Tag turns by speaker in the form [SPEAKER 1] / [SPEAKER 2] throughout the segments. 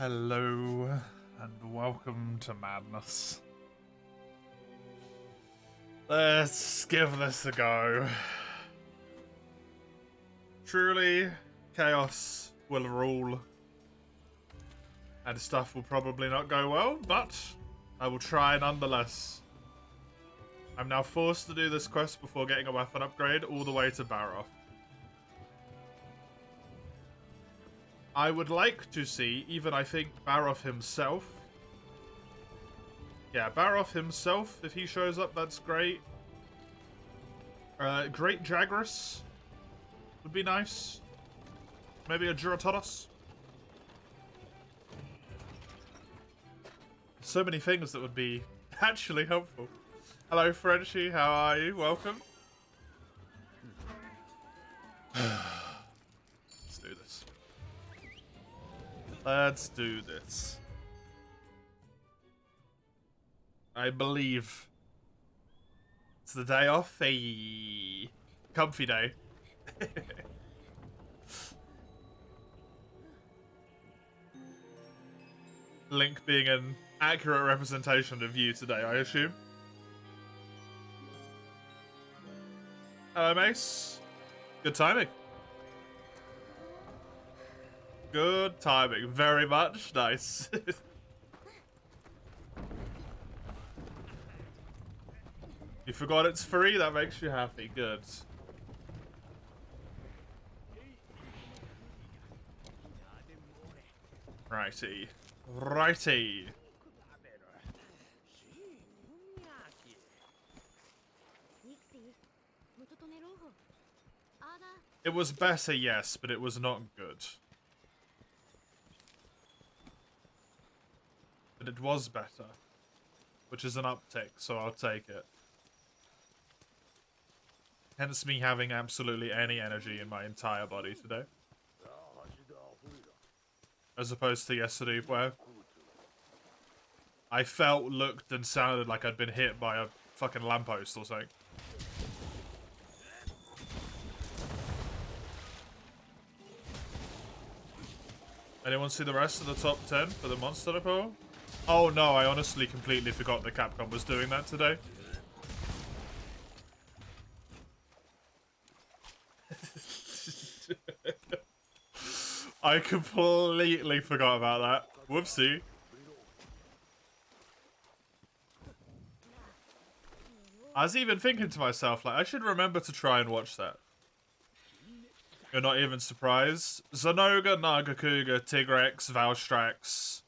[SPEAKER 1] Hello, and welcome to Madness. Let's give this a go. Truly, chaos will rule, and stuff will probably not go well, but I will try nonetheless. I'm now forced to do this quest before getting a weapon upgrade all the way to Baroth. I would like to see, even I think, Baroth himself. Yeah, Baroth himself, if he shows up, that's great. Great Jagras would be nice. Maybe a Duratodos. So many things that would be actually helpful. Hello, Frenchie, how are you? Welcome. Let's do this. Let's do this. I believe it's the day off, a comfy day. Link being an accurate representation of you today, I assume. Hello, Mace. Good timing. Good timing. Very much. Nice. You forgot it's free? That makes you happy. Good. Righty. Righty. It was better, yes, but it was not good. But it was better. Which is an uptick, so I'll take it. Hence me having absolutely any energy in my entire body today. As opposed to yesterday, where I felt, looked, and sounded like I'd been hit by a fucking lamppost or something. Anyone see the rest of the top 10 for the monster depot? Oh no, I honestly completely forgot that Capcom was doing that today. I completely forgot about that. Whoopsie. I was even thinking to myself, like, I should remember to try and watch that. You're not even surprised? Zanoga, Nagakuga, Tigrex, Valstrax.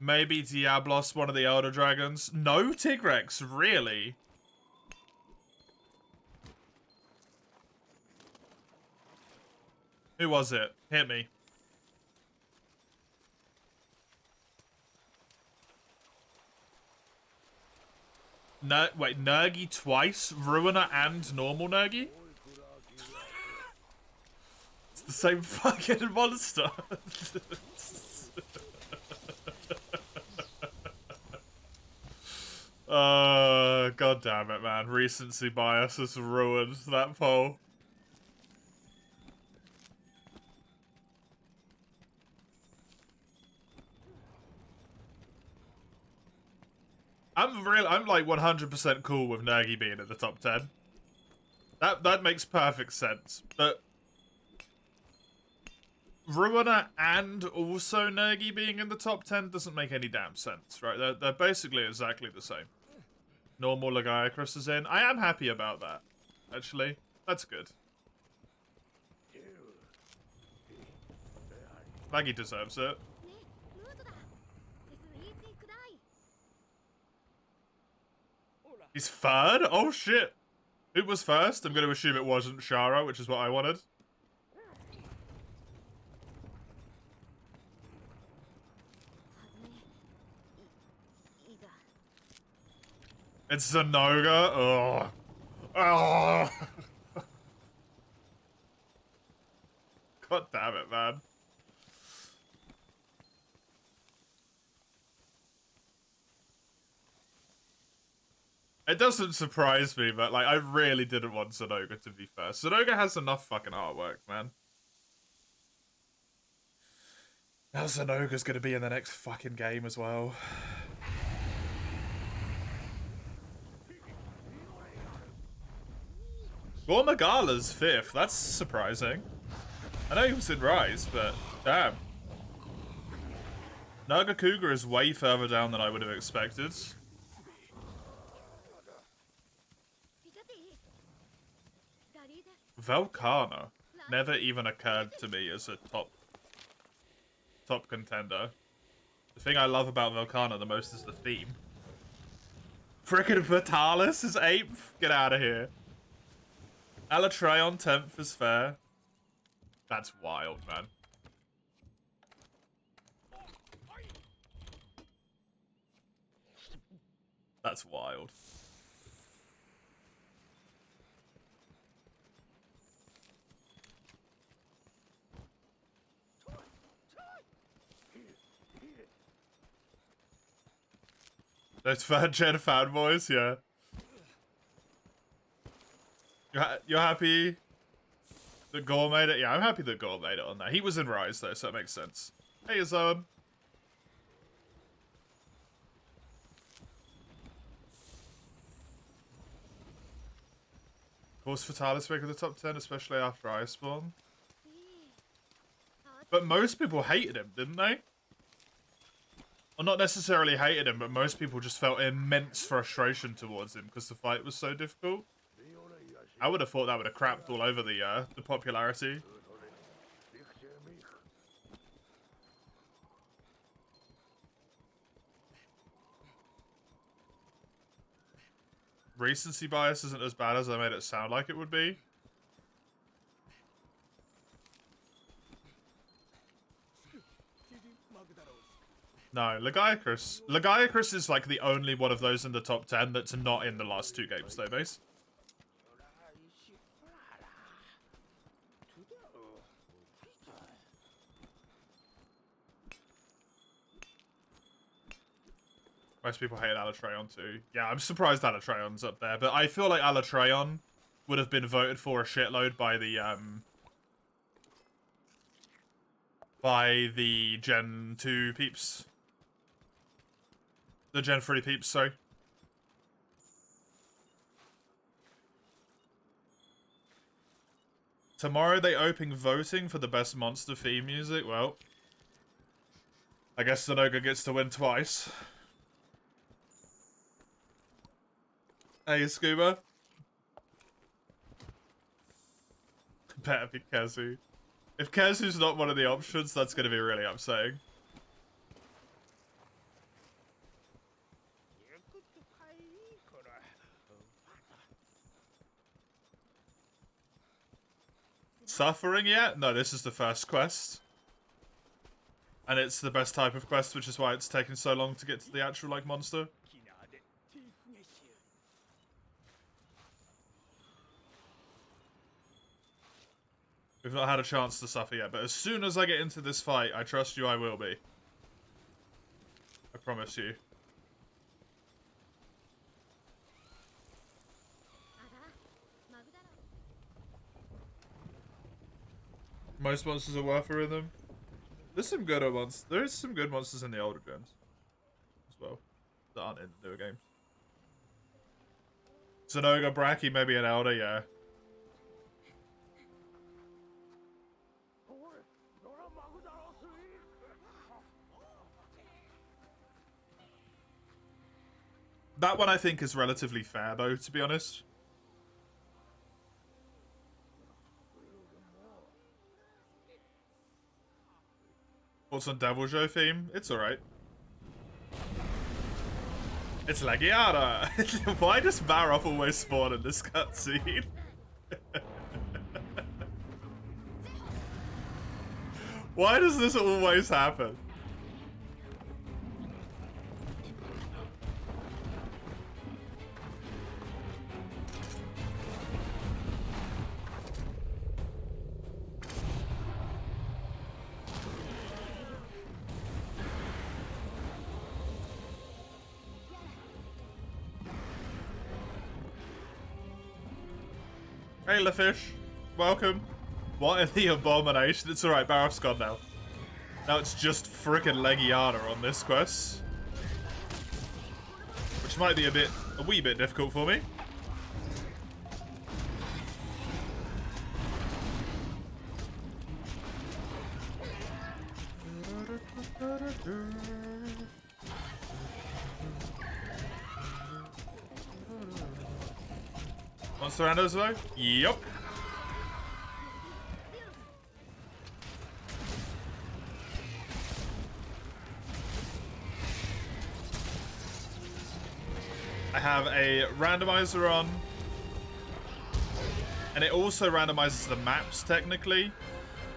[SPEAKER 1] Maybe Diablos, one of the Elder Dragons. No Tigrex, really? Who was it? Hit me. Wait, Nergi twice? Ruiner and normal Nergi? It's the same fucking monster. God damn it, man. Recency bias has ruined that poll. I'm like 100% cool with Nergi being at the top 10. That makes perfect sense. But Ruiner and also Nergi being in the top 10 doesn't make any damn sense, right? They're basically exactly the same. Normal Lagiacrus is in. I am happy about that, actually. That's good. Maggie deserves it. He's third? Oh shit. Who was first? I'm going to assume it wasn't Shara, which is what I wanted. It's Zanoga? Oh. Oh. God damn it, man. It doesn't surprise me, but like I really didn't want Sonoga to be first. Sonoga has enough fucking artwork, man. Now Sonoga's gonna be in the next fucking game as well. Gormagala's 5th. That's surprising. I know he was in Rise, but damn. Nagakuga is way further down than I would have expected. Velkhana never even occurred to me as a top contender. The thing I love about Velkhana the most is the theme. Frickin' Vitalis is 8th? Get out of here. Alatreon 10th is fair. That's wild, man. That's wild. Those 3rd gen fanboys, yeah. You're happy that Gore made it? Yeah, I'm happy that Gore made it on that. He was in Rise, though, so it makes sense. Hey, Zone. Of course, Fatalis making the top 10, especially after Iceborne. But most people hated him, didn't they? Well, not necessarily hated him, but most people just felt immense frustration towards him because the fight was so difficult. I would have thought that would have crapped all over the popularity. Recency bias isn't as bad as I made it sound like it would be. No, Lagiacrus. Lagiacrus is like the only one of those in the top 10 that's not in the last 2 games, though, base. Most people hate Alatreon too. Yeah, I'm surprised Alatreon's up there, but I feel like Alatreon would have been voted for a shitload by the Gen 2 peeps. The Gen 3 peeps, sorry. Tomorrow they open voting for the best monster theme music. Well, I guess Sonoga gets to win twice. Hey, Scuba. Better be Kazu. If Kazu's not one of the options, that's going to be really upsetting. Suffering yet? No, this is the first quest. And it's the best type of quest, which is why it's taking so long to get to the actual, like, monster. We've not had a chance to suffer yet, but as soon as I get into this fight, I trust you I will be. I promise you. Most monsters are worth a rhythm. There's some good monsters. There is some good monsters in the older gens as well that aren't in the newer games. Sonoga, Bracky, maybe an Elder, yeah. That one I think is relatively fair though, to be honest. What's on Devil Joe theme? It's alright. It's Lagiata! Why does Baroff always spawn in this cutscene? Why does this always happen? Hey, LaFish. Welcome. What in the abomination? It's alright, Barroth's gone now. Now it's just frickin' Legiana on this quest. Which might be a wee bit difficult for me. Monster Randos though? Yup. I have a randomizer on. And it also randomizes the maps, technically.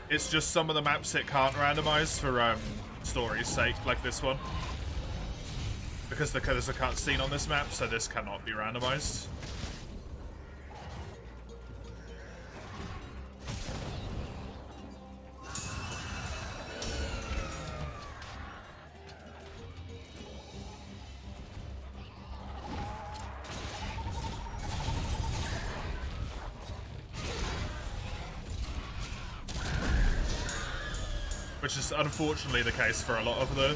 [SPEAKER 1] It's just some of the maps it can't randomize for story's sake, like this one. Because there's a cutscene on this map, so this cannot be randomized. Which is unfortunately the case for a lot of the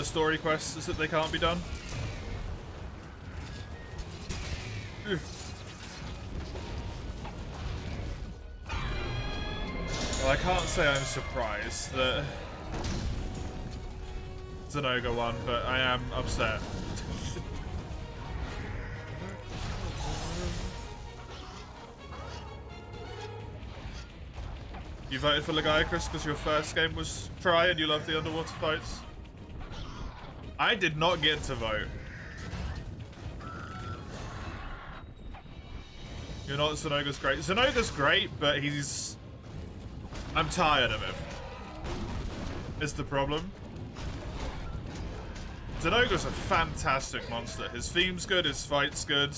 [SPEAKER 1] story quests, is that they can't be done. Well, I can't say I'm surprised that Zenoga won, but I am upset. You voted for Legiacris because your first game was try and you loved the underwater fights? I did not get to vote. You're not Zenoga's great. Zenoga's great, but he's... I'm tired of him. Is the problem. Zenoga's a fantastic monster. His theme's good, his fight's good.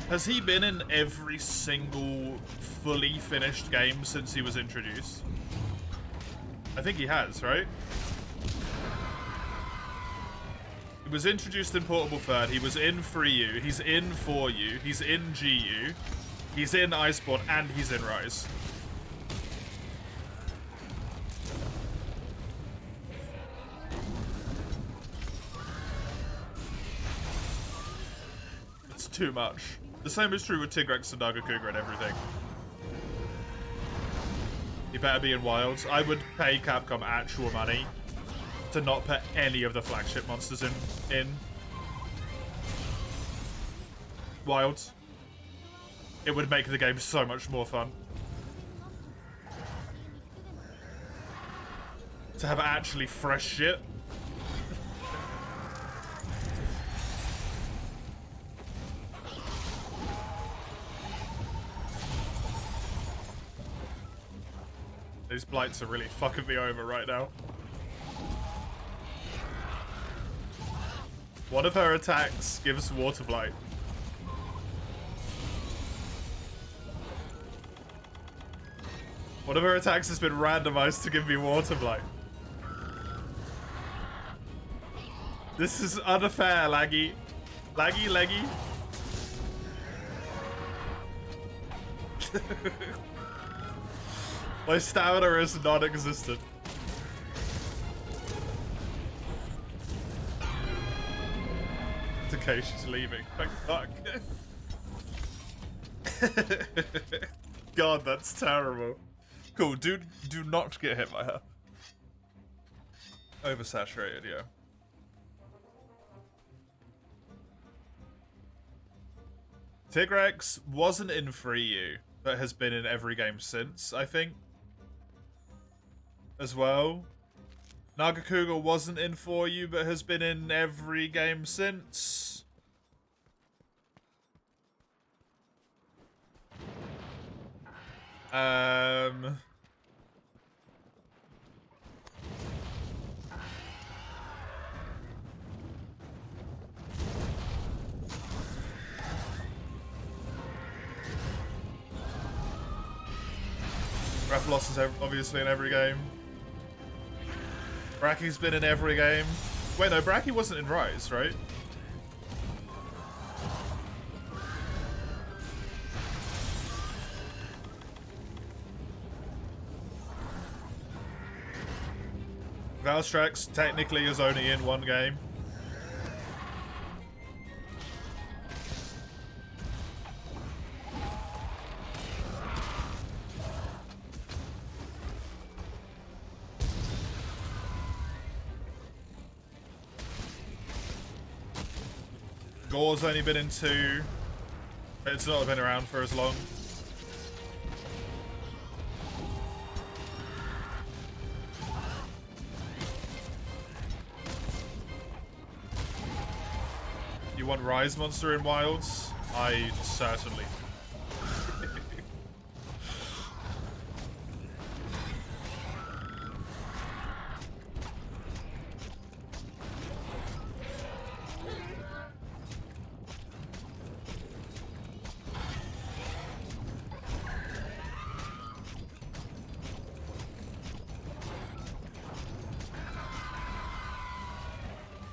[SPEAKER 1] Has he been in every single fully finished game since he was introduced? I think he has, right? He was introduced in Portable Third, he was in 3U, he's in 4U, he's in GU, he's in Iceborne, and he's in Rise. It's too much. The same is true with Tigrex and Nagakuga and everything. He better be in Wilds. I would pay Capcom actual money to not put any of the flagship monsters in Wilds. It would make the game so much more fun. To have actually fresh shit. These blights are really fucking me over right now. One of her attacks gives Water Blight. One of her attacks has been randomized to give me Water Blight. This is unfair, Laggy. Laggy, leggy. My stamina is non-existent. It's okay, she's leaving. Thank fuck. God, that's terrible. Cool, do not get hit by her. Oversaturated, yeah. Tigrex wasn't in 3U, but has been in every game since, I think. As well. Nagakuga wasn't in 4U, but has been in every game since. Rathalos is obviously in every game. Bracky's been in every game. Wait, no, Bracky wasn't in Rise, right? Valstrax technically is only in one game. Gore's only been in 2. It's not been around for as long. You want Rise Monster in Wilds? I certainly.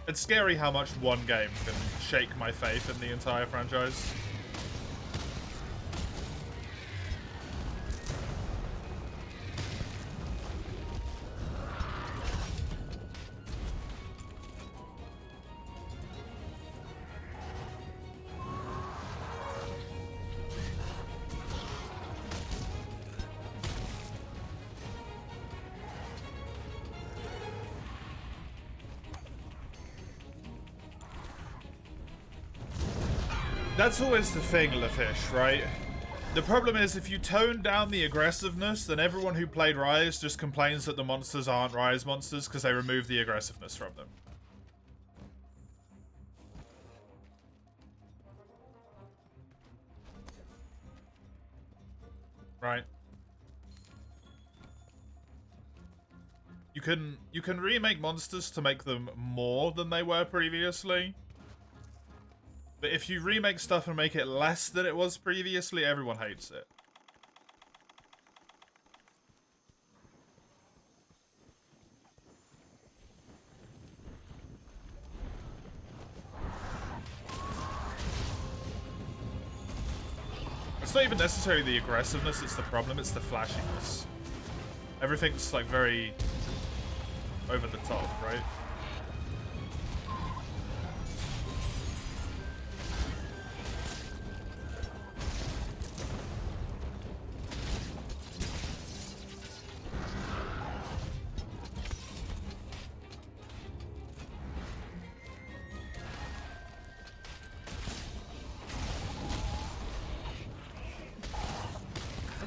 [SPEAKER 1] It's scary how much one game can shake my faith in the entire franchise. That's always the thing, LaFish, right? The problem is if you tone down the aggressiveness, then everyone who played Rise just complains that the monsters aren't Rise monsters because they remove the aggressiveness from them. Right? You can remake monsters to make them more than they were previously. But if you remake stuff and make it less than it was previously, everyone hates it. It's not even necessarily the aggressiveness, it's the problem, it's the flashiness. Everything's like very over the top, right?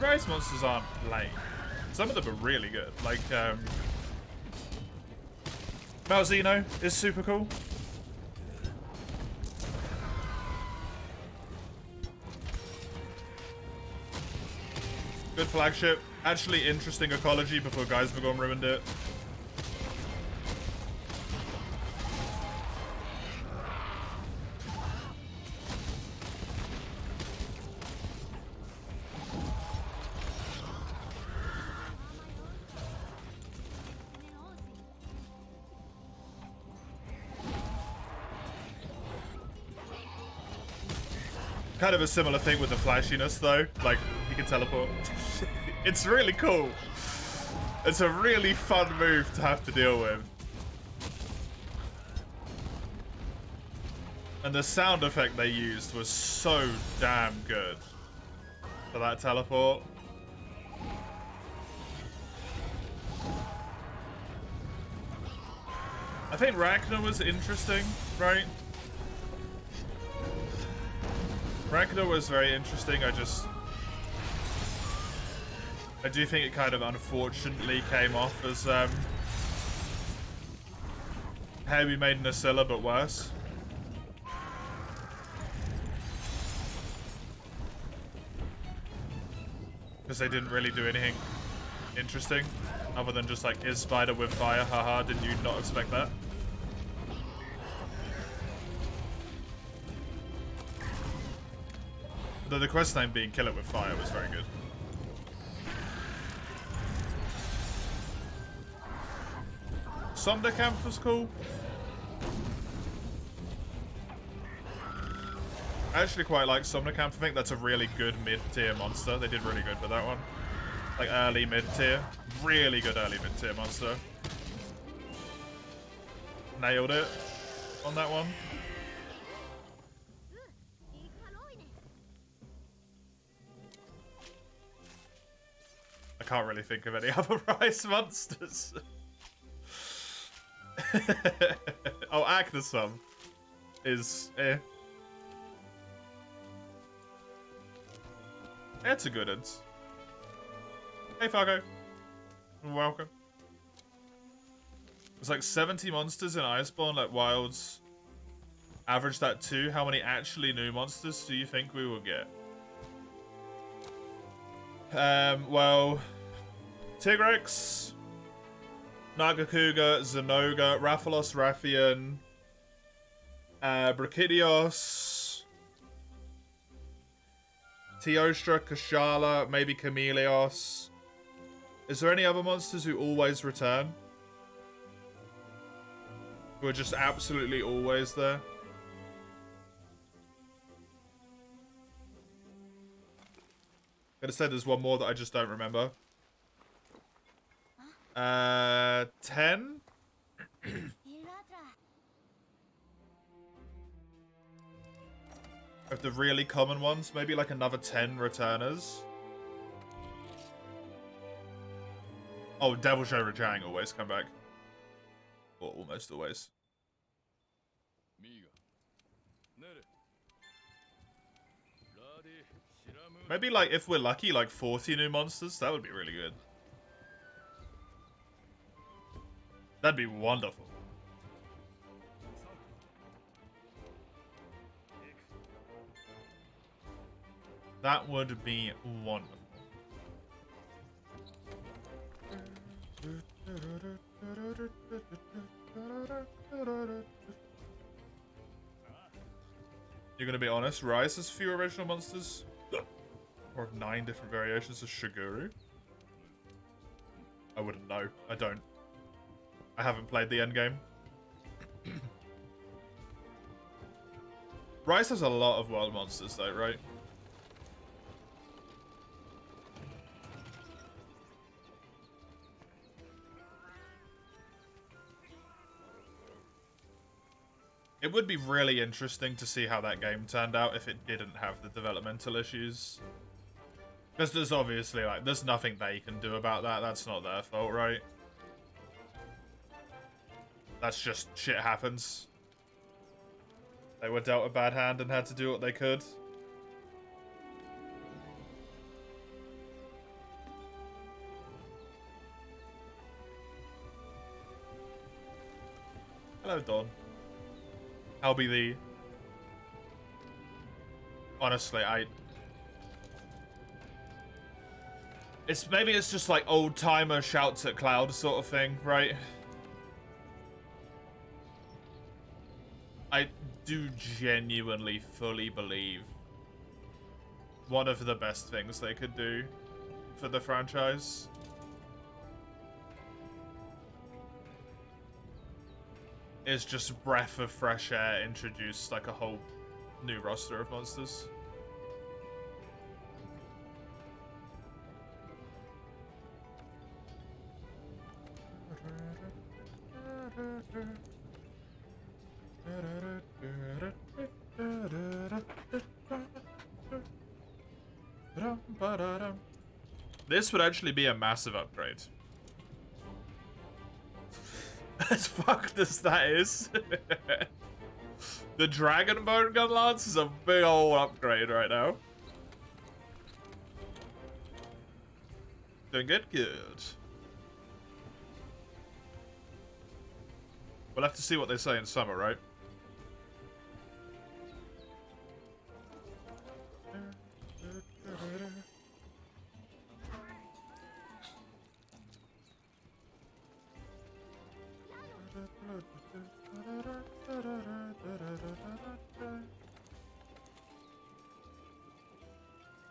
[SPEAKER 1] Rise monsters aren't lame. Some of them are really good. Like, Malzeno is super cool. Good flagship. Actually interesting ecology before Geismagorn ruined it. Kind of a similar thing with the flashiness, though. Like, he can teleport. It's really cool. It's a really fun move to have to deal with. And the sound effect they used was so damn good for that teleport. I think Ragnar was interesting, right? Ragnar was very interesting. I do think it kind of unfortunately came off as Hey, we made Nasilla, but worse. Because they didn't really do anything interesting other than just like, is Spider with fire? Haha, did you not expect that? Though the quest name being Kill It With Fire was very good. Somnacamp was cool. I actually quite like Somnacamp. I think that's a really good mid-tier monster. They did really good with that one. Like early mid-tier. Really good early mid-tier monster. nailed it on that one. I can't really think of any other rice monsters. Oh, Agnesum is eh. That's a good one. Hey, Fargo. Welcome. It's like 70 monsters in Iceborne, like Wilds. Average that too. How many actually new monsters do you think we will get? Well, Tigrex, Nagakuga, Zenoga, Rathalos, Rathian, Brachydios, Teostra, Kashala, maybe Chameleos. Is there any other monsters who always return? Who are just absolutely always there? I'm gonna say there's one more that I just don't remember. 10? Of the really common ones, maybe like another 10 returners. Oh, Devil Show Rajang always come back. Or almost always. Maybe like, if we're lucky, like 40 new monsters. That would be really good. That'd be wonderful. That would be wonderful. You're gonna be honest, Rise has few original monsters. Or 9 different variations of Shiguru. I wouldn't know. I don't. I haven't played the endgame. Rise has a lot of wild monsters though, right? It would be really interesting to see how that game turned out if it didn't have the developmental issues. Because there's obviously, like, there's nothing they can do about that. That's not their fault, right? That's just shit happens. They were dealt a bad hand and had to do what they could. Hello, Don. I'll be the... Honestly, maybe it's just like old-timer shouts at cloud sort of thing, right? I do genuinely fully believe one of the best things they could do for the franchise is just breath of fresh air, introduce like a whole new roster of monsters. This would actually be a massive upgrade. As fucked as that is. The Dragon Bone Gun Lance is a big old upgrade right now. Doing good? Good. We'll have to see what they say in summer, right?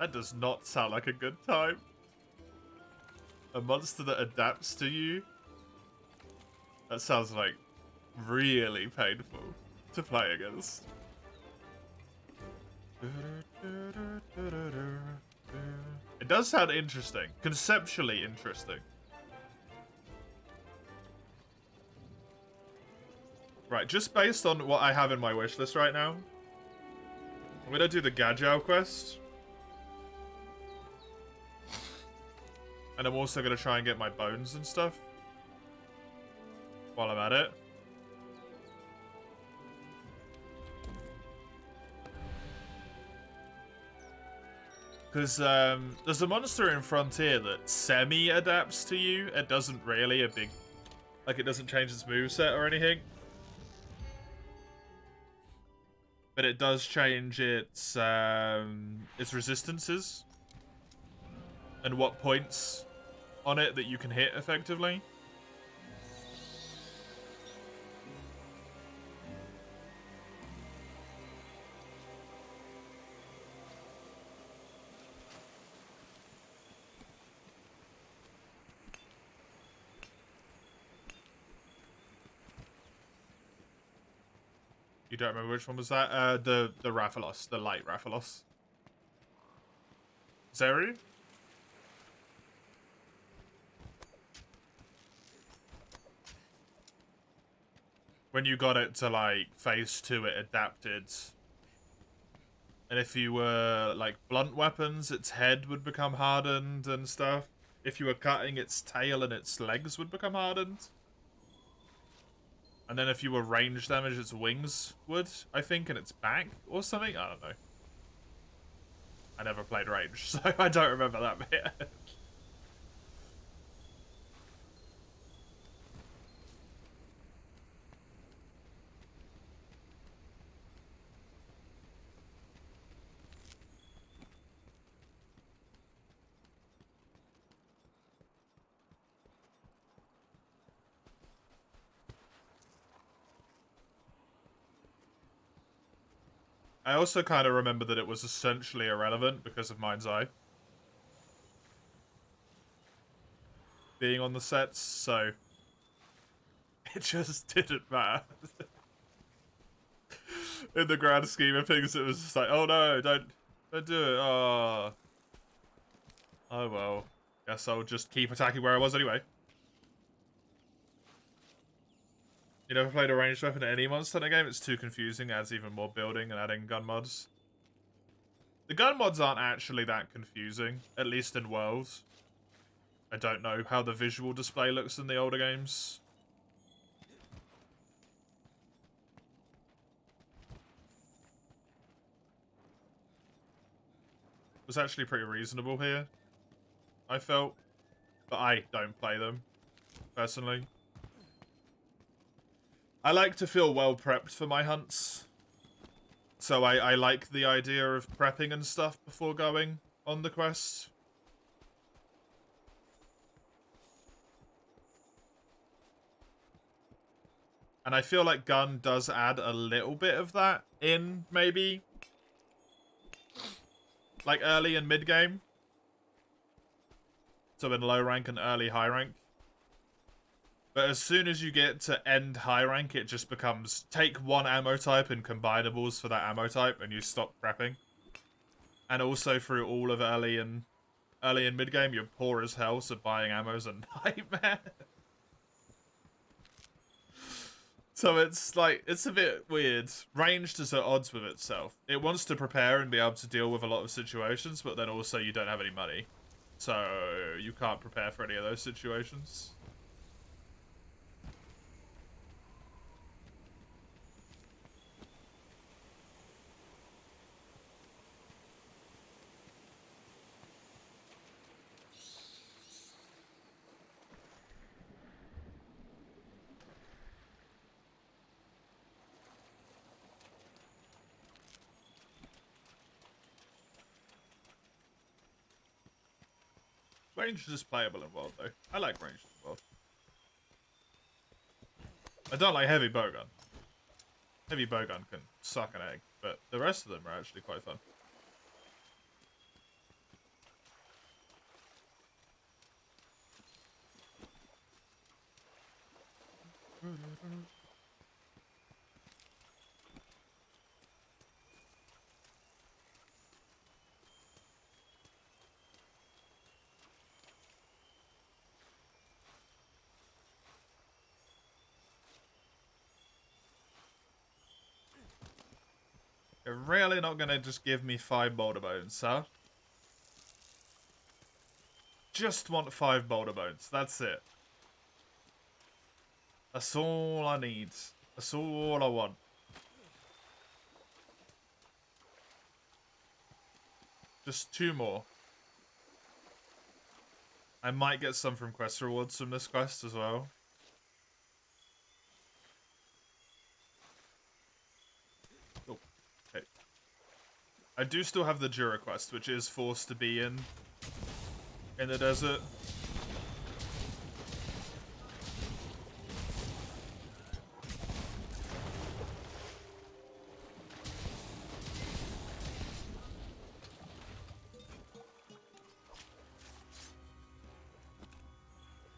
[SPEAKER 1] That does not sound like a good time. A monster that adapts to you? That sounds like really painful to play against. It does sound interesting. Conceptually interesting. Right, just based on what I have in my wish list right now, I'm gonna do the Gajao quest. And I'm also gonna try and get my bones and stuff while I'm at it. Because there's a monster in Frontier that semi-adapts to you. It doesn't really it doesn't change its moveset or anything. But it does change its resistances. And what points on it that you can hit effectively. You don't remember which one was that? The Rathalos, the light Rathalos. Zeru? When you got it to, like, phase 2, it adapted. And if you were, like, blunt weapons, its head would become hardened and stuff. If you were cutting, its tail and its legs would become hardened. And then if you were range damage, its wings would, I think, and its back or something? I don't know. I never played range, so I don't remember that bit. I also kind of remember that it was essentially irrelevant because of Mind's Eye being on the sets, so it just didn't matter. In the grand scheme of things, it was just like, oh no, don't do it. Oh well. Guess I'll just keep attacking where I was anyway. You never played a ranged weapon in any Monster Hunter game? It's too confusing, adds even more building and adding gun mods. The gun mods aren't actually that confusing, at least in Worlds. I don't know how the visual display looks in the older games. It was actually pretty reasonable here, I felt. But I don't play them, personally. I like to feel well prepped for my hunts. So I like the idea of prepping and stuff before going on the quest. And I feel like gun does add a little bit of that in, maybe, like early and mid game. So in low rank and early high rank. But as soon as you get to end high rank, it just becomes take one ammo type and combinables for that ammo type, and you stop prepping. And also through all of early and mid game, you're poor as hell, so buying ammo's a nightmare. So it's like, it's a bit weird. Ranged is at odds with itself. It wants to prepare and be able to deal with a lot of situations, but then also you don't have any money. So you can't prepare for any of those situations. Ranged is playable in World, though. I like Ranged in World. I don't like Heavy Bowgun. Heavy Bowgun can suck an egg, but the rest of them are actually quite fun. You're really not gonna just give me 5 boulder bones, huh? Just want 5 boulder bones. That's it. That's all I need. That's all I want. Just 2 more. I might get some from quest rewards from this quest as well. Oh, okay. I do still have the Jura quest, which is forced to be in the desert.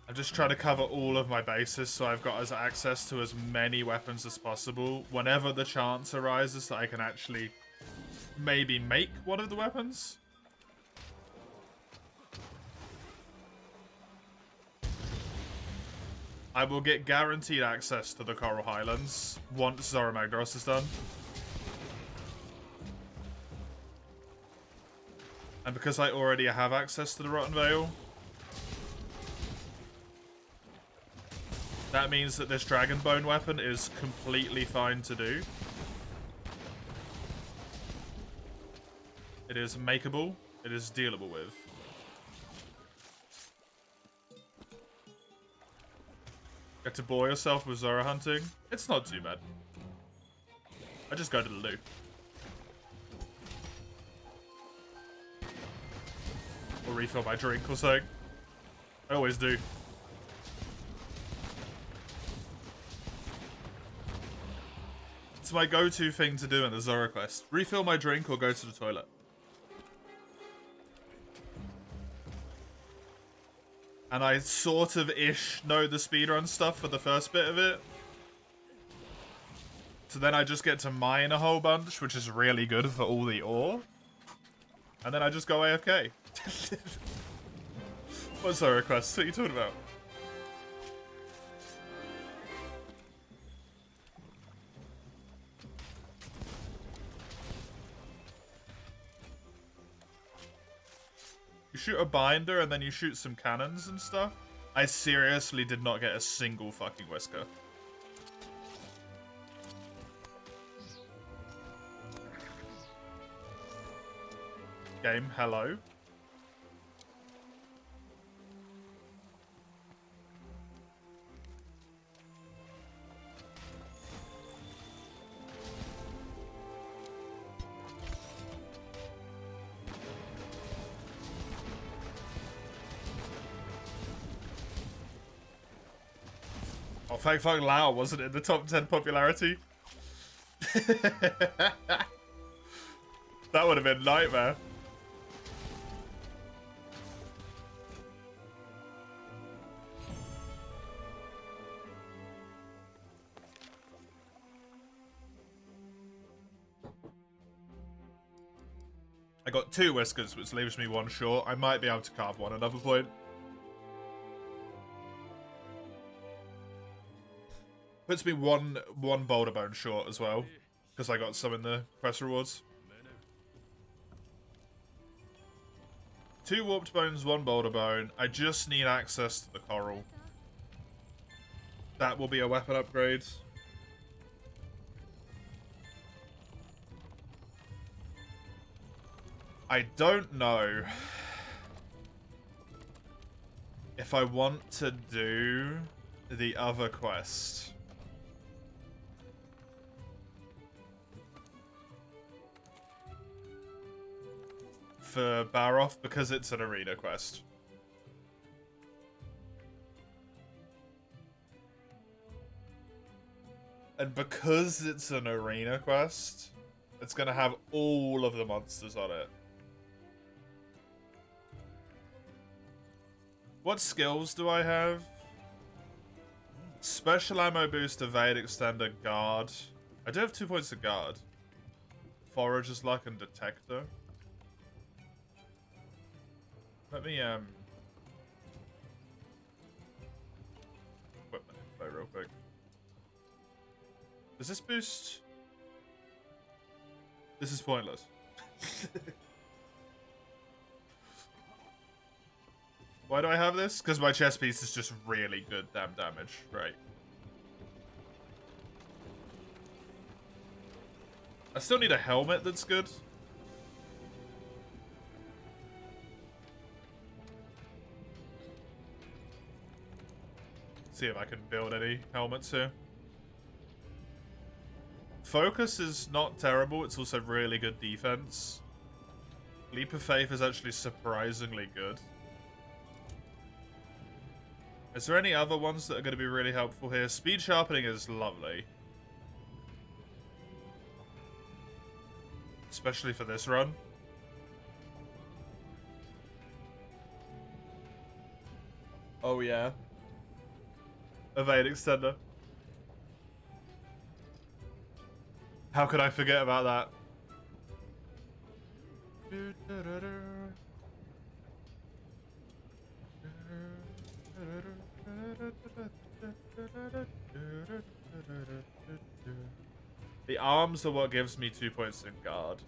[SPEAKER 1] I'm just trying to cover all of my bases so I've got access to as many weapons as possible whenever the chance arises that I can actually maybe make one of the weapons. I will get guaranteed access to the Coral Highlands once Zorah Magdaros is done. And because I already have access to the Rotten Vale, that means that this Dragonbone weapon is completely fine to do. It is makeable. It is dealable with. Get to bore yourself with Zorah hunting? It's not too bad. I just go to the loo. Or refill my drink or something. I always do. It's my go-to thing to do in the Zorah quest. Refill my drink or go to the toilet. And I sort of ish know the speedrun stuff for the first bit of it. So then I just get to mine a whole bunch, which is really good for all the ore. And then I just go AFK. What's Zorah quest? What are you talking about? You shoot a binder and then you shoot some cannons and stuff. I seriously did not get a single fucking whisker. Game, hello. Oh, thank fuck Lao wasn't in the top 10 popularity. That would have been nightmare. I got 2 whiskers, which leaves me 1 short. I might be able to carve 1 another point. Puts me one boulder bone short as well, because I got some in the quest rewards. 2 warped bones, 1 boulder bone. I just need access to the coral. That will be a weapon upgrade. I don't know if I want to do the other quest. For Baroth, because it's an arena quest. And because it's an arena quest, it's going to have all of the monsters on it. What skills do I have? Special ammo boost, evade, extender, guard. I do have 2 points of guard. Forager's luck and detector. Let me equipment info real quick. Does this boost? This is pointless. Why do I have this? Because my chest piece is just really good damn damage, right? I still need a helmet that's good. See if I can build any helmets here. Focus is not terrible, it's also really good defense. Leap of Faith is actually surprisingly good. Is there any other ones that are going to be really helpful here? Speed Sharpening is lovely. Especially for this run. Oh yeah. Evade Extender. How could I forget about that? The arms are what gives me 2 points in guard.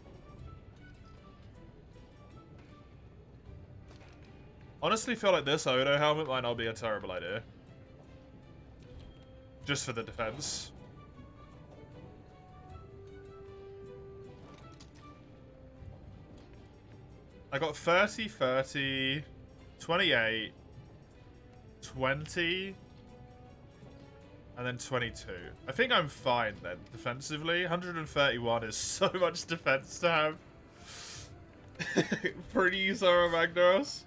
[SPEAKER 1] Honestly, feel like this Odo helmet might not be a terrible idea. Just for the defense. I got 30, 30, 28, 20, and then 22. I think I'm fine then, defensively. 131 is so much defense to have. Pretty Zara Magnaros.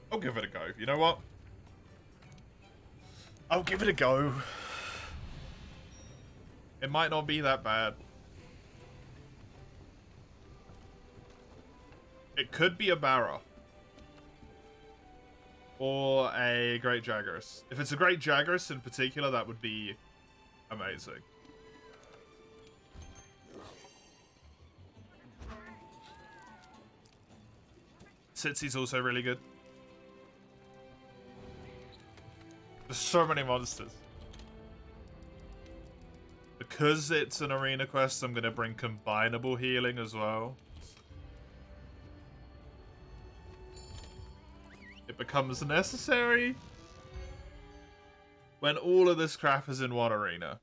[SPEAKER 1] I'll give it a go. You know what? I'll give it a go. It might not be that bad. It could be a Barra. Or a Great Jagras. If it's a Great Jagras in particular, that would be amazing. Sitsy's also really good. There's so many monsters. Because it's an arena quest, I'm going to bring combinable healing as well. It becomes necessary when all of this crap is in one arena.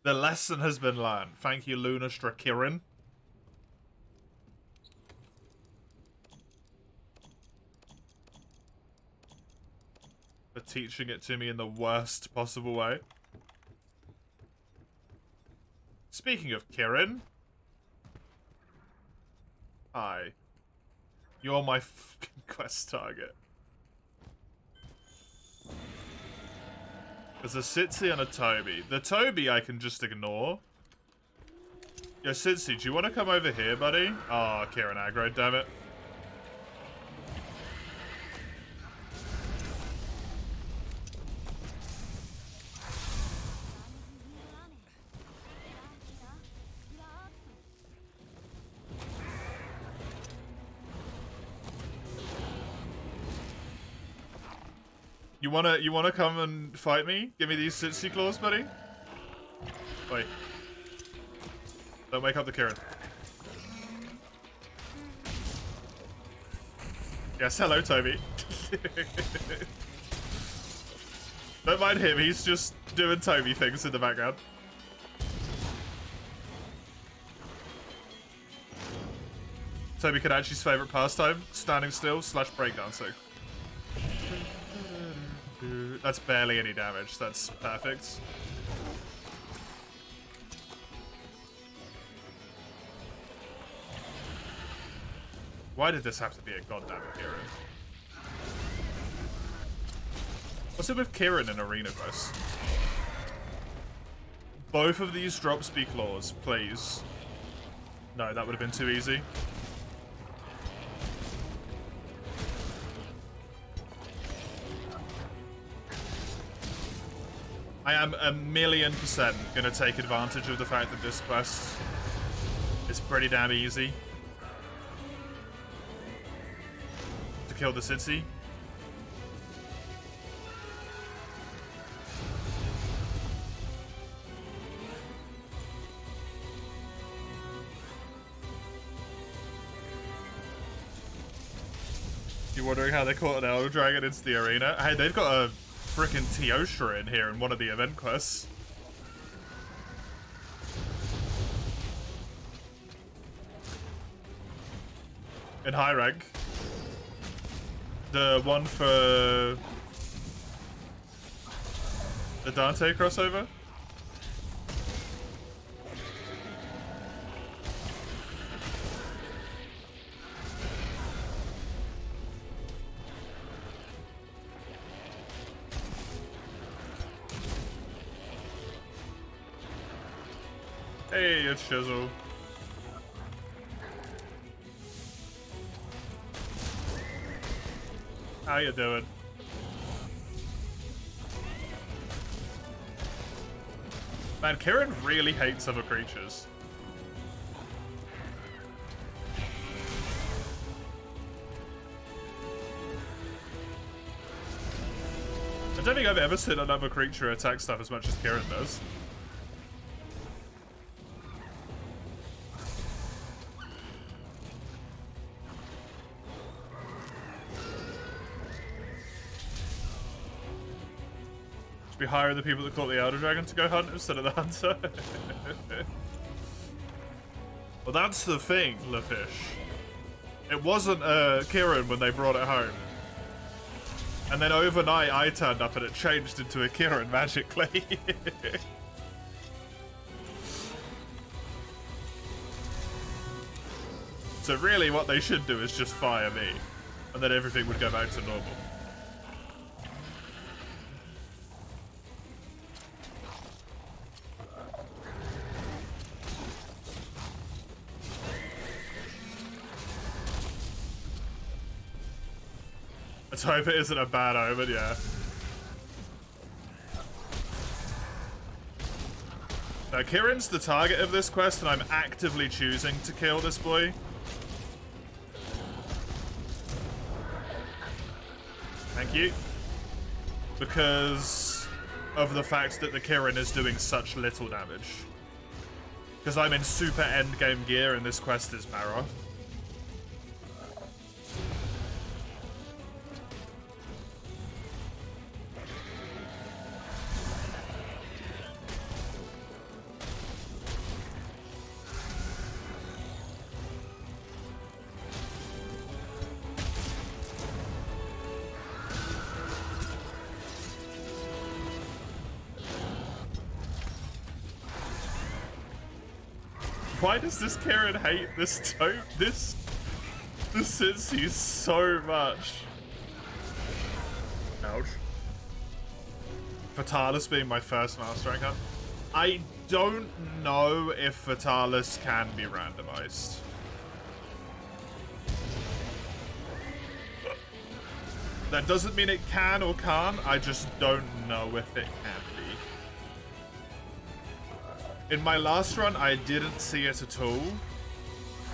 [SPEAKER 1] The lesson has been learned. Thank you, Lunastra Kirin. For teaching it to me in the worst possible way. Speaking of Kirin. Hi. You're my fucking quest target. There's a Sitsy and a Toby. The Toby I can just ignore. Yo, Sitsy, do you want to come over here, buddy? Oh, Kirin aggro, damn it. You wanna come and fight me? Give me these Sitsy claws, buddy? Wait. Don't wake up the Kirin. Yes, hello, Toby. Don't mind him, he's just doing Toby things in the background. Toby Kadachi's favourite pastime, standing still / breakdancing. That's barely any damage. That's perfect. Why did this have to be a goddamn Kirin? What's it with Kirin in Arena Quest? Both of these drop speed claws, please. No, that would have been too easy. I am 1,000,000% gonna take advantage of the fact that this quest is pretty damn easy to kill the Sitsy. You're wondering how they caught an Elder Dragon into the arena? Hey, they've got a freaking Teostra in here in one of the event quests. In high rank. The one for the Dante crossover. Hey, it's Shizzle. How you doing? Man, Kieran really hates other creatures. I don't think I've ever seen another creature attack stuff as much as Kieran does. Be hiring the people that caught the Elder Dragon to go hunt instead of the hunter. Well, that's the thing, Lafish. It wasn't Kieran when they brought it home. And then overnight I turned up and it changed into a Kieran magically. So really what they should do is just fire me. And then everything would go back to normal. Let's hope it isn't a bad omen, yeah. Now, Kieran's the target of this quest, and I'm actively choosing to kill this boy. Thank you. Because of the fact that the Kieran is doing such little damage. Because I'm in super endgame gear, and this quest is Marrow. Why does this Kieran hate this this Cincy so much? Ouch. Fatalis being my first master rank up. I don't know if Fatalis can be randomized. That doesn't mean it can or can't, I just don't know if it can be. In my last run, I didn't see it at all,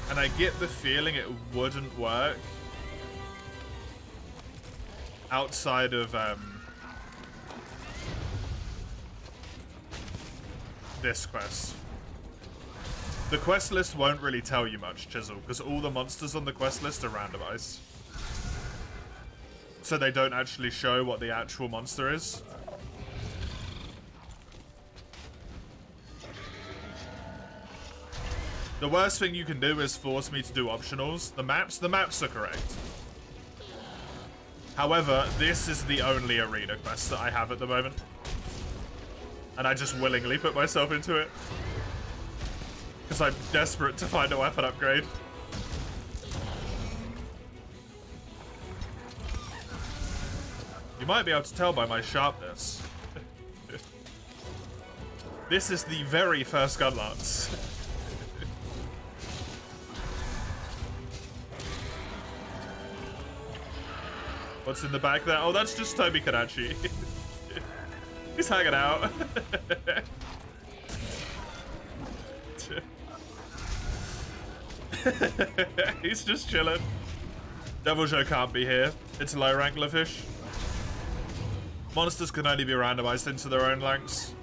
[SPEAKER 1] and I get the feeling it wouldn't work outside of this quest. The quest list won't really tell you much, Chisel, because all the monsters on the quest list are randomized. So they don't actually show what the actual monster is. The worst thing you can do is force me to do optionals. The maps are correct. However, this is the only arena quest that I have at the moment. And I just willingly put myself into it. Because I'm desperate to find a weapon upgrade. You might be able to tell by my sharpness. This is the very first gun lance. What's in the back there? Oh, that's just Toby Kadachi. He's hanging out. He's just chilling. Devil Joe can't be here. It's low rank Lafish. Monsters can only be randomized into their own ranks.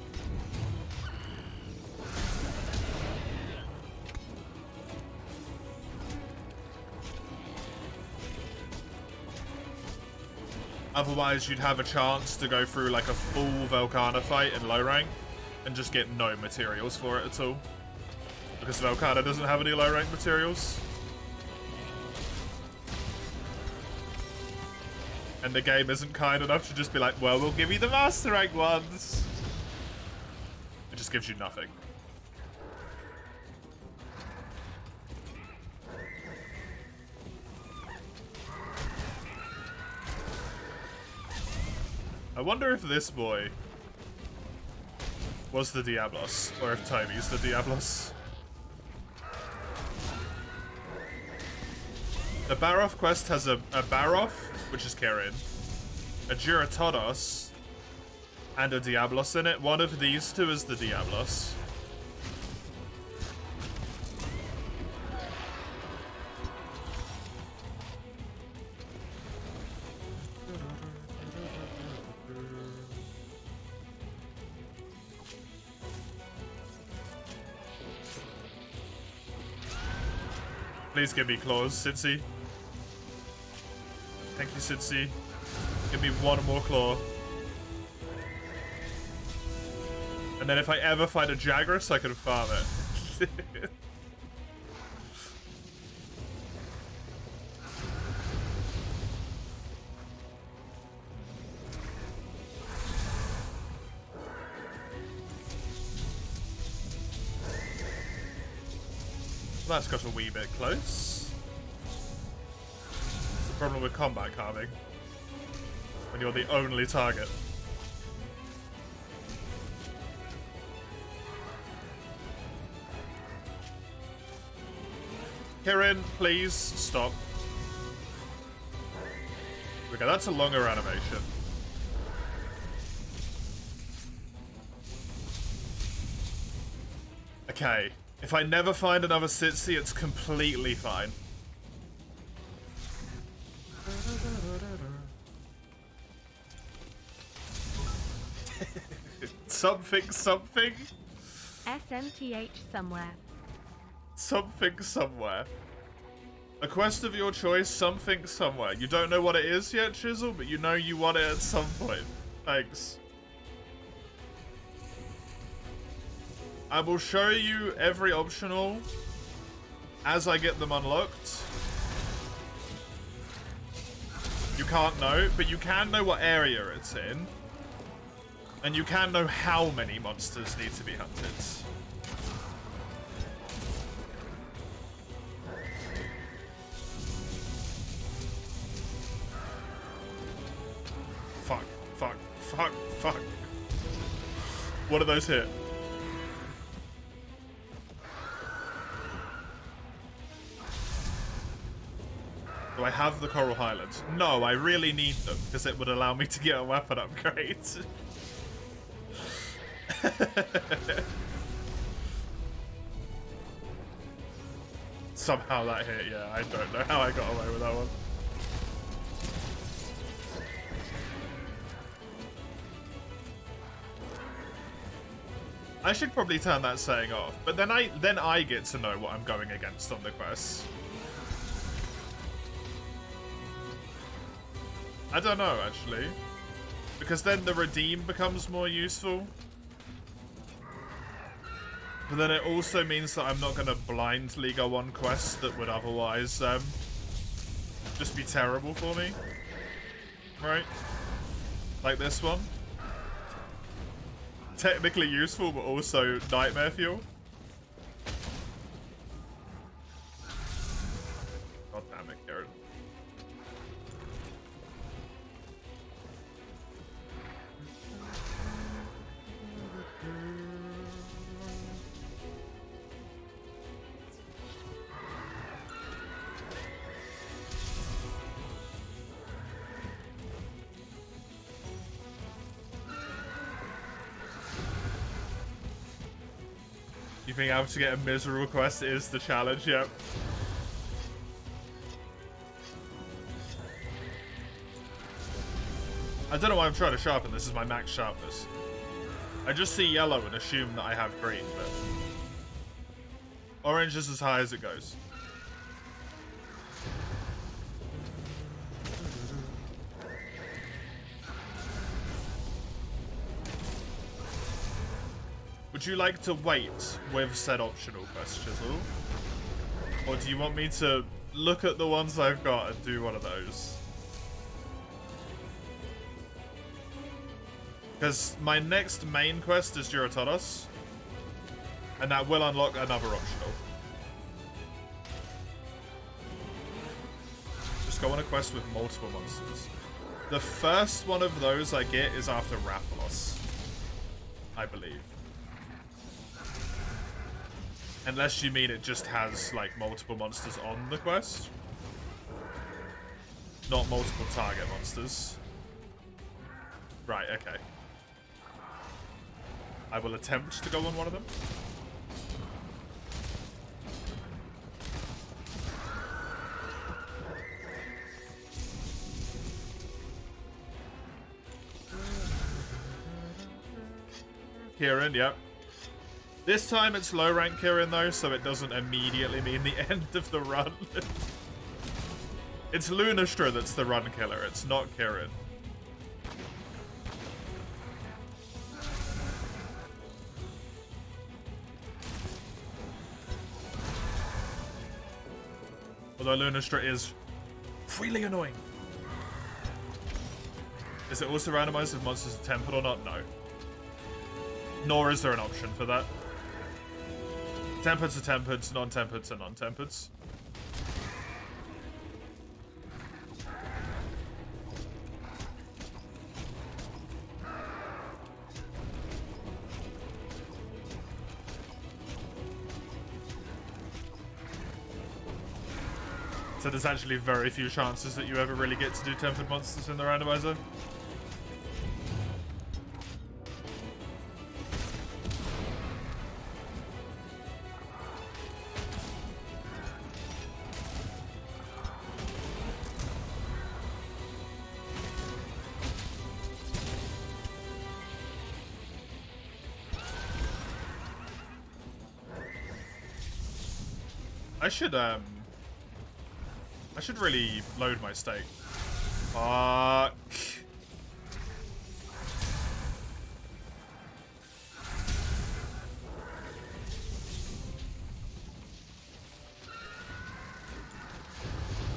[SPEAKER 1] Otherwise, you'd have a chance to go through like a full Velkhana fight in low rank and just get no materials for it at all. Because Velkhana doesn't have any low rank materials. And the game isn't kind enough to just be like, well, we'll give you the master rank ones. It just gives you nothing. I wonder if this boy was the Diablos, or if Toby's the Diablos. The Baroth quest has a Baroth, which is Kirin, a Giratodos, and a Diablos in it. One of these two is the Diablos. Please give me claws, Sitsi. Thank you, Sitsi. Give me one more claw. And then if I ever find a Jagras, I can farm it. That's got a wee bit close. It's the problem with combat carving. When you're the only target. Kirin, please stop. Okay, that's a longer animation. Okay. If I never find another Sitsi, it's completely fine. Something.
[SPEAKER 2] SMTH somewhere.
[SPEAKER 1] Something somewhere. A quest of your choice, something somewhere. You don't know what it is yet, Chisel, but you know you want it at some point. Thanks. I will show you every optional as I get them unlocked. You can't know, but you can know what area it's in. And you can know how many monsters need to be hunted. Fuck. What do those hit? Do I have the Coral Highlands? No, I really need them, because it would allow me to get a weapon upgrade. Somehow that hit, yeah. I don't know how I got away with that one. I should probably turn that saying off, but then I get to know what I'm going against on the quest. I don't know, actually. Because then the redeem becomes more useful. But then it also means that I'm not going to blindly go on quests that would otherwise just be terrible for me. Right? Like this one. Technically useful, but also nightmare fuel. God damn it, Karen. Being able to get a miserable quest is the challenge, yep. I don't know why I'm trying to sharpen this. This is my max sharpness. I just see yellow and assume that I have green, but orange is as high as it goes. Would you like to wait with said optional quest, Chisel? Or do you want me to look at the ones I've got and do one of those? Because my next main quest is Duratodos, and that will unlock another optional. Just go on a quest with multiple monsters. The first one of those I get is after Rathalos, I believe. Unless you mean it just has, like, multiple monsters on the quest. Not multiple target monsters. Right, okay. I will attempt to go on one of them. Kieran, yep. This time it's low rank Kieran though, so it doesn't immediately mean the end of the run. It's Lunastra that's the run killer, it's not Kieran. Although Lunastra is really annoying. Is it also randomized if monsters are tempered or not? No. Nor is there an option for that. Tempereds are tempereds, non-tempereds are non-tempereds. So there's actually very few chances that you ever really get to do tempered monsters in the randomizer. I should really load my stake. Fuck.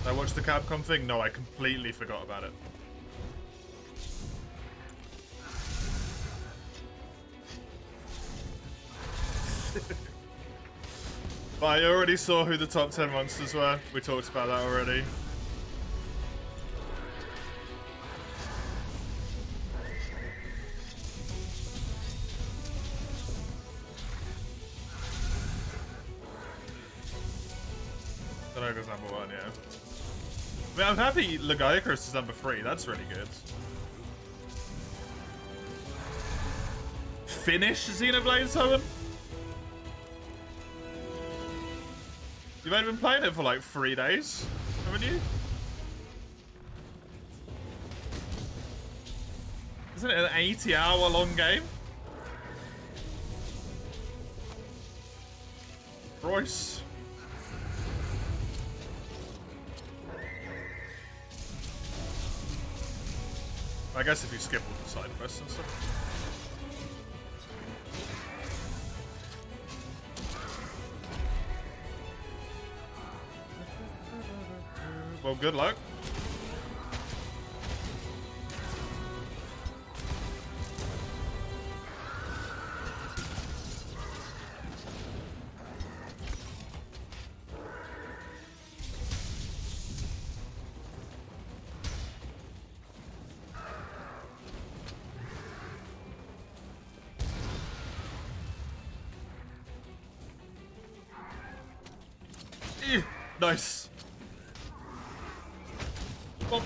[SPEAKER 1] Did I watch the Capcom thing? No, I completely forgot about it. But I already saw who the top 10 monsters were. We talked about that already. Dinogo's number 1, yeah. I mean, I'm happy Lagiacrus is number 3. That's really good. Finish Xenoblade Summon? You've only been playing it for like 3 days, haven't you? Isn't it an 80-hour long game? Royce. I guess if you skip all the side quests and stuff. Well, good luck. Nice. Well,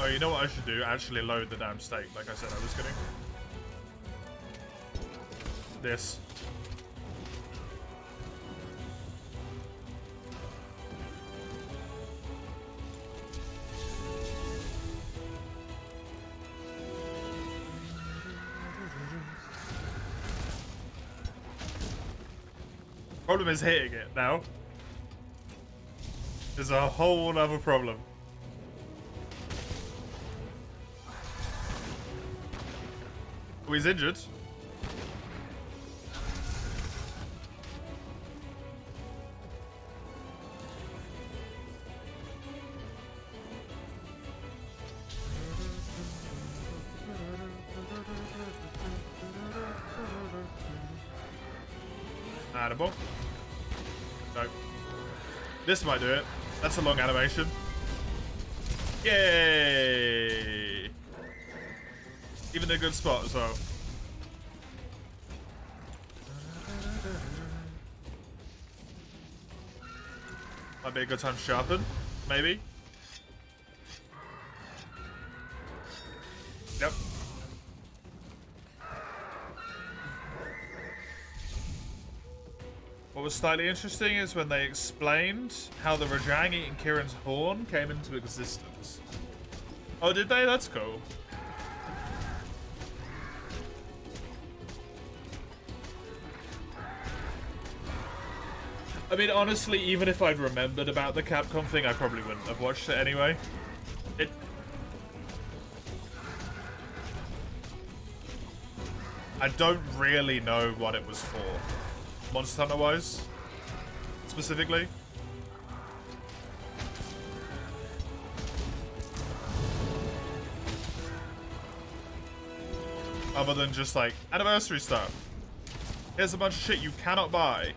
[SPEAKER 1] oh, you know what I should do? Actually load the damn stake, like I said I was gonna. This. Problem is hitting it now. There's a whole other problem. Oh, he's injured. Animal. No. This might do it. That's a long animation. Yay! Even a good spot as well. Might be a good time to sharpen, maybe. Yep. What was slightly interesting is when they explained how the Rajang eating Kirin's horn came into existence. Oh, did they? That's cool. I mean, honestly, even if I'd remembered about the Capcom thing, I probably wouldn't have watched it anyway. I don't really know what it was for. Monster Hunter-wise, specifically. Other than just like, anniversary stuff. Here's a bunch of shit you cannot buy.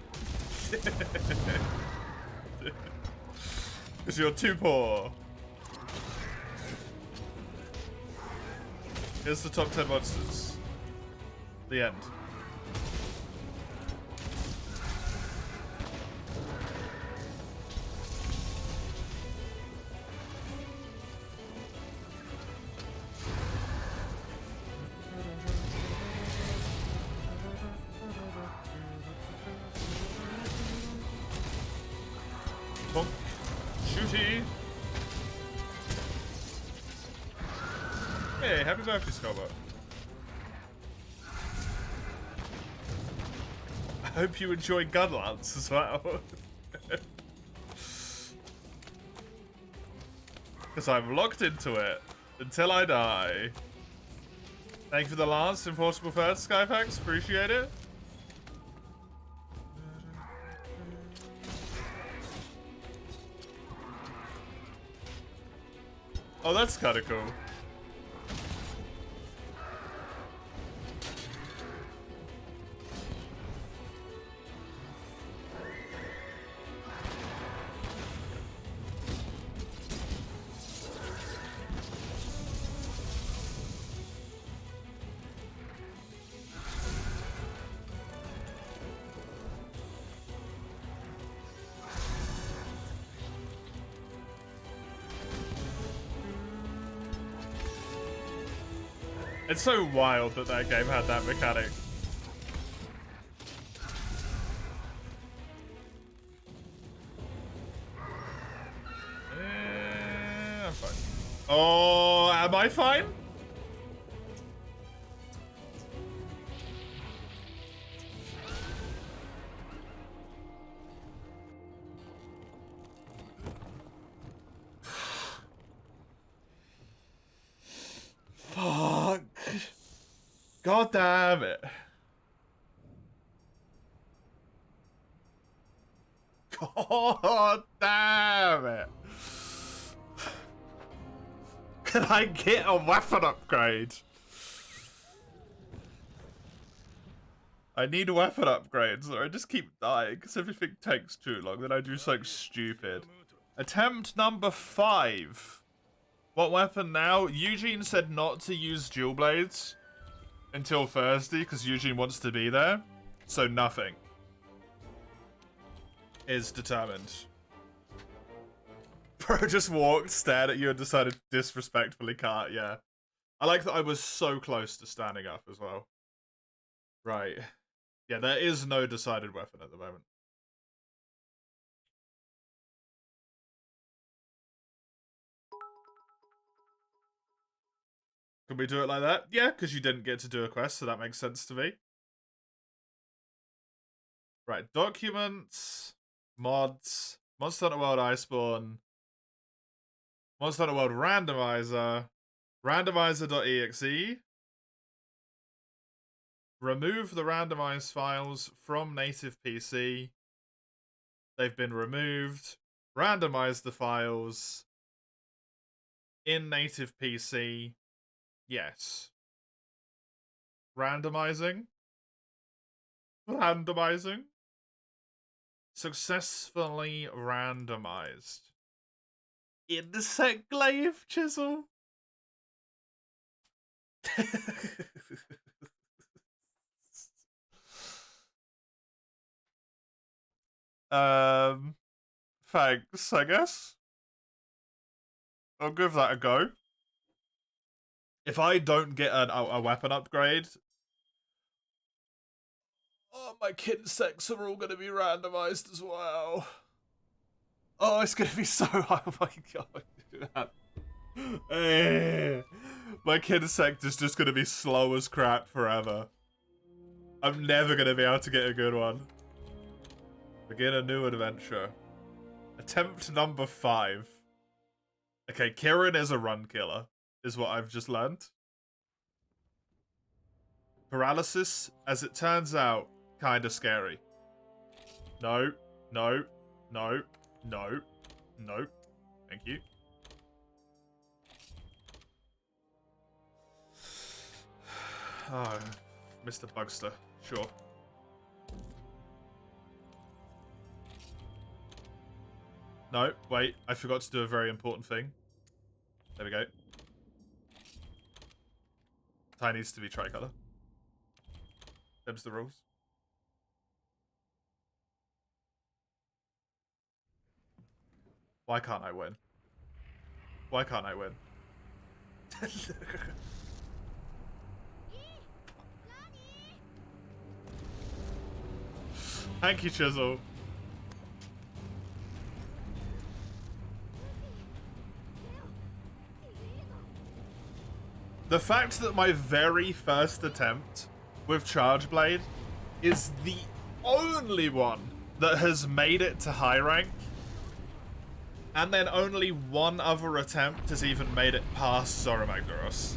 [SPEAKER 1] Because you're too poor. Here's the top 10 monsters. The end. Bonk. Shooty. Hey, happy birthday, Scobo. I hope you enjoy Gunlance as well. Because I'm locked into it until I die. Thank you for the lance, Enforceable First, Skypax. Appreciate it. Oh, that's kind of cool. It's so wild that that game had that mechanic. I'm fine. Oh, am I fine? Fuck. God damn it. God damn it. Can I get a weapon upgrade? I need weapon upgrades or I just keep dying because everything takes too long. Then I do something stupid. Attempt number 5. What weapon now? Eugene said not to use dual blades until Thursday because Eugene wants to be there. So nothing is determined. Bro just walked, stared at you, and decided to disrespectfully cart. Yeah. I like that I was so close to standing up as well. Right. Yeah, there is no decided weapon at the moment. Can we do it like that? Yeah, because you didn't get to do a quest, so that makes sense to me. Right, documents, mods, Monster Hunter World Iceborne, Monster Hunter World Randomiser, randomiser.exe. Remove the randomized files from native PC. They've been removed. Randomize the files in native PC. Yes. Randomizing. Randomizing. Successfully randomized. Insect glaive chisel. Thanks, I guess. I'll give that a go. If I don't get a weapon upgrade, oh, my kin sex are all gonna be randomized as well. Oh, it's gonna be so high. Oh my god. My kin sect is just gonna be slow as crap forever. I'm never gonna be able to get a good one. Begin a new adventure. Attempt number 5. Okay, Kirin is a run killer, is what I've just learned. Paralysis, as it turns out, kinda scary. No, no, no, no, no. Thank you. Oh, Mr. Bugster, sure. No, wait, I forgot to do a very important thing. There we go. Tie needs to be tricolor. Them's the rules. Why can't I win? Why can't I win? Thank you, Chisel. The fact that my very first attempt with Charge Blade is the only one that has made it to high rank, and then only one other attempt has even made it past Zoromagdaros,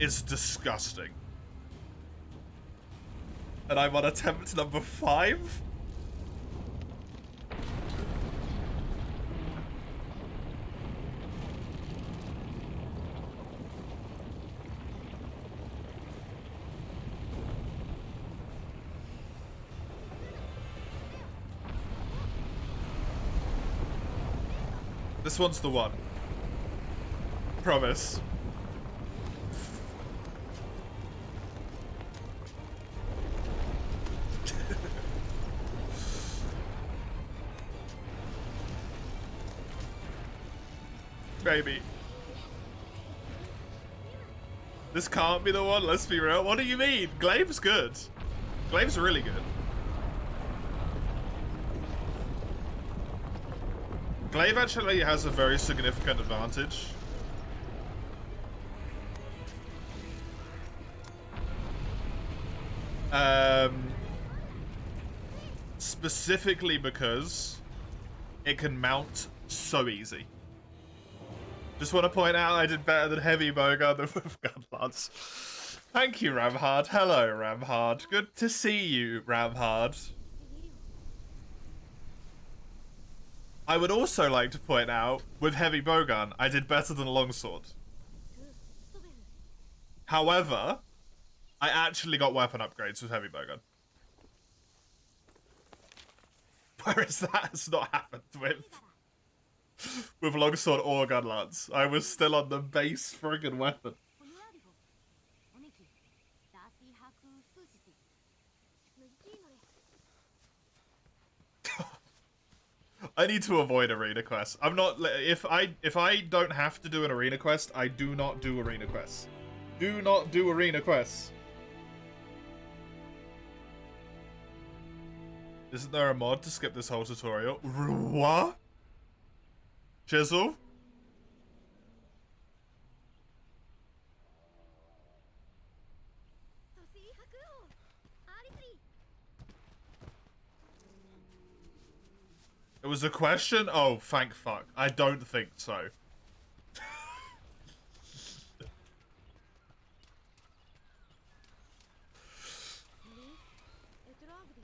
[SPEAKER 1] is disgusting. And I'm on attempt number 5? This one's the one. Promise. Maybe. This can't be the one, let's be real. What do you mean? Glaive's good. Glaive's really good. Glaive actually has a very significant advantage. Specifically because it can mount so easy. Just want to point out I did better than Heavy Bowgun with Gunlance. Thank you, Ramhard. Hello, Ramhard. Good to see you, Ramhard. I would also like to point out, with Heavy Bowgun, I did better than Longsword. However, I actually got weapon upgrades with Heavy Bowgun. Whereas that has not happened with Longsword or Gunlance. I was still on the base friggin' weapon. I need to avoid arena quests. I'm not. If I don't have to do an arena quest, I do not do arena quests. Do not do arena quests. Isn't there a mod to skip this whole tutorial? What? Chisel? It was a question? Oh, thank fuck. I don't think so.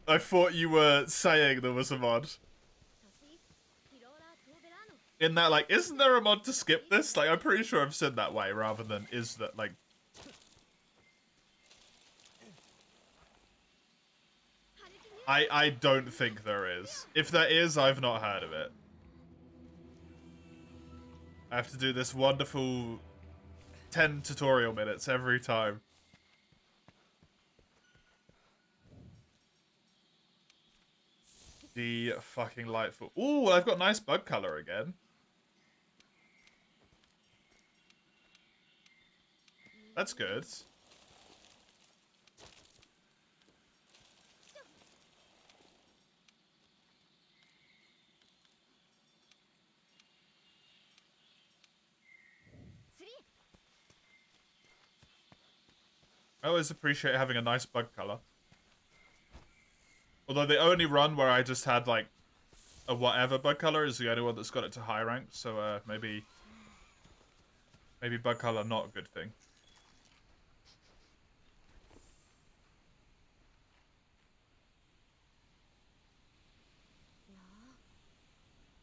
[SPEAKER 1] I thought you were saying there was a mod. In that, like, isn't there a mod to skip this? Like, I'm pretty sure I've said that way rather than is that, like... I don't think there is. If there is, I've not heard of it. I have to do this wonderful 10 tutorial minutes every time. The fucking lightful. Ooh, I've got nice bug color again. That's good. I always appreciate having a nice bug color. Although the only run where I just had, like, a whatever bug color is the only one that's got it to high rank, so, maybe bug color not a good thing.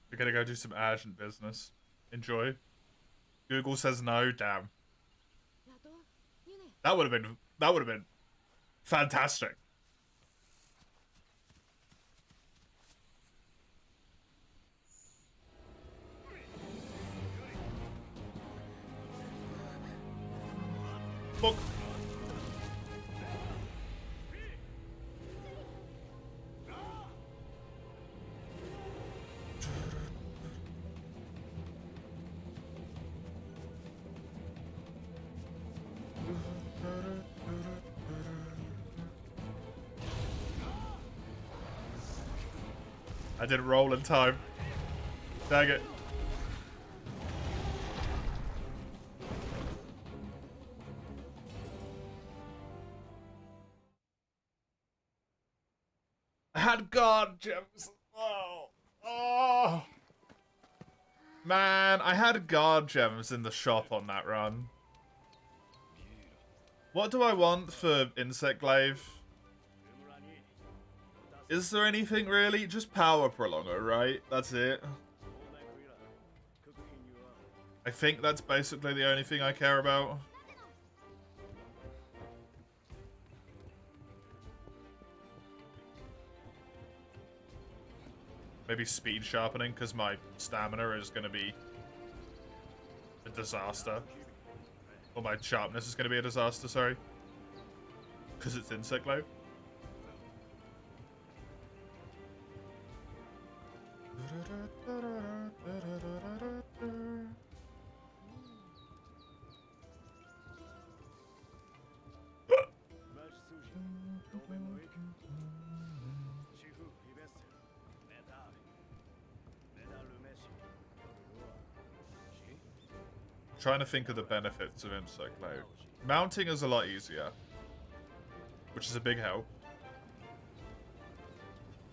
[SPEAKER 1] We're gonna go do some urgent business. Enjoy. Google says no, damn. That would have been fantastic. Fuck. I didn't roll in time. Dang it. I had guard gems. Oh. Man, I had guard gems in the shop on that run. What do I want for Insect Glaive? Is there anything really? Just power prolonger, right? That's it. I think that's basically the only thing I care about. Maybe speed sharpening, because my stamina is going to be a disaster. Or my sharpness is going to be a disaster, sorry. Because it's Insect Glaive. Trying to think of the benefits of Insect Glaive. Mounting is a lot easier, which is a big help.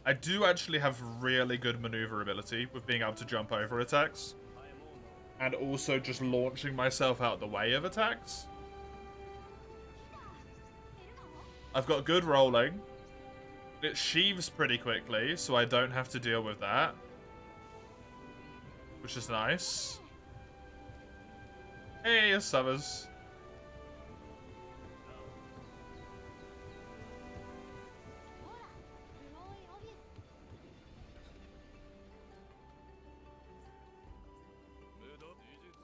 [SPEAKER 1] I do actually have really good maneuverability with being able to jump over attacks. And also just launching myself out the way of attacks. I've got good rolling. It sheaves pretty quickly, so I don't have to deal with that. Which is nice. Hey, Summers.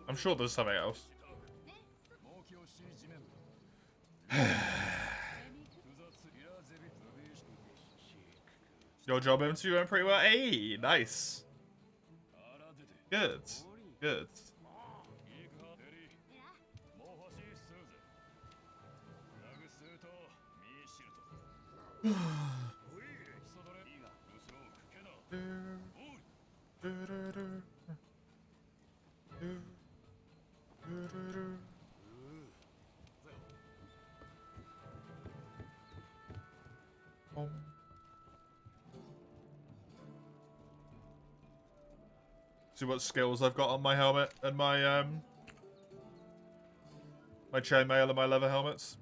[SPEAKER 1] I'm sure there's something else. Your job interview went pretty well. Hey, nice. Good. Good. See what skills I've got on my helmet and my my chainmail and my leather helmets.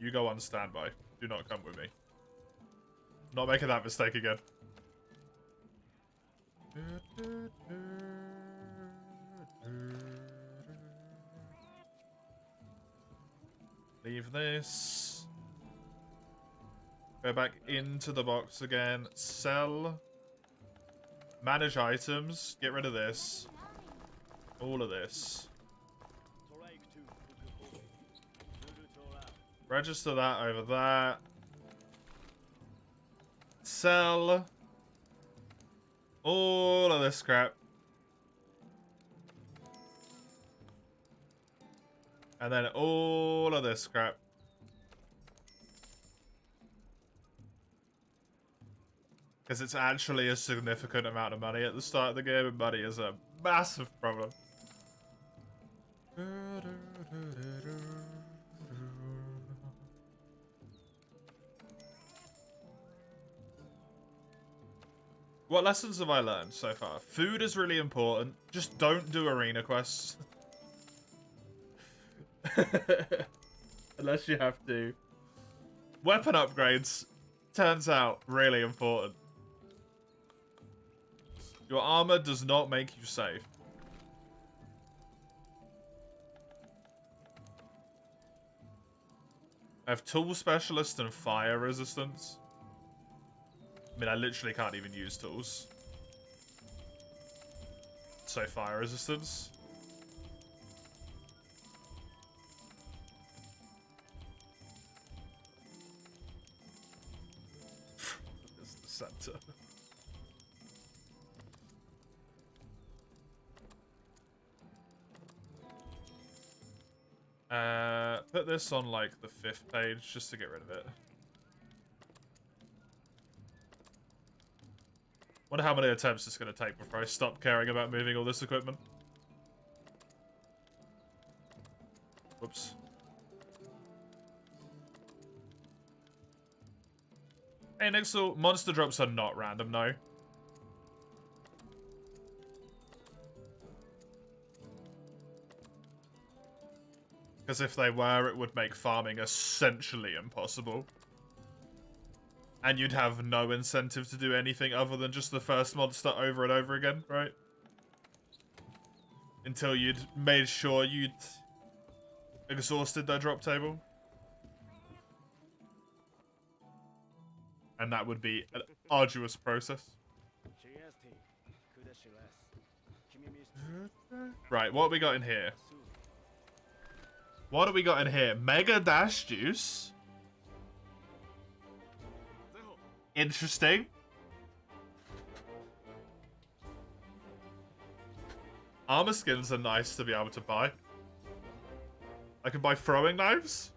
[SPEAKER 1] You go on standby. Do not come with me. Not making that mistake again. Leave this. Go back into the box again. Sell. Manage items. Get rid of this. All of this. Register that over that. Sell. All of this crap. And then all of this crap. Because it's actually a significant amount of money at the start of the game, and money is a massive problem. What lessons have I learned so far? Food is really important. Just don't do arena quests. Unless you have to. Weapon upgrades, turns out, really important. Your armor does not make you safe. I have tool specialist and fire resistance. I mean, I literally can't even use tools. So fire resistance. This is the center. Put this on like the 5th page just to get rid of it. Wonder how many attempts it's going to take before I stop caring about moving all this equipment. Whoops. Hey Nixel, monster drops are not random, no. Because if they were, it would make farming essentially impossible. And you'd have no incentive to do anything other than just the first monster over and over again, right? Until you'd made sure you'd exhausted their drop table. And that would be an arduous process. Right, what have we got in here? What have we got in here? Mega Dash Juice. Interesting. Armor skins are nice to be able to buy. I can buy throwing knives.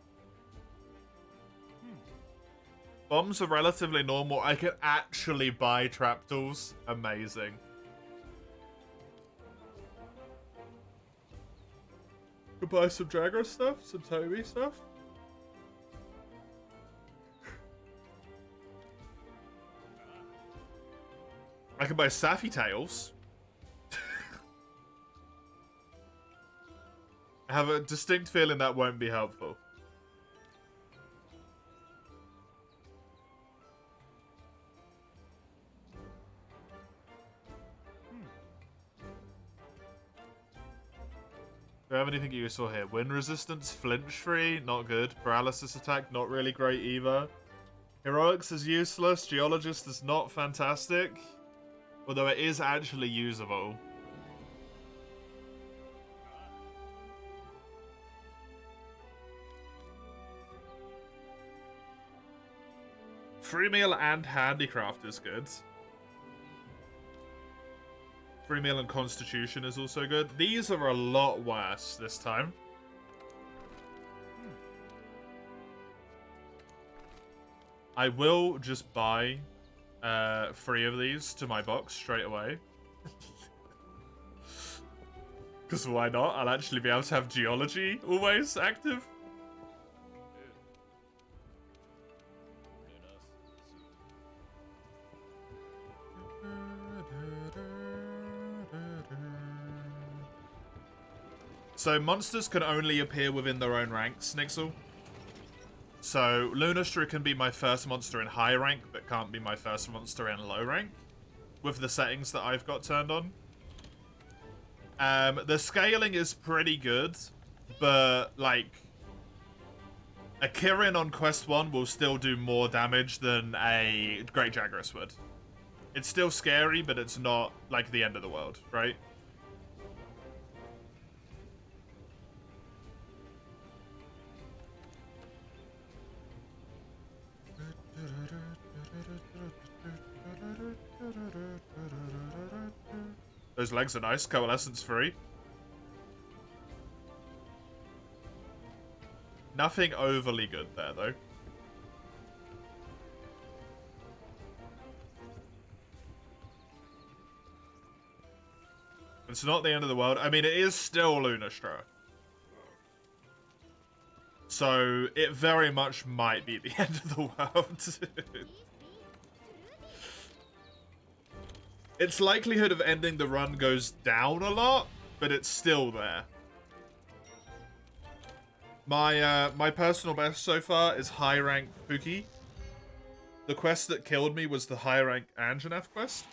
[SPEAKER 1] Bombs are relatively normal. I can actually buy trap tools. Amazing. Could buy some Dragger stuff, some Toby stuff. I can buy Saffy Tails. I have a distinct feeling that won't be helpful. Do I have anything useful here? Wind resistance, flinch free, not good. Paralysis attack, not really great either. Heroics is useless. Geologist is not fantastic. Although it is actually usable. Free meal and handicraft is good. Free meal and constitution is also good. These are a lot worse this time. I will just buy 3 of these to my box straight away. Because why not? I'll actually be able to have geology always active. So monsters can only appear within their own ranks, Nixel. So Lunastra can be my first monster in high rank, but can't be my first monster in low rank, with the settings that I've got turned on. The scaling is pretty good, but like a Kirin on Quest 1 will still do more damage than a Great Jagras would. It's still scary, but it's not like the end of the world, right? Those legs are nice, coalescence free. Nothing overly good there, though. It's not the end of the world. I mean, it is still Lunastra. So, it very much might be the end of the world. Its likelihood of ending the run goes down a lot, but it's still there. My personal best so far is high rank Puki. The quest that killed me was the high rank Anjanath quest.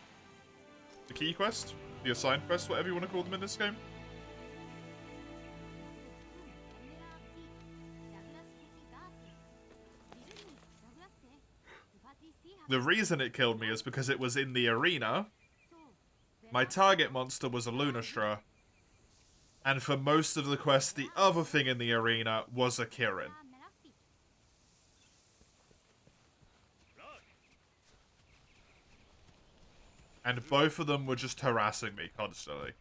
[SPEAKER 1] The key quest. The assigned quest, whatever you want to call them in this game. The reason it killed me is because it was in the arena. My target monster was a Lunastra. And for most of the quest, the other thing in the arena was a Kirin. And both of them were just harassing me constantly.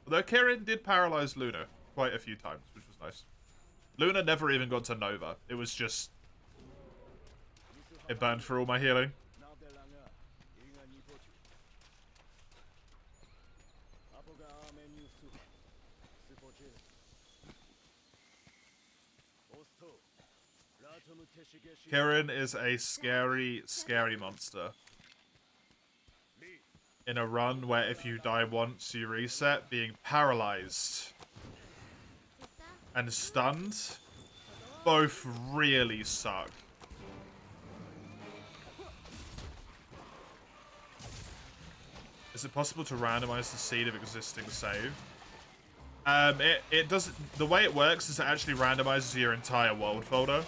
[SPEAKER 1] Although Kirin did paralyze Luna quite a few times, which was nice. Luna never even got to Nova. It was just... It burned for all my healing. Kirin is a scary, scary monster. In a run where if you die once, you reset, being paralyzed and stunned, both really suck. Is it possible to randomize the seed of existing save? It doesn't. The way it works is it actually randomizes your entire world folder.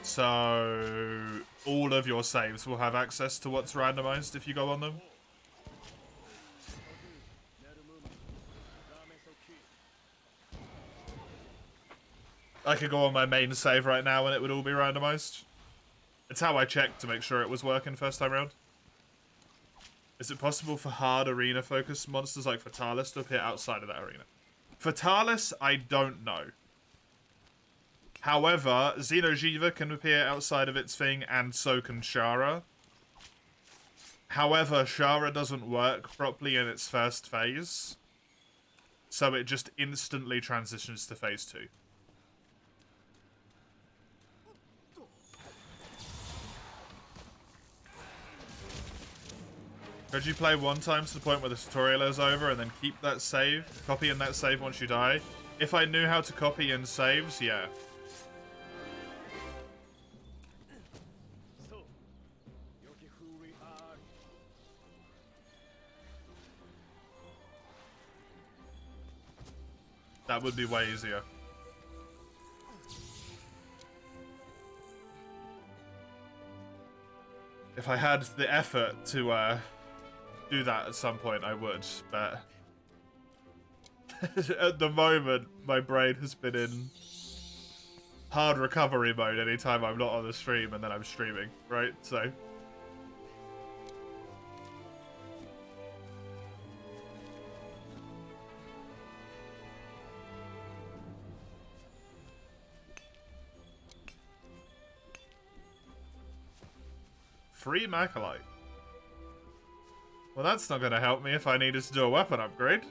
[SPEAKER 1] So all of your saves will have access to what's randomized if you go on them. I could go on my main save right now and it would all be randomized. It's how I checked to make sure it was working first time around. Is it possible for hard arena focused monsters like Fatalis to appear outside of that arena? Fatalis, I don't know. However, Xeno'jiva can appear outside of its thing, and so can Shara. However, Shara doesn't work properly in its first phase, so it just instantly transitions to phase 2. Could you play one time to the point where the tutorial is over and then keep that save, copy in that save once you die? If I knew how to copy in saves, yeah. That would be way easier. If I had the effort to do that at some point, I would, but at the moment, my brain has been in hard recovery mode anytime I'm not on the stream and then I'm streaming, right? So... free Macalite. Well, that's not going to help me if I needed to do a weapon upgrade.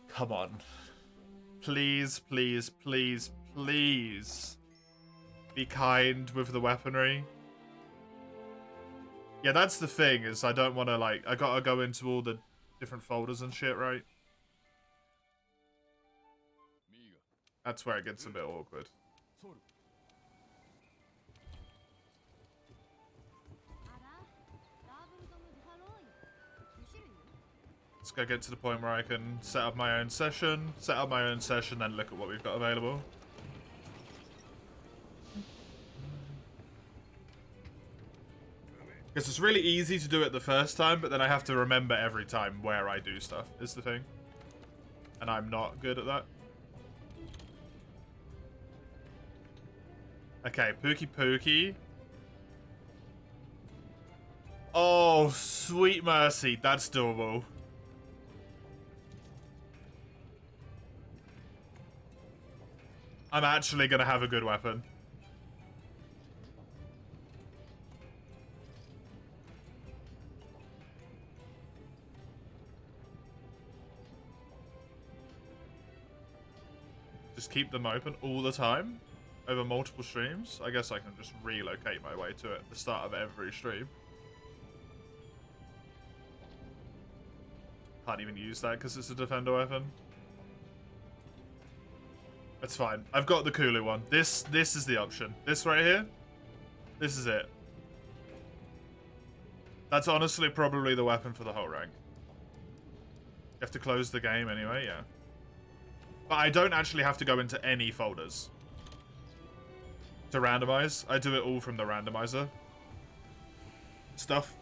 [SPEAKER 1] Come on. Please, please, please, please. Be kind with the weaponry. Yeah, that's the thing, is I don't want to, like, I gotta go into all the different folders and shit, right? That's where it gets a bit awkward. Let's go get to the point where I can set up my own session, then look at what we've got available. Because it's really easy to do it the first time, but then I have to remember every time where I do stuff, is the thing. And I'm not good at that. Okay, Pookie Pookie. Oh, sweet mercy. That's doable. I'm actually going to have a good weapon. Just keep them open all the time over multiple streams. I guess I can just relocate my way to it at the start of every stream. Can't even use that because it's a defender weapon. That's fine. I've got the Kulu one. This is the option. This right here. This is it. That's honestly probably the weapon for the whole rank. You have to close the game anyway, yeah. But I don't actually have to go into any folders to randomize. I do it all from the randomizer stuff.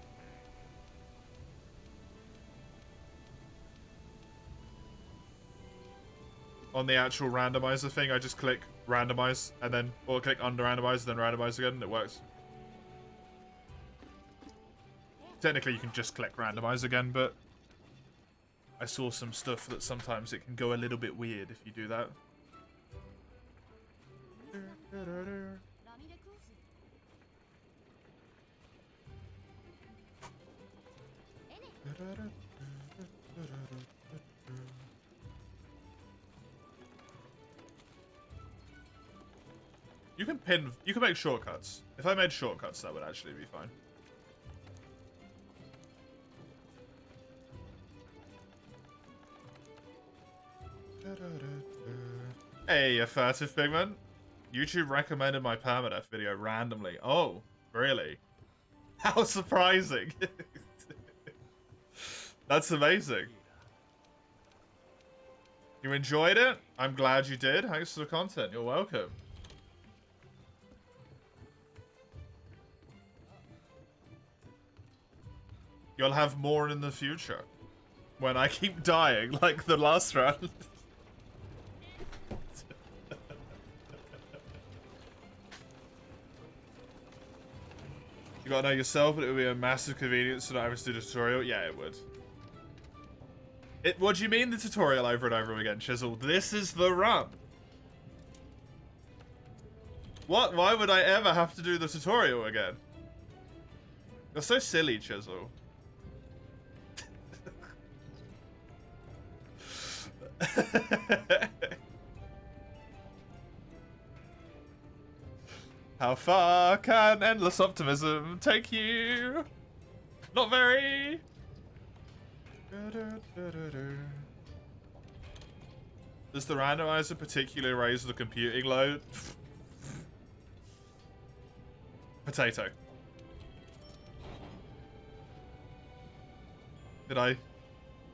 [SPEAKER 1] On the actual randomizer thing, I just click randomize and then, or click under randomize, then randomize again, and it works. Technically, you can just click randomize again, but I saw some stuff that sometimes it can go a little bit weird if you do that. You can make shortcuts. If I made shortcuts, that would actually be fine. Hey, a furtive pigment. YouTube recommended my Permadeath video randomly. Oh, really? How surprising. That's amazing. You enjoyed it? I'm glad you did. Thanks for the content. You're welcome. You'll have more in the future. When I keep dying, like the last round. You gotta know yourself, but it would be a massive convenience to not having to do a tutorial. Yeah, it would. What do you mean the tutorial over and over again, Chisel? This is the run. What? Why would I ever have to do the tutorial again? You're so silly, Chisel. How far can endless optimism take you? Not very. Does the randomizer particularly raise the computing load? Potato. Did I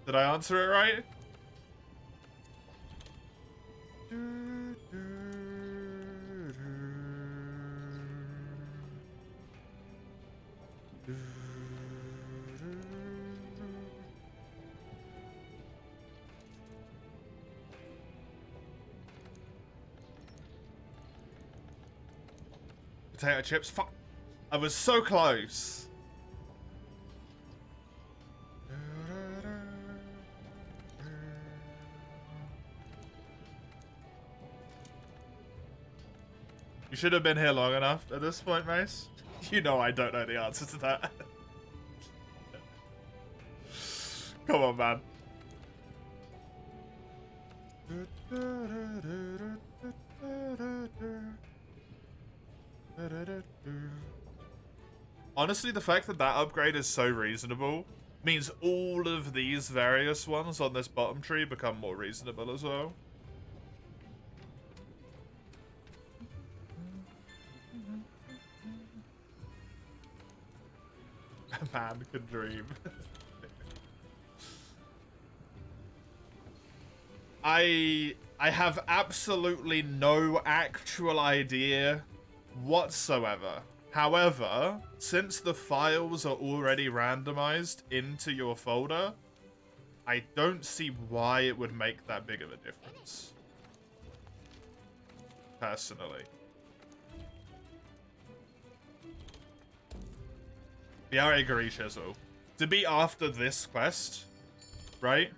[SPEAKER 1] answer it right? Potato chips. Fuck. I was so close. You should have been here long enough at this point, Mace. You know I don't know the answer to that. Come on, man. Honestly, the fact that that upgrade is so reasonable means all of these various ones on this bottom tree become more reasonable as well. A man can dream. I have absolutely no actual idea whatsoever. However, since the files are already randomized into your folder, I don't see why it would make that big of a difference. Personally. Yeah, I agree, Chisel. To be after this quest, right?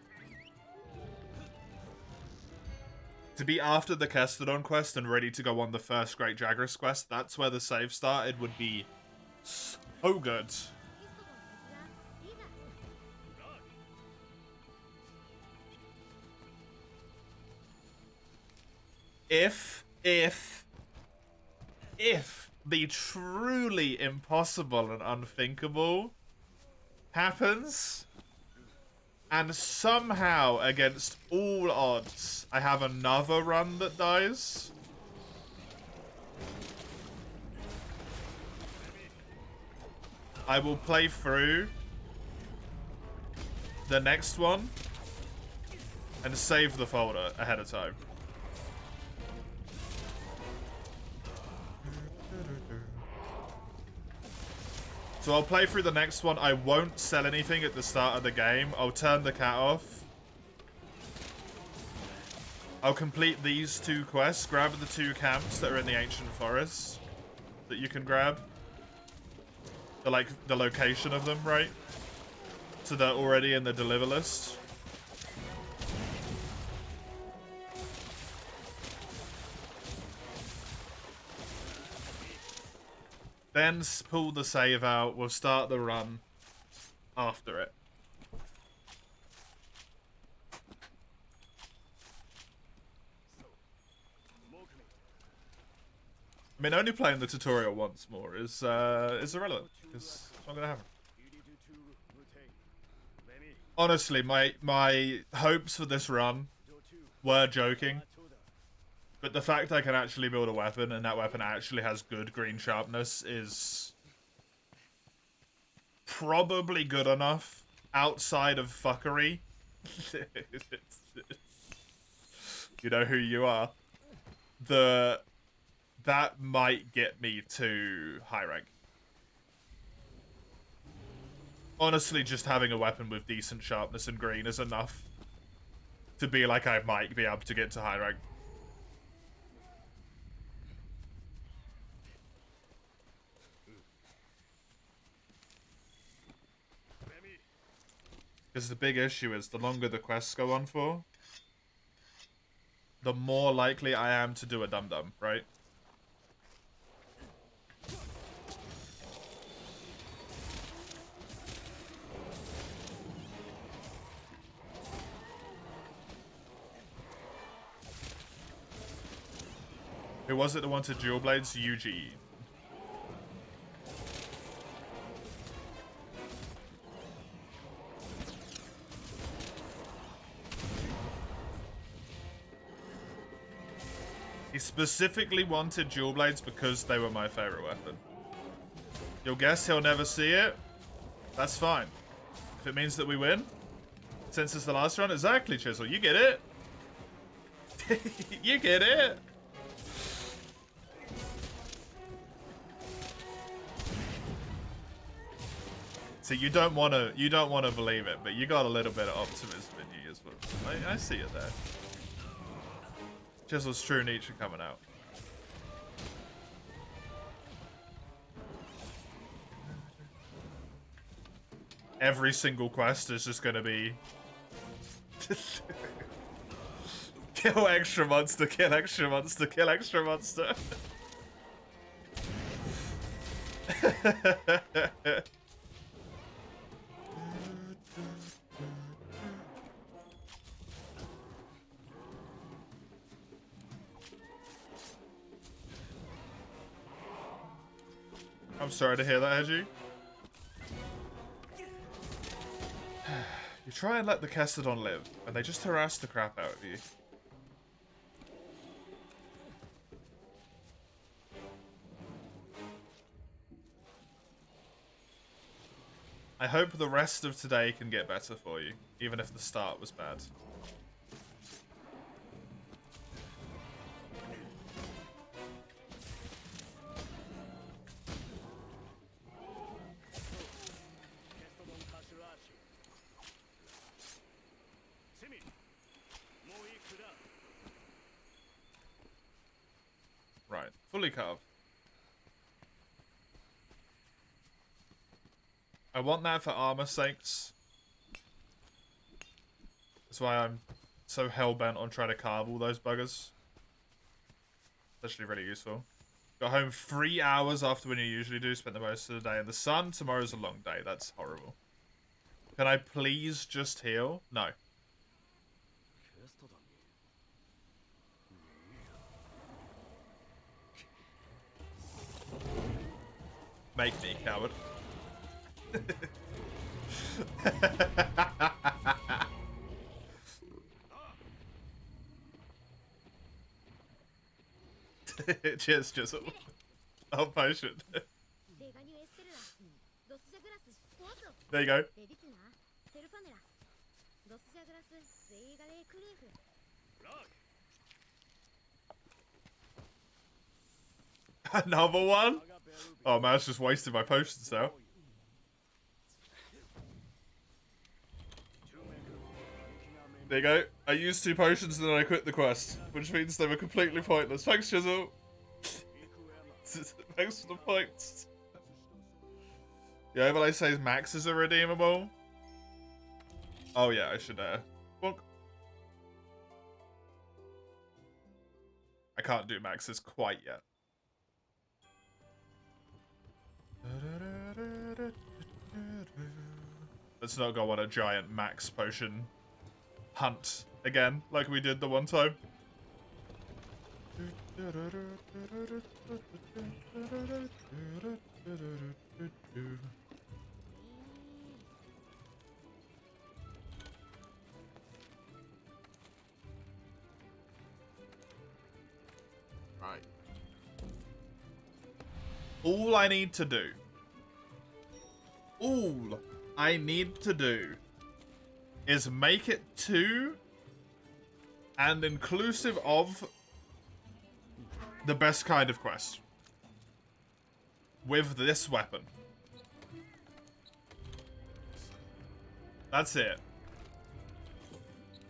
[SPEAKER 1] To be after the Kestodon quest and ready to go on the first Great Jagras quest, that's where the save started, would be so good. If the truly impossible and unthinkable happens, and somehow, against all odds, I have another run that dies, I will play through the next one and save the folder ahead of time. So I'll play through the next one. I won't sell anything at the start of the game. I'll turn the cat off. I'll complete these 2 quests. Grab the 2 camps that are in the ancient forests that you can grab. The location of them, right? So they're already in the deliver list. Then pull the save out. We'll start the run after it. I mean, only playing the tutorial once more is irrelevant, because it's not gonna happen. Honestly, my hopes for this run were joking. But the fact I can actually build a weapon, and that weapon actually has good green sharpness, is probably good enough outside of fuckery. You know who you are. That might get me to high rank. Honestly, just having a weapon with decent sharpness and green is enough to be like I might be able to get to high rank. Because the big issue is the longer the quests go on for, the more likely I am to do a dum-dum, right? Who was it that wanted dual blades? UG. He specifically wanted dual blades because they were my favorite weapon. You'll guess he'll never see it. That's fine. If it means that we win, since it's the last round, exactly, Chisel. You get it. You get it. See, you don't want to believe it, but you got a little bit of optimism in you as well. I see it there. Chisel's true nature coming out. Every single quest is just gonna be kill extra monster, kill extra monster, kill extra monster. I'm sorry to hear that, Hedgie. You try and let the Kestodon live, and they just harass the crap out of you. I hope the rest of today can get better for you, even if the start was bad. Right, fully carved. I want that for armor sakes. That's why I'm so hell-bent on trying to carve all those buggers. It's actually really useful. Got home 3 hours after when you usually do, spent the most of the day in the sun. Tomorrow's a long day. That's horrible. Can I please just heal? No. Make me, coward. Cheers, Jizzle. Oh, potion. There you go. Another one? Oh man, it's just wasted my potions now. There you go. I used 2 potions and then I quit the quest, which means they were completely pointless. Thanks, Chisel. Thanks for the points. Yeah, but I say maxes are redeemable. Oh yeah, I should bonk. I can't do maxes quite yet. Let's not go on a giant max potion hunt again, like we did the one time. Right. All I need to do is make it 2 and inclusive of the best kind of quest with this weapon. That's it.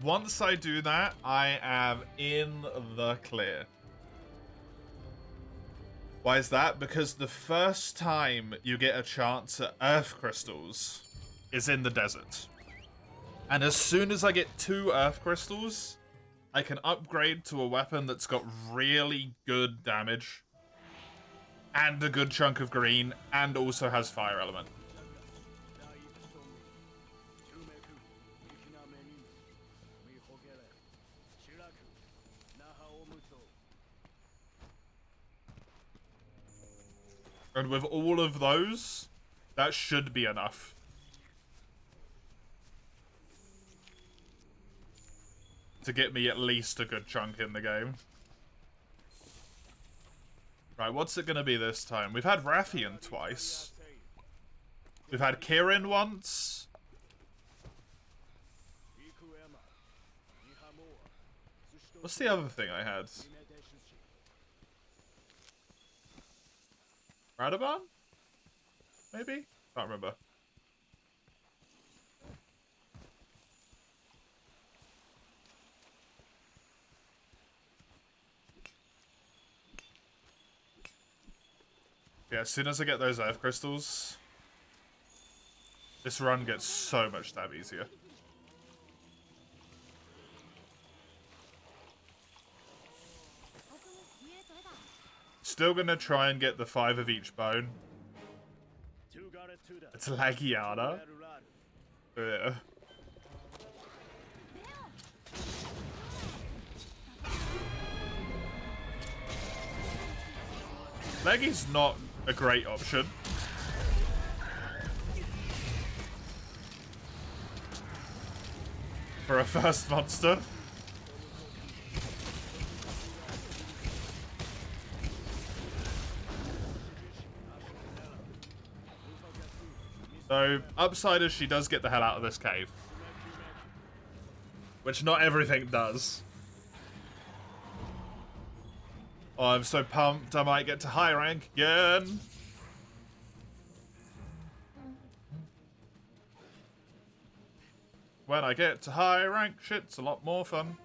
[SPEAKER 1] Once I do that, I am in the clear. Why is that? Because the first time you get a chance at Earth Crystals is in the desert. And as soon as I get 2 Earth Crystals, I can upgrade to a weapon that's got really good damage and a good chunk of green and also has fire element. And with all of those, that should be enough. To get me at least a good chunk in the game. Right, what's it gonna be this time? We've had Rathian twice. We've had Kirin once. What's the other thing I had? Radoban? Maybe? Can't remember. Yeah, as soon as I get those Earth Crystals, this run gets so much damn easier. Still gonna try and get the 5 of each bone. It's Lagiana. Yeah. Leggy's not a great option. For a first monster. So, upside is she does get the hell out of this cave. Which not everything does. Oh, I'm so pumped I might get to high rank again. When I get to high rank, shit's a lot more fun.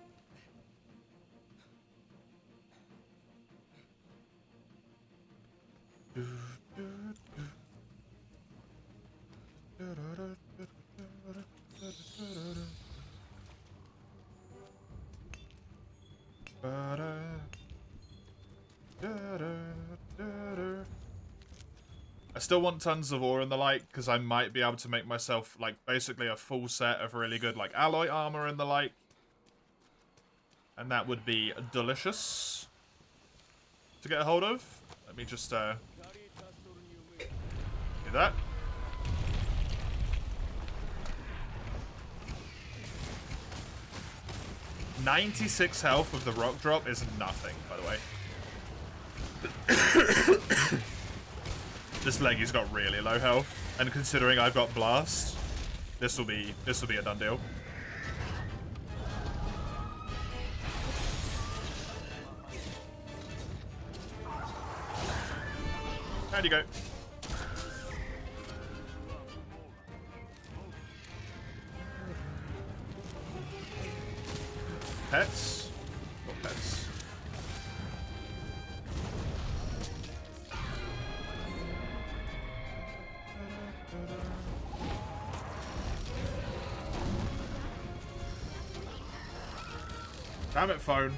[SPEAKER 1] I still want tons of ore and the like, because I might be able to make myself, like, basically a full set of really good, like, alloy armor and the like. And that would be delicious to get a hold of. Let me just, do that. $96 health with the rock drop is nothing, by the way. This Leggy's got really low health, and considering I've got blast, this will be a done deal. How'd you go? Pets? What pets? Damn it, phone.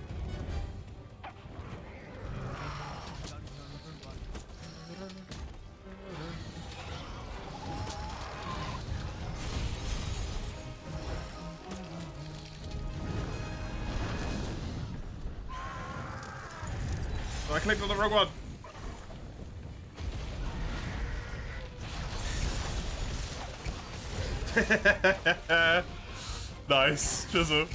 [SPEAKER 1] Oh, I clicked on the wrong one. Nice, chisel.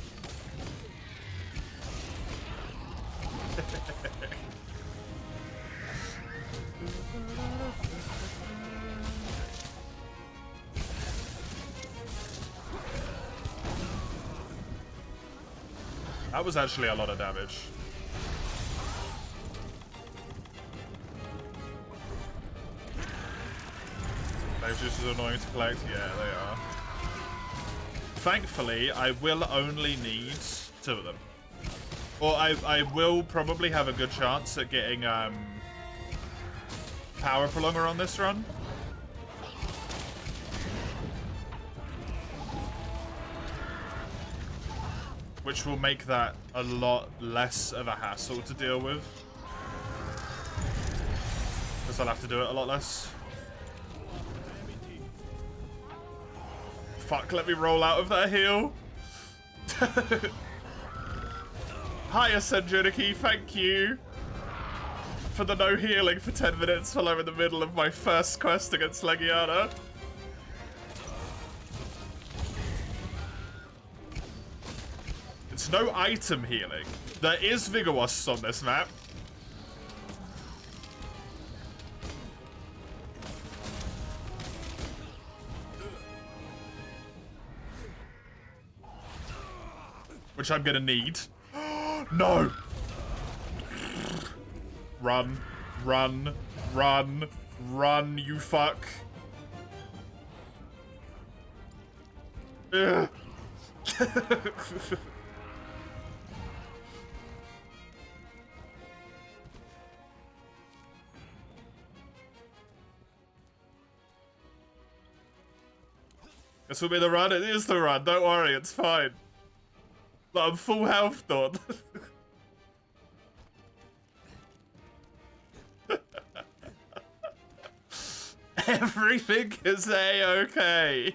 [SPEAKER 1] That was actually a lot of damage. Those juices are annoying to collect. Yeah, they are. Thankfully, I will only need 2 of them. Or I will probably have a good chance at getting power prolonger on this run. Which will make that a lot less of a hassle to deal with. Because I'll have to do it a lot less. Fuck, let me roll out of that heal. Hi, Ascensioniki, thank you for the no healing for 10 minutes while I'm in the middle of my first quest against Legiana. It's no item healing. There is Vigor Wasps on this map. Which I'm gonna need. No! Run, run, run, run, you fuck. Ugh. This will be the run. It is the run. Don't worry, it's fine. But I'm full health, Don. Everything is A-okay.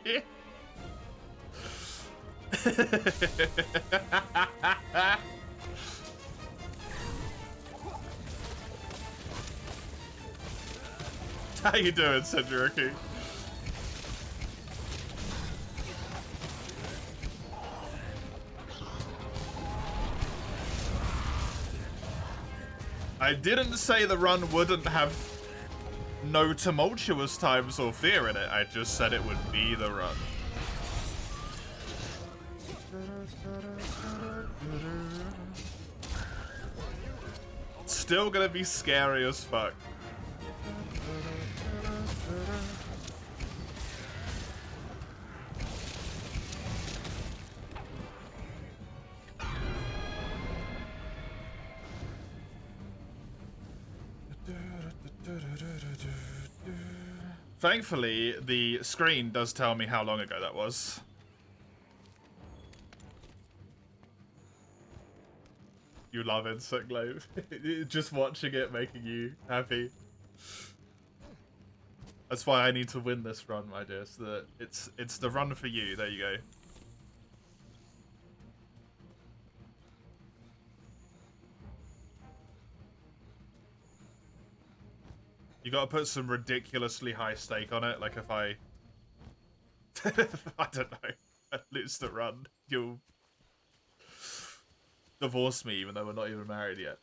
[SPEAKER 1] How you doing, Senjuruki? I didn't say the run wouldn't have no tumultuous times or fear in it. I just said it would be the run. Still gonna be scary as fuck. Thankfully, the screen does tell me how long ago that was. You love Insect Glaive. Just watching it making you happy. That's why I need to win this run, my dear. So that it's the run for you. There you go. You gotta put some ridiculously high stake on it. Like if I... I don't know. I lose the run. You'll divorce me even though we're not even married yet.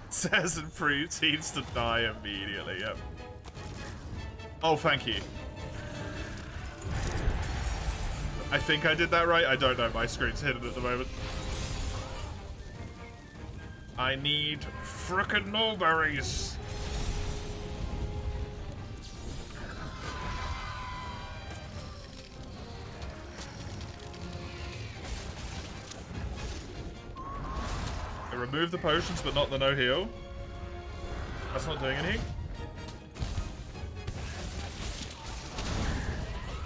[SPEAKER 1] Says and proves needs to die immediately, yep. Oh, thank you. I think I did that right. I don't know. My screen's hidden at the moment. I need frickin' mulberries. I removed the potions, but not the no heal. That's not doing anything.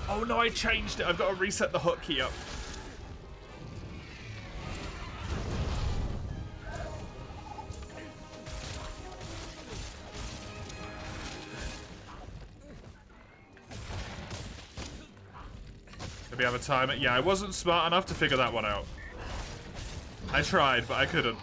[SPEAKER 1] Oh no, I changed it. I've got to reset the hotkey up. Maybe have a timer. Yeah, I wasn't smart enough to figure that one out. I tried, but I couldn't.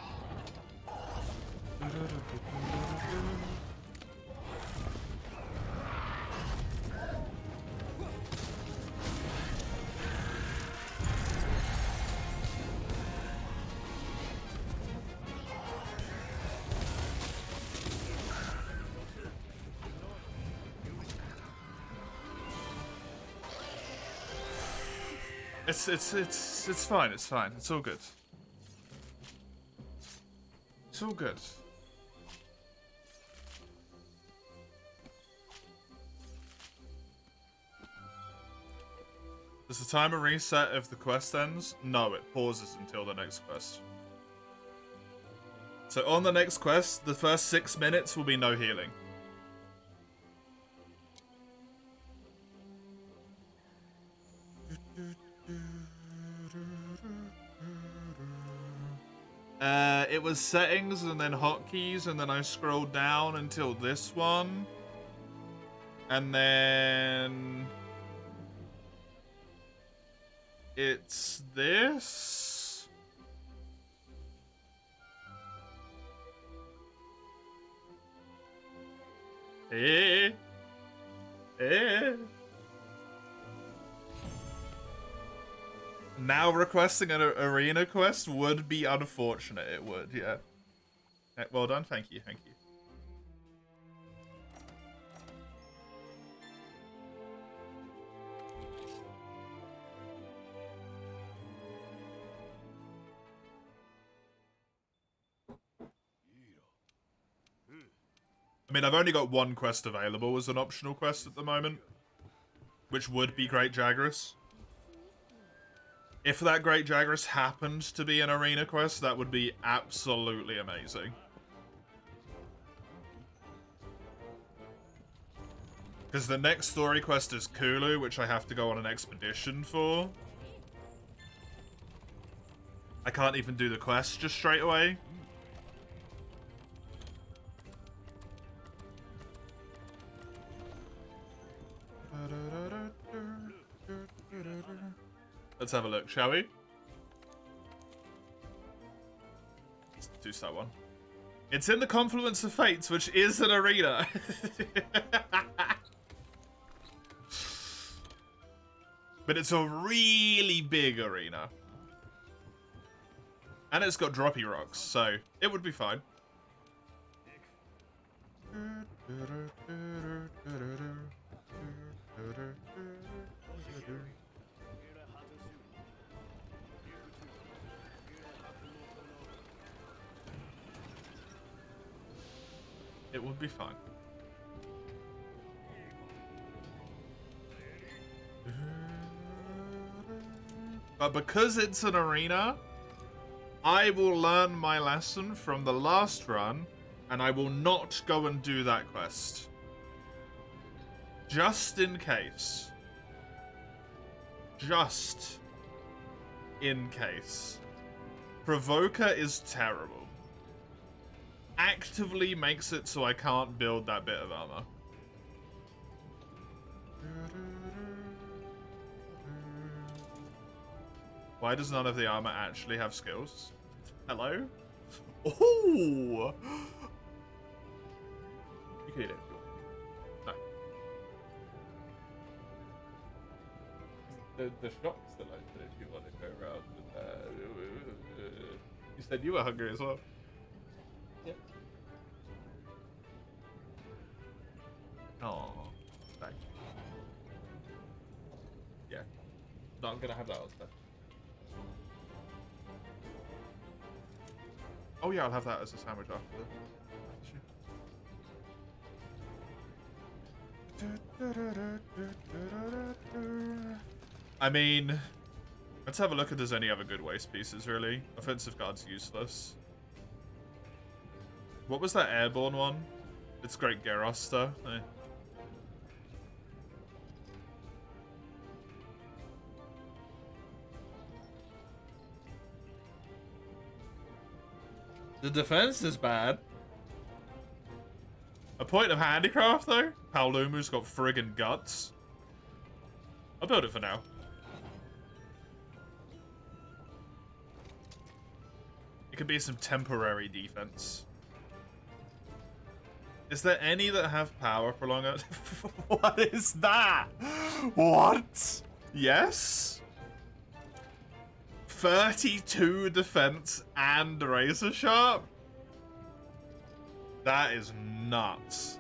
[SPEAKER 1] It's fine, it's fine. It's all good. It's all good. Does the timer reset if the quest ends? No, it pauses until the next quest. So on the next quest, the first 6 minutes will be no healing. It was settings and then hotkeys, and then I scrolled down until this one. And then... it's this? Eh? Now requesting an arena quest would be unfortunate. It would, yeah. Well done, thank you, thank you. I mean, I've only got one quest available as an optional quest at the moment, which would be Great Jagras. If that Great Jagras happened to be an arena quest, that would be absolutely amazing. Because the next story quest is Kulu, which I have to go on an expedition for. I can't even do the quest just straight away. Let's have a look, shall we? Let's do that one. It's in the Confluence of Fates, which is an arena. But it's a really big arena. And it's got droppy rocks, so it would be fine. It would be fine. But because it's an arena, I will learn my lesson from the last run, and I will not go and do that quest. Just in case. Just in case. Provoker is terrible. Actively makes it so I can't build that bit of armor. Why does none of the armor actually have skills? Hello? Oh! You can eat it. No. The shop's still open if you want to go around. You said you were hungry as well. Yeah. Oh, thanks. Yeah. No, I'm gonna have that on stuff. Oh yeah, I'll have that as a sandwich after the... I mean, let's have a look if there's any other good waste pieces, really. Offensive guard's useless. What was that airborne one? It's Great Gerosta. Eh. The defense is bad. A point of handicraft, though? Paolumu's got friggin' guts. I'll build it for now. It could be some temporary defense. Is there any that have power prolonger? What is that? What? Yes? 32 defense and razor sharp? That is nuts.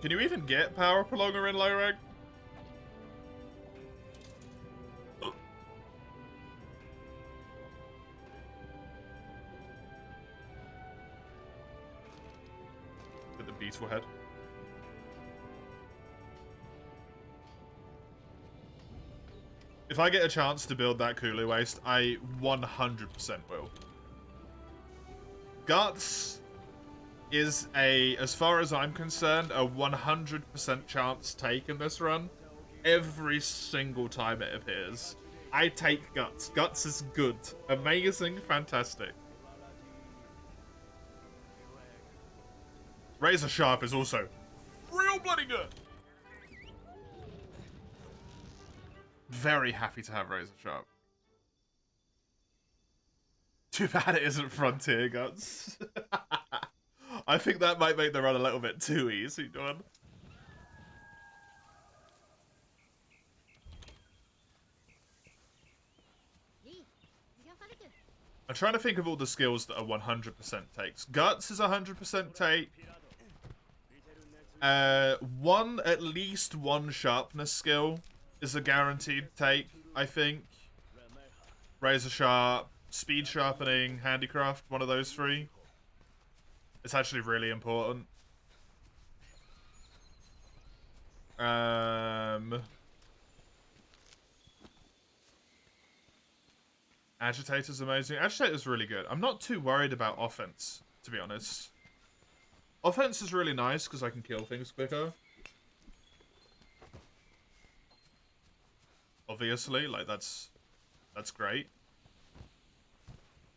[SPEAKER 1] Can you even get power prolonger in low rank? With the beetle head. If I get a chance to build that Kulu waste, I 100% will. Guts is a, as far as I'm concerned, a 100% chance take in this run. Every single time it appears. I take Guts. Guts is good. Amazing. Fantastic. Razor Sharp is also real bloody good. Very happy to have Razor Sharp. Too bad it isn't Frontier Guts. I think that might make the run a little bit too easy, Don. I'm trying to think of all the skills that are 100% takes. Guts is 100% take. At least one sharpness skill is a guaranteed take, I think. Razor Sharp, Speed Sharpening, Handicraft, one of those three. It's actually really important. Agitator's amazing. Agitator's really good. I'm not too worried about offense, to be honest. Offense is really nice because I can kill things quicker. Obviously, like that's great.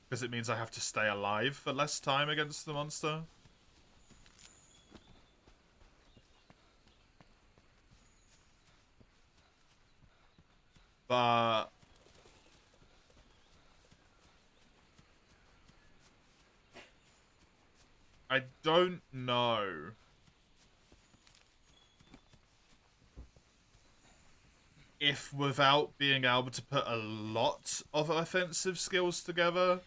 [SPEAKER 1] Because it means I have to stay alive for less time against the monster. But I don't know if without being able to put a lot of offensive skills together,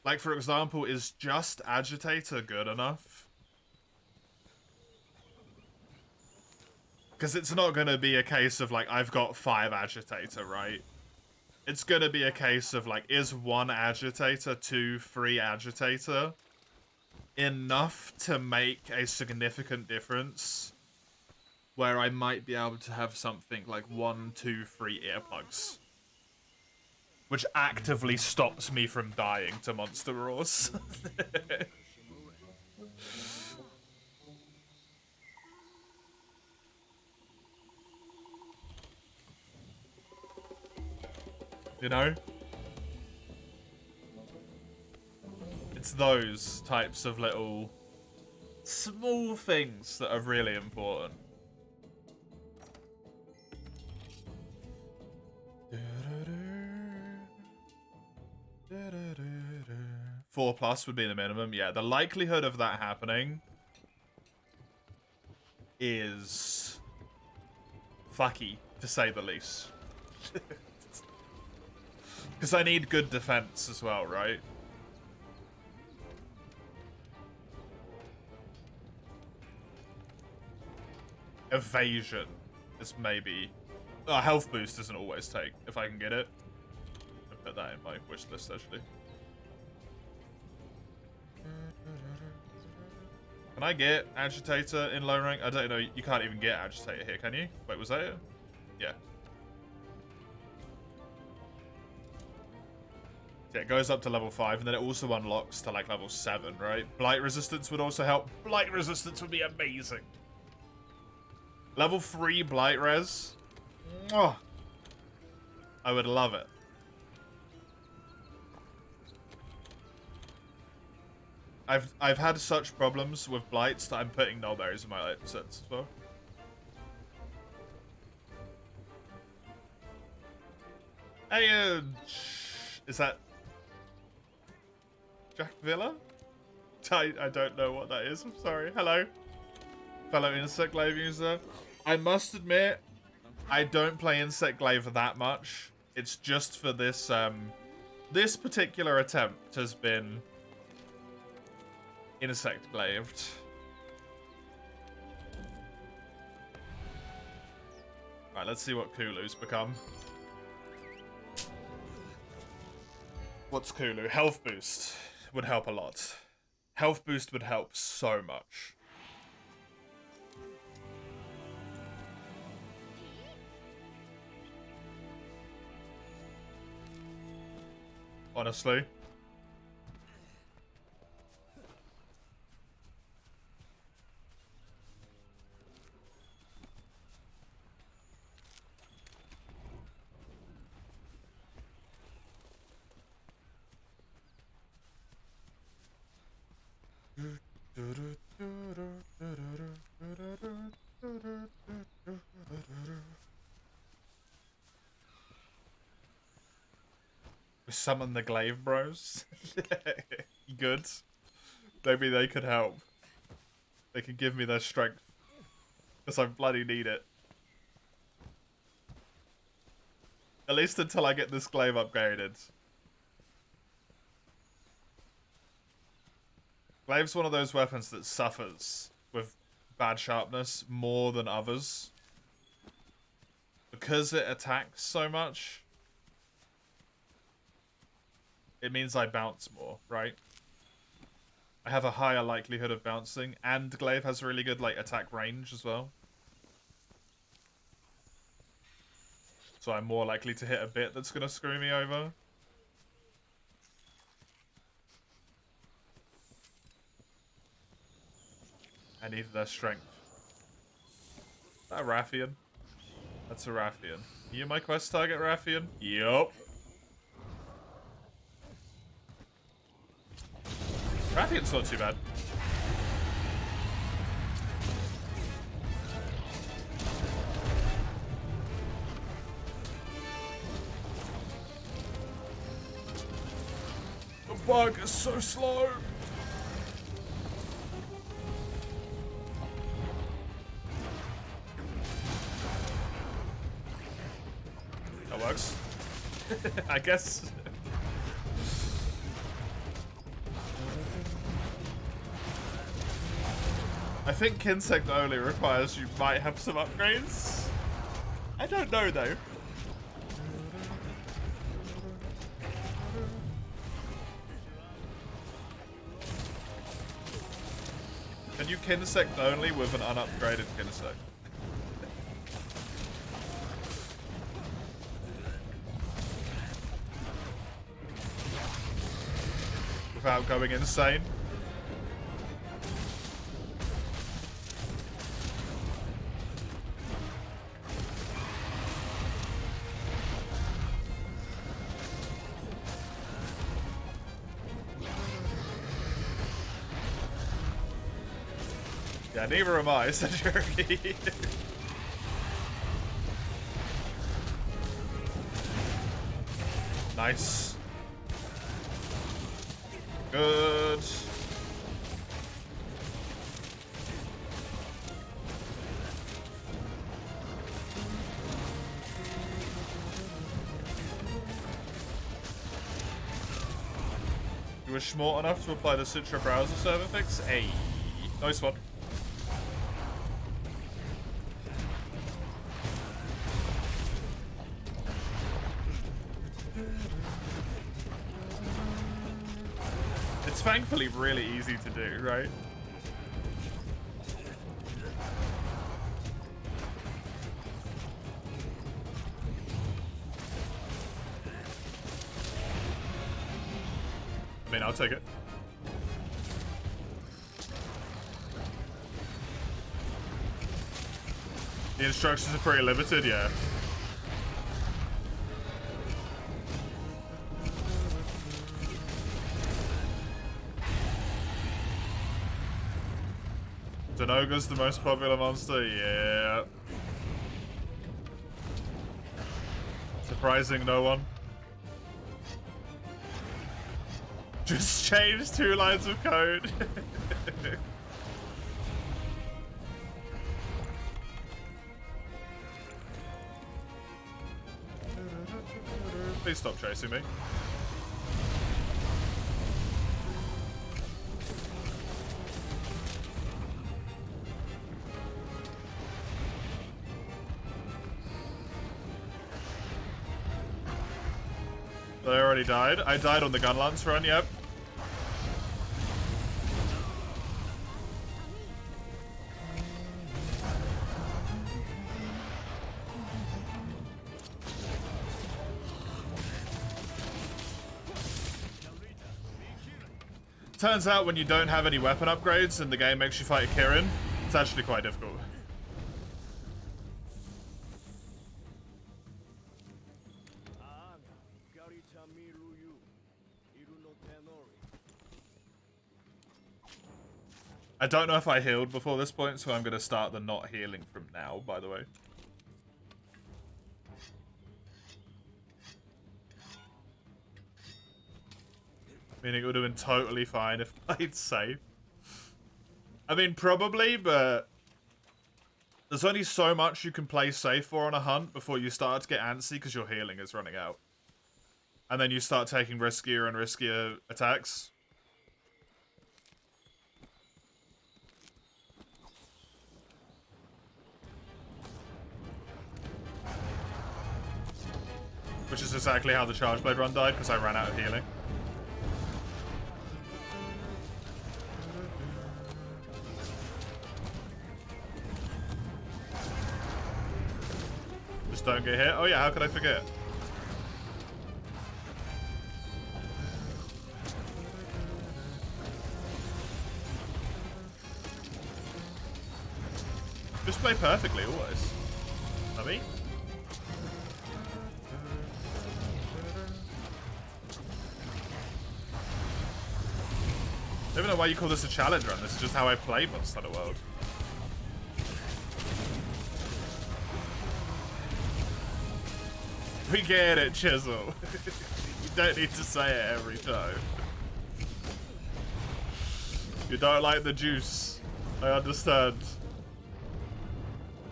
[SPEAKER 1] like for example, is just Agitator good enough? Because it's not going to be a case of like, I've got 5 Agitator, right? It's going to be a case of like, is 1 Agitator, 2, 3 Agitator enough to make a significant difference where I might be able to have something like 1, 2, 3 earplugs, which actively stops me from dying to monster roars. You know? It's those types of little small things that are really important. 4+ would be the minimum. Yeah, the likelihood of that happening is fucky, to say the least. Because I need good defense as well, right? Evasion is maybe... health boost doesn't always take, if I can get it. I'll put that in my wish list, actually. Can I get Agitator in low rank? I don't know. You can't even get Agitator here, can you? Wait, was that it? Yeah. Yeah, it goes up to level 5, and then it also unlocks to, like, level 7, right? Blight Resistance would also help. Blight Resistance would be amazing. Level 3 Blight Res. Mwah! I would love it. I've had such problems with blights that I'm putting null berries in my sets as well. Hey, is that Jack Villa? I don't know what that is. I'm sorry. Hello, fellow Insect Glaive user. I must admit, I don't play Insect Glaive that much. It's just for this this particular attempt has been Insect Glaved. Alright, let's see what Kulu's become. What's Kulu? Health boost would help a lot. Health boost would help so much. Honestly. We summon the Glaive Bros. Good. Maybe they could help. They could give me their strength. Because I bloody need it. At least until I get this Glaive upgraded. Glaive's one of those weapons that suffers with bad sharpness more than others. Because it attacks so much, it means I bounce more, right? I have a higher likelihood of bouncing, and Glaive has really good like attack range as well. So I'm more likely to hit a bit that's gonna screw me over. I need their strength. Is that a Rathian? That's a Rathian. You my quest target, Rathian? Yup. Rathian's not too bad. fuck, it's so slow. That works. I guess. I think Insect only requires you might have some upgrades. I don't know though. Can you Kinsect only with an unupgraded Kinsect? Without going insane? Yeah, neither am I, said Jerky. Nice. Good. You were smart enough to apply the Citra browser server fix? Hey, nice one. It's thankfully really easy to do, right? I mean, I'll take it. The instructions are pretty limited, yeah. Denoga's the most popular monster? Yeah. Surprising no one. Just change 2 lines of code. Please stop chasing me. I already died. I died on the gun lance run, yep. Turns out when you don't have any weapon upgrades and the game makes you fight a Kirin, it's actually quite difficult. I don't know if I healed before this point, so I'm going to start the not healing from now, by the way. Meaning it would have been totally fine if I played safe. I mean, probably, but there's only so much you can play safe for on a hunt before you start to get antsy because your healing is running out. And then you start taking riskier and riskier attacks. Which is exactly how the Charge Blade run died, because I ran out of healing. Just don't get hit. Oh yeah, how could I forget? Just play perfectly, always. I mean? I don't even know why you call this a challenge run. This is just how I play Monster Hunter World. We get it, Chisel. You don't need to say it every time. You don't like the juice. I understand.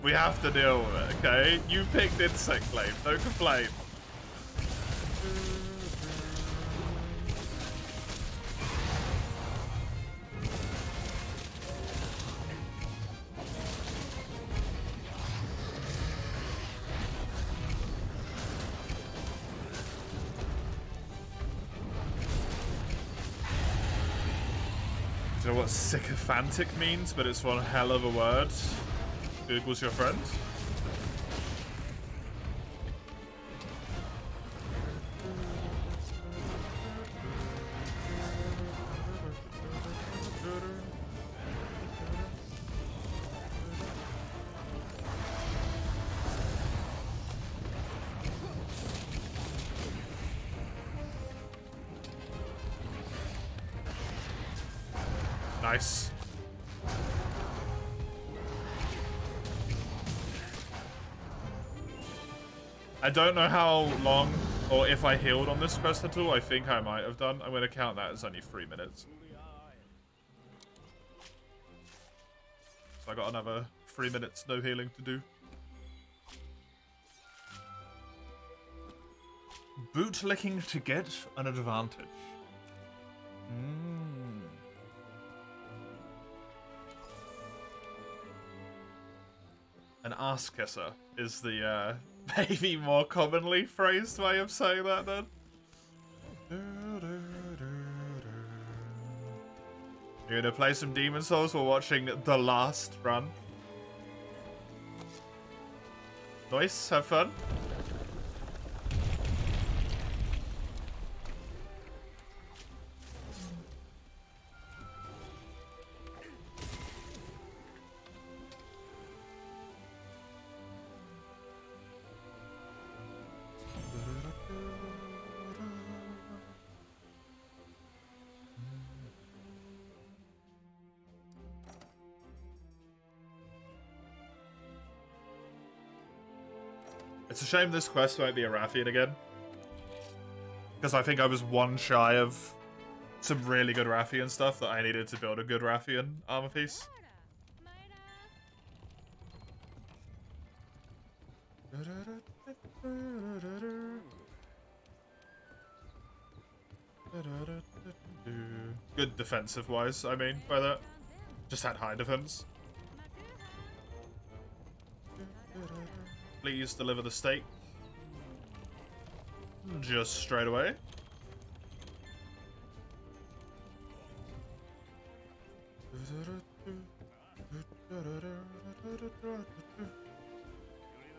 [SPEAKER 1] We have to deal with it, okay? You picked Insect Glaive, don't complain. Do you know what sycophantic means? But it's one hell of a word. Google's your friend. Nice. I don't know how long or if I healed on this quest at all. I think I might have done. I'm going to count that as only 3 minutes. So I got another 3 minutes no healing to do. Bootlicking to get an advantage. An ass kisser is the maybe more commonly phrased way of saying that then. You're gonna play some Demon Souls while watching The Last Run. Nice, have fun. It's a shame this quest won't be a Rathian again. Because I think I was one shy of some really good Rathian stuff that I needed to build a good Rathian armor piece. Good defensive-wise, I mean, by that. Just had high defense. Please deliver the steak. Just straight away.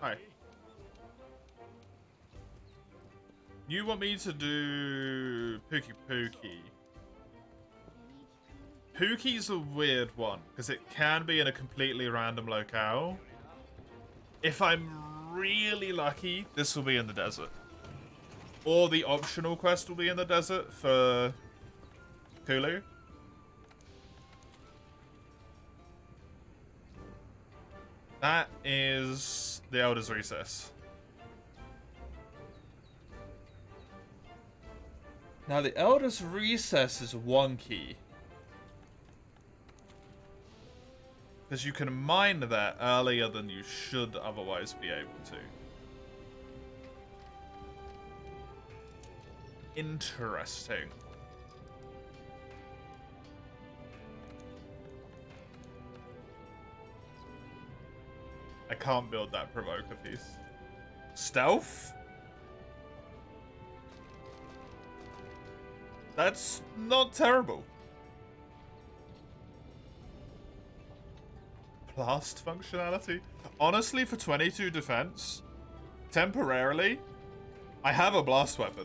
[SPEAKER 1] Hi. You want me to do Pookie Pookie? Pookie's a weird one, because it can be in a completely random locale. If I'm really lucky, this will be in the desert. Or the optional quest will be in the desert for Kulu. That is the Elder's Recess. Now the Elder's Recess is wonky. Because you can mine that earlier than you should otherwise be able to. Interesting. I can't build that provoker piece. Stealth? That's not terrible. Blast functionality? Honestly, for 22 defense, temporarily, I have a blast weapon.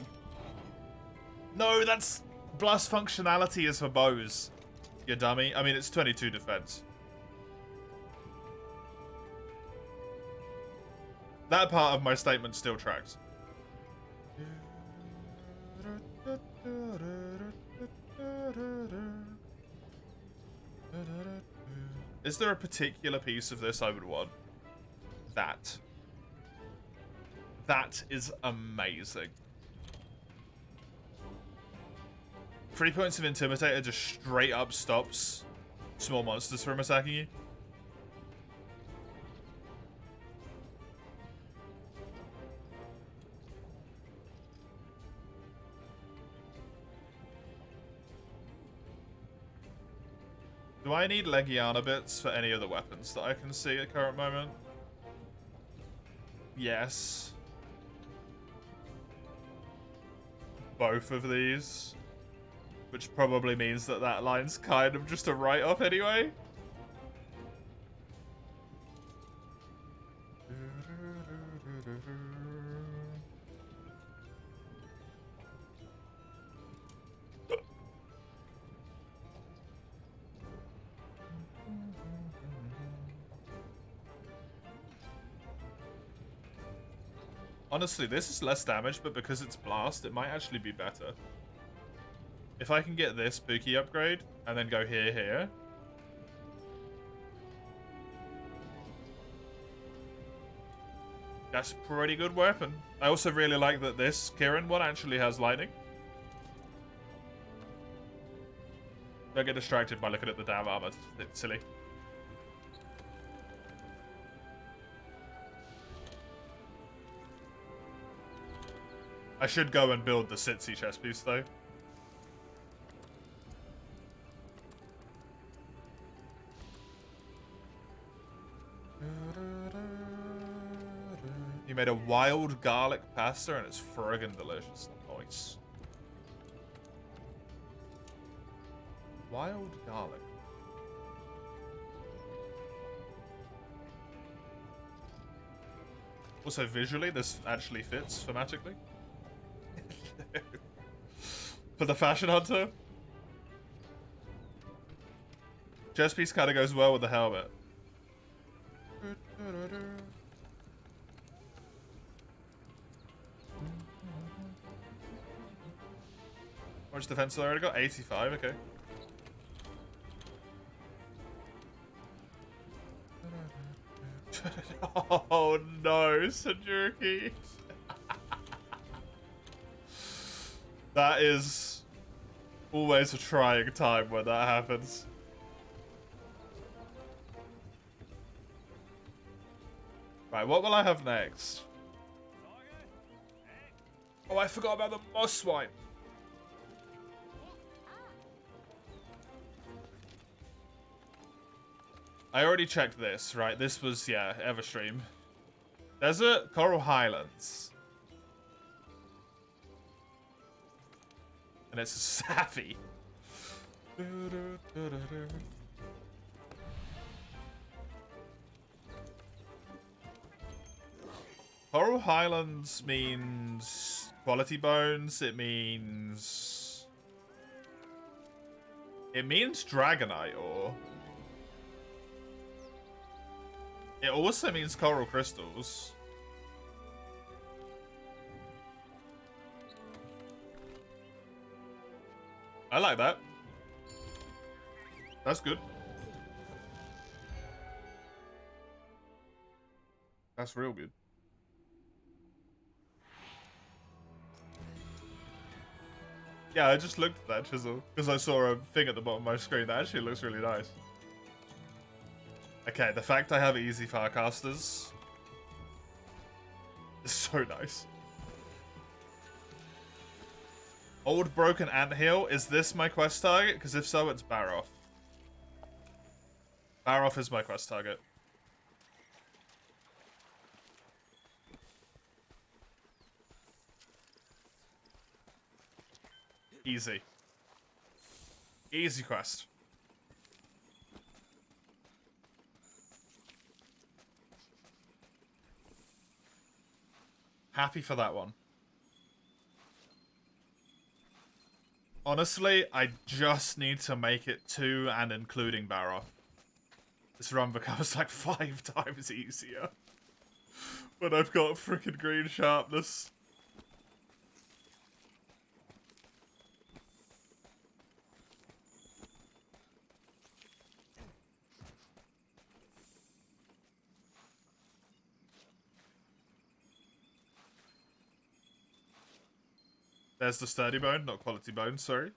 [SPEAKER 1] No, that's... Blast functionality is for bows, you dummy. I mean, it's 22 defense. That part of my statement still tracks. Is there a particular piece of this I would want? That. That is amazing. 3 points of Intimidator just straight up stops small monsters from attacking you. Do I need Legiana bits for any of the weapons that I can see at current moment? Yes. Both of these. Which probably means that that line's kind of just a write-off anyway. Honestly, this is less damage, but because it's blast, it might actually be better. If I can get this Spooky upgrade, and then go here. That's a pretty good weapon. I also really like that this Kirin one actually has lightning. Don't get distracted by looking at the damn armor. It's silly. I should go and build the Sitsi chest piece, though. You made a wild garlic pasta and it's friggin' delicious. Nice. Wild garlic. Also, visually, this actually fits thematically. For the fashion hunter. Chest piece kind of goes well with the helmet. How much defense I already got? 85, okay. Oh no, Sajurki. That is always a trying time when that happens. Right, what will I have next? Oh, I forgot about the moss swine. I already checked this, right? This was, yeah, Everstream. Desert, Coral Highlands. And it's Savvy. Coral Highlands means quality bones. It means Dragonite ore. It also means coral crystals. I like that. That's good. That's real good. Yeah, I just looked at that chisel because I saw a thing at the bottom of my screen that actually looks really nice. Okay, the fact I have easy firecasters is so nice. Old Broken Anthill, is this my quest target? Because if so, it's Baroth. Baroth is my quest target. Easy. Easy quest. Happy for that one. Honestly, I just need to make it 2 and including Baroth. This run becomes like 5 times easier. When I've got freaking green sharpness. There's the sturdy bone, not quality bone, sorry.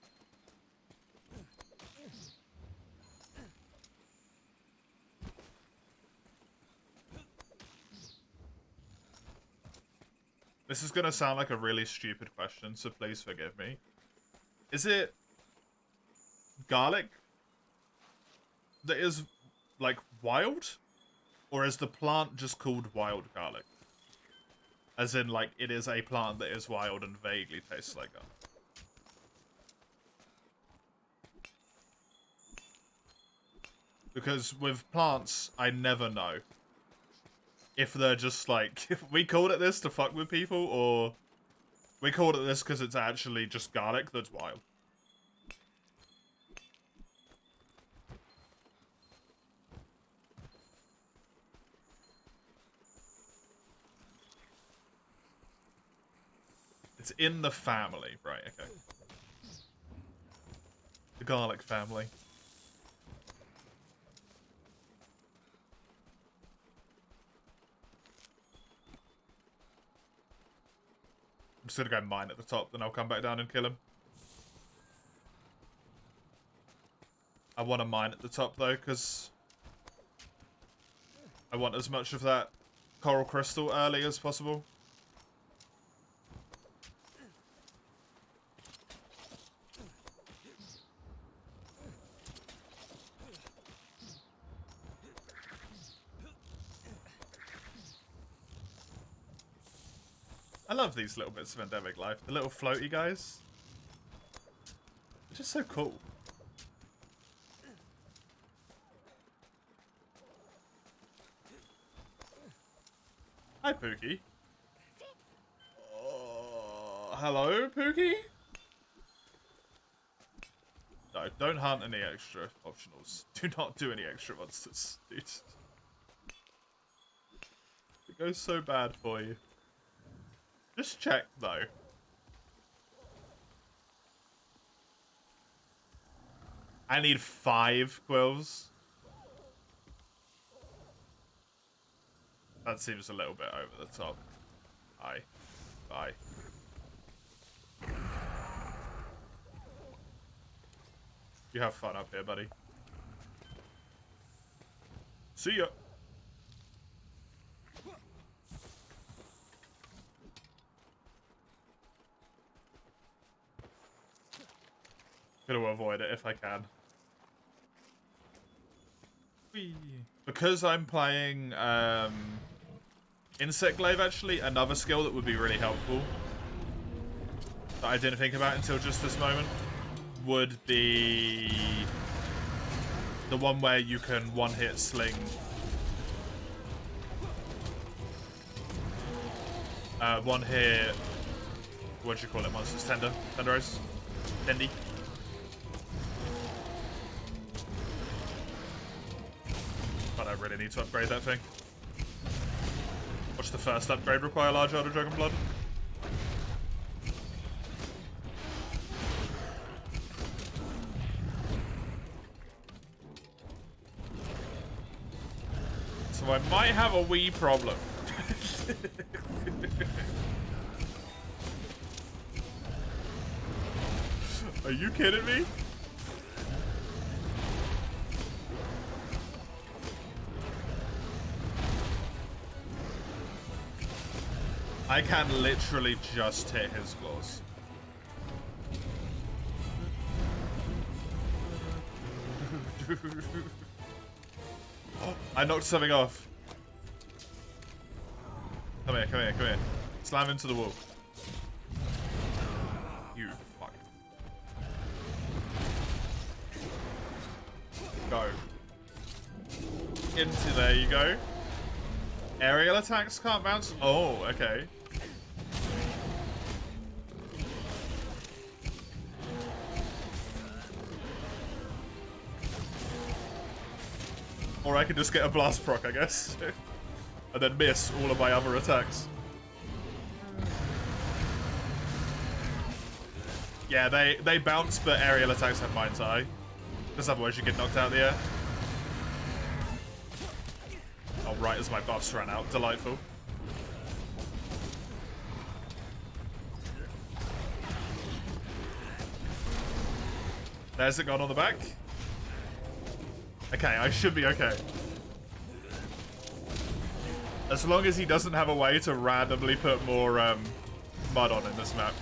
[SPEAKER 1] This is going to sound like a really stupid question, so please forgive me. Is it garlic that is, like, wild? Or is the plant just called wild garlic? As in, like, it is a plant that is wild and vaguely tastes like garlic. Because with plants, I never know if they're just like, we called it this to fuck with people, or we called it this because it's actually just garlic that's wild. It's in the family, right, okay. The garlic family. I'm just gonna go mine at the top, then I'll come back down and kill him. I want a mine at the top though, because I want as much of that coral crystal early as possible. I love these little bits of endemic life. The little floaty guys. They're just so cool. Hi, Pookie. Hello, Pookie? No, don't hunt any extra optionals. Do not do any extra monsters, dude. It goes so bad for you. Just check, though. I need 5 quills. That seems a little bit over the top. Bye. Bye. You have fun up here, buddy. See ya. Gonna avoid it if I can. Whee. Because I'm playing Insect Glaive, actually, another skill that would be really helpful that I didn't think about until just this moment would be the one where you can one-hit sling one-hit, what do you call it, monsters? Tenderos? Tendy? But I really need to upgrade that thing. What's the first upgrade require? Large Elder Dragon Blood? So I might have a wee problem. Are you kidding me? I can literally just hit his claws. I knocked something off. Come here, come here, come here. Slam into the wall. You fuck. Go. Into there you go. Aerial attacks can't bounce? Oh, okay. Or I can just get a blast proc, I guess. And then miss all of my other attacks. Yeah, they bounce, but aerial attacks have Mind's Eye. Because otherwise you get knocked out of the air. Oh, right as my buffs ran out. Delightful. There's it gone on the back. Okay, I should be okay. As long as he doesn't have a way to randomly put more mud on in this map.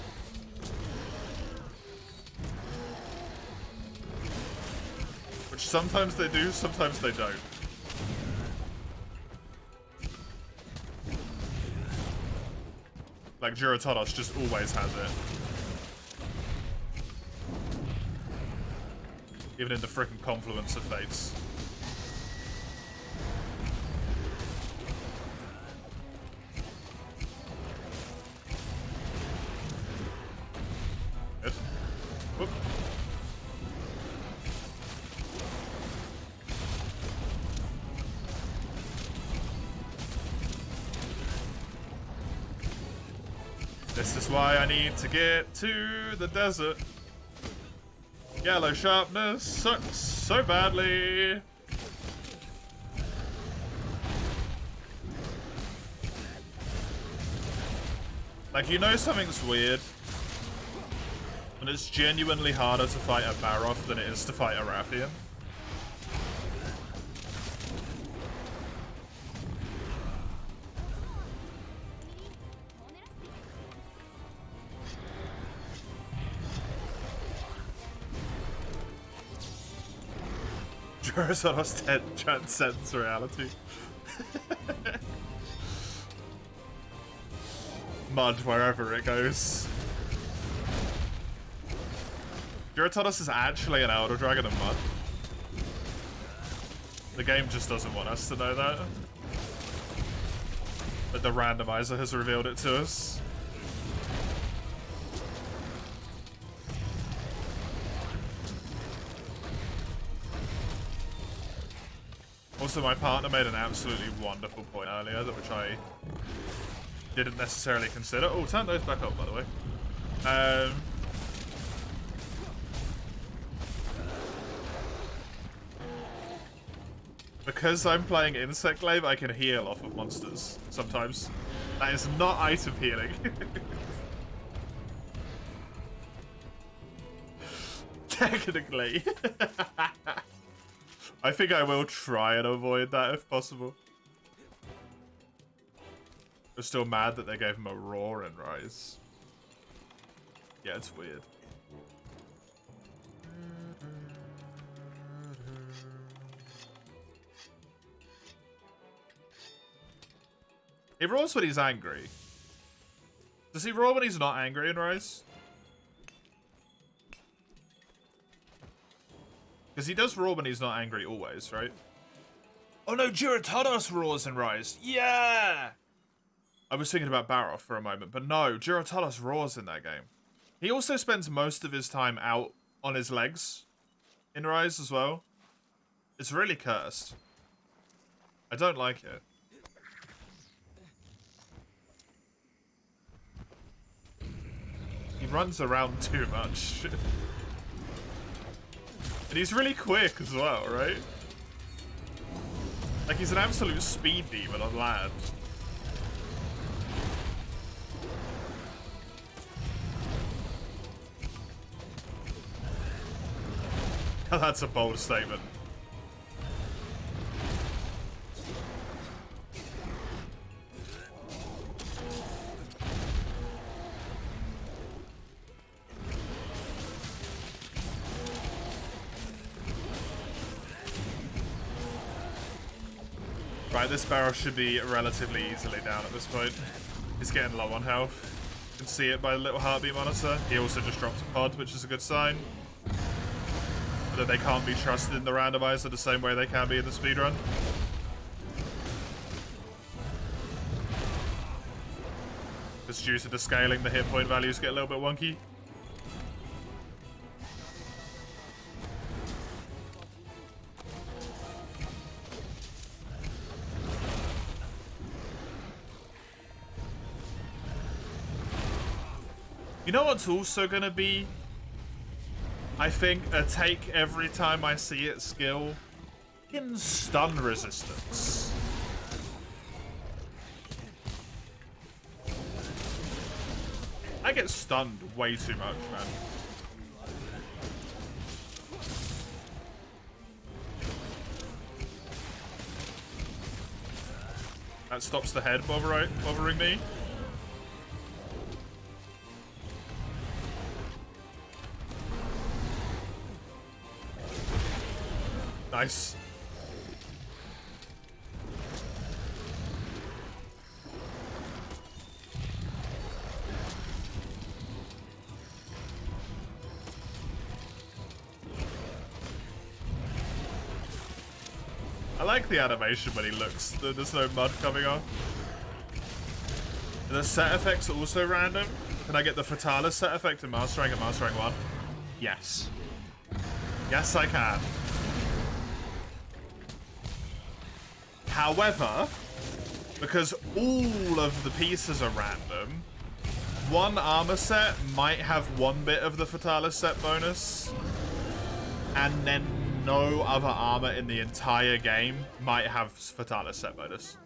[SPEAKER 1] Which sometimes they do, sometimes they don't. Like, Giratonos just always has it. Even in the frickin' confluence of fates. Good. Whoop. This is why I need to get to the desert. Yellow sharpness sucks so badly. Like, you know something's weird when it's genuinely harder to fight a Baroth than it is to fight a Rathian. Giratonos 10 transcends reality. Mud wherever it goes. Giratonos is actually an Elder Dragon of Mud. The game just doesn't want us to know that. But the randomizer has revealed it to us. Also, my partner made an absolutely wonderful point earlier, which I didn't necessarily consider. Oh, turn those back up, by the way. Because I'm playing Insect Glaive, I can heal off of monsters sometimes. That is not item healing. Technically. I think I will try and avoid that if possible. I'm still mad that they gave him a roar and rise. Yeah, it's weird. He roars when he's angry. Does he roar when he's not angry in Rise? Because he does roar when he's not angry always, right? Oh no, Giratonos roars in Rise. Yeah! I was thinking about Baroth for a moment, but no, Giratonos roars in that game. He also spends most of his time out on his legs in Rise as well. It's really cursed. I don't like it. He runs around too much. And he's really quick as well, right? Like, he's an absolute speed demon on land. That's a bold statement. Right, this barrel should be relatively easily down at this point. He's getting low on health. You can see it by the little heartbeat monitor. He also just dropped a pod, which is a good sign. That they can't be trusted in the randomizer the same way they can be in the speedrun. Because due to the scaling, the hit point values get a little bit wonky. You know what's also gonna be, I think, a take every time I see it skill? In stun resistance. I get stunned way too much, man. That stops the head bothering me. Nice. I like the animation when he looks. There's no mud coming off. The set effects are also random. Can I get the Fatalis set effect in Mastering at Mastering 1? Yes. Yes, I can. However, because all of the pieces are random, one armor set might have one bit of the Fatalis set bonus, and then no other armor in the entire game might have Fatalis set bonus.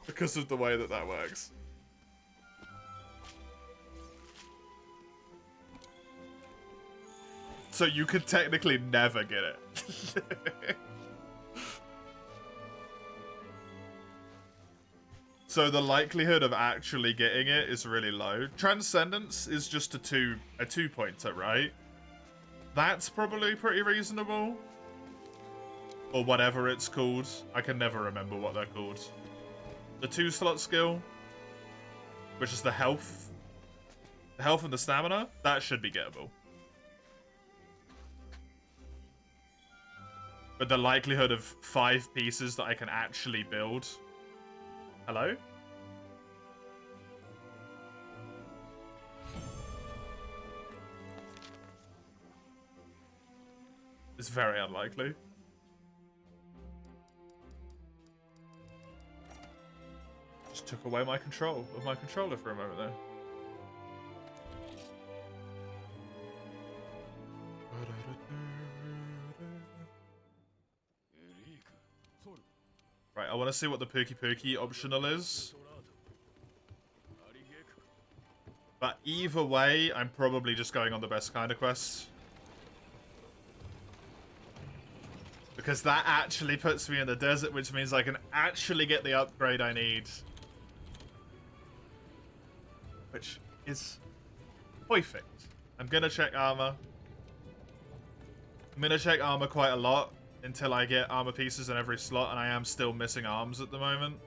[SPEAKER 1] Because of the way that that works. So you could technically never get it. So the likelihood of actually getting it is really low. Transcendence is just a two pointer, right? That's probably pretty reasonable. Or whatever it's called. I can never remember what they're called. The 2-slot skill, which is the health. The health and the stamina, that should be gettable. But the likelihood of 5 pieces that I can actually build. Hello? It's very unlikely. Just took away my control of my controller for a moment there. Right, I want to see what the Pookie Pookie optional is. But either way, I'm probably just going on the best kind of quest. Because that actually puts me in the desert, which means I can actually get the upgrade I need. Which is perfect. I'm gonna check armor. I'm gonna check armor quite a lot until I get armor pieces in every slot, and I am still missing arms at the moment.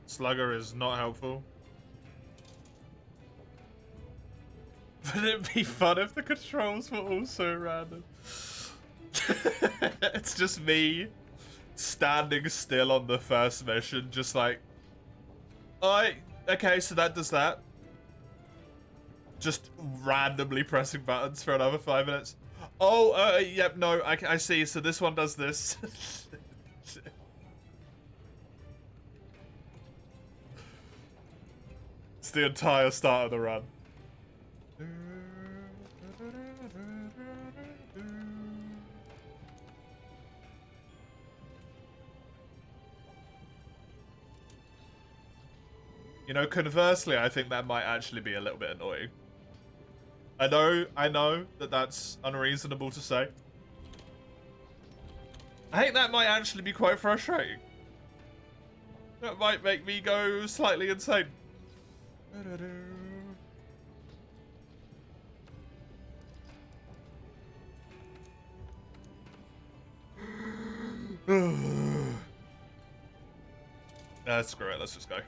[SPEAKER 1] Slugger is not helpful. Would it be fun if the controls were also random? It's just me standing still on the first mission, just like, alright, okay, so that does that. Just randomly pressing buttons for another 5 minutes. Oh, yep, no, I see, so this one does this. It's the entire start of the run. You know, conversely, I think that might actually be a little bit annoying. I know that that's unreasonable to say. I think that might actually be quite frustrating. That might make me go slightly insane. Screw it, let's just go.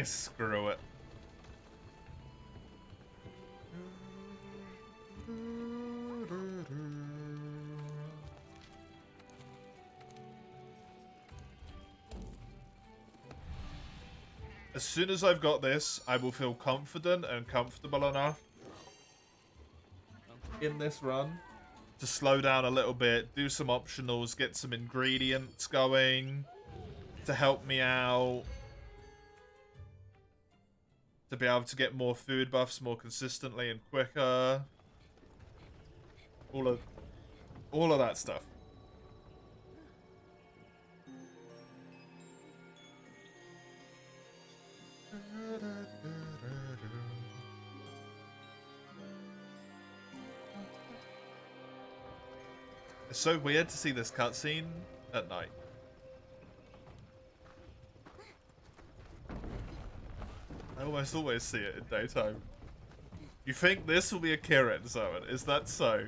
[SPEAKER 1] Screw it. As soon as I've got this, I will feel confident and comfortable enough in this run to slow down a little bit, do some optionals, get some ingredients going to help me out, to be able to get more food buffs more consistently and quicker. All of that stuff. It's so weird to see this cutscene at night. I almost always see it in daytime. You think this will be a Kirin zone? Is that so?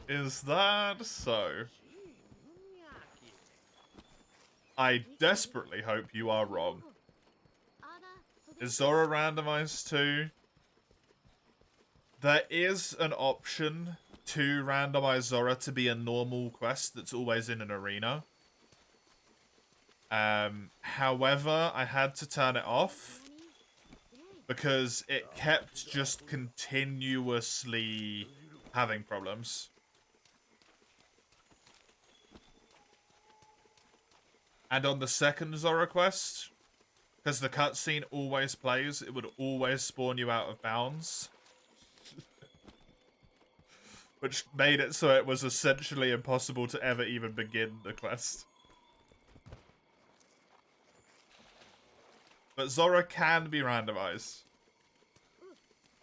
[SPEAKER 1] Is that so? I desperately hope you are wrong. Is Zora randomized too? There is an option to randomize Zora to be a normal quest that's always in an arena. However, I had to turn it off because it kept just continuously having problems. And on the second Zora quest, because the cutscene always plays, it would always spawn you out of bounds. Which made it so it was essentially impossible to ever even begin the quest. But Zora can be randomized.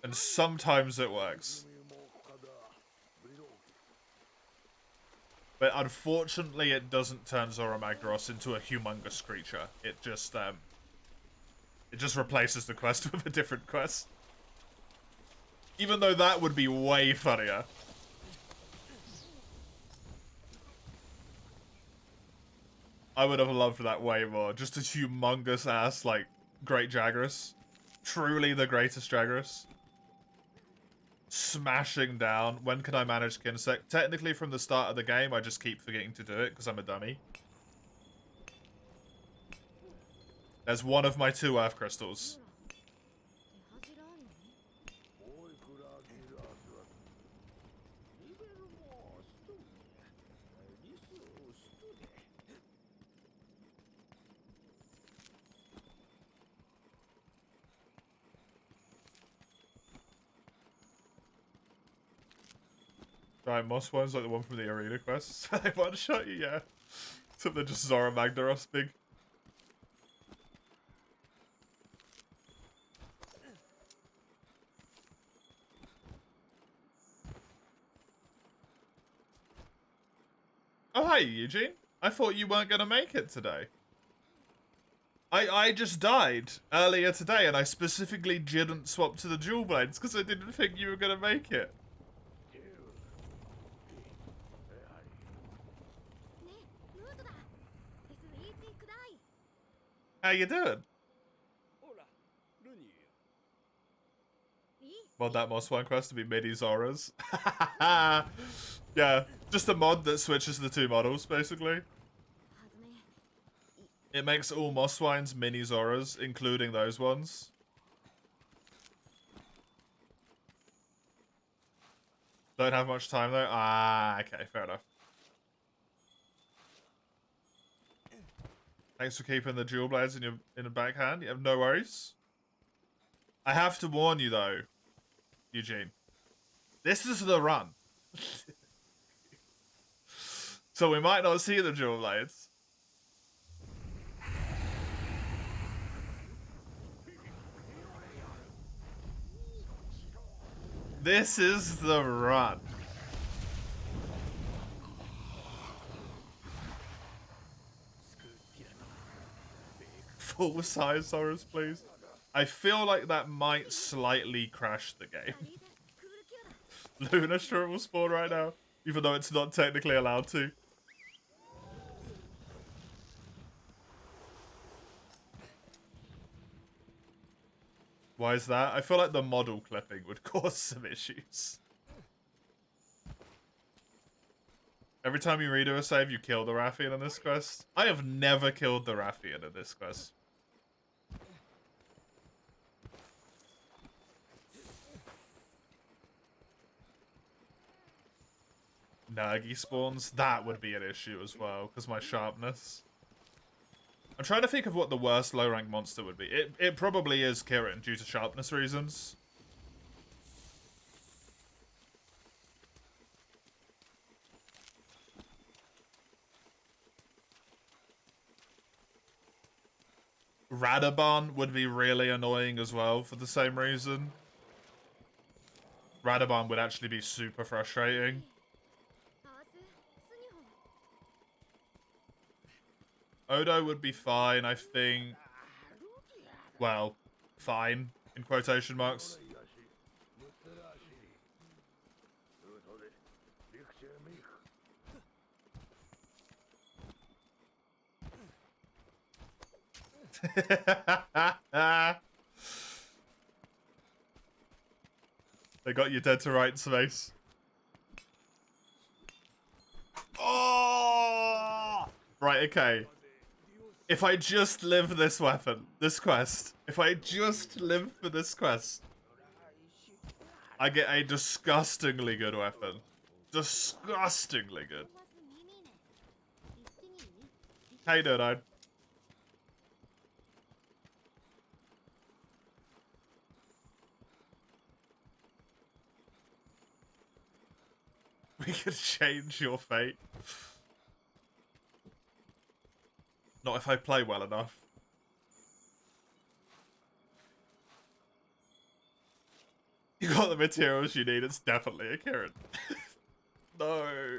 [SPEAKER 1] And sometimes it works. But unfortunately it doesn't turn Zora Magdaros into a humongous creature. It just replaces the quest with a different quest. Even though that would be way funnier. I would have loved that way more. Just a humongous ass, like, Great Jagras. Truly the greatest Jagras. Smashing down. When can I manage Kinsec? Technically from the start of the game, I just keep forgetting to do it because I'm a dummy. There's one of my 2 Earth Crystals. Right, Moss one's like the one from the arena quest. They one shot you, yeah. Except they're just Zora Magdaros big. Oh, hi, Eugene. I thought you weren't going to make it today. I just died earlier today, and I specifically didn't swap to the dual blades because I didn't think you were going to make it. How you doing? Mod that Moss One quest to be mini Zoras. Yeah, just a mod that switches the 2 models, basically. It makes all Moss Wines mini Zoras, including those ones. Don't have much time though? Ah, okay, fair enough. Thanks for keeping the dual blades in the backhand. You have no worries. I have to warn you though, Eugene. This is the run. So we might not see the dual blades. This is the run. Full size Zoras, please. I feel like that might slightly crash the game. Lunastra will spawn right now, even though it's not technically allowed to. Why is that? I feel like the model clipping would cause some issues. Every time you redo a save, you kill the Rathian in this quest. I have never killed the Rathian in this quest. Nagi spawns, that would be an issue as well, because my sharpness. I'm trying to think of what the worst low rank monster would be. It probably is Kirin due to sharpness reasons. Radaban would be really annoying as well for the same reason. Radabomb would actually be super frustrating. Odo would be fine, I think. Well, fine, in quotation marks. They got you dead to rights, Mace. Oh! Right, okay. If I just live this weapon, this quest, if I just live for this quest, I get a disgustingly good weapon. Disgustingly good. How you doing, Ide? We could change your fate. Not if I play well enough. You got the materials you need, it's definitely a Kieran. No.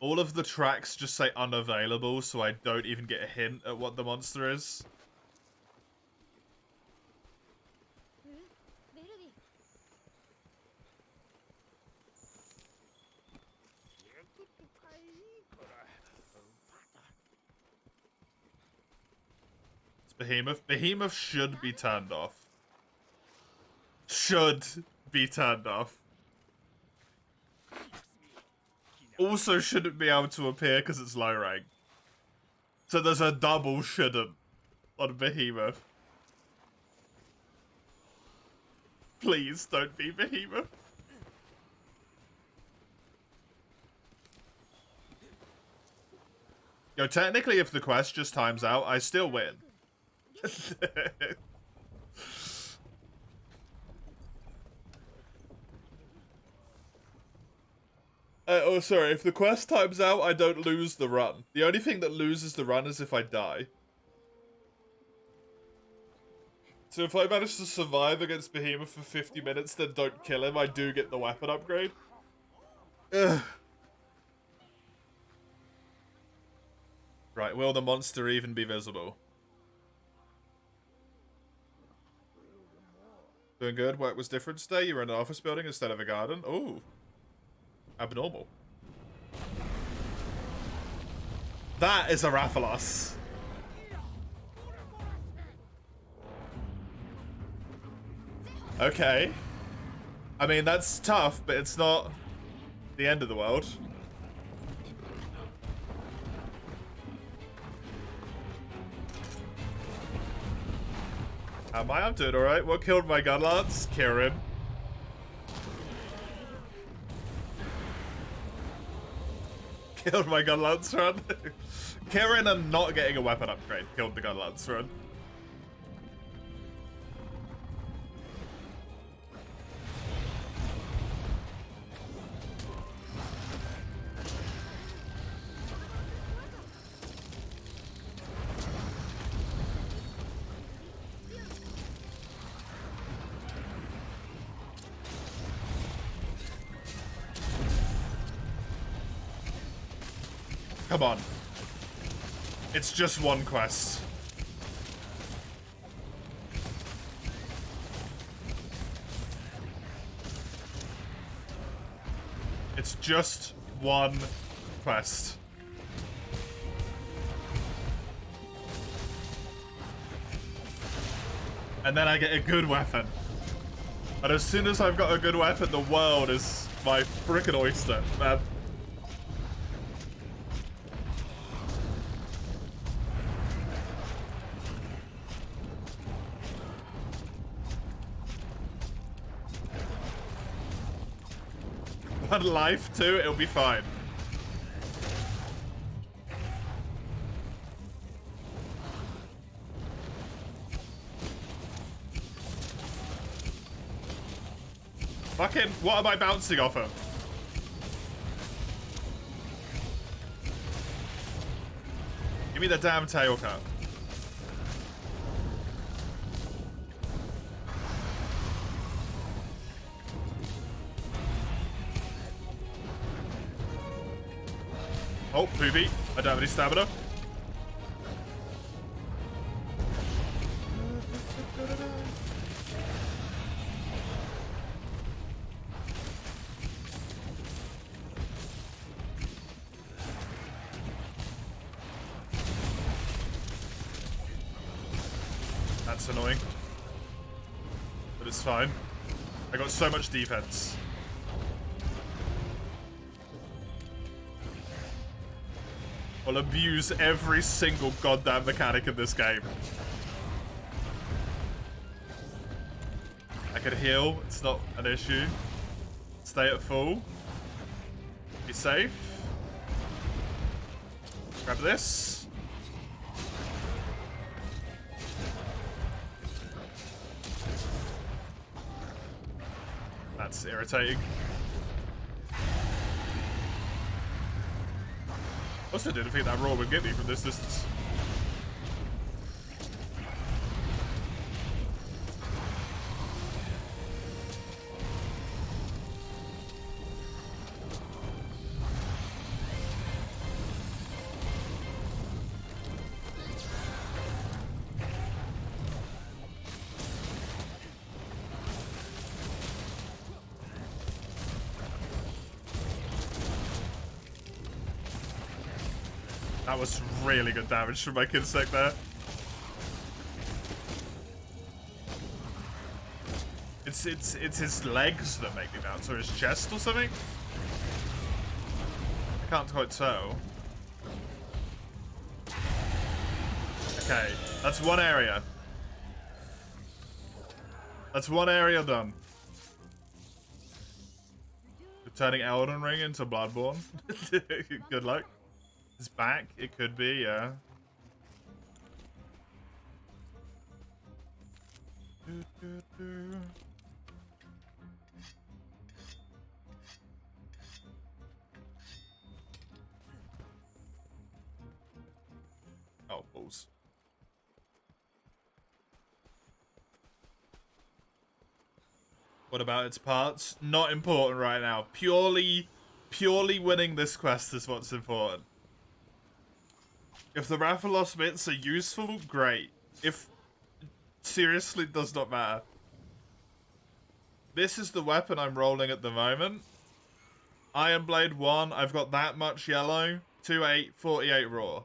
[SPEAKER 1] All of the tracks just say unavailable, so I don't even get a hint at what the monster is. It's Behemoth. Behemoth should be turned off. Should be turned off. Also shouldn't be able to appear because it's low rank. So there's a double shouldn't on Behemoth. Please don't be Behemoth. Yo, technically if the quest just times out, I still win. Oh, sorry, if the quest times out, I don't lose the run. The only thing that loses the run is if I die. So if I manage to survive against Behemoth for 50 minutes, then don't kill him, I do get the weapon upgrade. Ugh. Right, will the monster even be visible? Doing good. Work was different today. You were in an office building instead of a garden. Ooh. Abnormal. That is a Rathalos. Okay. I mean, that's tough, but it's not the end of the world. Am I? I'm doing alright. What killed my gunlance? Kieran. Killed my gunlance run. Kieran and not getting a weapon upgrade killed the gunlance run. Come on. It's just one quest. It's just one quest. And then I get a good weapon. And as soon as I've got a good weapon, the world is my frickin' oyster, man. One life too, it'll be fine. Fucking, what am I bouncing off of? Give me the damn tail cut. Oh, poopy. I don't have any stamina. That's annoying. But it's fine. I got so much defense. I'll abuse every single goddamn mechanic in this game. I can heal. It's not an issue. Stay at full. Be safe. Grab this. That's irritating. Also didn't think that roar would get me from this distance. That was really good damage from my Kinsec there. It's his legs that make me bounce, or his chest or something? I can't quite tell. Okay, that's one area. That's one area done. We're turning Elden Ring into Bloodborne. Good luck. It's back. It could be, yeah. Oh, balls. What about its parts? Not important right now. Purely winning this quest is what's important. If the Rathalos bits are useful, great. If seriously, does not matter. This is the weapon I'm rolling at the moment. Iron Blade 1, I've got that much yellow. 2-8, 48 raw.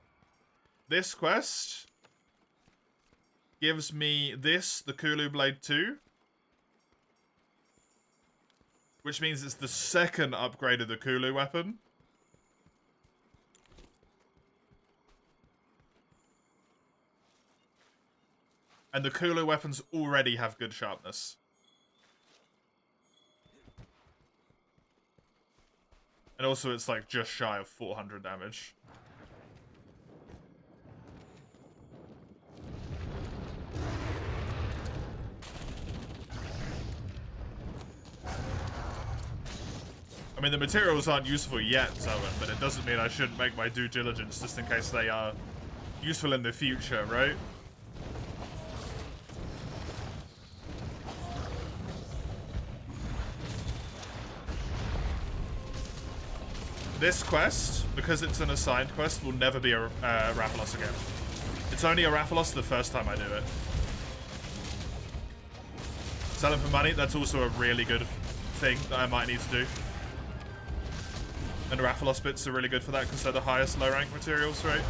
[SPEAKER 1] This quest gives me this, the Kulu Blade 2. Which means it's the second upgrade of the Kulu weapon. And the Kulu weapons already have good sharpness. And also it's like just shy of 400 damage. I mean, the materials aren't useful yet, Owen, but it doesn't mean I shouldn't make my due diligence just in case they are useful in the future, right? This quest, because it's an assigned quest, will never be a Rathalos again. It's only a Rathalos the first time I do it. Selling for money, that's also a really good thing that I might need to do. And Rathalos bits are really good for that because they're the highest low rank materials, right?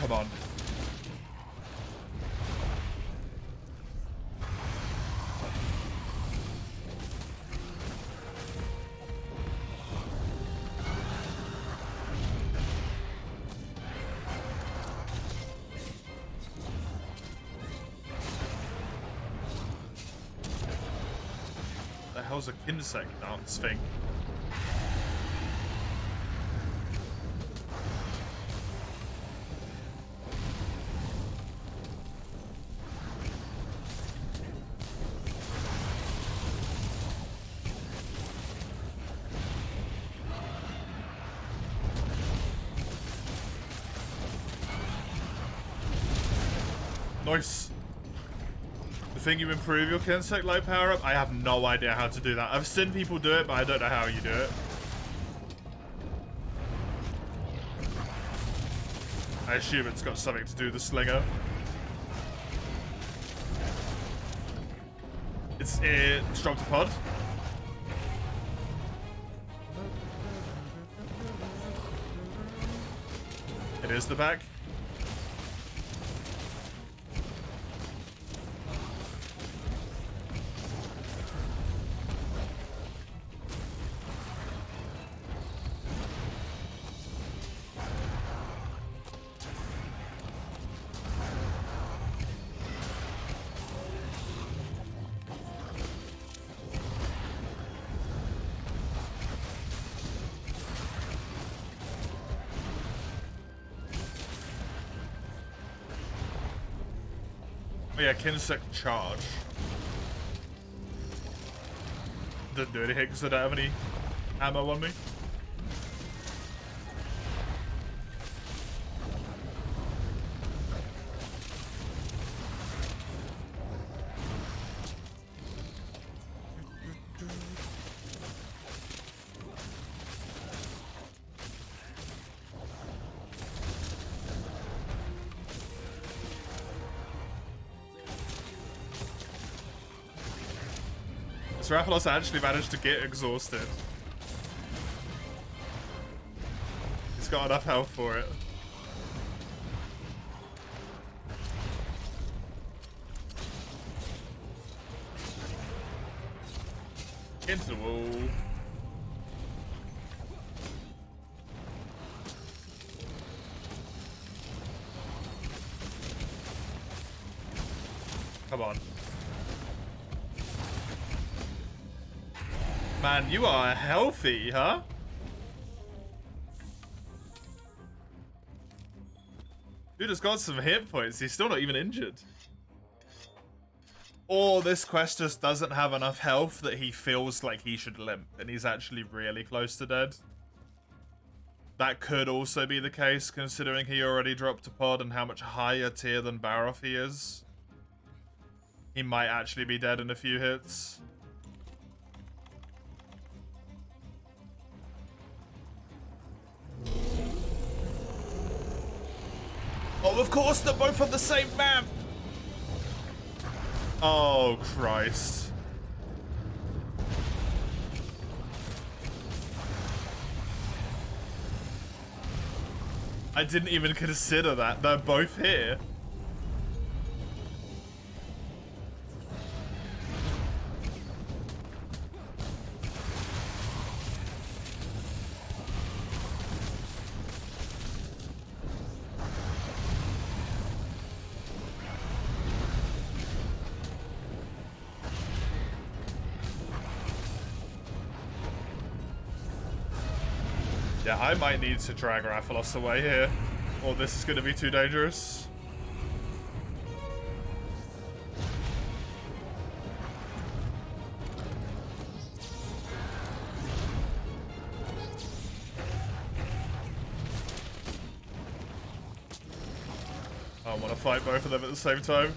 [SPEAKER 1] Come on. The hell's a Kinsec dance thing? Nice. The thing you improve your Kinsect Light power up? I have no idea how to do that. I've seen people do it, but I don't know how you do it. I assume it's got something to do with the slinger. It's dropped a pod. It is the back. Oh yeah, Kinsect charge. Didn't do anything because I don't have any ammo on me. Rathalos actually managed to get exhausted. He's got enough health for it. Into the wall. Come on. Man, you are healthy, huh? Dude has got some hit points. He's still not even injured. Or this quest just doesn't have enough health that he feels like he should limp, and he's actually really close to dead. That could also be the case, considering he already dropped a pod and how much higher tier than Baroth he is. He might actually be dead in a few hits. Oh, of course, they're both on the same map! Oh, Christ. I didn't even consider that. They're both here. Yeah, I might need to drag Rathalos away here, or this is going to be too dangerous. I want to fight both of them at the same time.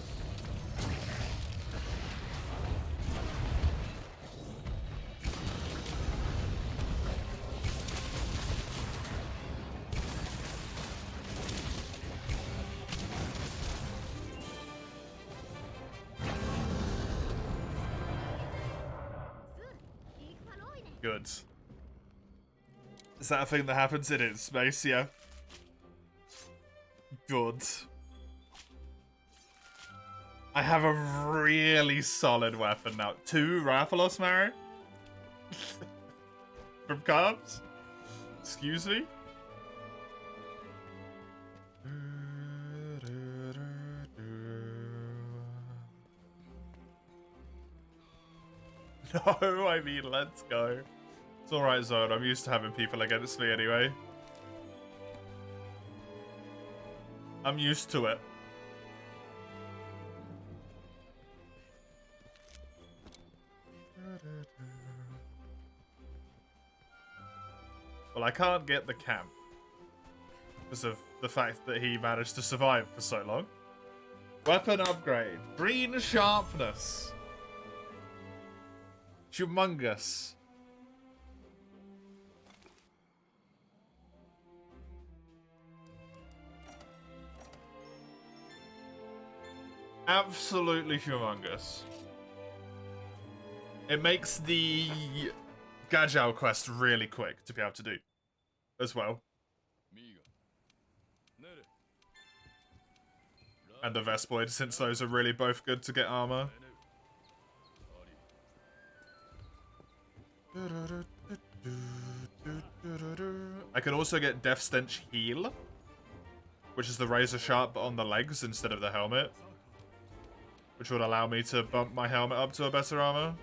[SPEAKER 1] Good. Is that a thing that happens? It is, Mace, yeah. Good. I have a really solid weapon now. 2 Rathalos, Mary? From Cubs? Excuse me? No, I mean, let's go. It's alright, Zone. I'm used to having people against me anyway. I'm used to it. Well, I can't get the camp because of the fact that he managed to survive for so long. Weapon upgrade. Green sharpness. Humongous. Absolutely humongous. It makes the Gajal quest really quick to be able to do as well. And the Vespoid, since those are really both good to get armor. I can also get Death Stench Heal, which is the razor sharp but on the legs instead of the helmet, which would allow me to bump my helmet up to a better armor.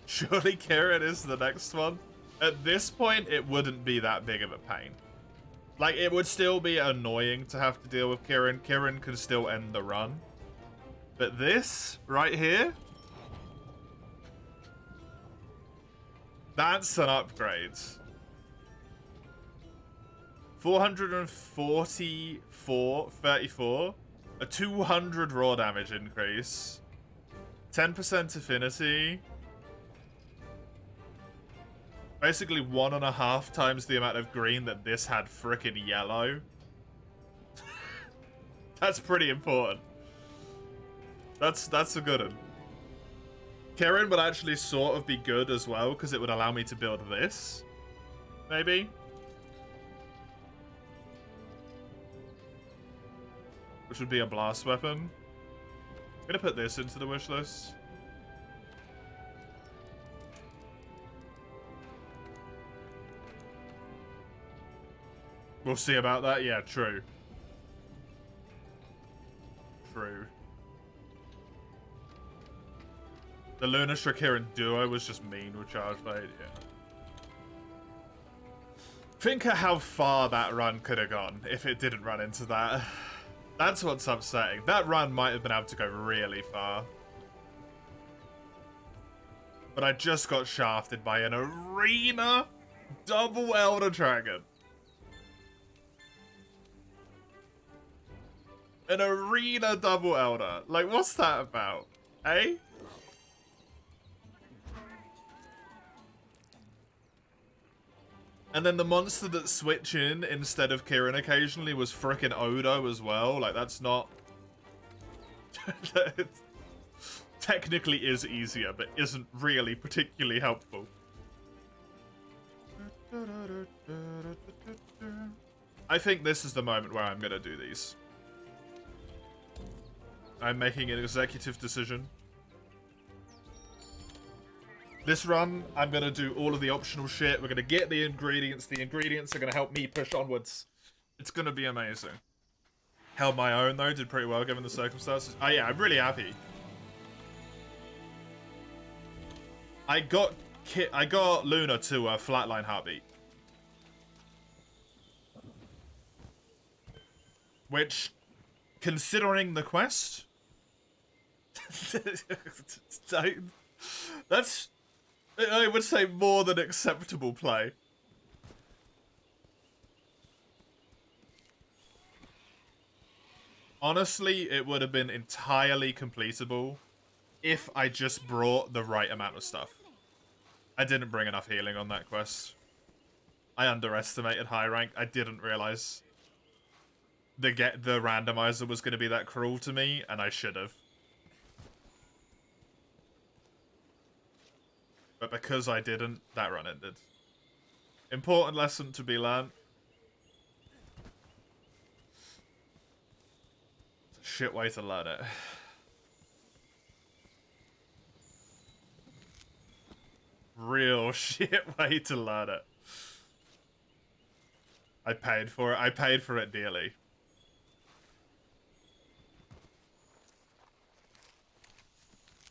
[SPEAKER 1] Surely Kieran is the next one. At this point, it wouldn't be that big of a pain. Like, it would still be annoying to have to deal with Kieran. Kieran can still end the run. But this, right here, that's an upgrade. 434, a 200 raw damage increase, 10% affinity, basically 1.5 times the amount of green that this had frickin' yellow. That's pretty important. That's a good one. Kieran would actually sort of be good as well, because it would allow me to build this. Maybe. Which would be a blast weapon. I'm gonna put this into the wish list. We'll see about that. Yeah, true. True. The Luna Shrakiran duo was just mean with charge blade, yeah. Think of how far that run could have gone if it didn't run into that. That's what's upsetting. That run might have been able to go really far. But I just got shafted by an arena double Elder Dragon. An arena double Elder. Like, what's that about? Eh? And then the monster that switch in instead of Kieran occasionally was frickin' Odo as well. Like, that's not... It technically is easier, but isn't really particularly helpful. I think this is the moment where I'm gonna do these. I'm making an executive decision. This run, I'm going to do all of the optional shit. We're going to get the ingredients. The ingredients are going to help me push onwards. It's going to be amazing. Held my own, though. Did pretty well, given the circumstances. Oh, yeah, I'm really happy. I got Luna to a flatline heartbeat. Which, considering the quest... That's... I would say more than acceptable play. Honestly, it would have been entirely completable if I just brought the right amount of stuff. I didn't bring enough healing on that quest. I underestimated high rank. I didn't realize the randomizer was going to be that cruel to me, and I should have. But because I didn't, that run ended. Important lesson to be learned. It's a shit way to learn it. Real shit way to learn it. I paid for it. I paid for it dearly.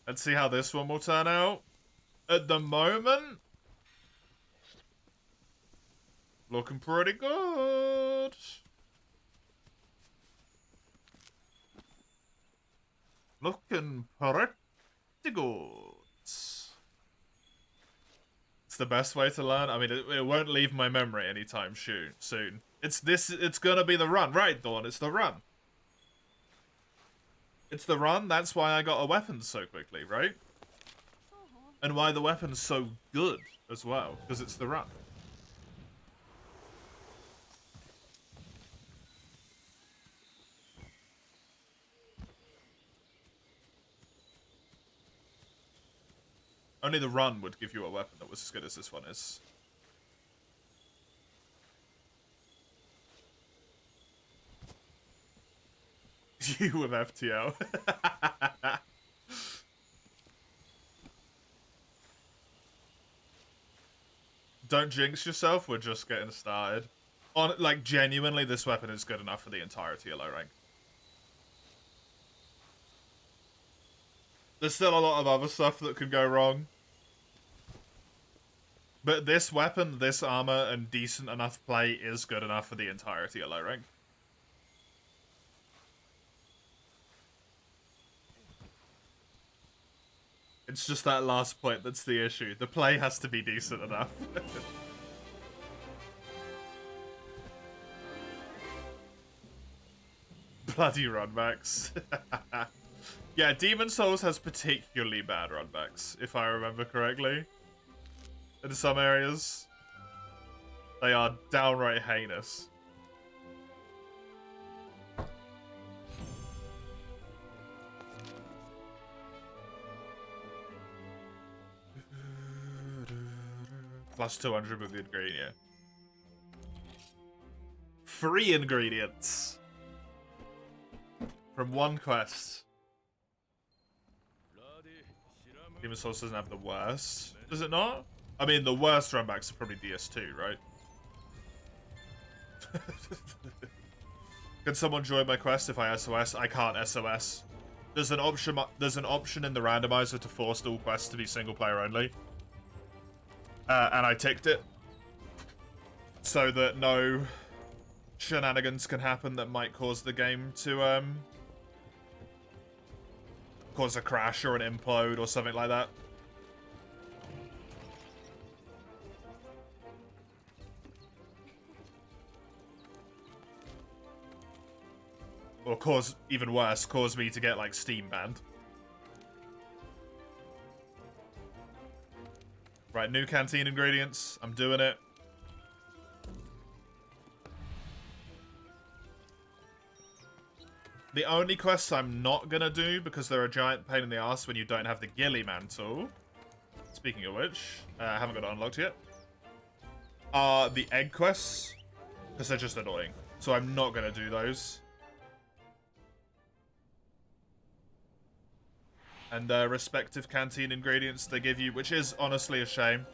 [SPEAKER 1] Let's see how this one will turn out. At the moment, looking pretty good. Looking pretty good. It's the best way to learn. I mean, it won't leave my memory anytime soon. It's gonna be the run, right, Dawn? It's the run. It's the run. That's why I got a weapon so quickly, right? And why the weapon's so good as well, because it's the run. Only the run would give you a weapon that was as good as this one is. You with FTL. Don't jinx yourself, we're just getting started. Like, genuinely, this weapon is good enough for the entirety of low rank. There's still a lot of other stuff that could go wrong. But this weapon, this armor, and decent enough play is good enough for the entirety of low rank. It's just that last point that's the issue. The play has to be decent enough. Bloody runbacks. Yeah, Demon Souls has particularly bad runbacks, if I remember correctly. In some areas. They are downright heinous. Plus 200 with the ingredient. Free ingredients. From one quest. Demon Souls doesn't have the worst. Does it not? I mean, the worst runbacks are probably DS2, right? Can someone join my quest if I SOS? I can't SOS. There's an option in the randomizer to force all quests to be single player only. And I ticked it. So that no shenanigans can happen that might cause the game to cause a crash or an implode or something like that. Or cause, even worse, cause me to get, like, Steam banned. Right, new canteen ingredients. I'm doing it. The only quests I'm not gonna do, because they're a giant pain in the ass when you don't have the Ghillie Mantle, speaking of which, I haven't got it unlocked yet, are the egg quests, because they're just annoying. So I'm not gonna do those. And the respective canteen ingredients they give you, which is honestly a shame.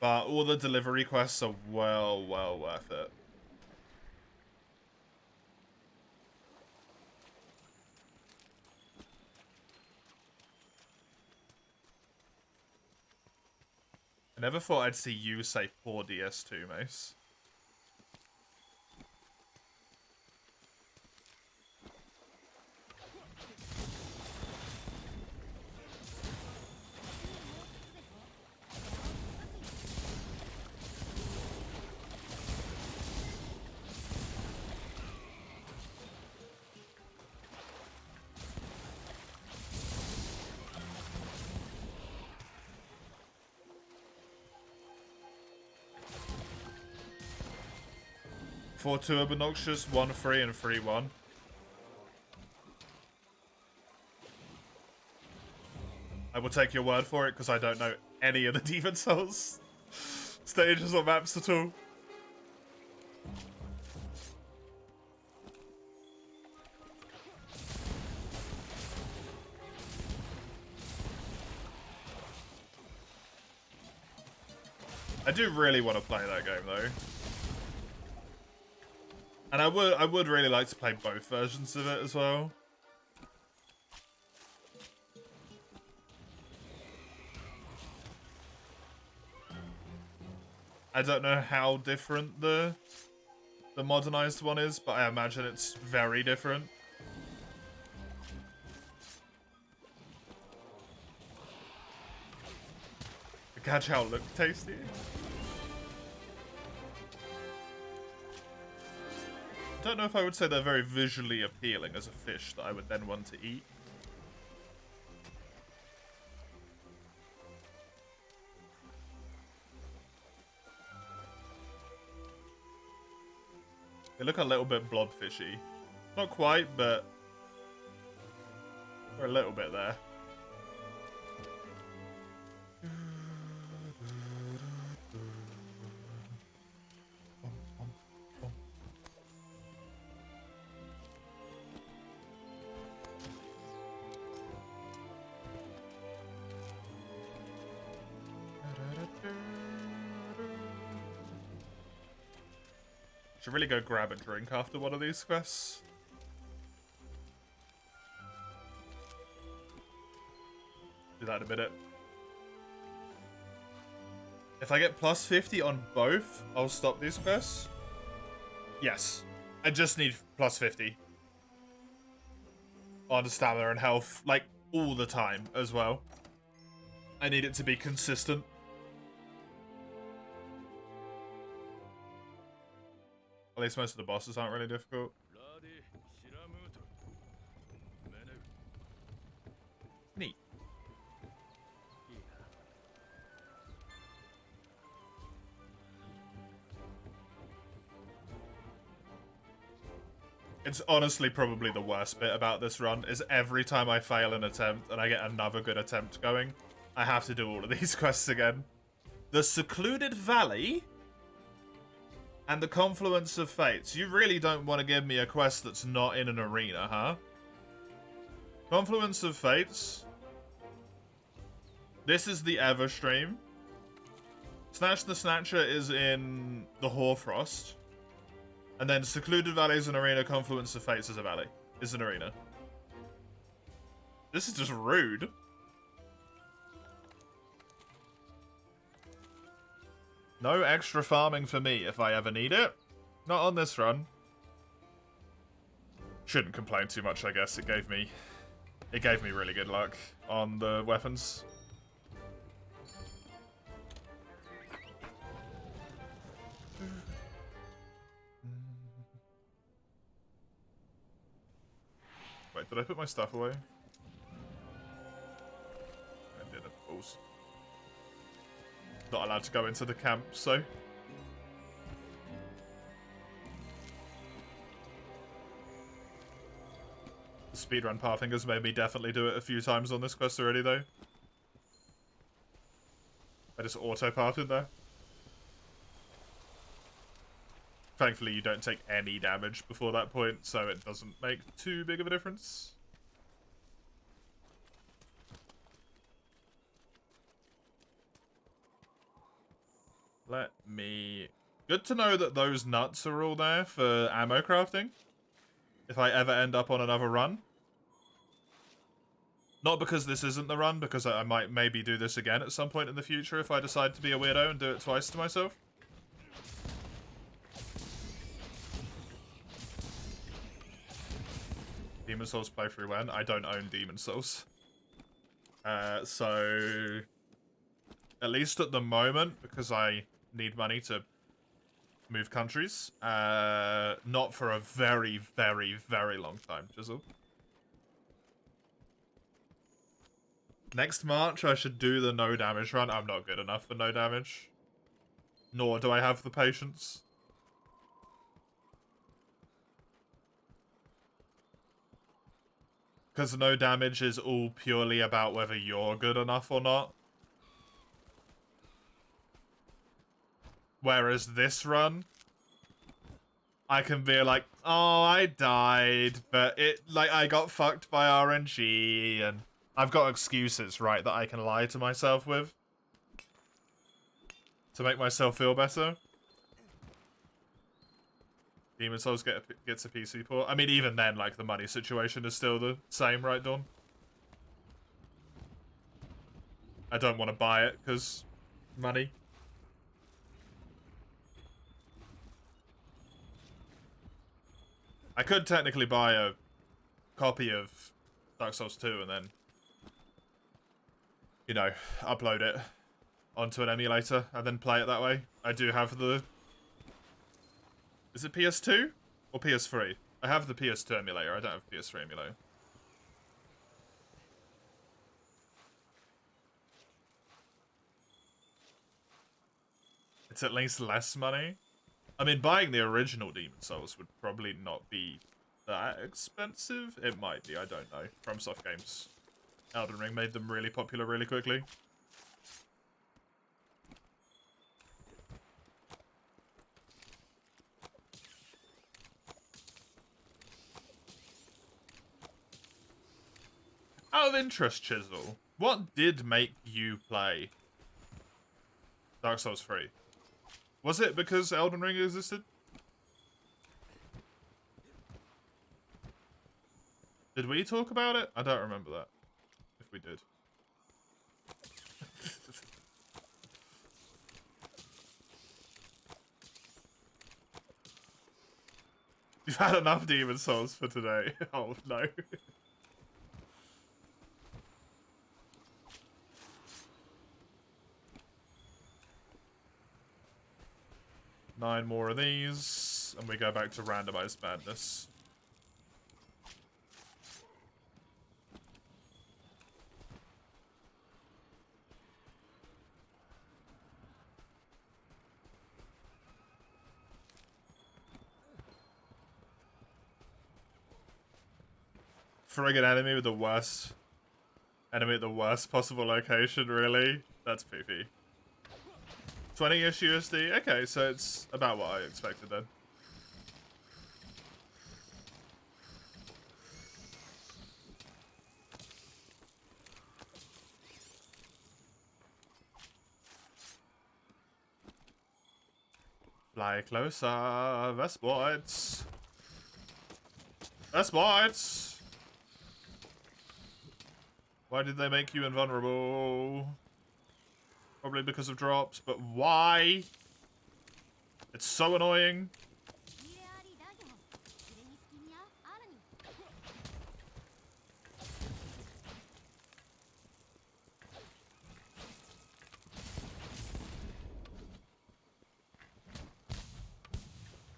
[SPEAKER 1] But all the delivery quests are well worth it. I never thought I'd see you say poor DS2, Mace. Four 2 obnoxious, 1 free, and 3 1. I will take your word for it because I don't know any of the Demon Souls stages or maps at all. I do really want to play that game though. And I would really like to play both versions of it as well. I don't know how different the modernized one is, but I imagine it's very different. The Gajal look tasty. I don't know if I would say they're very visually appealing as a fish that I would then want to eat. They look a little bit blobfishy. Not quite, but we're a little bit there. Should really go grab a drink after one of these quests. Do that in a minute. If I get plus 50 on both, I'll stop these quests. Yes. I just need plus 50. On stamina and health, like, all the time as well. I need it to be consistent. At least most of the bosses aren't really difficult. Neat. It's honestly probably the worst bit about this run, is every time I fail an attempt and I get another good attempt going, I have to do all of these quests again. The Secluded Valley and the Confluence of Fates. You really don't want to give me a quest that's not in an arena, huh? Confluence of Fates. This is the Everstream. Snatch the Snatcher is in the Hoarfrost. And then Secluded Valley is an arena, Confluence of Fates is a valley. Is an arena. This is just rude. No extra farming for me if I ever need it. Not on this run. Shouldn't complain too much, I guess. It gave me really good luck on the weapons. Wait, did I put my stuff away? I did, of course. Not allowed to go into the camp, so... The speedrun pathing has made me definitely do it a few times on this quest already, though. I just auto-pathed there. Thankfully, you don't take any damage before that point, so it doesn't make too big of a difference. Let me... Good to know that those nuts are all there for ammo crafting. If I ever end up on another run. Not because this isn't the run, because I might maybe do this again at some point in the future if I decide to be a weirdo and do it twice to myself. Demon Souls playthrough when? I don't own Demon Souls. So... At least at the moment, because I need money to move countries. Not for a very, very, very long time, Jizzle. Next March, I should do the no damage run. I'm not good enough for no damage. Nor do I have the patience. Because no damage is all purely about whether you're good enough or not. Whereas this run, I can be like, oh, I died, but I got fucked by RNG, and I've got excuses, right, that I can lie to myself with. To make myself feel better. Demon Souls gets a PC port. I mean, even then, like, the money situation is still the same, right, Dawn? I don't want to buy it, because money. I could technically buy a copy of Dark Souls 2 and then, you know, upload it onto an emulator and then play it that way. I do have the... Is it PS2 or PS3? I have the PS2 emulator. I don't have PS3 emulator. It's at least less money. I mean, buying the original Demon Souls would probably not be that expensive. It might be, I don't know. FromSoft games. Elden Ring made them really popular really quickly. Out of interest, Chisel, what did make you play Dark Souls 3? Was it because Elden Ring existed? Did we talk about it? I don't remember that. If we did. You've had enough Demon Souls for today. Oh no. 9 more of these, and we go back to randomized madness. Friggin' enemy with the worst enemy at the worst possible location, really? That's poopy. 20-ish USD? Okay, so it's about what I expected then. Fly closer, Vespoids. Vespoids! Why did they make you invulnerable? Probably because of drops, but why? It's so annoying.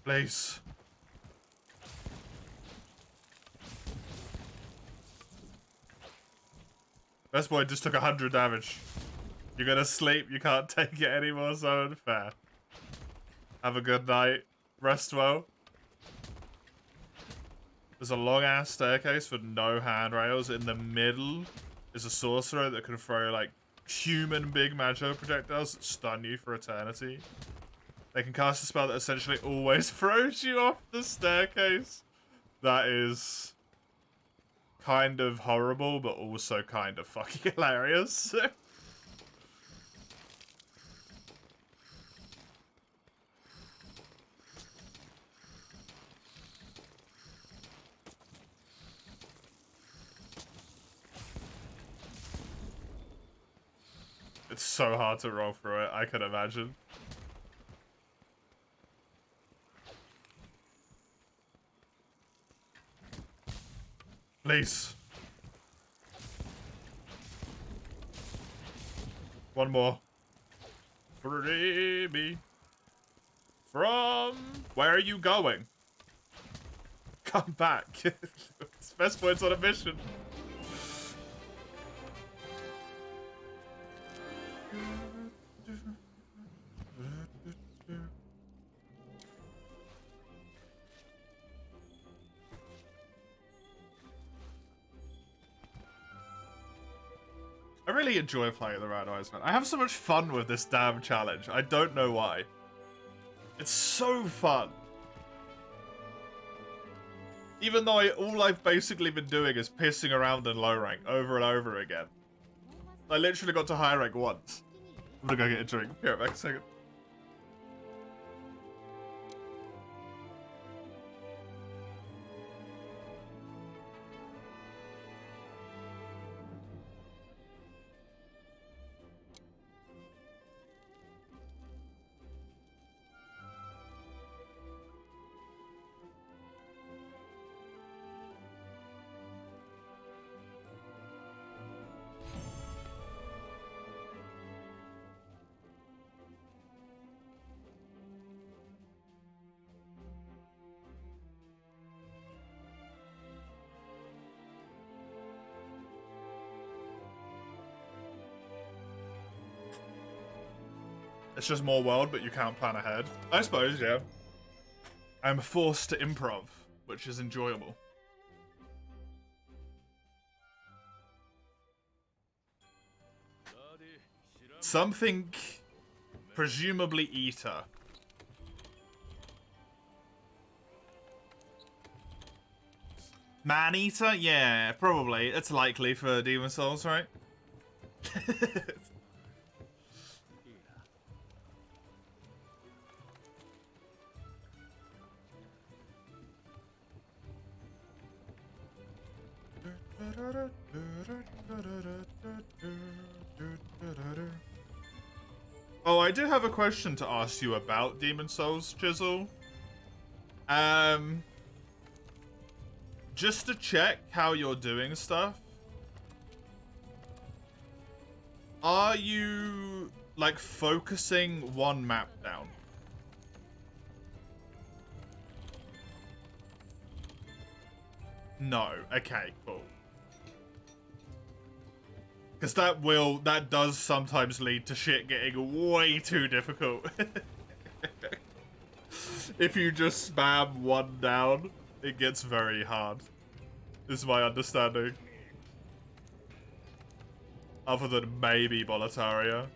[SPEAKER 1] Please. Best boy just took 100 damage. You're gonna sleep, you can't take it anymore, so unfair. Have a good night. Rest well. There's a long-ass staircase with no handrails. In the middle is a sorcerer that can throw, like, human big magic projectiles that stun you for eternity. They can cast a spell that essentially always throws you off the staircase. That is kind of horrible, but also kind of fucking hilarious. It's so hard to roll through it, I can imagine. Please. One more. Free me. From... Where are you going? Come back. It's best points on a mission. I really enjoy playing the Randomiser, man. I have so much fun with this damn challenge. I don't know why. It's so fun. Even though all I've basically been doing is pissing around in low rank over and over again. I literally got to high rank once. I'm gonna go get a drink. Be right back a second. It's just more world, but you can't plan ahead. I suppose, yeah. I'm forced to improv, which is enjoyable. Something, presumably Eater. Man-Eater? Yeah, probably. It's likely for Demon Souls, right? Oh, I do have a question to ask you about Demon Souls, Chisel. Just to check how you're doing stuff. Are you, like, focusing one map down? No. Okay, cool. Because that does sometimes lead to shit getting way too difficult. If you just spam one down, it gets very hard. Is my understanding. Other than maybe Boletaria.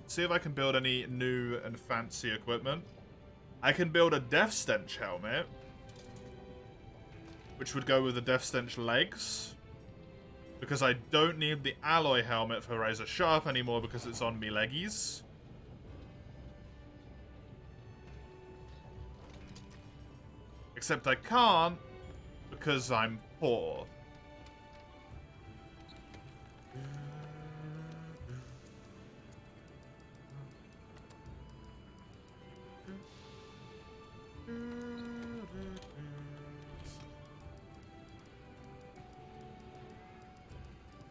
[SPEAKER 1] See if I can build any new and fancy equipment. I can build a Death Stench helmet, which would go with the Death Stench legs, because I don't need the alloy helmet for Razor Sharp anymore because it's on me leggies. Except I can't because I'm poor.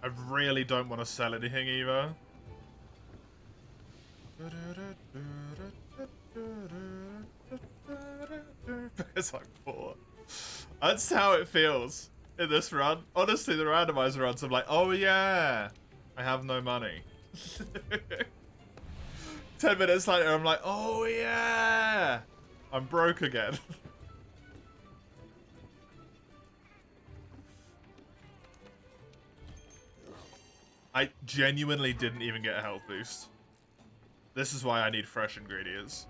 [SPEAKER 1] I really don't want to sell anything either. Because I'm poor. That's how it feels in this run. Honestly, the randomizer runs, I'm like, oh yeah, I have no money. 10 minutes later, I'm like, oh yeah, I'm broke again. I genuinely didn't even get a health boost. This is why I need fresh ingredients.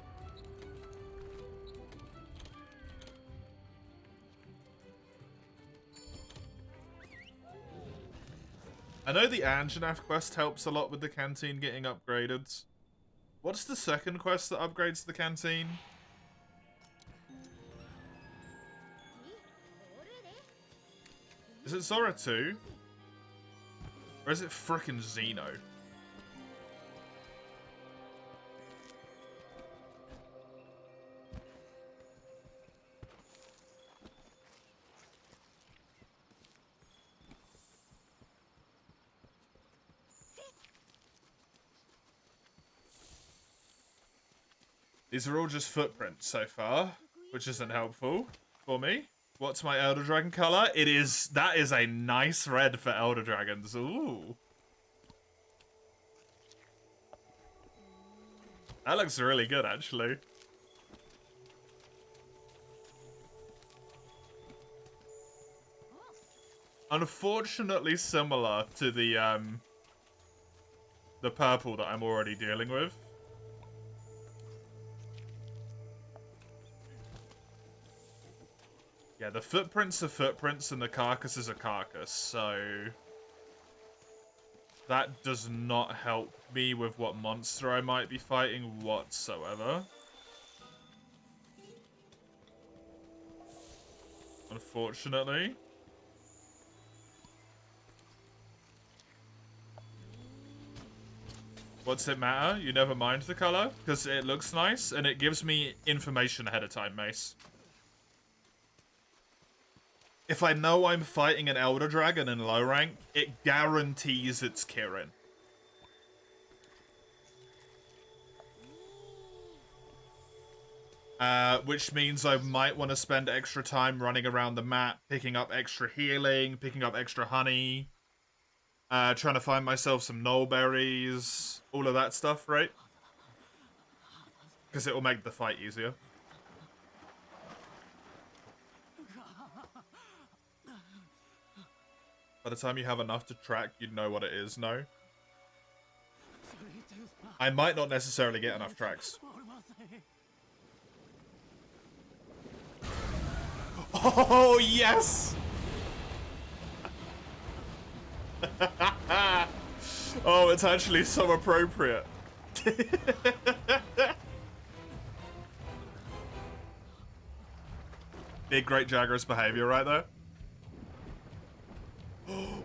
[SPEAKER 1] I know the Anjanath quest helps a lot with the canteen getting upgraded. What's the second quest that upgrades the canteen? Is it Zora 2? Or is it frickin' Xeno? These are all just footprints so far, which isn't helpful for me. What's my Elder Dragon color? That is a nice red for Elder Dragons. Ooh. That looks really good, actually. Unfortunately similar to the purple that I'm already dealing with. Yeah, the footprints are footprints and the carcass is a carcass, so that does not help me with what monster I might be fighting whatsoever. Unfortunately. What's it matter? You never mind the color? Because it looks nice and it gives me information ahead of time, Mace. If I know I'm fighting an Elder Dragon in low rank, it guarantees it's Kirin. Which means I might want to spend extra time running around the map, picking up extra healing, picking up extra honey, trying to find myself some null berries, all of that stuff, right? Because it will make the fight easier. By the time you have enough to track, you'd know what it is, no? I might not necessarily get enough tracks. Oh, yes! Oh, it's actually so appropriate. Big Great Jagger's behavior right there.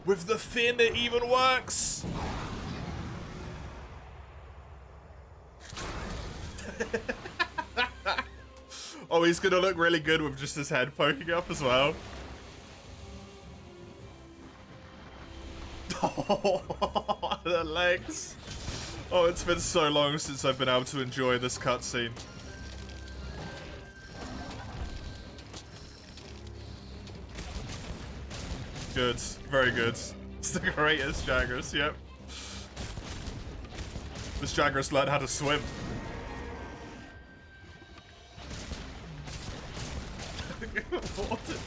[SPEAKER 1] With the fin, it even works! Oh, he's gonna look really good with just his head poking up as well. Oh, the legs. Oh, it's been so long since I've been able to enjoy this cutscene. Good. Very good. It's the greatest Jaggers, yep. This Jagger's learned how to swim. What a Jesus.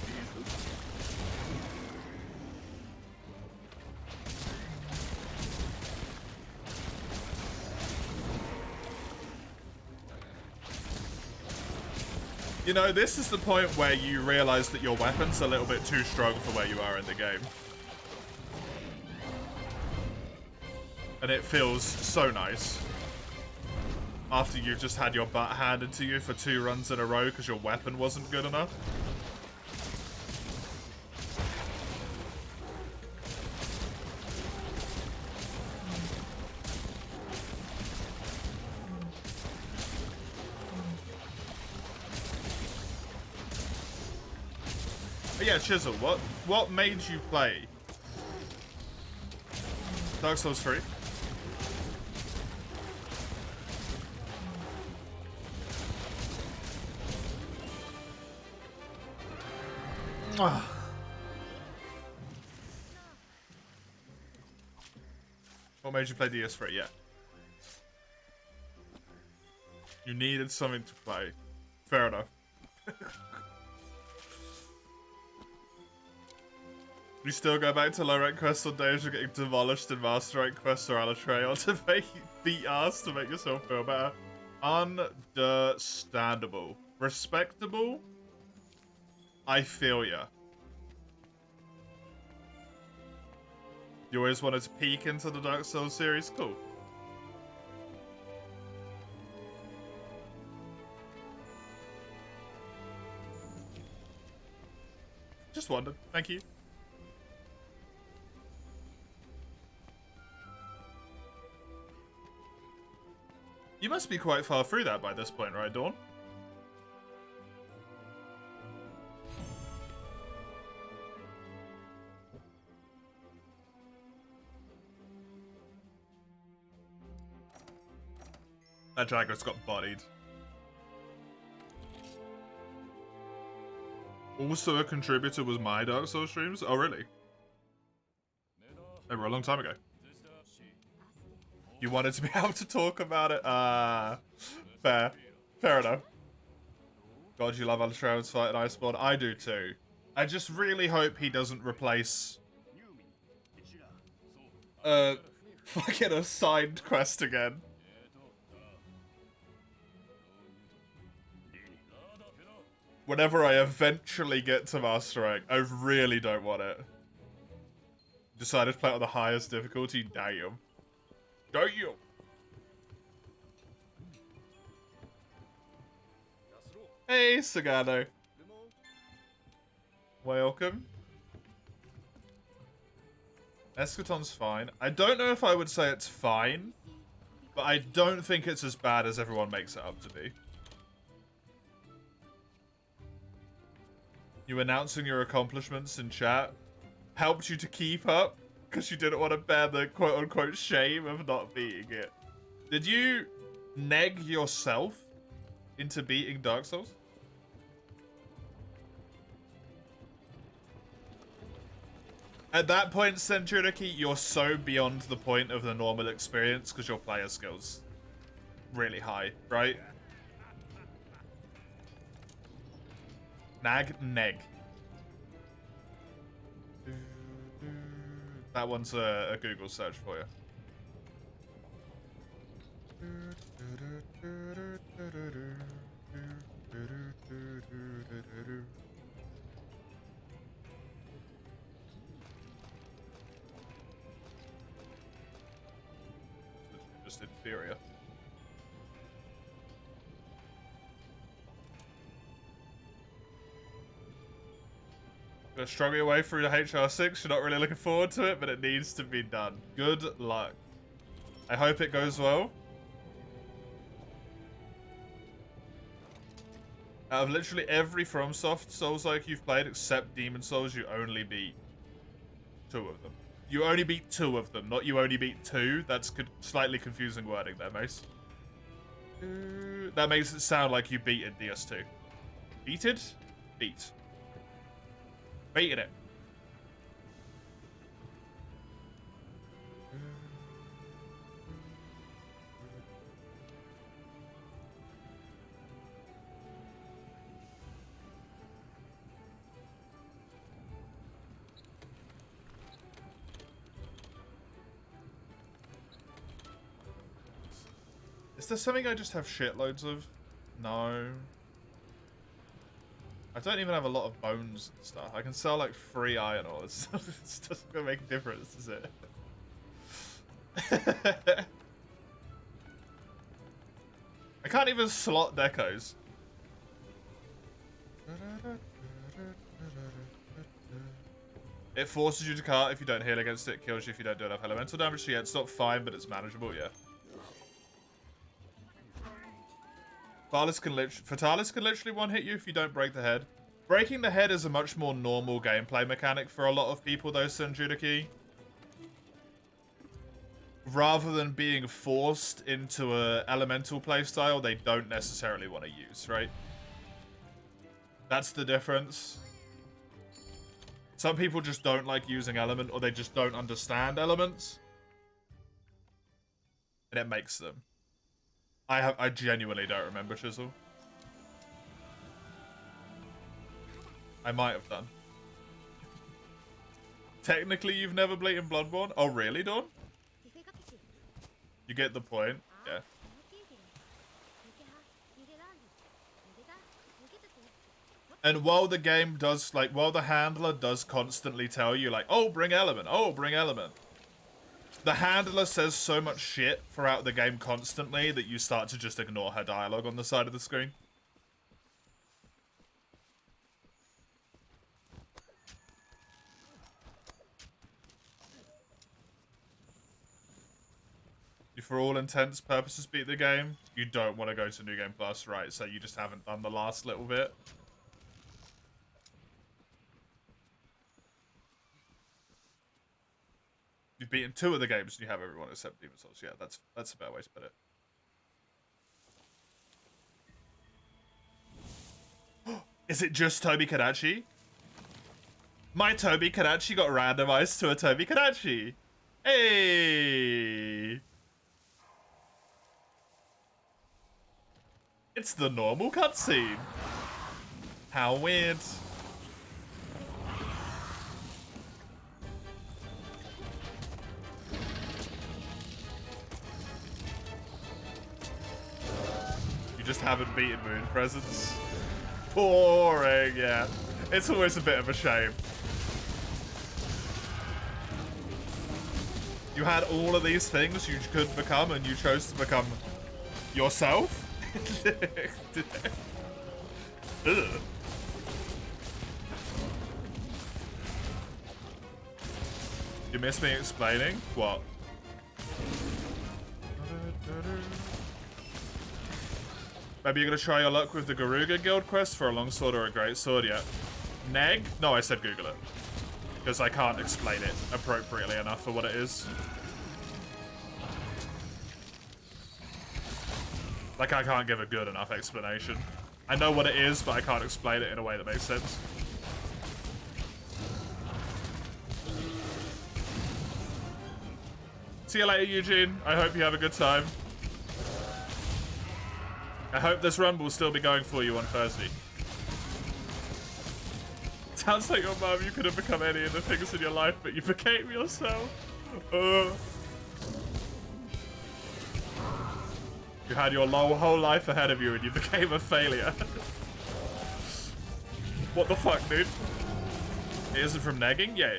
[SPEAKER 1] You know, this is the point where you realize that your weapon's a little bit too strong for where you are in the game. And it feels so nice. After you've just had your butt handed to you for 2 runs in a row because your weapon wasn't good enough. But yeah, Chisel, what made you play Dark Souls 3? What made you play DS3? Yeah. You needed something to play. Fair enough. You still go back to low rank quests on days you're getting demolished in master rank quests or Alatrail to make beat ass to make yourself feel better. Understandable. Respectable? I feel ya. You always wanted to peek into the Dark Souls series? Cool. Just wondered. Thank you. You must be quite far through that by this point, right, Dawn? That Jagger's got bodied. Also a contributor was my Dark Souls streams? Oh, really? They were a long time ago. You wanted to be able to talk about it? Fair. Fair enough. God, you love Altrail's fight and Iceborne. I do too. I just really hope he doesn't replace... fucking a side quest again. Whenever I eventually get to Master Rank, I really don't want it. Decided to play it on the highest difficulty? Damn. Damn! Hey, Sagano. Welcome. Eschaton's fine. I don't know if I would say it's fine, but I don't think it's as bad as everyone makes it up to be. You announcing your accomplishments in chat helped you to keep up because you didn't want to bear the quote-unquote shame of not beating it. Did you neg yourself into beating Dark Souls? At that point, Centuricky, you're so beyond the point of the normal experience because your player skills really high, right? Neg. That one's a Google search for you. Just inferior. Gonna struggle your way through the HR6. You're not really looking forward to it, but it needs to be done. Good luck. I hope it goes well. Out of literally every FromSoft Souls-like you've played except Demon Souls, you only beat 2 of them. You only beat 2 of them, not you only beat 2. That's slightly confusing wording there, Mace. That makes it sound like you beaten DS2. Beated? Beat. Beated it. Is there something I just have shitloads of? No. I don't even have a lot of bones and stuff. I can sell like 3 iron ores. It doesn't gonna make a difference, does it? I can't even slot decos. It forces you to cart if you don't heal against it, kills you if you don't do enough elemental damage. So yeah, it's not fine, but it's manageable, yeah. Fatalis can literally one-hit you if you don't break the head. Breaking the head is a much more normal gameplay mechanic for a lot of people, though, Senjutaki. Rather than being forced into a elemental playstyle they don't necessarily want to use, right? That's the difference. Some people just don't like using element, or they just don't understand elements. And it makes them. I genuinely don't remember Chisel. I might have done. Technically, you've never played in Bloodborne? Oh, really, Dawn? You get the point. Yeah. And while the game does, like, while the handler does constantly tell you, like, oh, bring element, oh, bring element. The handler says so much shit throughout the game constantly that you start to just ignore her dialogue on the side of the screen. You, for all intents purposes, beat the game. You don't want to go to New Game Plus, right? So you just haven't done the last little bit. You've beaten 2 of the games and you have everyone except Demon Souls. Yeah, that's a better way to put it. Is it just Toby Kadachi? My Toby Kadachi got randomized to a Toby Kadachi. Hey! It's the normal cutscene. How weird. You just haven't beaten Moon Presence. Boring, yeah. It's always a bit of a shame. You had all of these things you could become, and you chose to become yourself? Ugh. You missed me explaining? What? Maybe you're gonna try your luck with the Garuga Guild quest for a longsword or a greatsword yet. Neg? No, I said Google it. Because I can't explain it appropriately enough for what it is. Like, I can't give a good enough explanation. I know what it is, but I can't explain it in a way that makes sense. See you later, Eugene. I hope you have a good time. I hope this run will still be going for you on Thursday. Sounds like your mum. You could have become any of the things in your life, but you became yourself. You had your whole life ahead of you and you became a failure. What the fuck, dude? It isn't from negging? Yeah.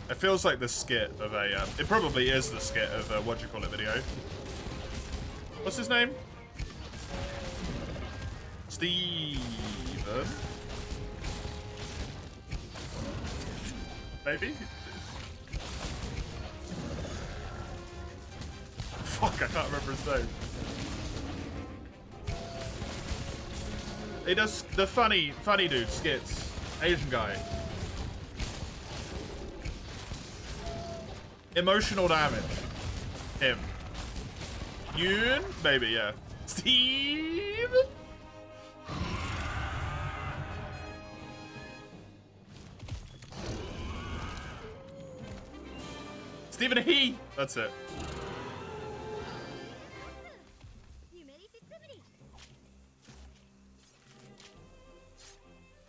[SPEAKER 1] It feels like the skit of a, it probably is the skit of a, what do you call it, video. What's his name? Steven? Maybe? Fuck, I can't remember his name. He does the funny dude skits. Asian guy. Emotional damage. Him. Yoon? Maybe, yeah. Steve? Stephen He! That's it.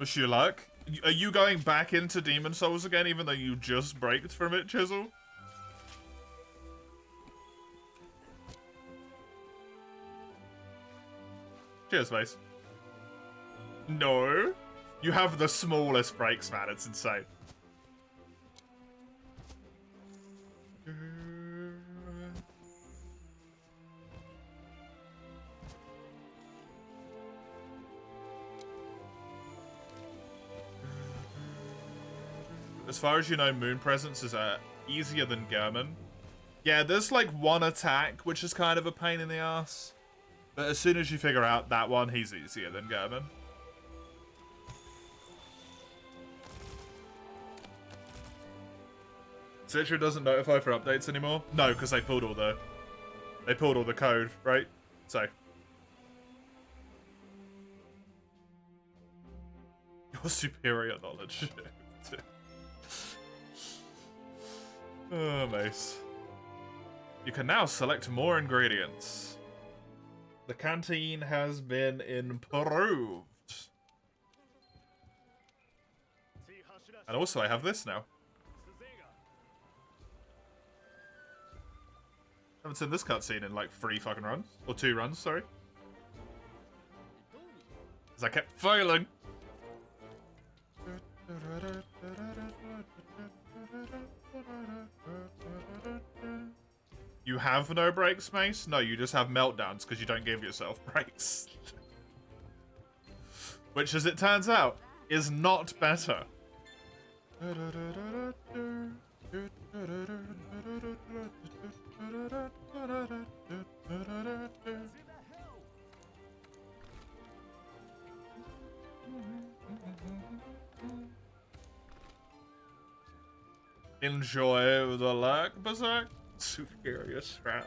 [SPEAKER 1] Wish you luck. Are you going back into Demon Souls again, even though you just braked from it, Chisel? Cheers, Mace. No. You have the smallest brakes, man. It's insane. As far as you know, Moon Presence is easier than German. Yeah, there's like one attack, which is kind of a pain in the ass. But as soon as you figure out that one, he's easier than German. Citra doesn't notify for updates anymore? No, because they pulled all the code, right? So your superior knowledge. Oh, Mace. You can now select more ingredients. The canteen has been improved. And also I have this now. Haven't seen this cutscene in like 3 fucking runs. Or 2 runs, sorry. Because I kept failing. You have no breaks, Mace? No, you just have meltdowns because you don't give yourself breaks. Which, as it turns out, is not better. Enjoy the luck, Berserk. Superior strat.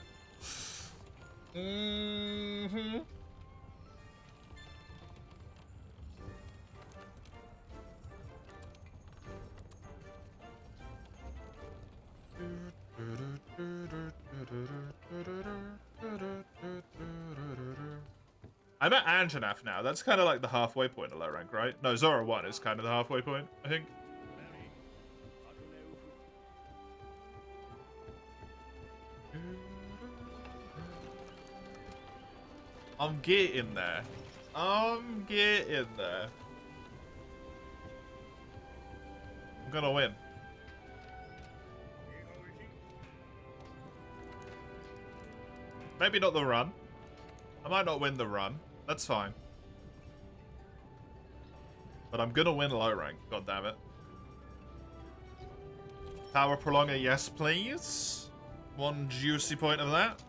[SPEAKER 1] I'm at Anjanath now. That's kind of like the halfway point of low rank, right? No, Zora 1 is kind of the halfway point, I think. I'm getting there. I'm getting there. I'm gonna win. Maybe not the run. I might not win the run. That's fine. But I'm gonna win low rank. God damn it. Power prolonger, yes please. 1 juicy point of that.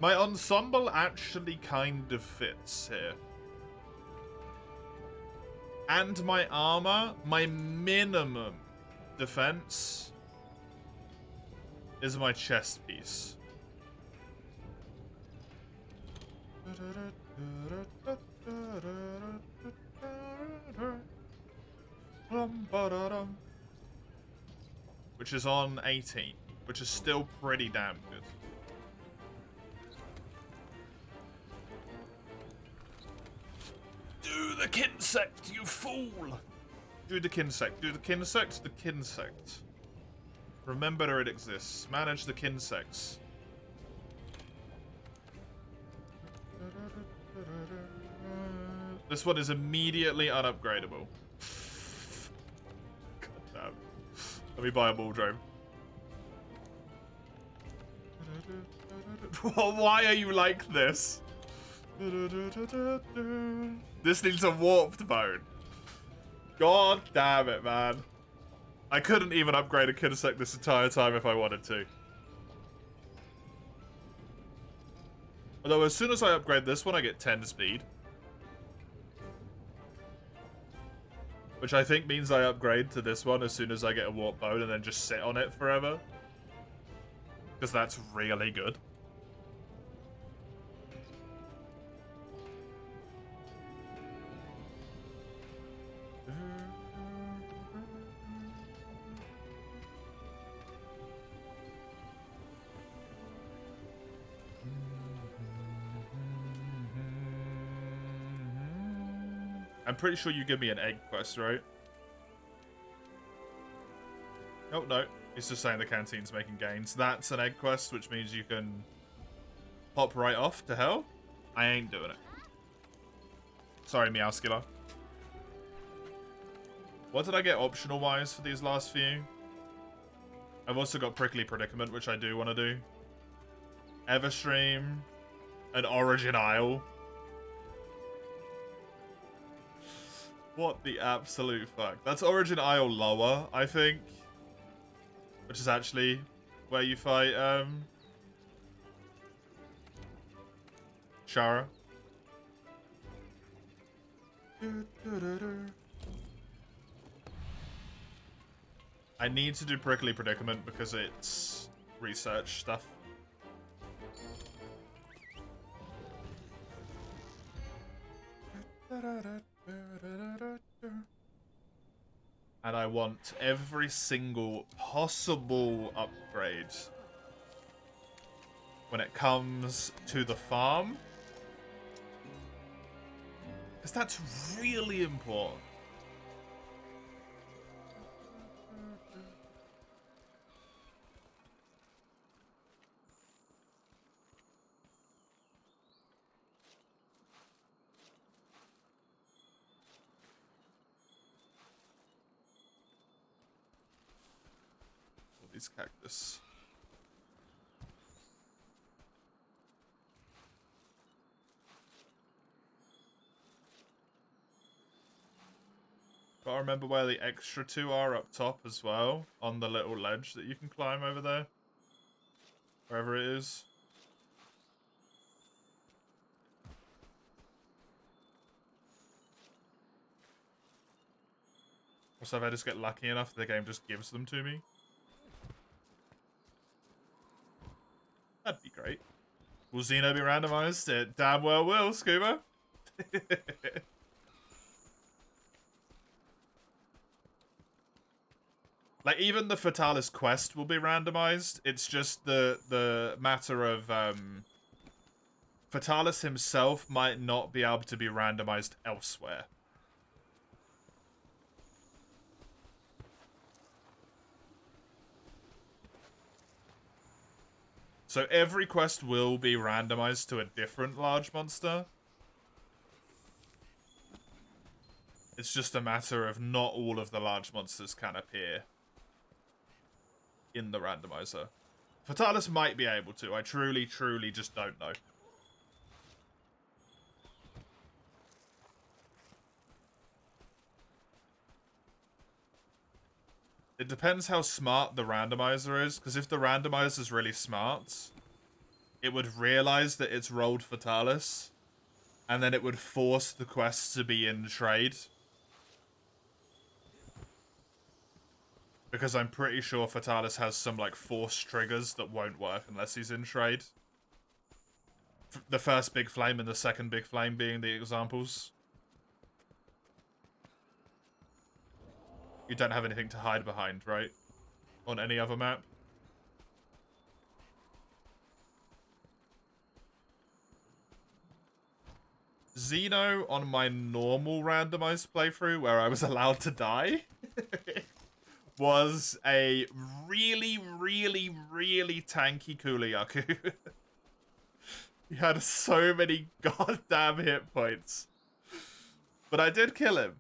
[SPEAKER 1] My ensemble actually kind of fits here. And my armor, my minimum defense is my chest piece. Which is on 18, which is still pretty damn good. Do the kinsect, you fool! Do the kinsect, do the kinsect, the kinsect. Remember it exists. Manage the kinsects. This one is immediately unupgradable. God damn. Let me buy a ball drone. Why are you like this? This needs a warped bone. God damn it, man. I couldn't even upgrade a kinsect this entire time if I wanted to. Although as soon as I upgrade this one, I get 10 speed. Which I think means I upgrade to this one as soon as I get a warp bone and then just sit on it forever. Because that's really good. I'm pretty sure you give me an egg quest, right? Oh, no. It's just saying the canteen's making gains. That's an egg quest, which means you can pop right off to hell. I ain't doing it. Sorry, Meowskiller. What did I get optional-wise for these last few? I've also got Prickly Predicament, which I do want to do. Everstream. An Origin Isle. What the absolute fuck? That's Origin Isle lower, I think. Which is actually where you fight, Shara. I need to do Prickly Predicament because it's research stuff. And I want every single possible upgrade when it comes to the farm. Because that's really important. Cactus. But I remember where the extra two are up top as well, on the little ledge that you can climb over there. Wherever it is. Also, if I just get lucky enough, the game just gives them to me. That'd be great. Will Xeno be randomized? It damn well will, Scuba. Like, even the Fatalis quest will be randomized. It's just the matter of, Fatalis himself might not be able to be randomized elsewhere. So every quest will be randomized to a different large monster. It's just a matter of not all of the large monsters can appear in the randomizer. Fatalis might be able to. I truly, truly just don't know. It depends how smart the randomizer is, because if the randomizer is really smart, it would realize that it's rolled Fatalis, and then it would force the quest to be in trade. Because I'm pretty sure Fatalis has some, like, force triggers that won't work unless he's in trade. The first big flame and the second big flame being the examples. You don't have anything to hide behind, right? On any other map? Xeno on my normal randomized playthrough, where I was allowed to die, was a really, really, really tanky Kuliyaku. He had so many goddamn hit points. But I did kill him.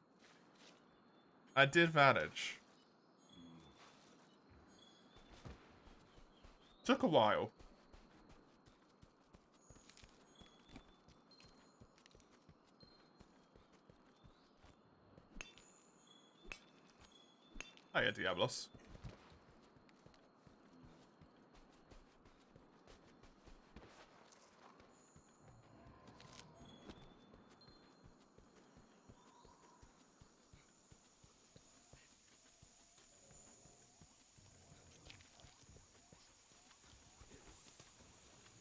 [SPEAKER 1] I did manage. Took a while. Hiya, Diablos.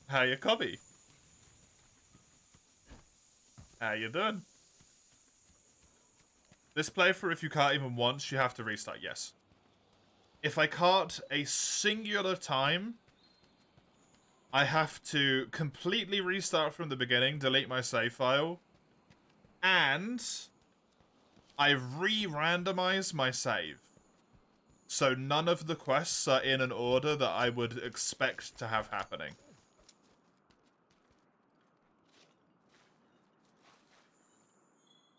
[SPEAKER 1] How you, Cobby? How you doing? This playthrough, if you cart even once, you have to restart, yes. If I cart a singular time, I have to completely restart from the beginning, delete my save file, and I re-randomize my save. So none of the quests are in an order that I would expect to have happening.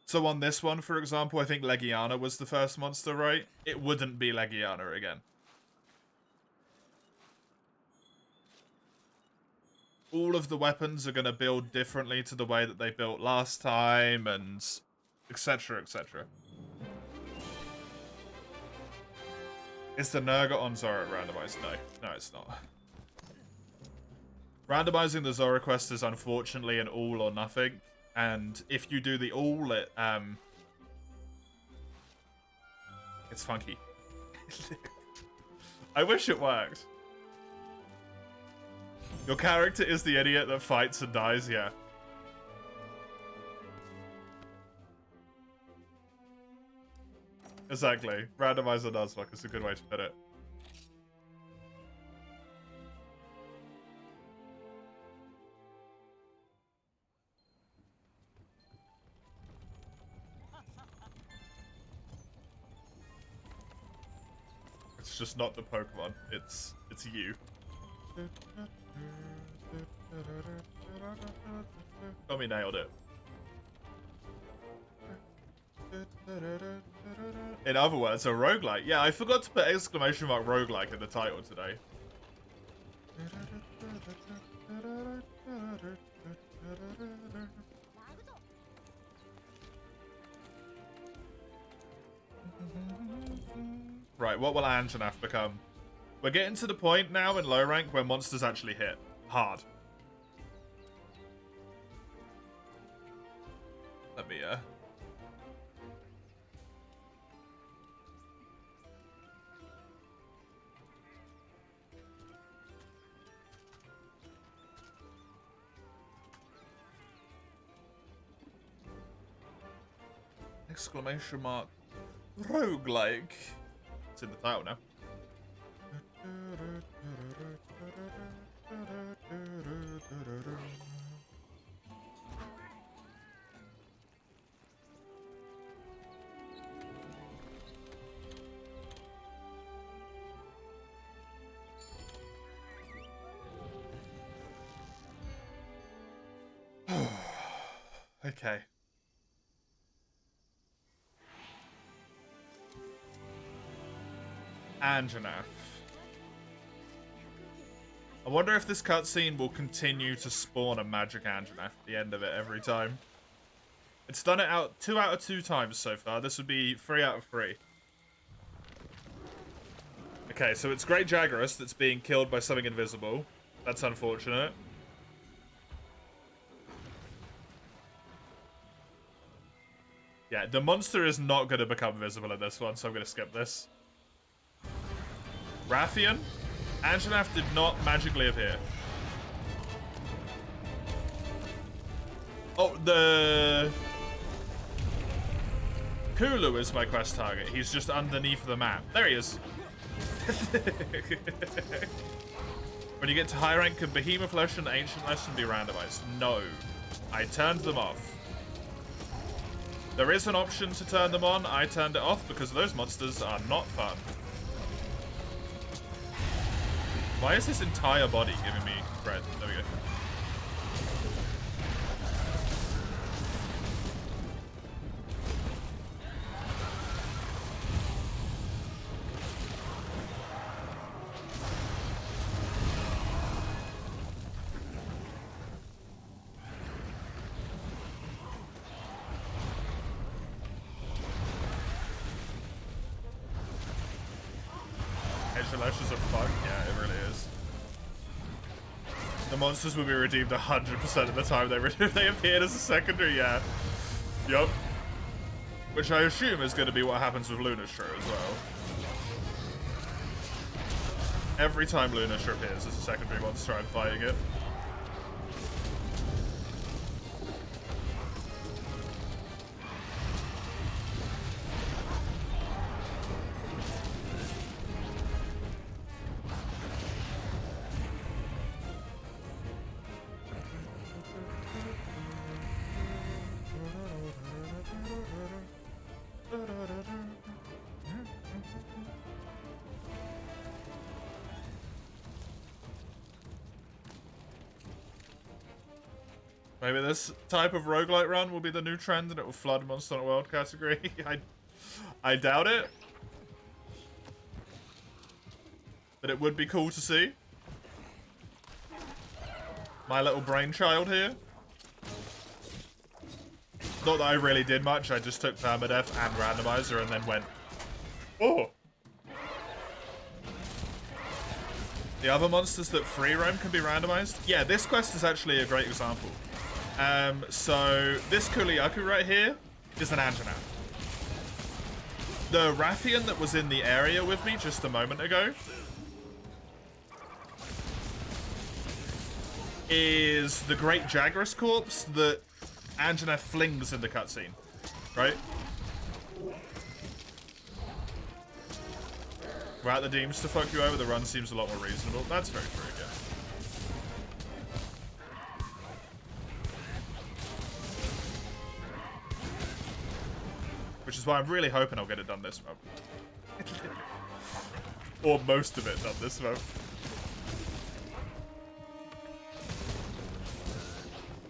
[SPEAKER 1] So on this one, for example, I think Legiana was the first monster, right? It wouldn't be Legiana again. All of the weapons are going to build differently to the way that they built last time, and etc, etc. Is the Nurgle on Zora randomized? No. No, it's not. Randomizing the Zora quest is unfortunately an all or nothing. And if you do the all, it's funky. I wish it worked. Your character is the idiot that fights and dies, yeah. Exactly. Randomizer does look. It's a good way to put it. It's just not the Pokemon. It's you. Tommy nailed it. In other words, a roguelike. Yeah, I forgot to put exclamation mark roguelike in the title today. Right, what will Anjanath become? We're getting to the point now in low rank where monsters actually hit hard. Let me, exclamation mark roguelike. It's in the title now. Okay. Anjanath. I wonder if this cutscene will continue to spawn a magic Anjanath at the end of it every time. It's done it 2 out of 2 times so far. This would be 3 out of 3. Okay, so it's Great Jagras that's being killed by something invisible. That's unfortunate. Yeah, the monster is not going to become visible in this one, so I'm going to skip this. Rathian? Anjanath did not magically appear. Oh, the... Kulu is my quest target. He's just underneath the map. There he is. When you get to high rank, can Behemoth Lesson and Ancient Lesson be randomized? No. I turned them off. There is an option to turn them on. I turned it off because those monsters are not fun. Why is this entire body giving me red? There we go. Lashes are fun. Yeah, it really is. The monsters will be redeemed 100% of the time they appeared as a secondary. Yeah. Yup. Which I assume is going to be what happens with Lunastra as well. Every time Lunastra appears as a secondary monster, I'm fighting it. Maybe this type of roguelite run will be the new trend and it will flood Monster Hunter World category. I doubt it. But it would be cool to see. My little brainchild here. Not that I really did much, I just took Permadeath and Randomiser and then went, oh! The other monsters that free roam can be randomized? Yeah, this quest is actually a great example. So this Kuliaku right here is an Anjanath. The Rathian that was in the area with me just a moment ago is the Great Jagras corpse that Anjanath flings in the cutscene, right? Without the deems to fuck you over, the run seems a lot more reasonable. That's very true, yeah. Which is why I'm really hoping I'll get it done this month. Or most of it done this month.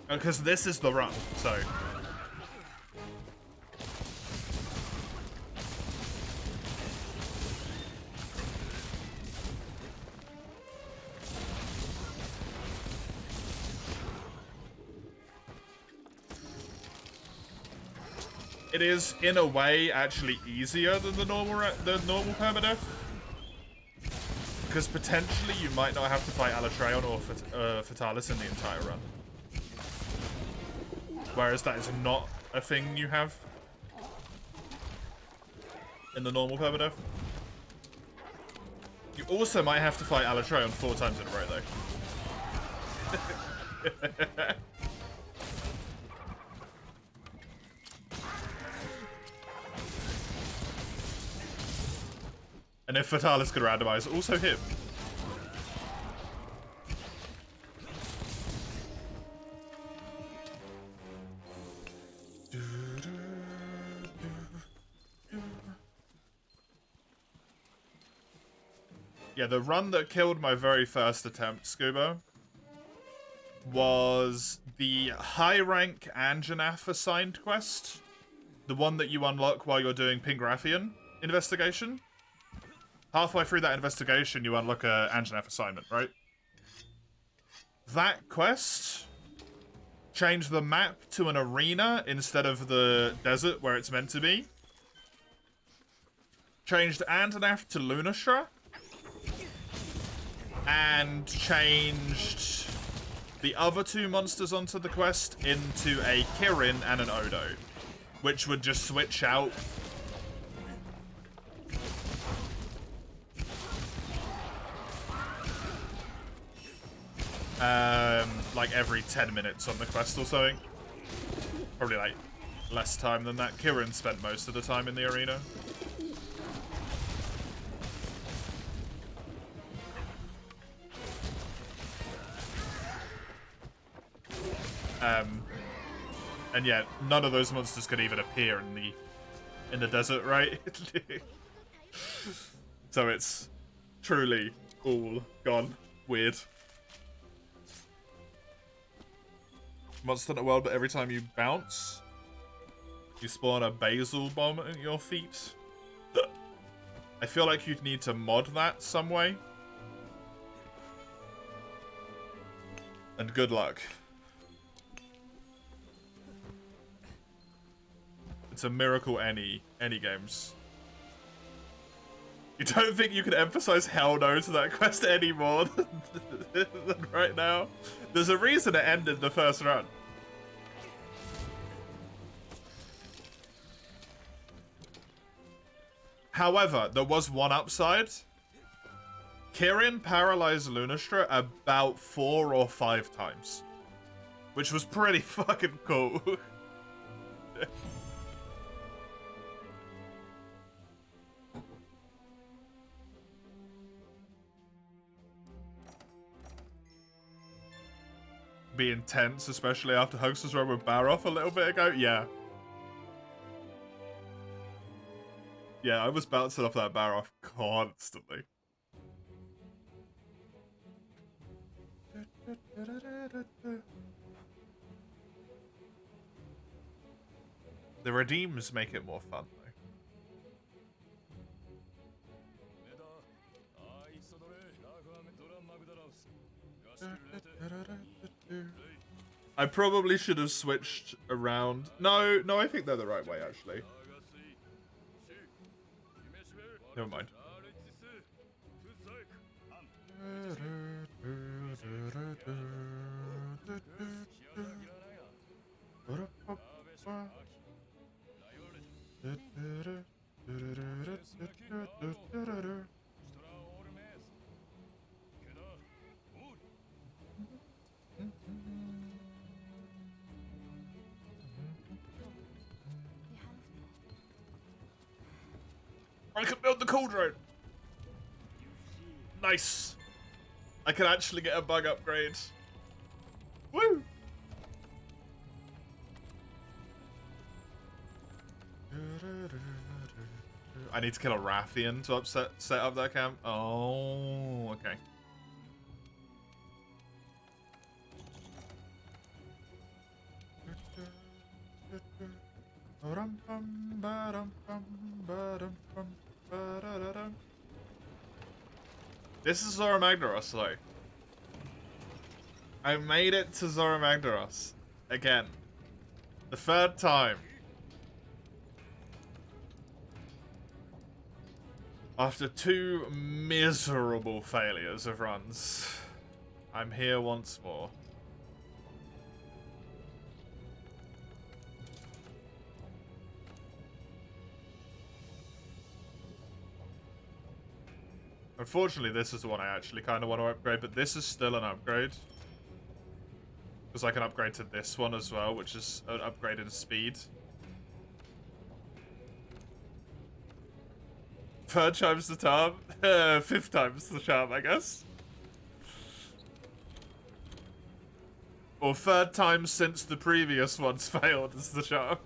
[SPEAKER 1] Because this is the run, so... It is, in a way, actually easier than the normal Permadeath. Because potentially you might not have to fight Alatreon or Fatalis in the entire run. Whereas that is not a thing you have in the normal Permadeath. You also might have to fight Alatreon 4 times in a row, though. And if Fatalis could randomize, also him. Yeah, the run that killed my very first attempt, Scuba, was the high rank Anjanath assigned quest. The one that you unlock while you're doing Pingraffian investigation. Halfway through that investigation, you unlock a Anjanath assignment, right? That quest changed the map to an arena instead of the desert where it's meant to be. Changed Anjanath to Lunastra. And changed the other 2 monsters onto the quest into a Kirin and an Odo. which would just switch out. Like every 10 minutes on the quest or something. Probably like less time than that. Kieran spent most of the time in the arena. And yeah, none of those monsters could even appear in the desert, right? So it's truly all gone weird. Monster Hunter World, but every time you bounce, you spawn a basil bomb at your feet. I feel like you'd need to mod that some way. And good luck. It's a miracle any games. You don't think you can emphasize hell no to that quest any more than right now? There's a reason it ended the first run. However, there was one upside. Kirin paralyzed Lunastra about 4 or 5 times. Which was pretty fucking cool. Be intense, especially after Hugs' run with Baroff a little bit ago. Yeah. Yeah, I was bouncing off that Baroff constantly. The redeems make it more fun, though. I probably should have switched around. No, I think they're the right way, actually. Never mind. I can build the cauldron. Nice. I can actually get a bug upgrade. Woo! I need to kill a Rathian to set up that camp. Oh, okay. This is Zora Magdaros, though. I made it to Zora Magdaros. Again. The 3rd time. After 2 miserable failures of runs, I'm here once more. Unfortunately, this is the one I actually kind of want to upgrade, but this is still an upgrade. Because I can upgrade to this one as well, which is an upgrade in speed. 3rd time's the charm. 5th time's the charm, I guess. Or 3rd time since the previous ones failed is the charm.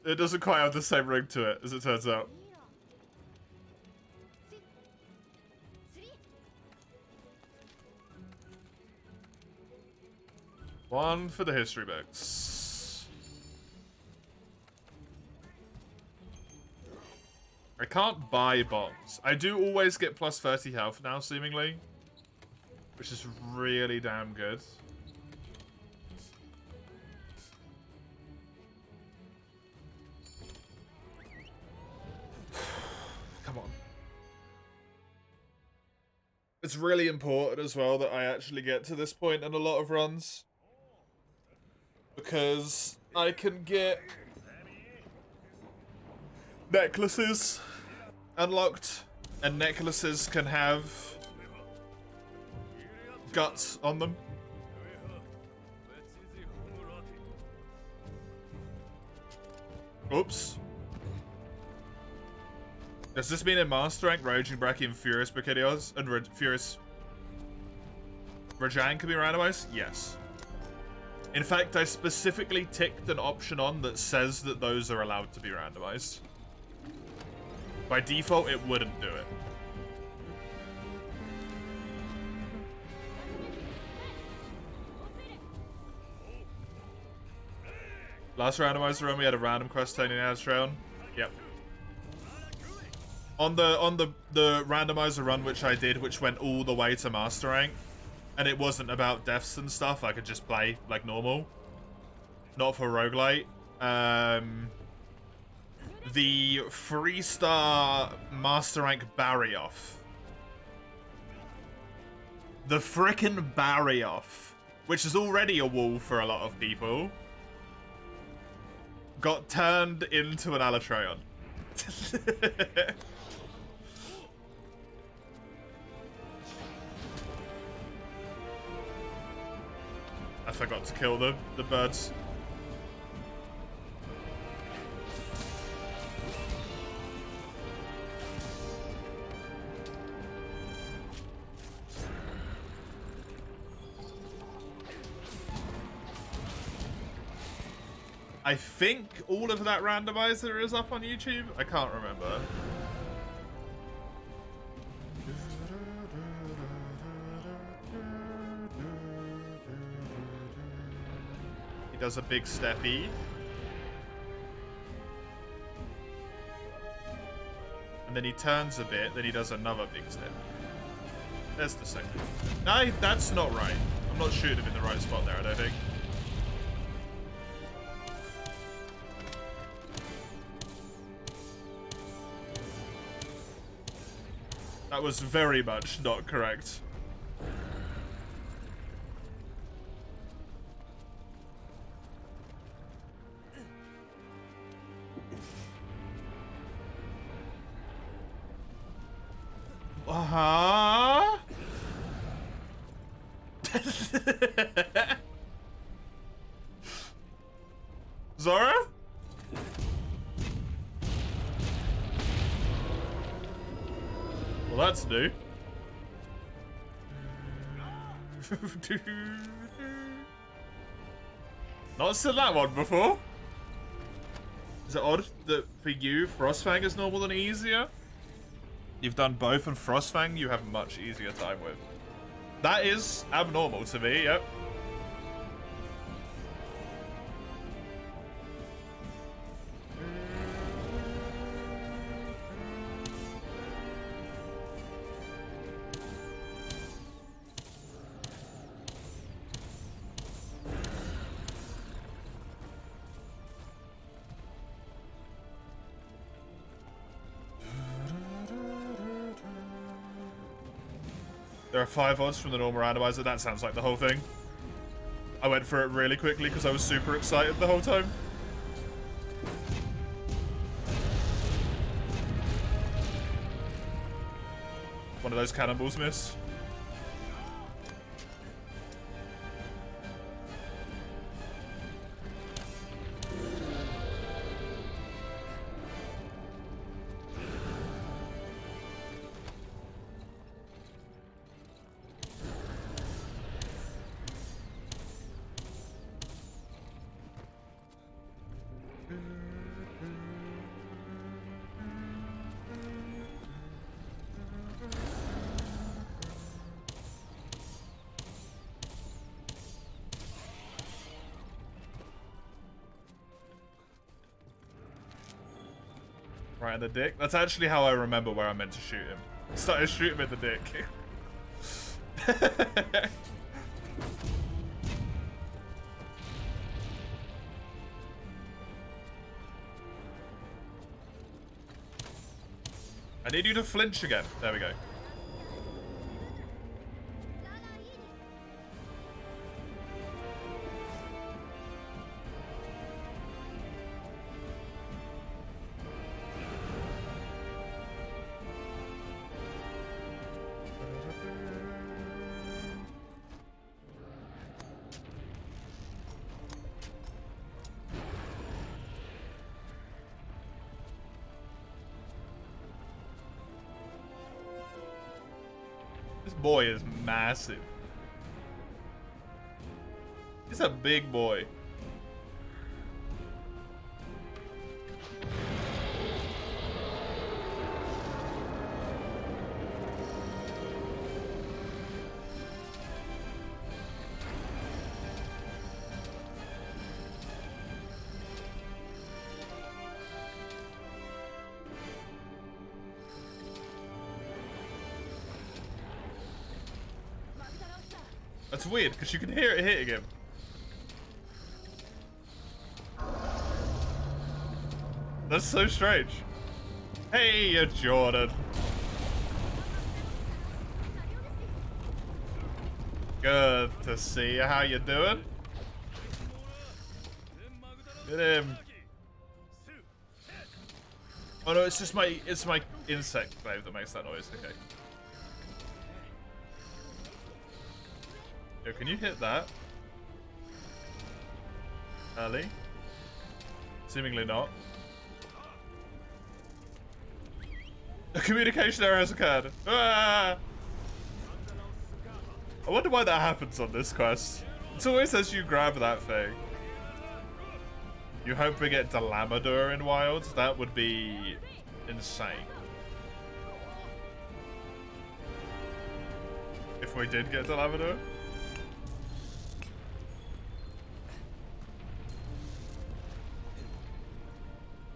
[SPEAKER 1] It doesn't quite have the same ring to it, as it turns out. One for the history books. I can't buy bombs. I do always get plus 30 health now, seemingly. Which is really damn good. Come on. It's really important as well that I actually get to this point in a lot of runs, because I can get necklaces unlocked, and necklaces can have guts on them. Oops. Does this mean in Master Rank, Raging Bracky and Furious Brachiosaurus and Furious Rajang can be randomized? Yes. In fact, I specifically ticked an option on that says that those are allowed to be randomized. By default, it wouldn't do it. Last randomizer run, we had a random quest turning Astron. Yep. On the randomizer run which I did, which went all the way to Master Rank, and it wasn't about deaths and stuff, I could just play like normal. Not for roguelite. The 3-star Master Rank Barrioff. The frickin' Barrioff, which is already a wall for a lot of people, got turned into an Alatreon. I forgot to kill the birds. I think all of that randomizer is up on YouTube. I can't remember. He does a big steppy. And then he turns a bit, then he does another big step. There's the second. No, that's not right. I'm not shooting him in the right spot there, I don't think. That was very much not correct. Uh-huh. Zora? Well, that's new. Not seen that one before. Is it odd that for you, Frostfang is normal and easier? You've done both, and Frostfang you have a much easier time with. That is abnormal to me, yep. There are 5 odds from the normal randomizer. That sounds like the whole thing. I went for it really quickly because I was super excited the whole time. One of those cannonballs miss. Right in the dick. That's actually how I remember where I meant to shoot him. Started shooting him in the dick. I need you to flinch again. There we go. boy is massive. He's a big boy. That's weird, because you can hear it hitting him. That's so strange. Hey, Jordan. Good to see you. How you doing? Get him. Oh no, it's just my insect glaive that makes that noise. Okay. Yo, can you hit that? Early? Seemingly not. A communication error has occurred. Ah! I wonder why that happens on this quest. It always says you grab that thing. You hope we get Delamador in Wilds? That would be insane. If we did get Delamador.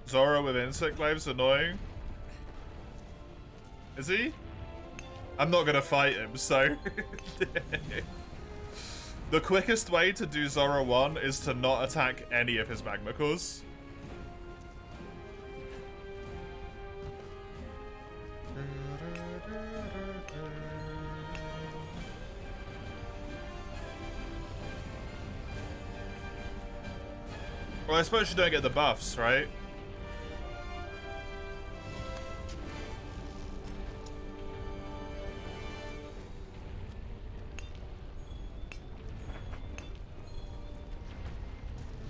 [SPEAKER 1] Zora with insect glaive's annoying. Is he? I'm not gonna fight him, so... The quickest way to do Zora 1 is to not attack any of his magma cores. Well, I suppose you don't get the buffs, right?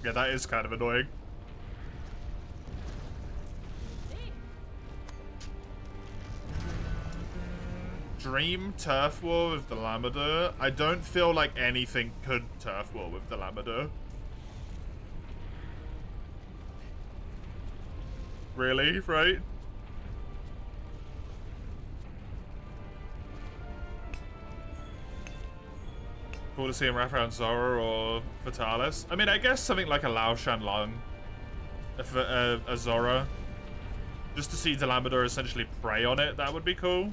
[SPEAKER 1] Yeah, that is kind of annoying. Dream Turf War with the Delamador. I don't feel like anything could Turf War with the Delamador. Really? Right? Cool to see him wrap around Zora or Vitalis. I mean, I guess something like a Lao Shan Lung, a Zora, just to see Delamador essentially prey on it. That would be cool.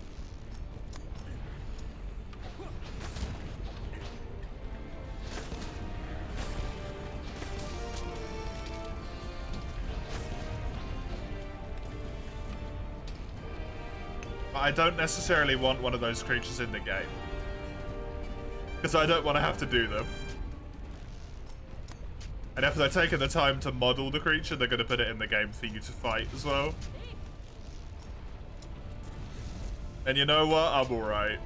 [SPEAKER 1] But I don't necessarily want one of those creatures in the game. Because I don't want to have to do them. And if they're taking the time to model the creature, they're going to put it in the game for you to fight as well. And you know what? I'm alright.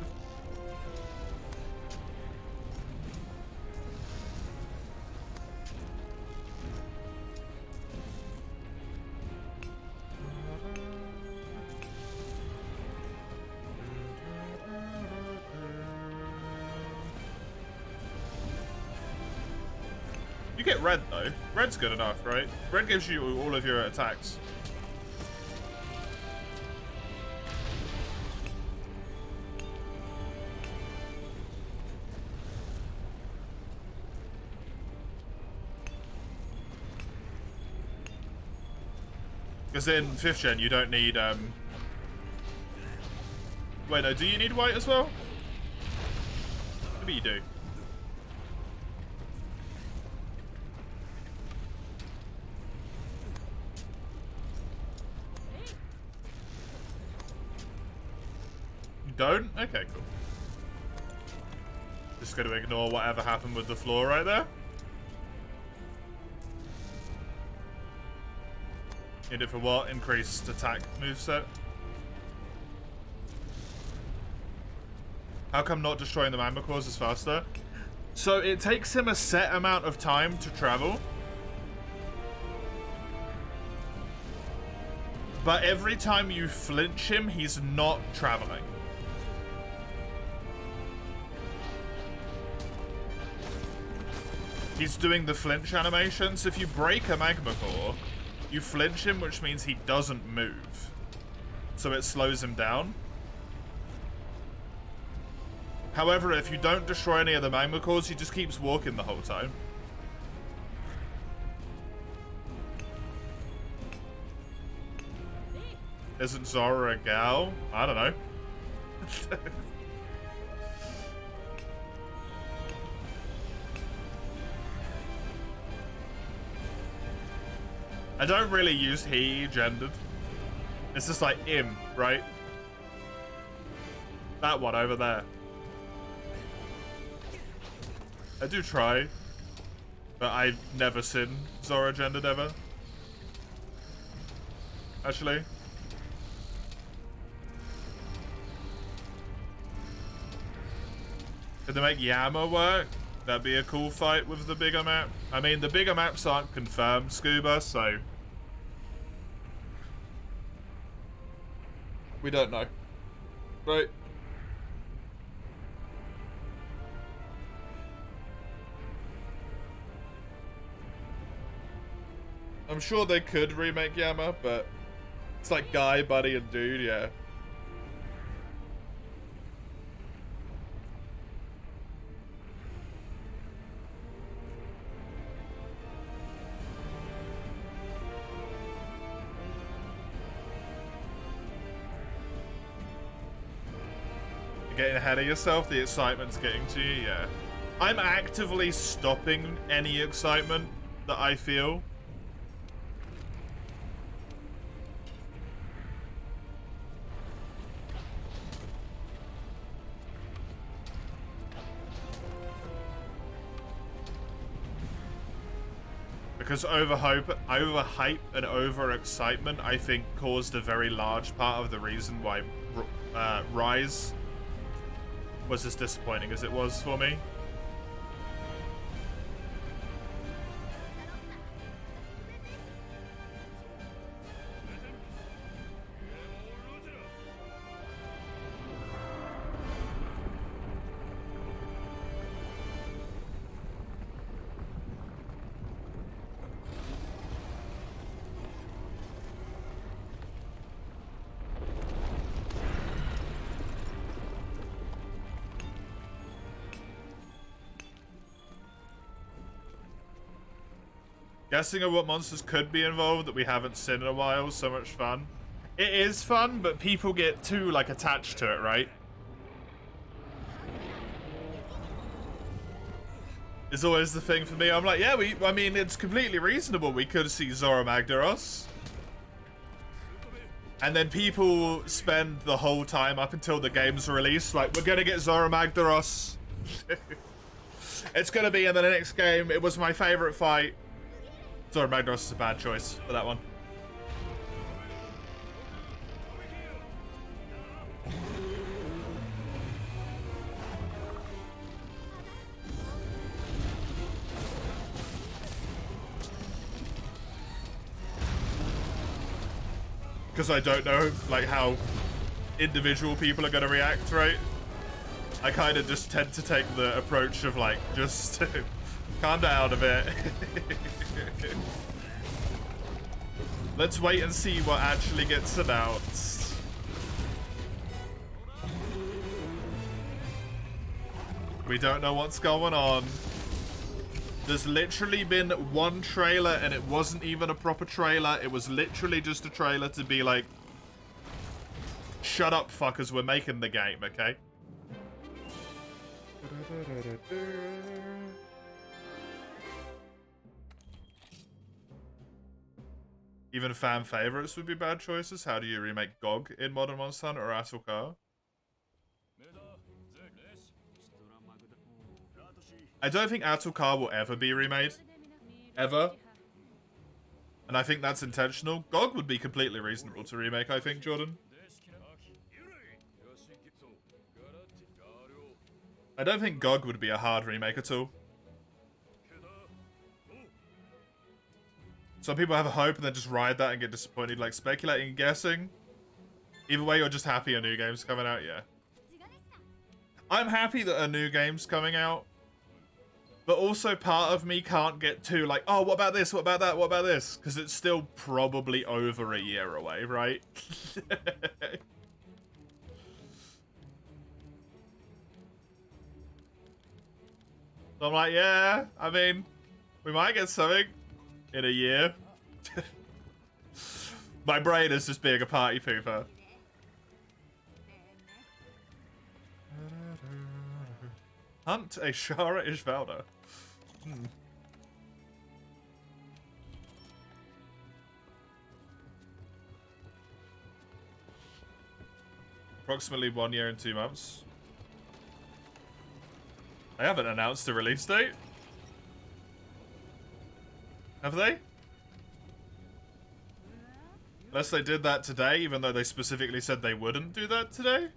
[SPEAKER 1] You get red though. Red's good enough, right? Red gives you all of your attacks. Because in 5th gen you don't need wait, no, do you need white as well? Maybe you do. Don't? Okay, cool. Just going to ignore whatever happened with the floor right there. Need it for what? Increased attack moveset. How come not destroying the magma cores is faster? So it takes him a set amount of time to travel. But every time you flinch him, he's not traveling. He's doing the flinch animation, so if you break a magma core, you flinch him, which means he doesn't move. So it slows him down. However, if you don't destroy any of the magma cores, he just keeps walking the whole time. Isn't Zora a gal? I don't know. I don't really use he gendered. It's just like him, right? That one over there. I do try, but I've never seen Zora gendered ever. Actually. Could they make Yama work? That'd be a cool fight with the bigger map. I mean, the bigger maps aren't confirmed, Scuba, so... we don't know. Right. I'm sure they could remake Yama, but... it's like Guy, Buddy, and Dude, yeah. Getting ahead of yourself, the excitement's getting to you, yeah. I'm actively stopping any excitement that I feel. Because overhype and over-excitement, I think, caused a very large part of the reason why Rise was as disappointing as it was for me. Guessing at what monsters could be involved that we haven't seen in a while. So much fun. It is fun, but people get too, like, attached to it, right? It's always the thing for me. I'm like, yeah, I mean, it's completely reasonable. We could see Zora Magdaros. And then people spend the whole time up until the game's released, like, we're gonna get Zora Magdaros. It's gonna be in the next game. It was my favorite fight. Zora Magdaros is a bad choice for that one. Because I don't know, like, how individual people are going to react, right? I kind of just tend to take the approach of, like, just calm down a bit. Let's wait and see what actually gets announced. We don't know what's going on. There's literally been one trailer and it wasn't even a proper trailer. It was literally just a trailer to be like, shut up fuckers, we're making the game, okay? Even fan favorites would be bad choices. How do you remake GOG in Modern Monster Hunter or Asuka? I don't think Atukar will ever be remade. Ever. And I think that's intentional. GOG would be completely reasonable to remake, I think, Jordan. I don't think GOG would be a hard remake at all. Some people have a hope and then just ride that and get disappointed, like speculating and guessing. Either way, you're just happy a new game's coming out, yeah. I'm happy that a new game's coming out. But also part of me can't get too like, oh, what about this? What about that? What about this? Because it's still probably over a year away, right? So I'm like, yeah, I mean, we might get something in a year. My brain is just being a party pooper. Hunt a Shara Ishvalda. Approximately 1 year and 2 months. They haven't announced a release date. Have they? Unless they did that today, even though they specifically said they wouldn't do that today.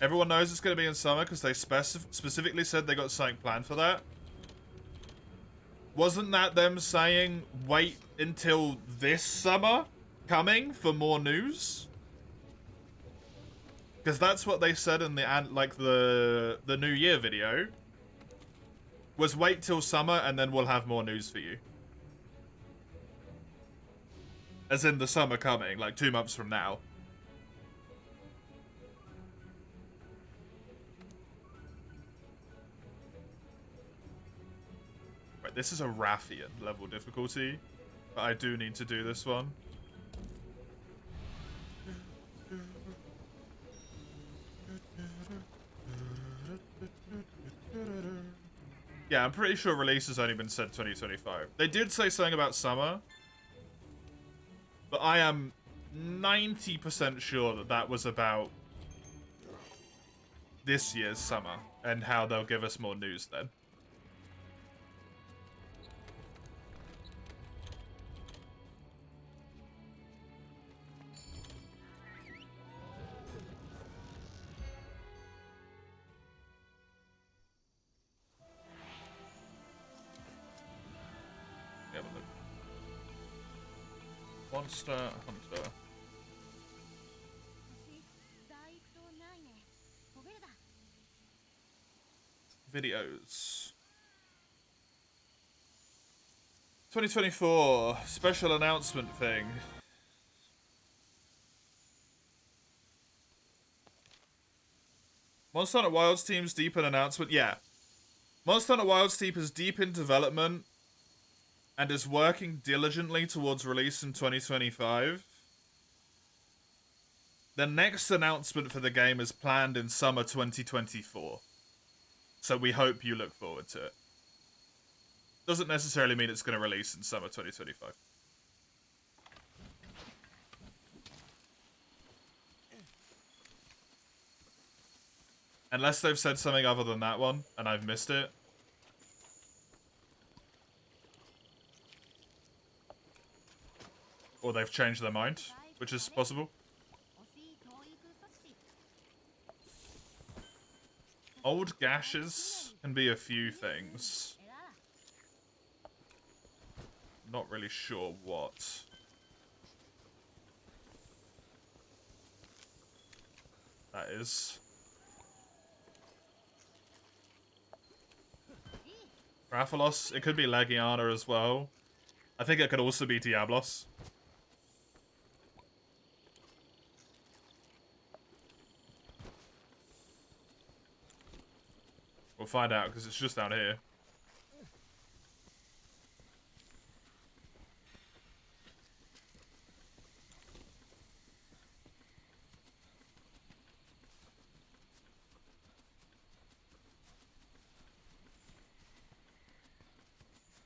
[SPEAKER 1] Everyone knows it's going to be in summer because they specifically said they got something planned for that. Wasn't that them saying wait until this summer coming for more news? Because that's what they said in the New Year video. Was wait till summer and then we'll have more news for you. As in the summer coming, like 2 months from now. Right, this is a Rathian level difficulty, but I do need to do this one. Yeah, I'm pretty sure release has only been said 2025. They did say something about summer, but I am 90% sure that that was about this year's summer and how they'll give us more news then. Monster Hunter. Videos. 2024 special announcement thing. Monster Hunter Wilds team's deep in announcement. Yeah. Monster Hunter Wilds team is deep in development and is working diligently towards release in 2025. The next announcement for the game is planned in summer 2024. So we hope you look forward to it. Doesn't necessarily mean it's going to release in summer 2025. Unless they've said something other than that one, and I've missed it. Or they've changed their mind, which is possible. Old gashes can be a few things. Not really sure what. That is. Rathalos, it could be Legiana as well. I think it could also be Diablos. We'll find out, because it's just down here.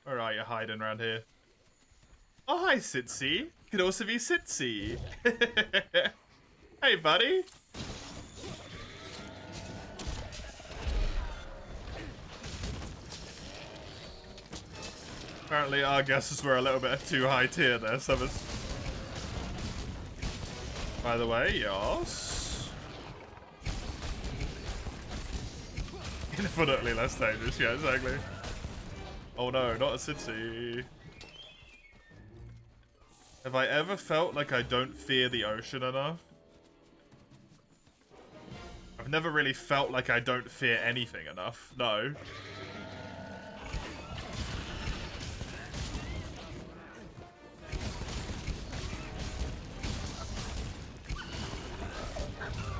[SPEAKER 1] Alright, you're hiding around here. Oh, hi, Sitsy. Could also be Sitsy. Hey, buddy. Apparently our guesses were a little bit too high tier there, Summers. By the way, yes. Infinitely less dangerous, yeah, exactly. Oh no, not a city. Have I ever felt like I don't fear the ocean enough? I've never really felt like I don't fear anything enough, no.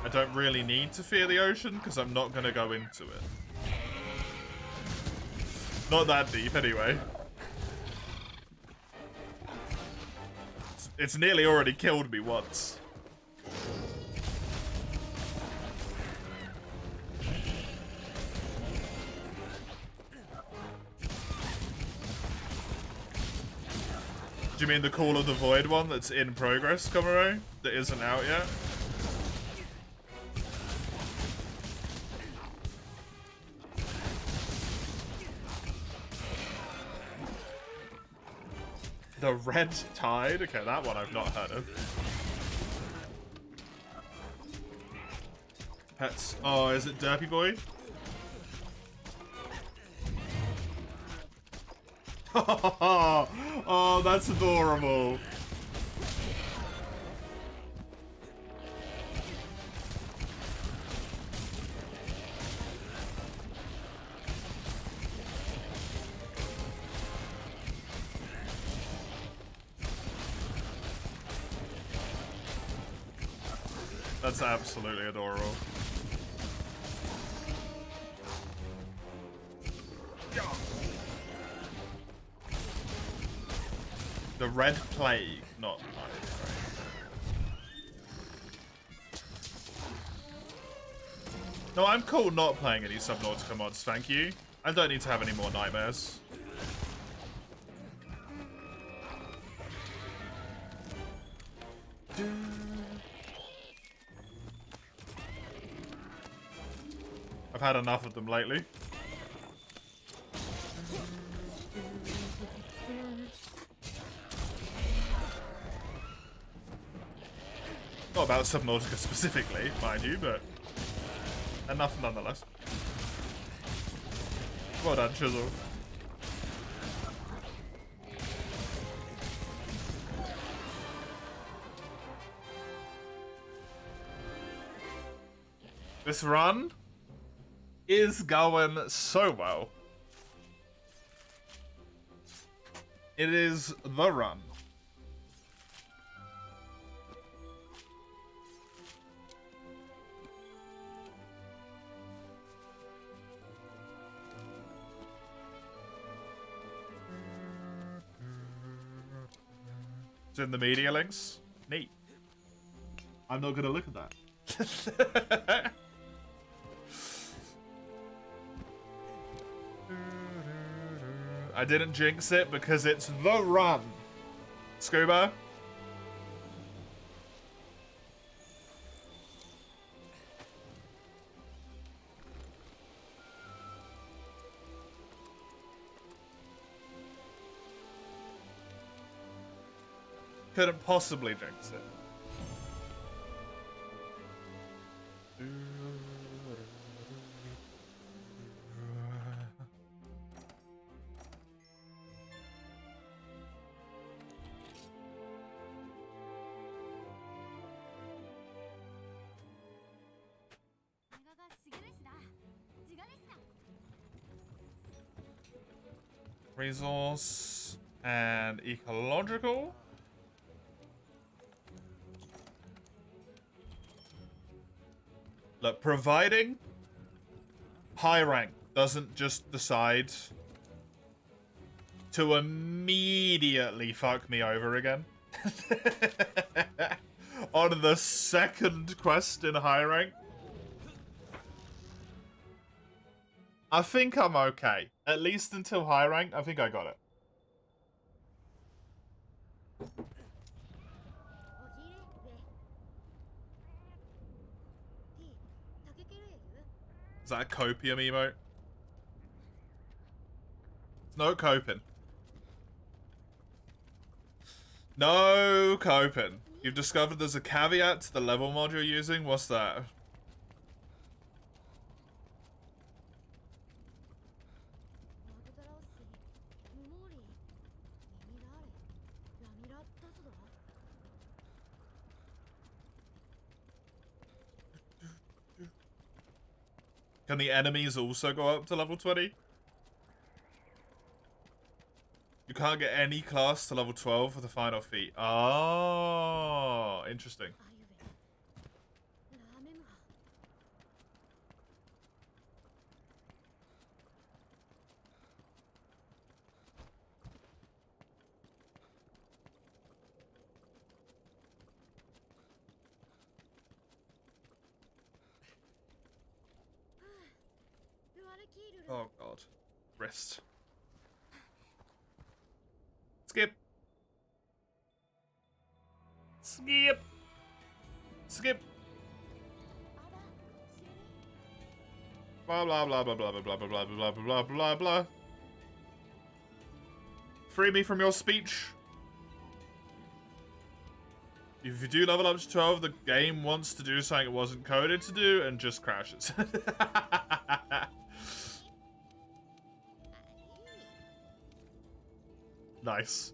[SPEAKER 1] I don't really need to fear the ocean because I'm not going to go into it. Not that deep, anyway. It's nearly already killed me once. Do you mean the Call of the Void one that's in progress, Komuro? That isn't out yet? The Red Tide? Okay, that one I've not heard of. Pets. Oh, is it Derpy Boy? Oh, that's adorable. That's absolutely adorable. The Red Plague, not right. No, I'm cool not playing any Subnautica mods, thank you. I don't need to have any more nightmares. I've had enough of them lately. Not about Subnautica specifically, mind you, but enough nonetheless. Well done, Chisel. This run is going so well. It is the run. It's in the media links. Neat. I'm not gonna look at that. I didn't jinx it because it's the run. Scuba. Couldn't possibly jinx it. Resource and ecological. Look, providing high rank doesn't just decide to immediately fuck me over again. On the second quest in high rank. I think I'm okay. At least until high rank, I think I got it. Is that a copium emote? It's no coping. No coping. You've discovered there's a caveat to the level mod you're using. What's that? Can the enemies also go up to level 20? You can't get any class to level 12 for the final feat. Oh, interesting. Oh god. Wrist. Skip. Skip. Skip. Blah blah blah blah blah blah blah blah blah blah blah blah blah. Free me from your speech. If you do level up to 12, the game wants to do something it wasn't coded to do and just crashes. Nice.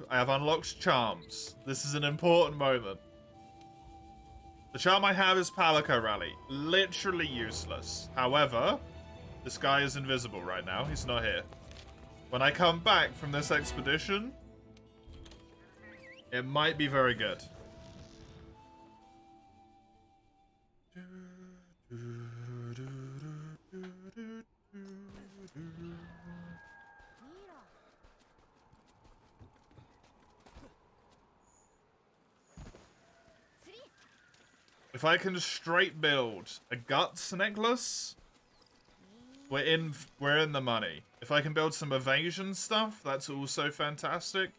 [SPEAKER 1] I have unlocked charms. This is an important moment. The charm I have is Palico Rally. Literally useless. However, this guy is invisible right now. He's not here. When I come back from this expedition, it might be very good. If I can straight build a guts necklace, we're in the money. If I can build some evasion stuff, that's also fantastic.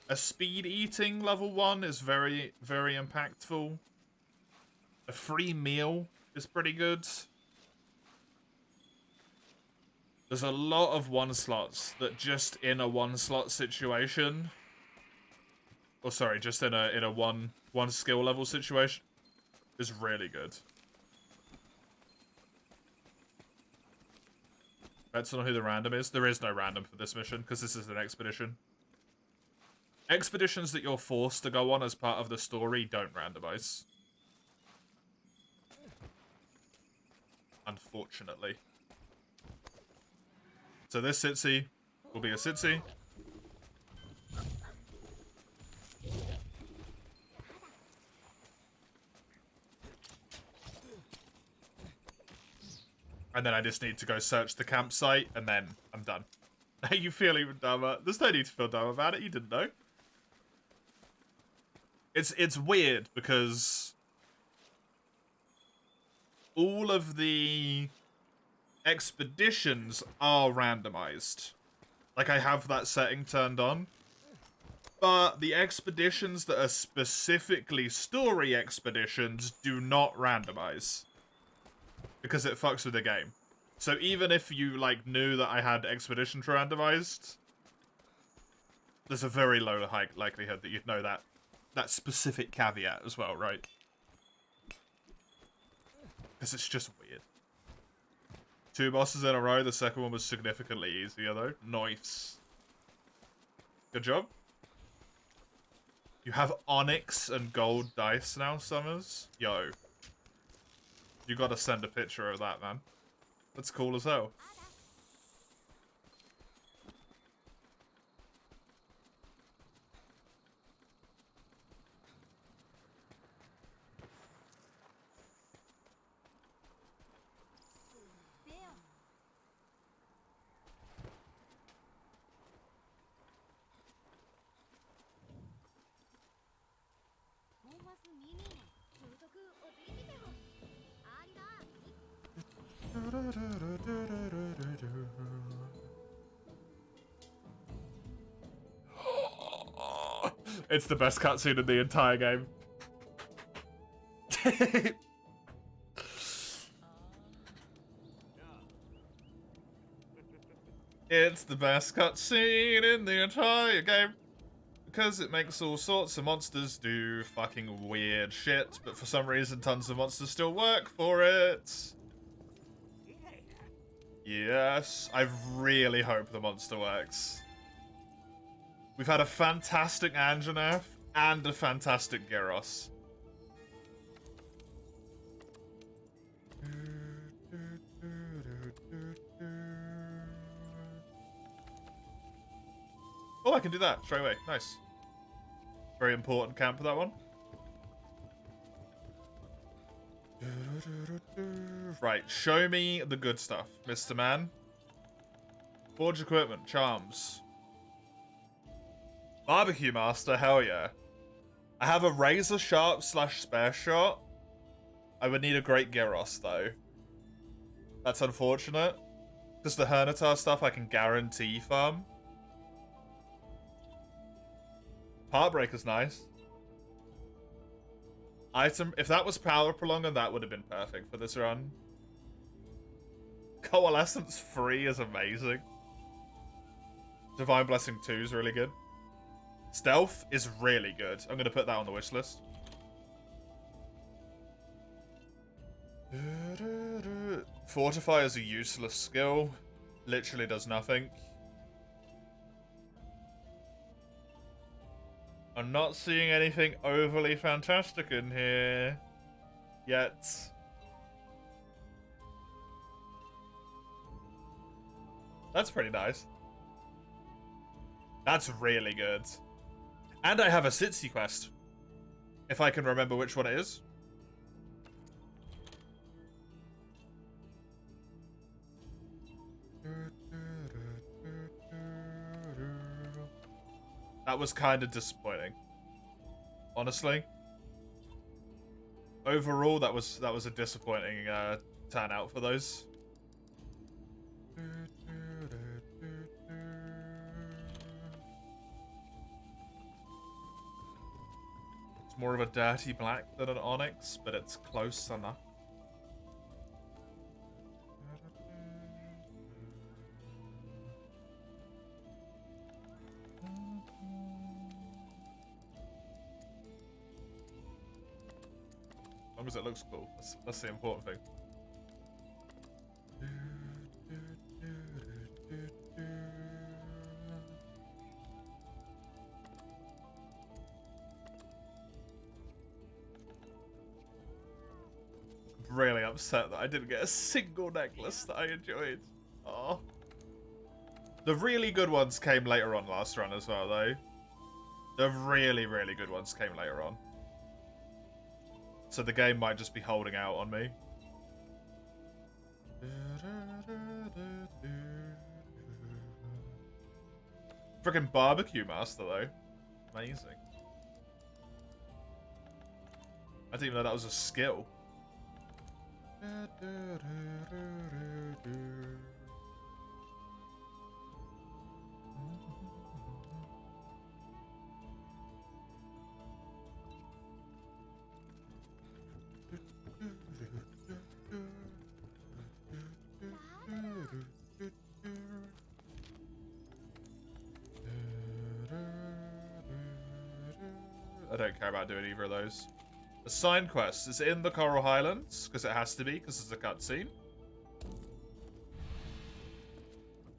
[SPEAKER 1] A speed eating level 1 is very, very impactful. A free meal is pretty good. There's a lot of 1 slots that just in a 1 slot situation, or sorry, just in a one skill level situation, is really good. Bets on who the random is. There is no random for this mission because this is an expedition. Expeditions that you're forced to go on as part of the story don't randomize. Unfortunately. So this Sitsi will be a Sitsi. And then I just need to go search the campsite, and then I'm done. You feel even dumber. There's no need to feel dumb about it. You didn't know. It's weird because all of the expeditions are randomized. Like, I have that setting turned on. But the expeditions that are specifically story expeditions do not randomize. Because it fucks with the game. So even if you, like, knew that I had expeditions randomized, there's a very low likelihood that you'd know that specific caveat as well, right? Because it's just weird. 2 bosses in a row, the second one was significantly easier, though. Nice. Good job. You have onyx and gold dice now, Summers? Yo. You gotta send a picture of that, man. That's cool as hell. It's the best cutscene in the entire game. It's the best cutscene in the entire game. Because it makes all sorts of monsters do fucking weird shit, but for some reason tons of monsters still work for it. Yes, I really hope the monster works. We've had a fantastic Anjanath and a fantastic Gyros. Oh, I can do that straight away. Nice. Very important camp for that one. Right, show me the good stuff, Mr. Man. Forge equipment, charms. Barbecue master, hell yeah. I have a razor sharp / spare shot. I would need a great Gyros though. That's unfortunate. Because the Hernitar stuff I can guarantee farm. Heartbreaker's nice. Item, if that was power prolonger, that would have been perfect for this run. Coalescence 3 is amazing. Divine Blessing 2 is really good. Stealth is really good. I'm going to put that on the wish list. Fortify is a useless skill. Literally does nothing. I'm not seeing anything overly fantastic in here yet. That's pretty nice. That's really good. And I have a Sitsi quest. If I can remember which one it is. That was kind of disappointing. Honestly. Overall, that was a disappointing turnout for those. It's more of a dirty black than an onyx, but it's close enough. As long as it looks cool. That's the important thing. I'm really upset that I didn't get a single necklace that I enjoyed. Oh. The really good ones came later on last run as well, though. The really, really good ones came later on. So the game might just be holding out on me. Freaking barbecue master, though. Amazing. I didn't even know that was a skill. I don't care about doing either of those. The sign quest is in the Coral Highlands, because it has to be, because it's a cutscene.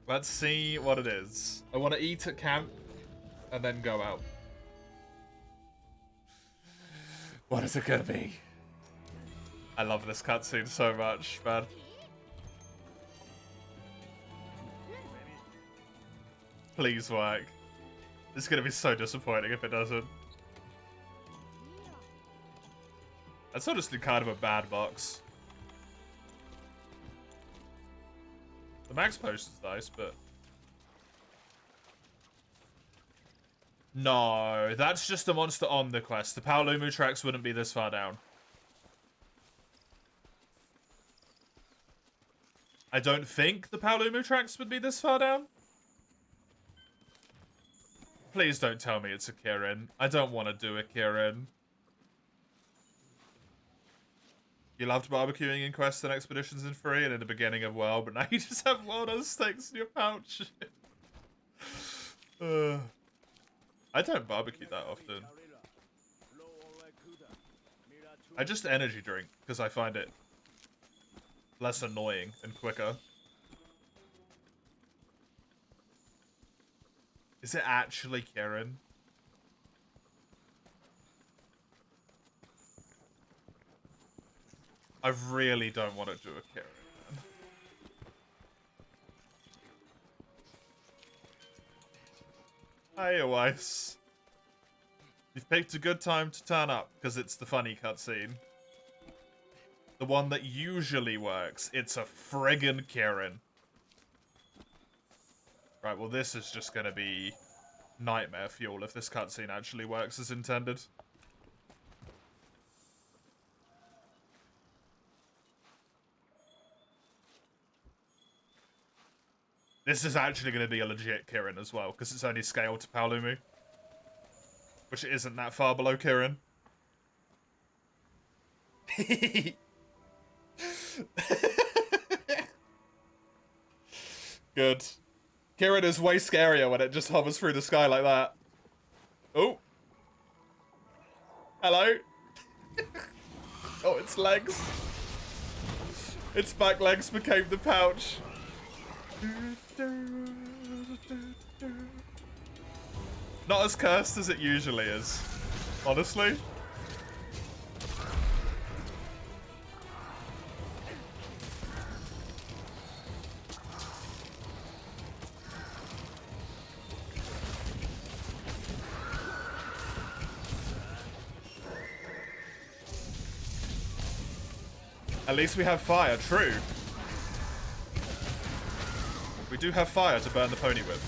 [SPEAKER 1] Let's see what it is. I want to eat at camp, and then go out. What is it gonna be? I love this cutscene so much, man. Please work. This is gonna be so disappointing if it doesn't. That's honestly kind of a bad box. The max potion's nice, but... No, that's just the monster on the quest. The Paolumu tracks wouldn't be this far down. I don't think the Paolumu tracks would be this far down. Please don't tell me it's a Kirin. I don't want to do a Kirin. You loved barbecuing in quests and expeditions in 3 and in the beginning of WoW, but now you just have well-done steaks in your pouch. I don't barbecue that often. I just energy drink because I find it less annoying and quicker. Is it actually Kieran? I really don't want to do a Kieran, man. Hey, Weiss. You've picked a good time to turn up, because it's the funny cutscene. The one that usually works. It's a friggin' Kieran. Right, well this is just gonna be nightmare fuel if this cutscene actually works as intended. This is actually going to be a legit Kieran as well, because it's only scaled to Paolumu. Which isn't that far below Kieran. Good. Kieran is way scarier when it just hovers through the sky like that. Oh. Hello. Oh, its legs. Its back legs became the pouch. Not as cursed as it usually is, honestly. At least we have fire, true. We do have fire to burn the pony with.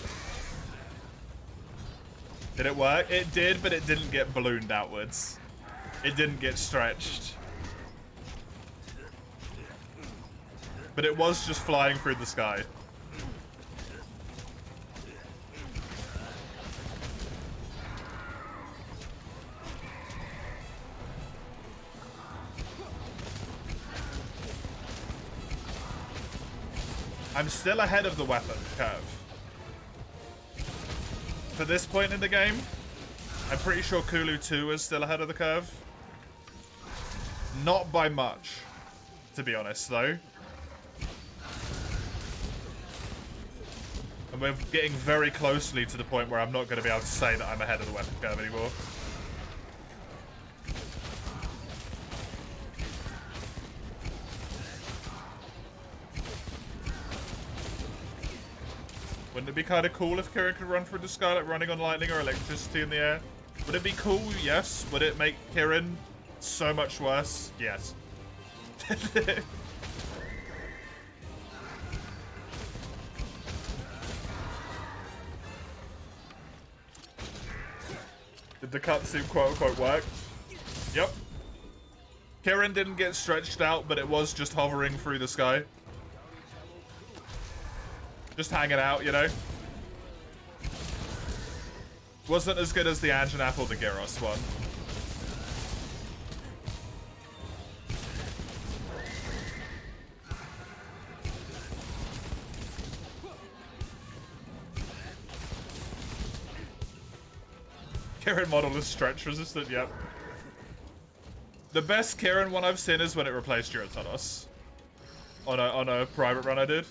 [SPEAKER 1] Did it work? It did, but it didn't get ballooned outwards. It didn't get stretched. But it was just flying through the sky. I'm still ahead of the weapon curve. For this point in the game, I'm pretty sure Kulu 2 is still ahead of the curve. Not by much, to be honest, though. And we're getting very closely to the point where I'm not going to be able to say that I'm ahead of the weapon curve anymore. Wouldn't it be kind of cool if Kieran could run through the sky like running on lightning or electricity in the air? Would it be cool? Yes. Would it make Kieran so much worse? Yes. Did the cutscene quote-unquote work? Yep. Kieran didn't get stretched out, but it was just hovering through the sky. Just hanging out, you know? Wasn't as good as the Anjanath or the Gyros one. Kieran model is stretch resistant, yep. The best Kieran one I've seen is when it replaced Durotonos. On a private run I did.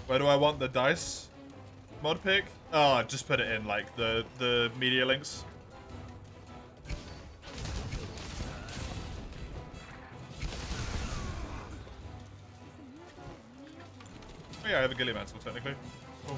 [SPEAKER 1] Where do I want the dice mod pick? Oh, just put it in like the media links. Oh yeah, I have a Gilly Mantle technically. Cool.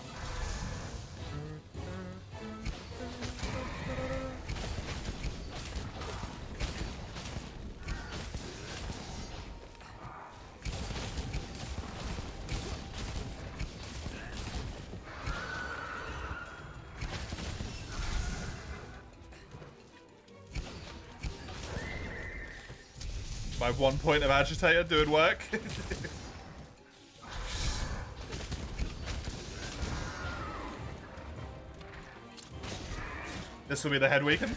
[SPEAKER 1] My 1 point of agitator doing work. This will be the head weakened.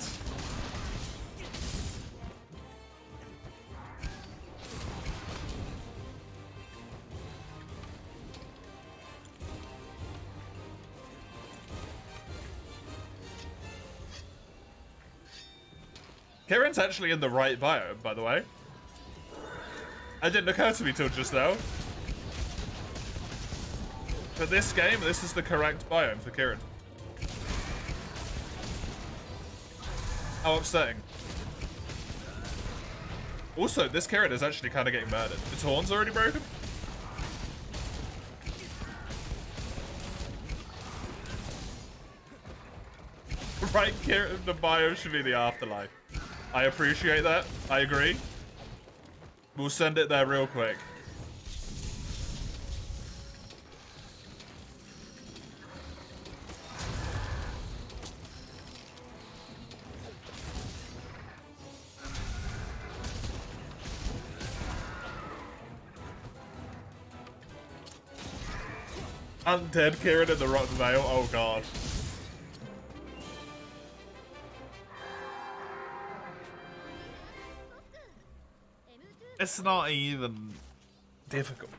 [SPEAKER 1] Kieran's actually in the right biome, by the way. It didn't occur to me till just now. For this game, this is the correct biome for Kieran. How upsetting. Also, this Kieran is actually kind of getting murdered. The Taun's already broken. Right, Kieran, the biome should be the afterlife. I appreciate that. I agree. We'll send it there real quick. Undead Kieran in the Rotten Vale. Oh god. It's not even difficult.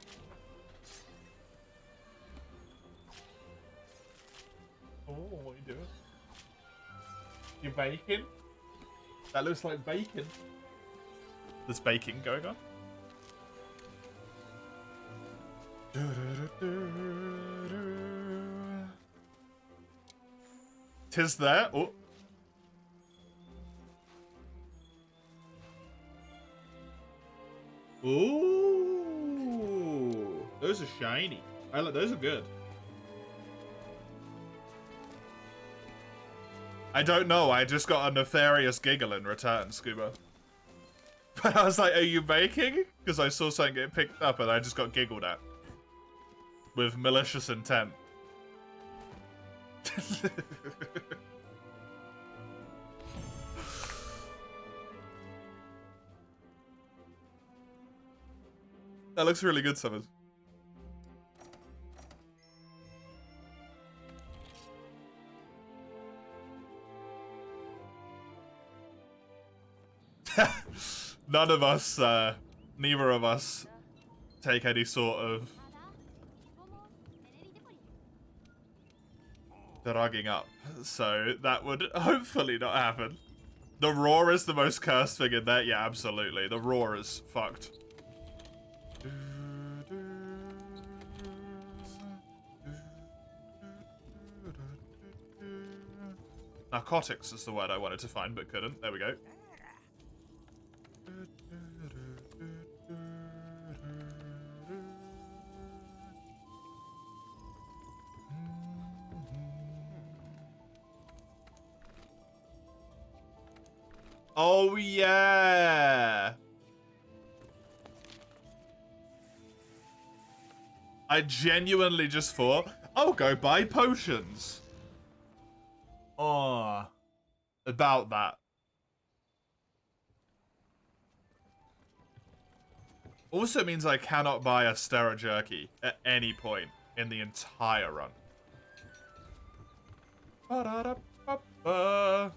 [SPEAKER 1] Oh, what are you doing? You're baking? That looks like bacon. There's baking going on. Tis there. Oh. Ooh, those are shiny. I like those are good. I don't know. I just got a nefarious giggle in return, Scuba. But I was like, "Are you baking?" Because I saw something get picked up, and I just got giggled at with malicious intent. That looks really good, Summers. None of us, neither of us take any sort of drugging up, so that would hopefully not happen. The roar is the most cursed thing in there. Yeah, absolutely. The roar is fucked. Narcotics is the word I wanted to find, but couldn't. There we go. Oh, yeah! I genuinely just thought, I'll go buy potions. Oh, about that. Also means I cannot buy a Stera Jerky at any point in the entire run. Ba-da-da-ba-ba.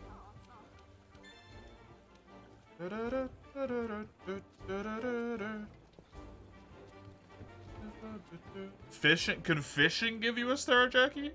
[SPEAKER 1] Fishing? Can fishing give you a Stera Jerky?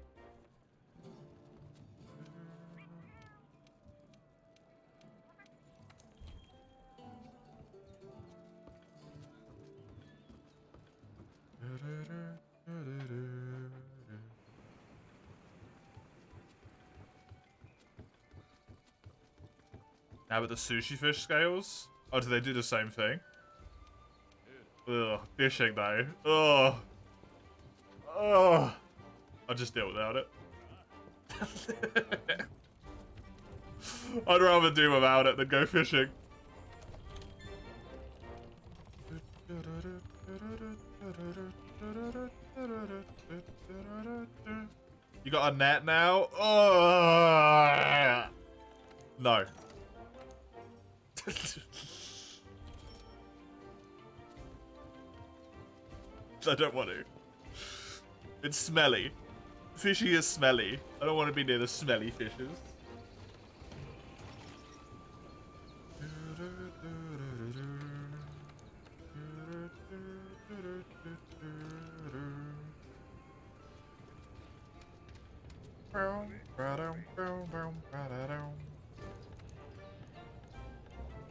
[SPEAKER 1] Now with the sushi fish scales? Oh, do they do the same thing? Ugh, fishing though. Ugh. Ugh. I'll just deal without it. I'd rather do without it than go fishing. You got a net now? Oh, no. I don't want to. It's smelly. Fishy is smelly. I don't want to be near the smelly fishes.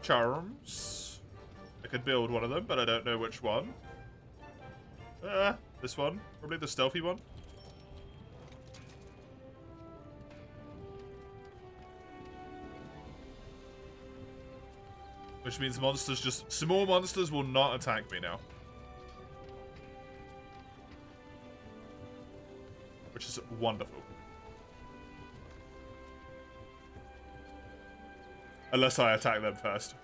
[SPEAKER 1] Charms. I could build one of them, but I don't know which one. This one. Probably the stealthy one. Which means monsters just... Small monsters will not attack me now. Which is wonderful. Unless I attack them first.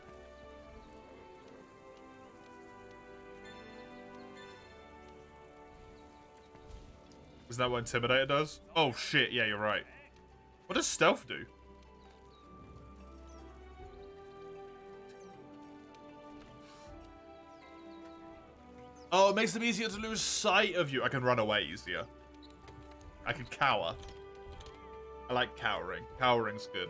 [SPEAKER 1] Isn't that what Intimidator does? Oh shit, yeah, you're right. What does Stealth do? Oh, it makes them easier to lose sight of you. I can run away easier. I can cower. I like cowering. Cowering's good.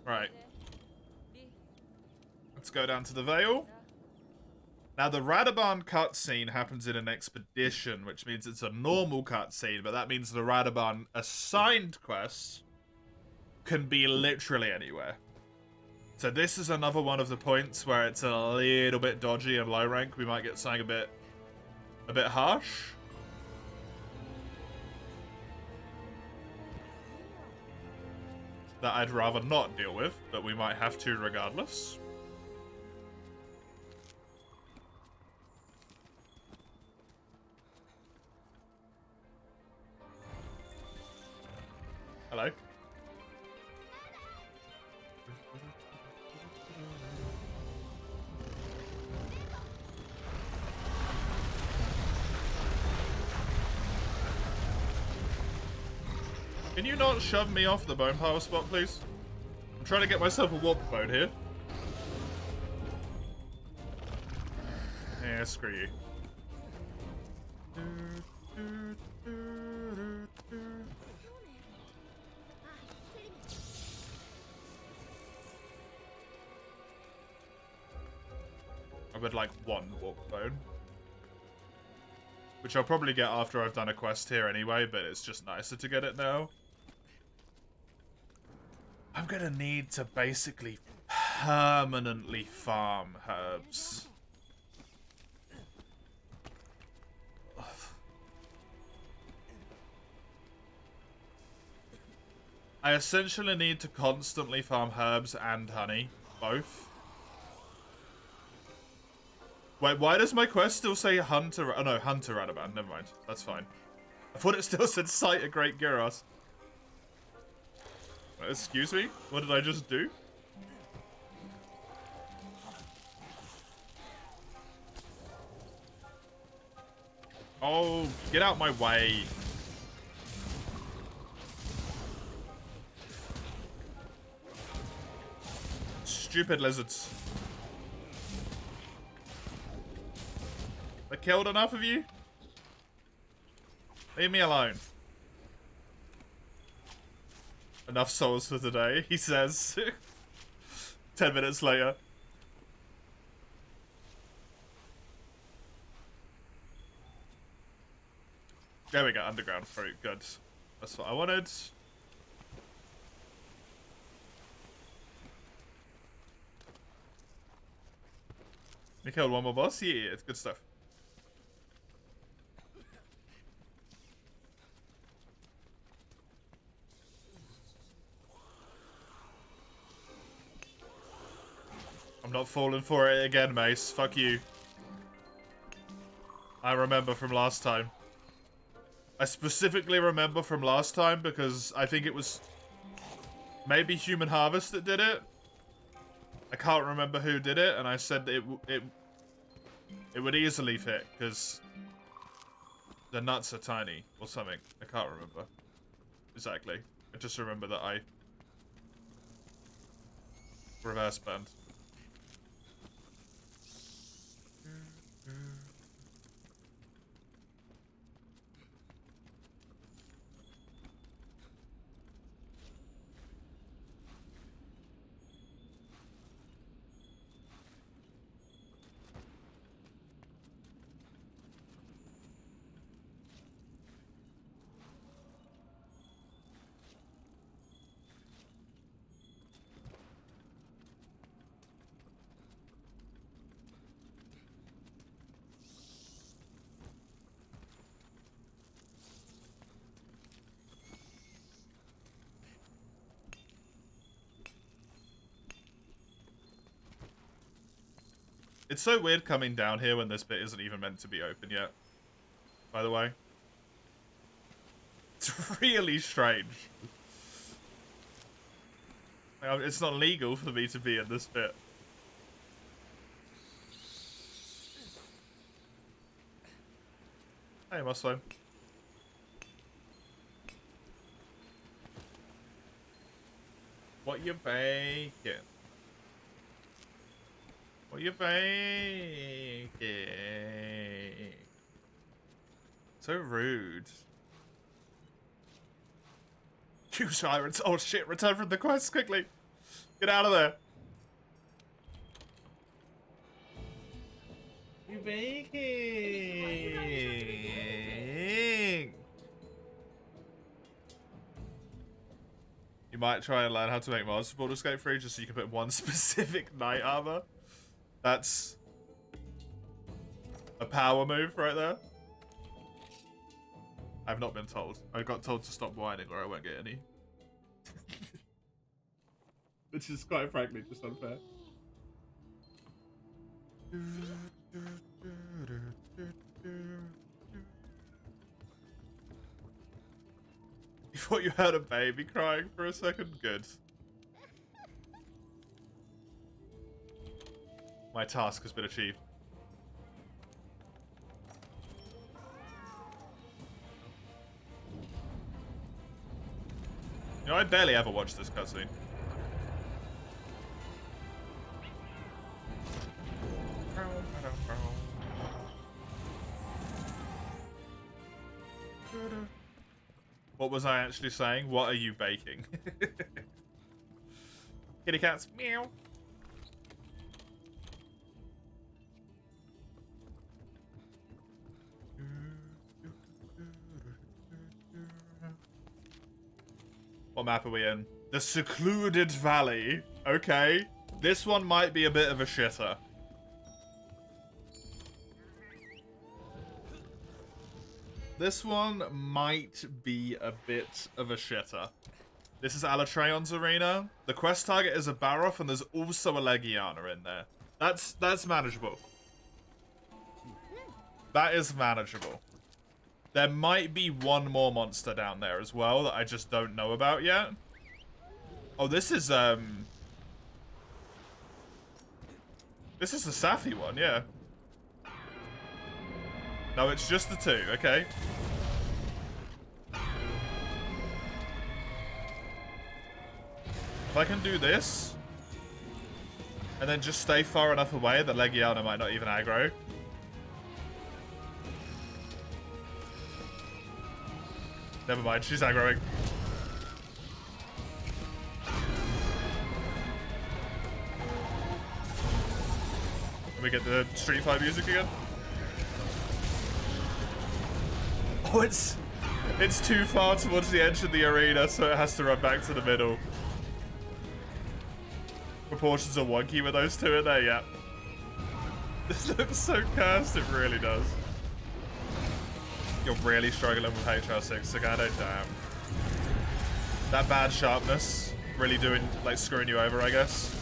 [SPEAKER 1] Right. Let's go down to the Vale. Now, the Radoban cutscene happens in an expedition, which means it's a normal cutscene, but that means the Radoban assigned quests can be literally anywhere. So this is another one of the points where it's a little bit dodgy and low rank. We might get something a bit harsh. That I'd rather not deal with, but we might have to regardless. Hello. Can you not shove me off the bone pile spot, please? I'm trying to get myself a warp bone here. Yeah, screw you. I would like one warp bone. Which I'll probably get after I've done a quest here anyway, but it's just nicer to get it now. I'm gonna need to basically permanently farm herbs. I essentially need to constantly farm herbs and honey, both. Wait, why does my quest still say Hunter? Oh no, Hunter Radoban. Never mind. That's fine. I thought it still said Sight a Great Gyros. Excuse me? What did I just do? Oh, get out my way. Stupid lizards. I killed enough of you? Leave me alone. Enough souls for today, he says. 10 minutes later. There we go, underground fruit, good. That's what I wanted. You killed one more boss? Yeah, it's good stuff. I'm not falling for it again, Mace. Fuck you. I remember from last time. I specifically remember from last time because I think it was maybe Human Harvest that did it. I can't remember who did it, and I said that it would easily fit because the nuts are tiny or something. I can't remember exactly. I just remember that I reverse banned. It's so weird coming down here when this bit isn't even meant to be open yet. By the way. It's really strange. It's not legal for me to be in this bit. Hey, Muslim. What you baking? What you baking? So rude. You sirens! Oh shit! Return from the quest quickly. Get out of there. You baking? You might try and learn how to make mods for Baldur's Gate 3 just so you can put one specific knight armor. That's a power move right there. I've not been told. I got told to stop whining or I won't get any. Which is quite frankly just unfair. You thought you heard a baby crying for a second? Good. My task has been achieved. You know, I barely ever watch this cutscene. What was I actually saying? What are you baking? Kitty cats, meow. What map are we in? The Secluded Valley. Okay. This one might be a bit of a shitter. This one might be a bit of a shitter. This is Alatreon's arena. The quest target is a Baroth, and there's also a Legiana in there. That's manageable. That is manageable. There might be one more monster down there as well that I just don't know about yet. Oh, this is the Safi one, yeah. No, it's just the two, okay. If I can do this, and then just stay far enough away that Legiana might not even aggro. Never mind, she's aggroing. Can we get the Street Fight music again? Oh, it's too far towards the edge of the arena, so it has to run back to the middle. Proportions are wonky with those two in there, yeah. This looks so cursed, it really does. You're really struggling with HR6, Sagado, damn. That bad sharpness really doing, like, screwing you over, I guess.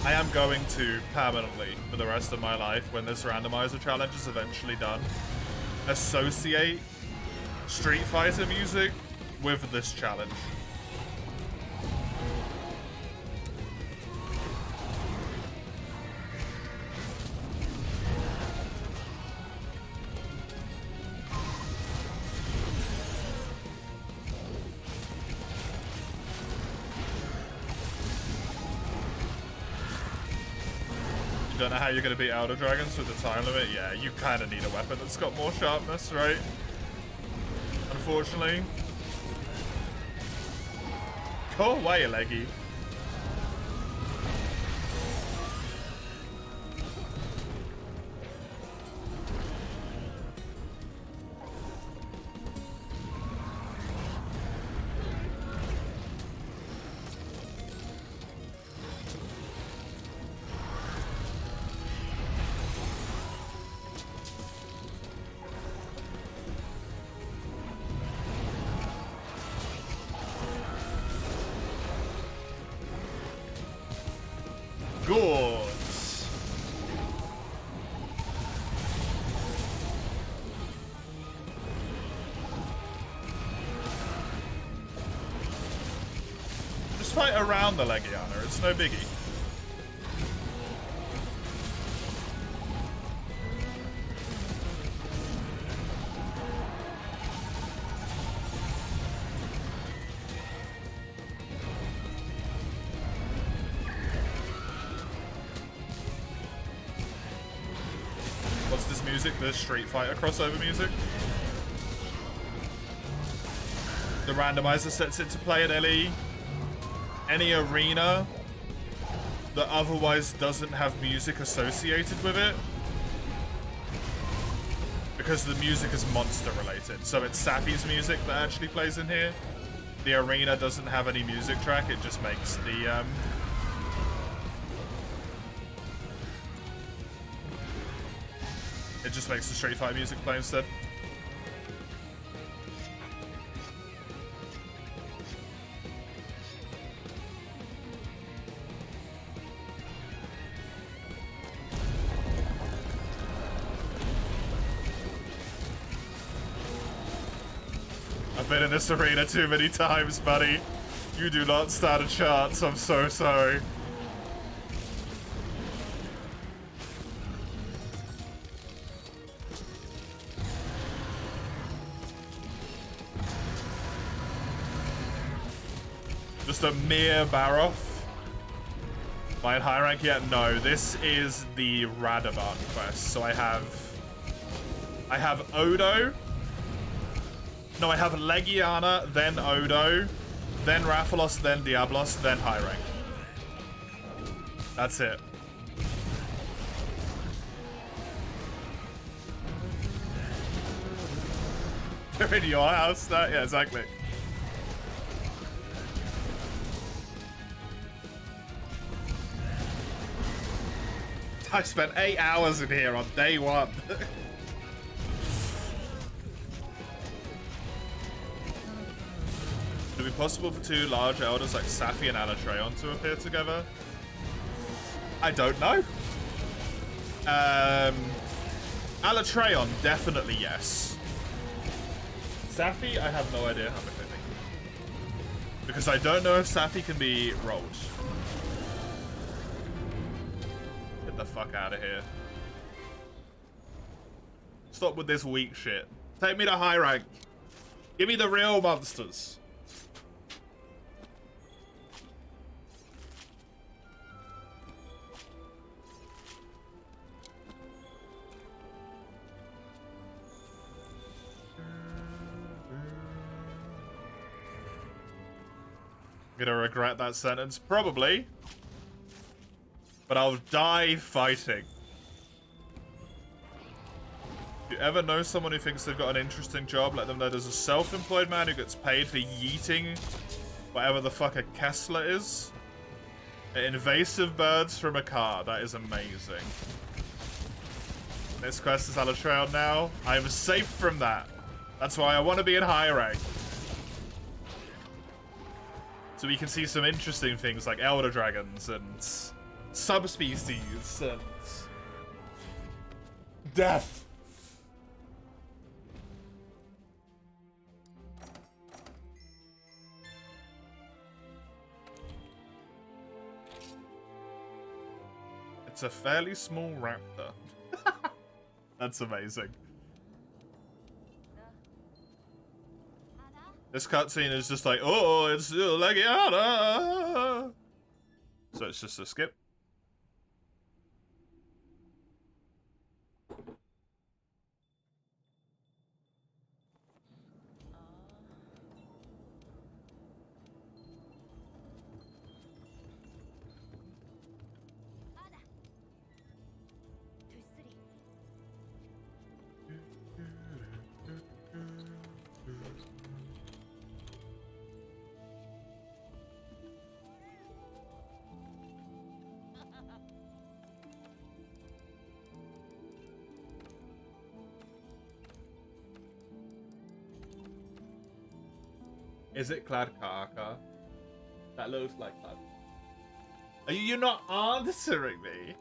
[SPEAKER 1] I am going to permanently, for the rest of my life, when this randomizer challenge is eventually done, associate Street Fighter music with this challenge. You don't know how you're going to beat Elder Dragons with the time limit? Yeah, you kind of need a weapon that's got more sharpness, right? Unfortunately. Go away, Leggy. good. Just fight around the Legiana, it's no biggie. What's this music? The Street Fighter crossover music? The randomizer sets it to play at LE. Any arena that otherwise doesn't have music associated with it, because the music is monster related. So it's Safi's music that actually plays in here. The arena doesn't have any music track, it just makes the it just makes the Street Fighter music play instead. I've been in this arena too many times, buddy. You do not stand a chance, I'm so sorry. Just a mere Baroth. Am I in high rank yet? No, this is the Radovan quest. So I have Odo. No, I have Legiana, then Odo, then Rathalos, then Diablos, then high rank. That's it. They're in your house? Yeah, exactly. I spent 8 hours in here on day one. Would it be possible for two large elders like Safi and Alatreon to appear together? I don't know. Alatreon, definitely yes. Safi, I have no idea how much I think. Because I don't know if Safi can be rolled. Get the fuck out of here. Stop with this weak shit. Take me to high rank. Give me the real monsters. Gonna regret that sentence? Probably. But I'll die fighting. If you ever know someone who thinks they've got an interesting job, let them know there's a self-employed man who gets paid for yeeting whatever the fuck a Kessler is. Invasive birds from a car. That is amazing. This quest is Alatreon now. I am safe from that. That's why I want to be in high rank. So we can see some interesting things like Elder Dragons and subspecies and death. It's a fairly small raptor. That's amazing. This cutscene is just like, oh, it's Legiana. So it's just a skip. Is it Clad Karaka? That looks like Clad. Are you not answering me?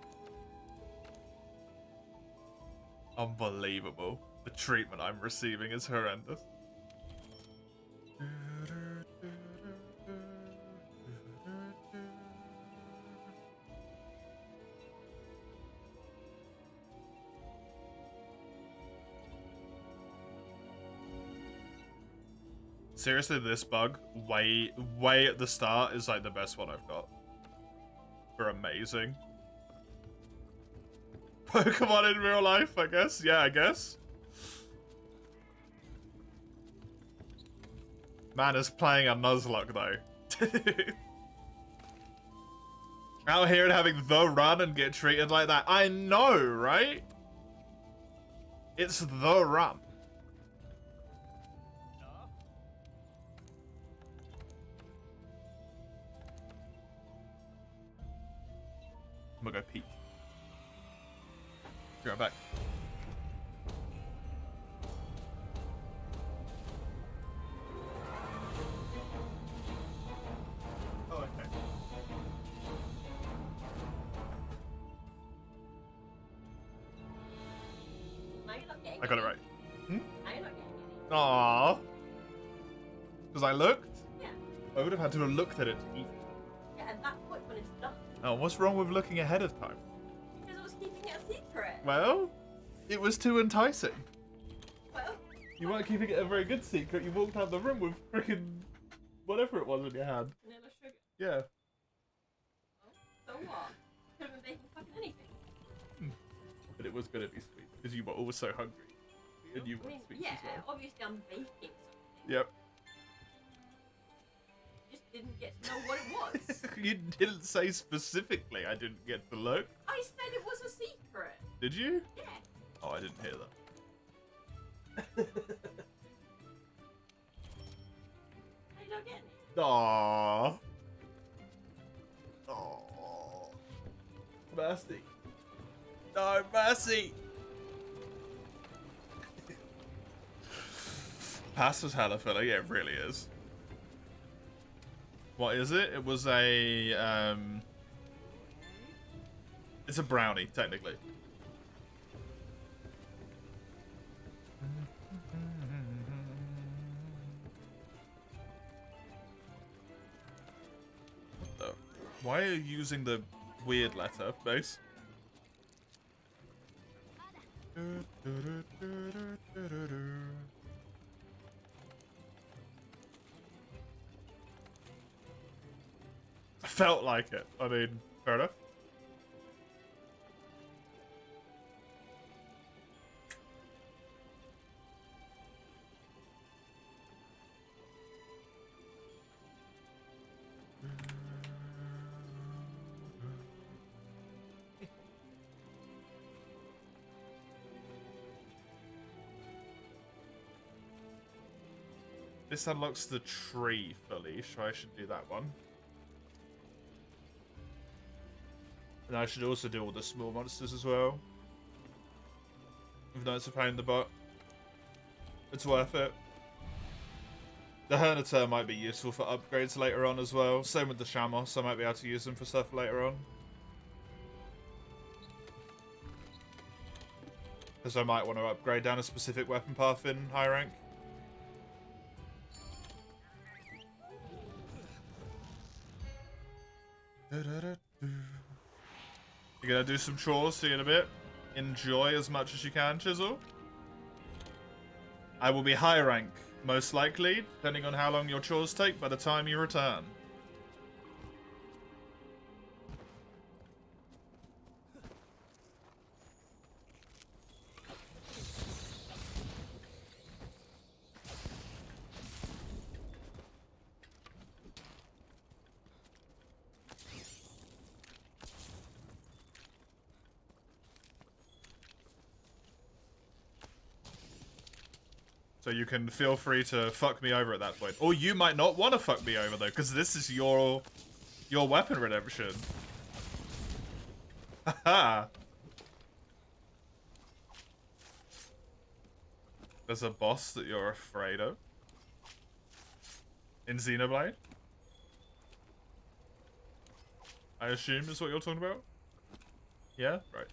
[SPEAKER 1] Unbelievable. The treatment I'm receiving is horrendous. Seriously, this bug, way at the start, is like the best one I've got. For amazing. Pokemon in real life, I guess. Yeah, I guess. Man is playing a Nuzlocke, though. Out here and having the run and get treated like that. I know, right? It's the run. I'm gonna go peek. Be right back. Oh, okay. I got it right. Hmm? Aww. Because I looked?
[SPEAKER 2] Yeah.
[SPEAKER 1] I would have had to have looked at it to eat.
[SPEAKER 2] Yeah, and that point when it's done.
[SPEAKER 1] Oh, what's wrong with looking ahead of time?
[SPEAKER 2] Because I was keeping it a secret.
[SPEAKER 1] Well, it was too enticing.
[SPEAKER 2] Well.
[SPEAKER 1] You weren't keeping it a very good secret. You walked out the room with freaking whatever it was in your hand.
[SPEAKER 2] Vanilla sugar.
[SPEAKER 1] Yeah.
[SPEAKER 2] Well, so what? Could have been baking fucking anything.
[SPEAKER 1] But it was gonna be sweet because you were always so hungry. And you want sweets
[SPEAKER 2] yeah,
[SPEAKER 1] as well.
[SPEAKER 2] obviously I'm baking something.
[SPEAKER 1] Yep.
[SPEAKER 2] Just didn't get to know what it was.
[SPEAKER 1] You didn't say specifically. I didn't get to look.
[SPEAKER 2] I said it was a secret.
[SPEAKER 1] Did you?
[SPEAKER 2] Yeah.
[SPEAKER 1] Oh, I didn't hear that.
[SPEAKER 2] I don't get it.
[SPEAKER 1] Aww. Aww. Mercy. No, mercy. Pasta's hella filler. Yeah, it really is. What is it? It was a, it's a brownie, technically. What the? Why are you using the weird letter, base? I felt like it. I mean, fair enough. This unlocks the tree fully, so I should do that one. And I should also do all the small monsters as well. Even though it's a pain in the butt. It's worth it. The Hernitor might be useful for upgrades later on as well. Same with the Shamos, I might be able to use them for stuff later on. Because I might want to upgrade down a specific weapon path in high rank. You're gonna do some chores, see you in a bit. Enjoy as much as you can, Chisel. I will be high rank, most likely, depending on how long your chores take by the time you return. So you can feel free to fuck me over at that point. Or you might not want to fuck me over, though, because this is your weapon redemption. Haha. There's a boss that you're afraid of. In Xenoblade? I assume is what you're talking about? Yeah? Right.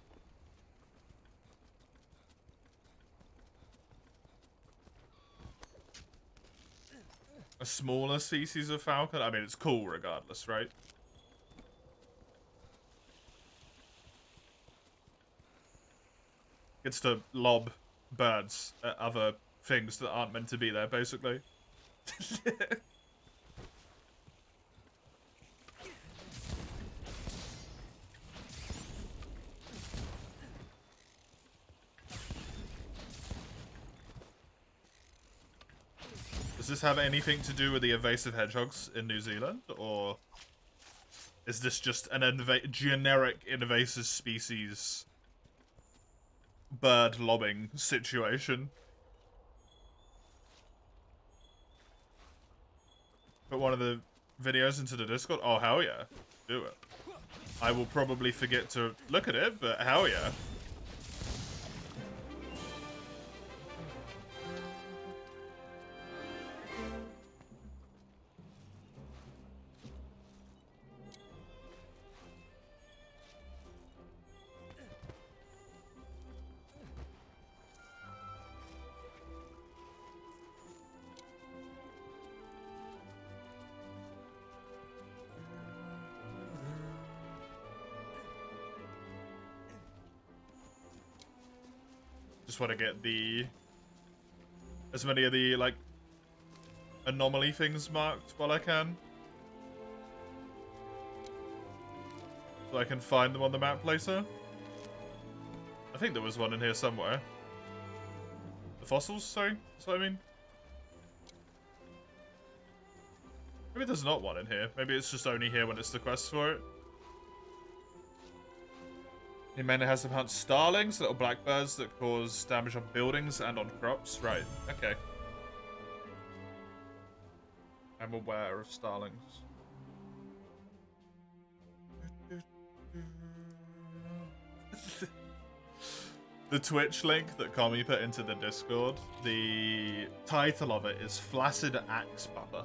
[SPEAKER 1] A smaller species of falcon? I mean, it's cool regardless, right? Gets to lob birds at other things that aren't meant to be there, basically. Does this have anything to do with the evasive hedgehogs in New Zealand, or is this just an generic invasive species bird lobbing situation? Put one of the videos into the Discord? Oh, hell yeah. Do it. I will probably forget to look at it, but hell yeah. Just want to get as many of the, like, anomaly things marked while I can. So I can find them on the map later. I think there was one in here somewhere. The fossils, sorry? That's what I mean. Maybe there's not one in here. Maybe it's just only here when it's the quest for it. Humana has to hunt starlings, little blackbirds that cause damage on buildings and on crops. Right, okay. I'm aware of starlings. The Twitch link that Kami put into the Discord, the title of it is Flaccid Axe Pupper.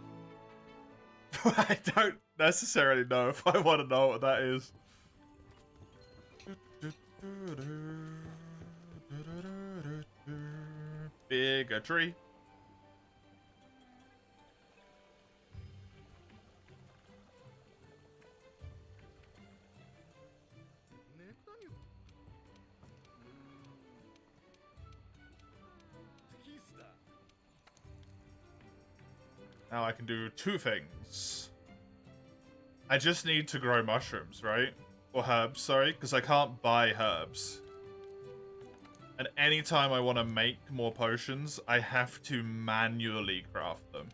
[SPEAKER 1] I don't necessarily know if I want to know what that is. Bigotry. Now I can do two things. I just need to grow mushrooms, right? Or herbs, sorry, because I can't buy herbs. And anytime I want to make more potions, I have to manually craft them.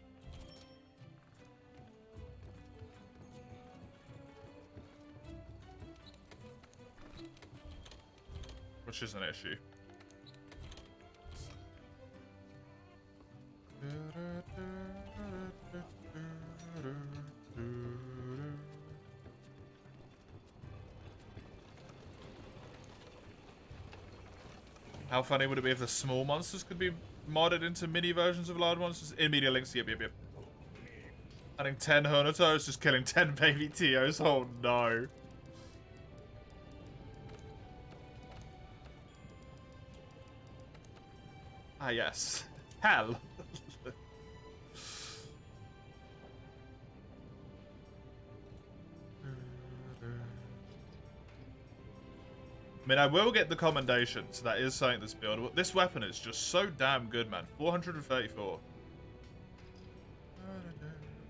[SPEAKER 1] Which is an issue. How funny would it be if the small monsters could be modded into mini versions of large monsters? Immediate links, yep. Hunting 10 Honotos, just killing 10 baby Tios. Oh no. Ah yes. Hell. I mean, I will get the commendation, so that is something that's buildable. This weapon is just so damn good, man. 434.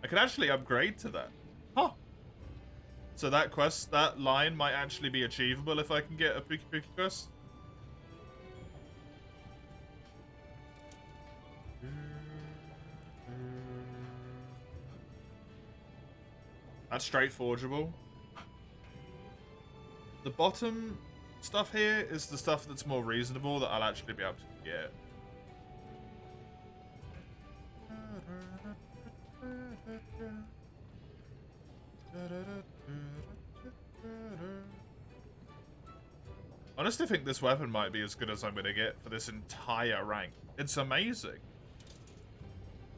[SPEAKER 1] I can actually upgrade to that. Huh. So that quest, that line might actually be achievable if I can get a Pookie Pookie quest. That's straight forgeable. The bottom stuff here is the stuff that's more reasonable that I'll actually be able to get. I honestly think this weapon might be as good as I'm going to get for this entire rank. It's amazing.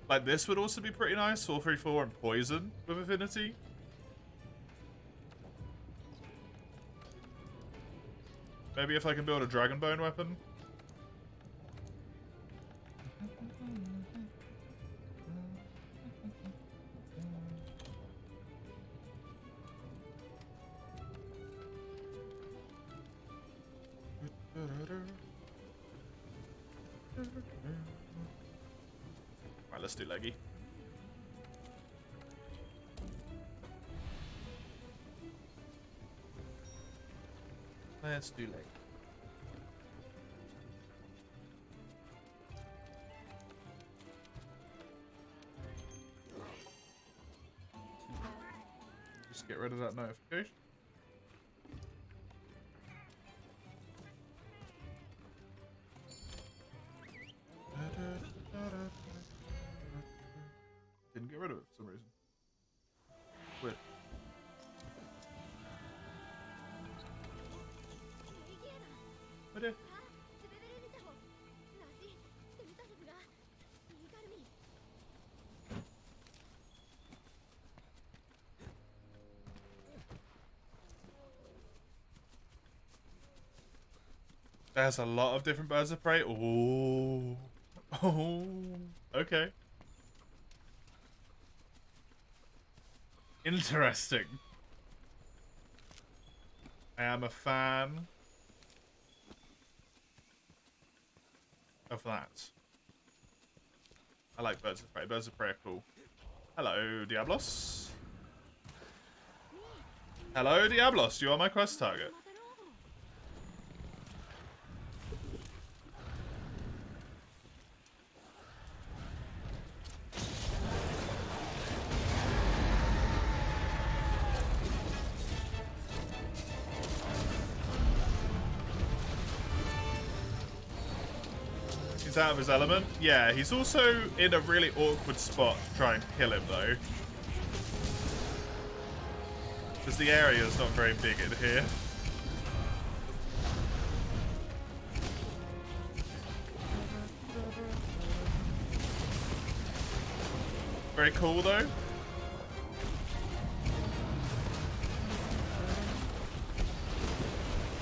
[SPEAKER 1] Like, this would also be pretty nice. 434 and poison with affinity. Maybe if I can build a dragon bone weapon. Right, let's do leggy. Let's do leggy. Just get rid of that notification. Didn't get rid of it for some reason. Weird. I did. There's a lot of different birds of prey. Oh, oh, okay. Interesting. I am a fan of that. I like birds of prey. Birds of prey are cool. Hello, Diablos. Hello, Diablos. You are my quest target. Out of his element. Yeah, he's also in a really awkward spot to try and kill him though, because the area is not very big in here. Very cool though.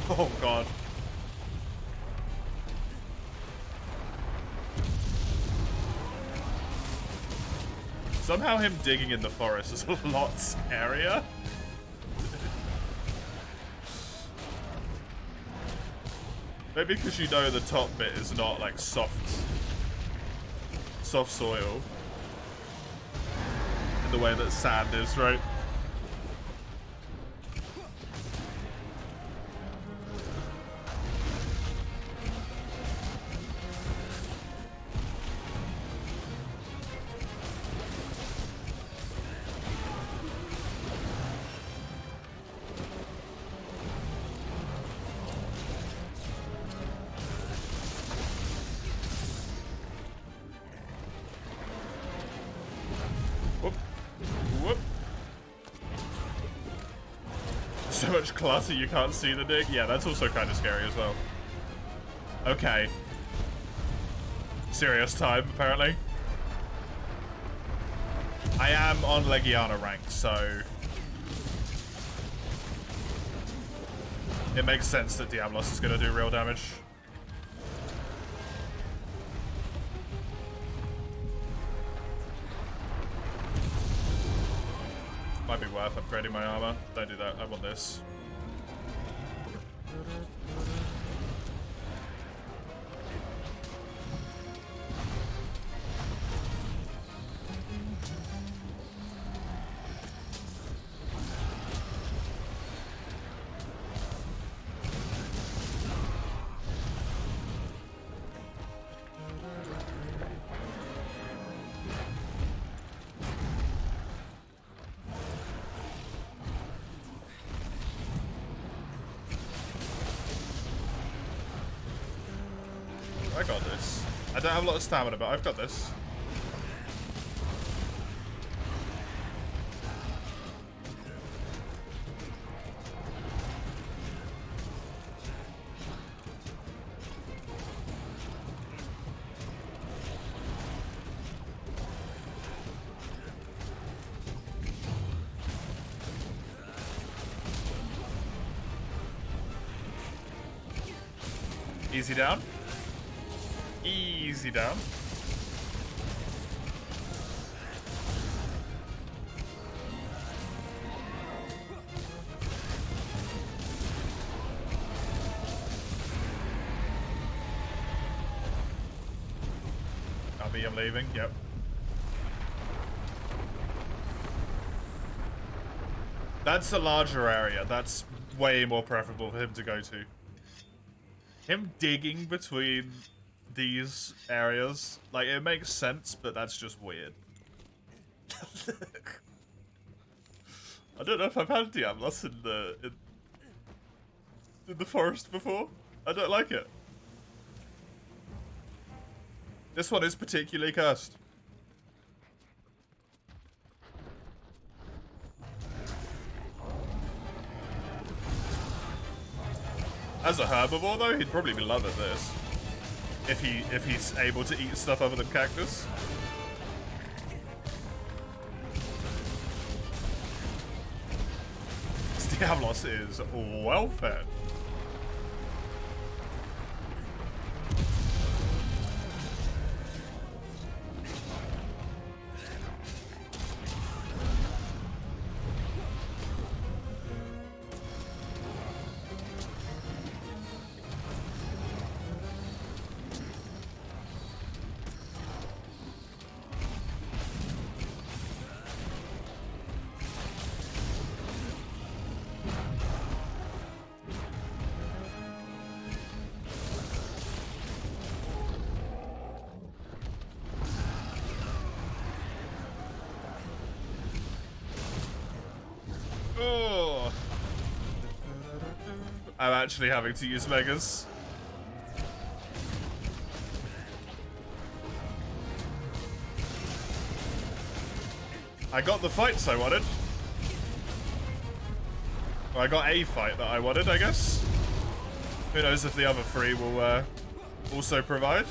[SPEAKER 1] Oh god. Somehow him digging in the forest is a lot scarier. Maybe because you know the top bit is not like soft soil in the way that sand is, right? So much clutter you can't see the dig. Yeah, that's also kind of scary as well. Okay. Serious time, apparently. I am on Legiana rank, so it makes sense that Diablos is going to do real damage. Might be worth upgrading my armor. Don't do that. I want this. I got this. I don't have a lot of stamina, but I've got this. Easy down. Easy down. I'm leaving, yep. That's a larger area. That's way more preferable for him to go to. Him digging between these areas, like, it makes sense, but that's just weird. I don't know if I've had Diablos in the forest before. I don't like it. This one is particularly cursed. As a herbivore, though, he'd probably be loving this. If he's able to eat stuff other than cactus. Diablos is well fed. Oh. I'm actually having to use Megas. I got the fights I wanted. Well, I got a fight that I wanted, I guess. Who knows if the other three will also provide.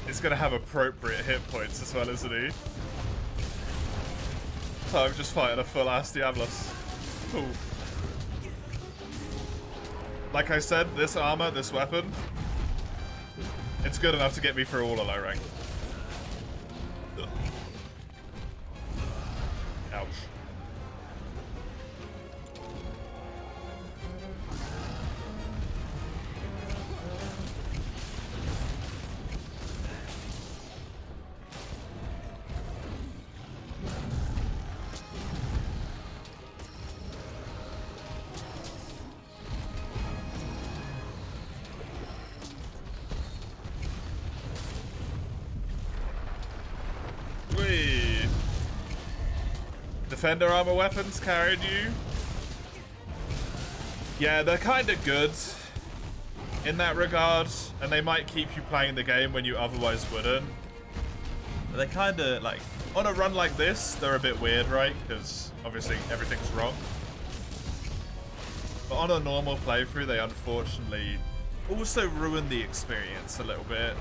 [SPEAKER 1] He's gonna have appropriate hit points as well, isn't he? So I'm just fighting a full-ass Diablos. Cool. Like I said, this armor, this weapon, it's good enough to get me through all of low rank. Ouch. Defender armor weapons carried you. Yeah, they're kind of good in that regard, and they might keep you playing the game when you otherwise wouldn't. But they kind of, like, on a run like this, they're a bit weird, right? Because obviously everything's wrong. But on a normal playthrough, they unfortunately also ruin the experience a little bit.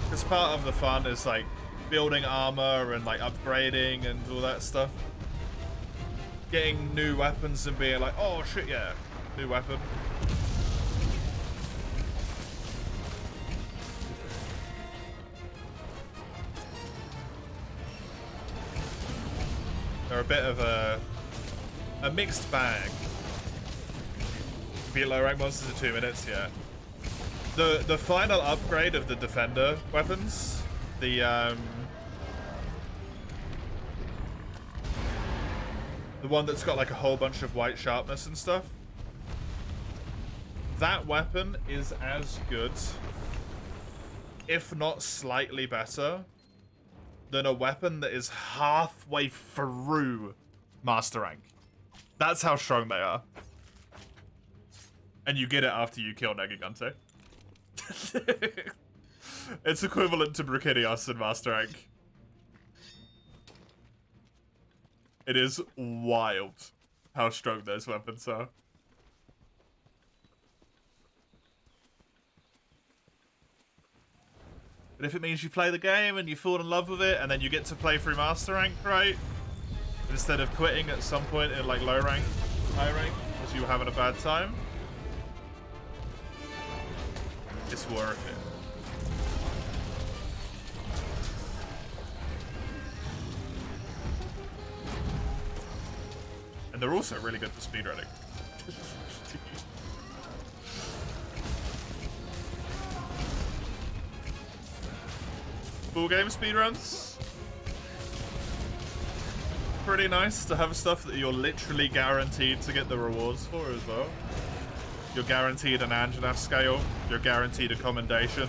[SPEAKER 1] Because part of the fun is, like, building armor and like upgrading and all that stuff. Getting new weapons and being like, oh shit, yeah, new weapon. They're a bit of a mixed bag. Beat low rank monsters in 2 minutes, yeah. The final upgrade of the defender weapons, the one that's got like a whole bunch of white sharpness and stuff. That weapon is as good, if not slightly better, than a weapon that is halfway through Master Rank. That's how strong they are. And you get it after you kill Negagante. It's equivalent to Brachinios in Master Rank. It is wild how strong those weapons are. But if it means you play the game and you fall in love with it and then you get to play through Master Rank, right? Instead of quitting at some point in like low rank, high rank, because you were having a bad time, it's worth it. And they're also really good for speedrunning. Full game speedruns. Pretty nice to have stuff that you're literally guaranteed to get the rewards for as well. You're guaranteed an Anjanath scale, you're guaranteed a commendation,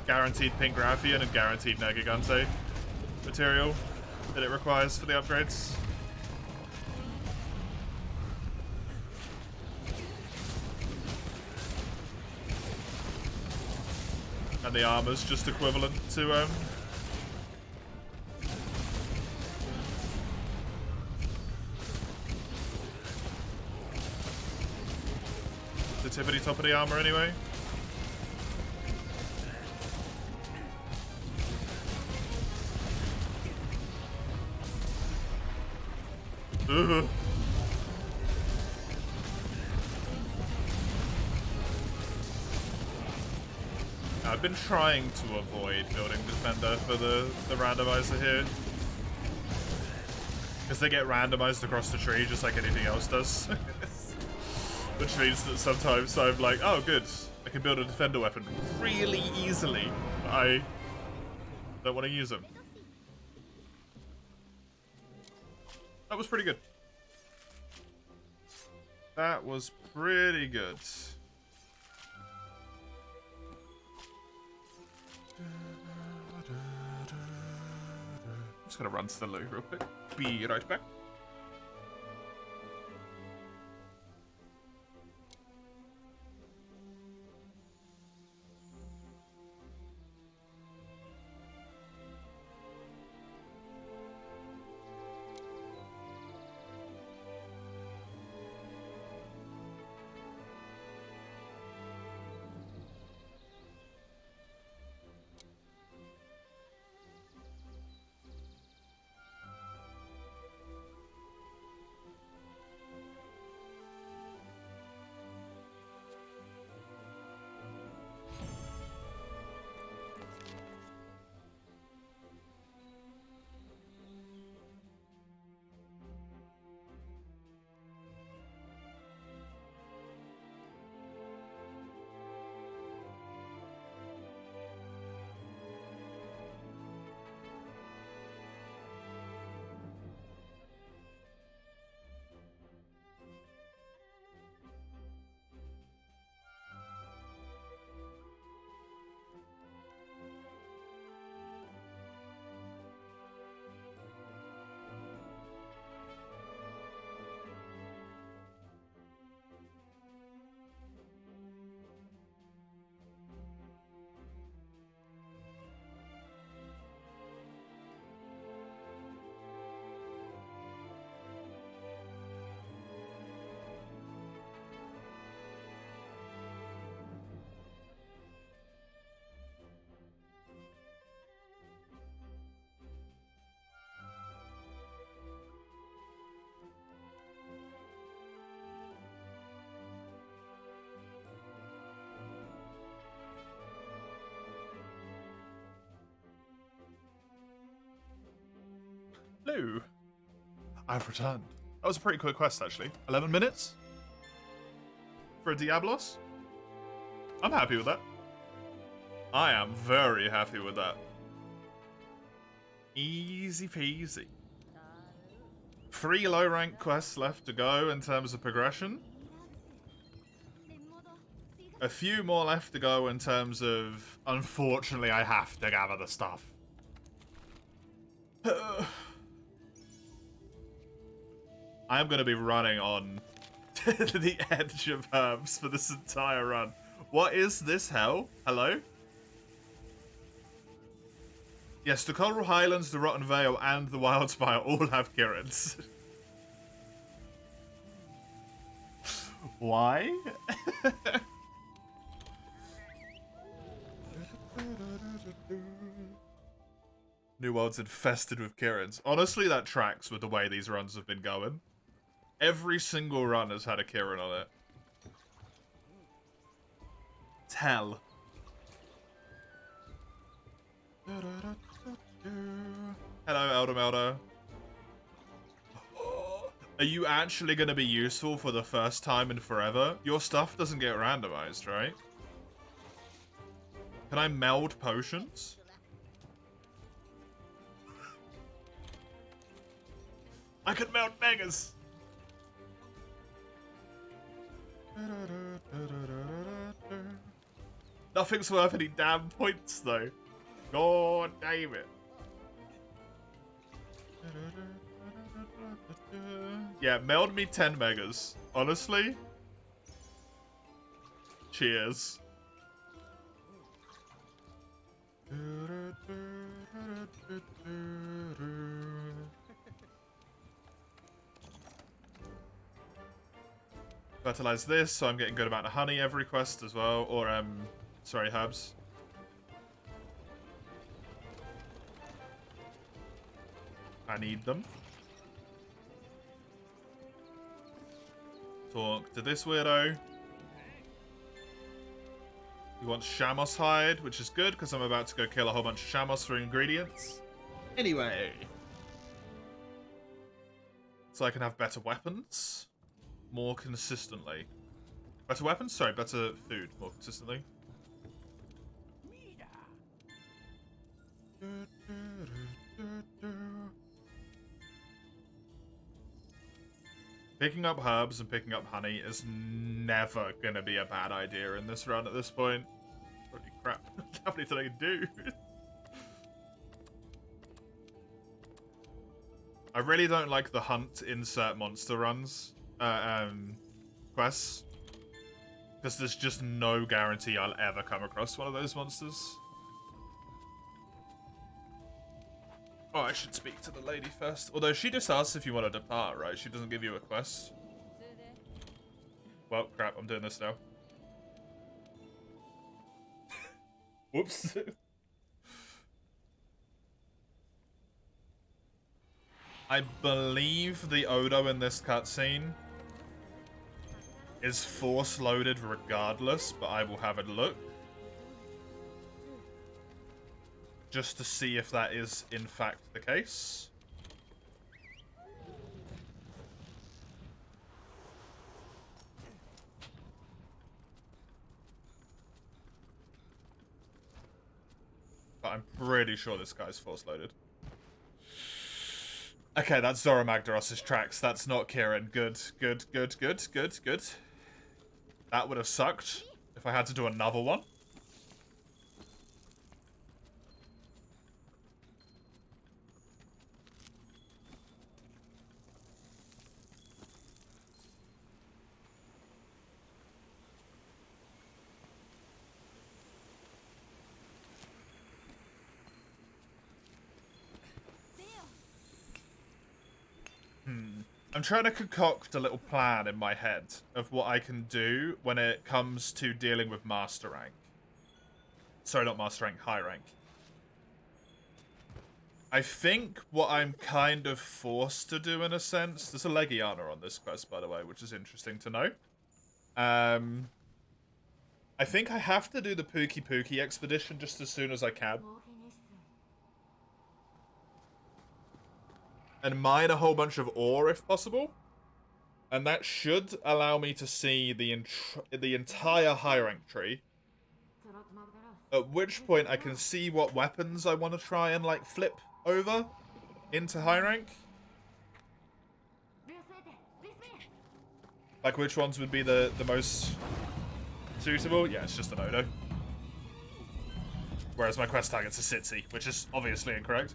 [SPEAKER 1] guaranteed pink Graphian, and guaranteed Negigante material that it requires for the upgrades. And the armor's just equivalent to the tippity top of the armor anyway. Ugh. I've been trying to avoid building Defender for the randomizer here. Because they get randomized across the tree just like anything else does. Which means that sometimes I'm like, oh good, I can build a Defender weapon really easily. But I don't want to use them. That was pretty good. That was pretty good. I'm just gonna run to the loo real quick. Be right back. Hello. I've returned. That was a pretty quick quest, actually. 11 minutes? For a Diablos? I'm happy with that. I am very happy with that. Easy peasy. 3 low rank quests left to go in terms of progression. A few more left to go in terms of, unfortunately, I have to gather the stuff. I am going to be running on the edge of herbs for this entire run. What is this hell? Hello? Yes, the Coral Highlands, the Rotten Vale, and the Wildspire all have Kirans. Why? New World's infested with Kirans. Honestly, that tracks with the way these runs have been going. Every single run has had a Kiran on it. Tell. Hello, Elder Melder. Are you actually going to be useful for the first time in forever? Your stuff doesn't get randomized, right? Can I meld potions? I can meld megas! Nothing's worth any damn points, though. God damn it. Yeah, meld me 10 megas. Honestly. Cheers. Fertilize this, so I'm getting good amount of honey every quest as well. Or, sorry, herbs. I need them. Talk to this weirdo. He wants Shamos hide, which is good, because I'm about to go kill a whole bunch of Shamos for ingredients. Anyway. So I can have better weapons more consistently. Better weapons? Sorry, better food more consistently. Picking up herbs and picking up honey is never gonna be a bad idea in this run at this point. Holy crap. How many did I do? I really don't like the hunt insert monster runs quests. Because there's just no guarantee I'll ever come across one of those monsters. Oh, I should speak to the lady first. Although she just asks if you want to depart, right? She doesn't give you a quest. Well, crap, I'm doing this now. Whoops. I believe the Odo in this cutscene is force loaded regardless, but I will have a look. Just to see if that is in fact the case. But I'm pretty sure this guy's force loaded. Okay, that's Zora Magdaros' tracks. That's not Kieran. Good, good, good, good, good, good. That would have sucked if I had to do another one. I'm trying to concoct a little plan in my head of what I can do when it comes to dealing with Master Rank. Sorry, not Master Rank, High Rank. I think what I'm kind of forced to do in a sense... There's a Legiana on this quest, by the way, which is interesting to know. I think I have to do the Pookie Pookie expedition just as soon as I can. And mine a whole bunch of ore if possible. And that should allow me to see the entire high rank tree. At which point I can see what weapons I want to try and like flip over into high rank. Like which ones would be the most suitable? Yeah, it's just an Odo. Whereas my quest target's a Sitsi, which is obviously incorrect.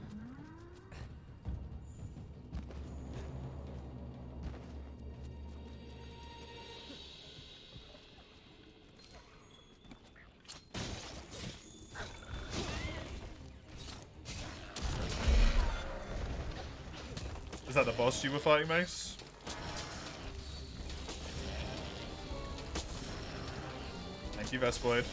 [SPEAKER 1] that the boss you were fighting, Mace? Thank you, Vespoid.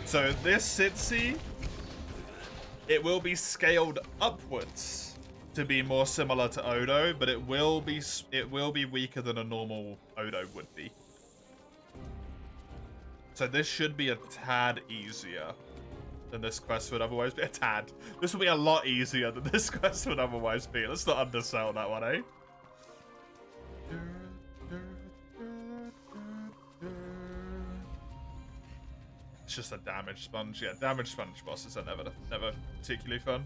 [SPEAKER 1] So this Sitsi, it will be scaled upwards to be more similar to Odo, but it will be weaker than a normal Odo would be. So this should be a tad easier than this quest would otherwise be. A tad. This will be a lot easier than this quest would otherwise be. Let's not undersell that one, eh? It's just a damage sponge. Yeah, damage sponge bosses are never particularly fun.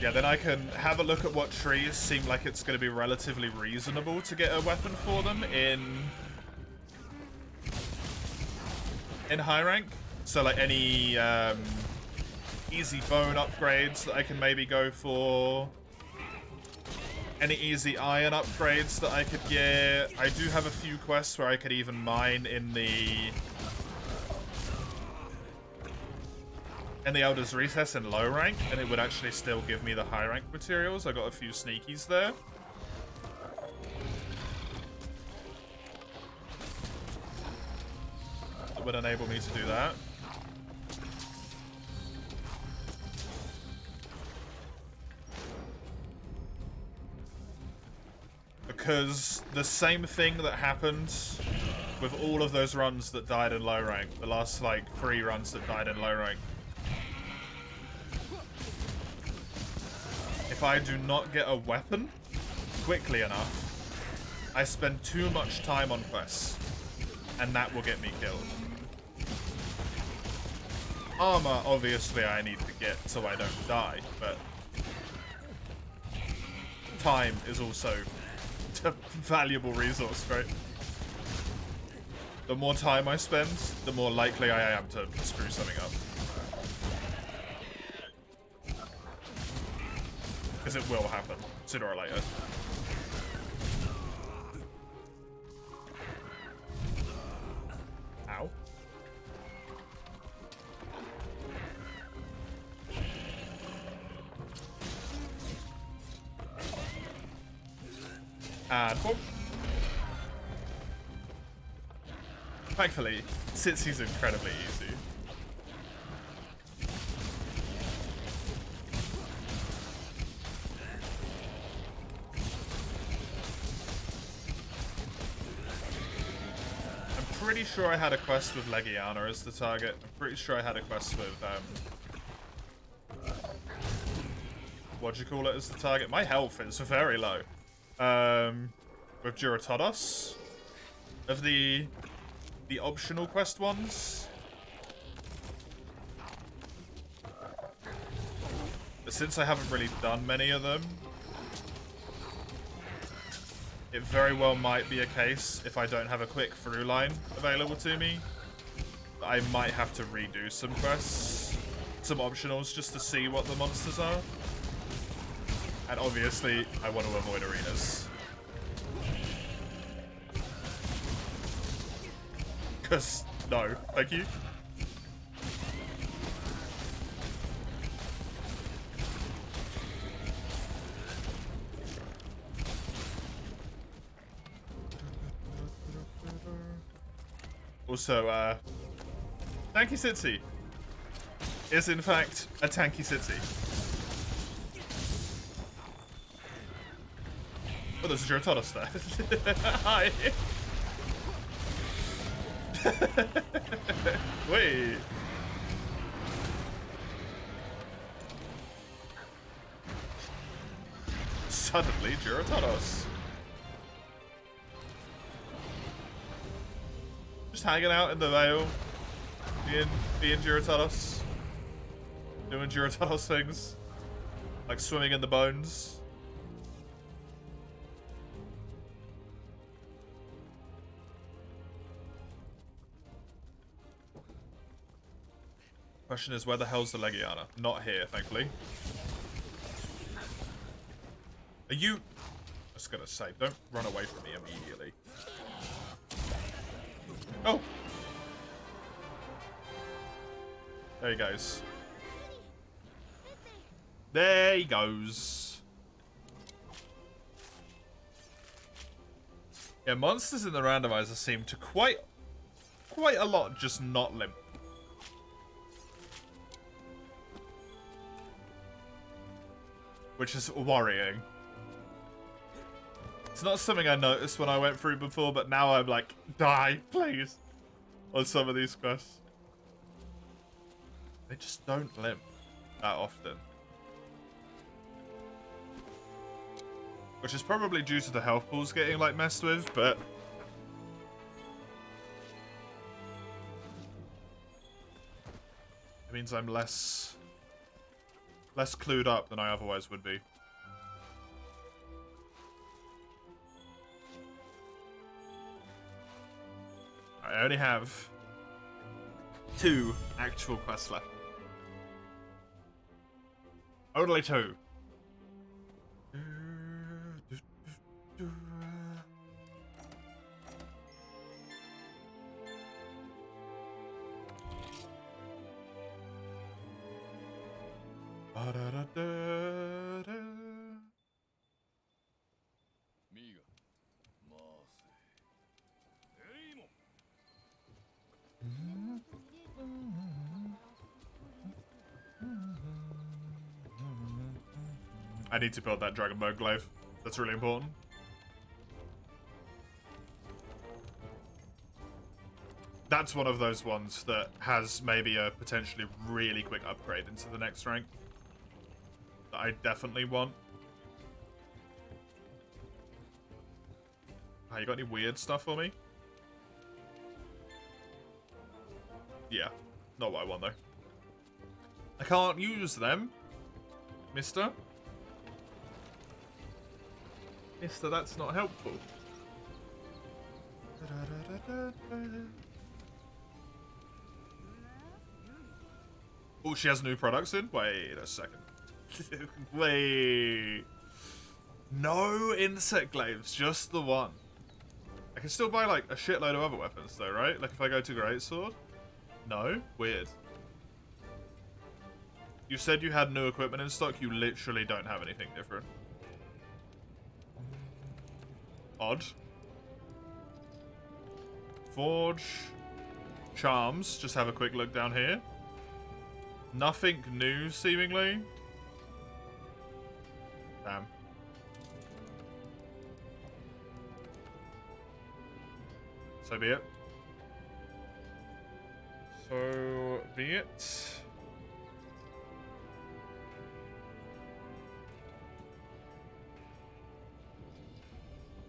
[SPEAKER 1] Yeah, then I can have a look at what trees seem like it's going to be relatively reasonable to get a weapon for them in high rank. So like any easy bone upgrades that I can maybe go for. Any easy iron upgrades that I could get. I do have a few quests where I could even mine in the Elder's Recess in low rank, and it would actually still give me the high rank materials. I got a few sneakies there. That would enable me to do that. Because the same thing that happened with all of those runs that died in low rank, the last like 3 runs that died in low rank, if I do not get a weapon quickly enough, I spend too much time on quests, and that will get me killed. Armor, obviously, I need to get so I don't die, but time is also a valuable resource, right? The more time I spend, the more likely I am to screw something up. Because it will happen, sooner or later. Ow. And boom. Thankfully, Sitsi's incredibly easy. Pretty sure I had a quest with Legiana as the target. I'm pretty sure I had a quest with what do you call it as the target? My health is very low. With Duratodos. Of the optional quest ones. But since I haven't really done many of them, it very well might be a case, if I don't have a quick through line available to me, that I might have to redo some quests, some optionals, just to see what the monsters are. And obviously, I want to avoid arenas. Because, no, thank you. Also, Tanky Sitsi is in fact a Tanky Sitsi. Oh, there's a Duratodos there. Hi. Wait. Suddenly, Duratodos. Just hanging out in the Vale, being Duratodos, doing Duratodos things, like swimming in the bones. Question is, where the hell's the Legiana? Not here, thankfully. Are you... I was gonna say, don't run away from me immediately. Oh! There he goes. There he goes. Yeah, monsters in the randomizer seem to quite a lot just not limp. Which is worrying. It's not something I noticed when I went through before, but now I'm like, die, please, on some of these quests. They just don't limp that often. Which is probably due to the health pools getting, like, messed with, but... it means I'm less clued up than I otherwise would be. I only have 2 actual quests left. Only 2. I need to build that Dragon Bone Glaive. That's really important. That's one of those ones that has maybe a potentially really quick upgrade into the next rank that I definitely want. Oh, you got any weird stuff for me? Yeah, not what I want though. I can't use them, mister. Mister, that's not helpful. Oh, she has new products in? Wait a second. Wait. No insect glaives, just the one. I can still buy, like, a shitload of other weapons, though, right? Like, if I go to Greatsword? No? Weird. You said you had new equipment in stock. You literally don't have anything different. Odd. Forge. Charms. Just have a quick look down here. Nothing new, seemingly. Damn. So be it. So be it.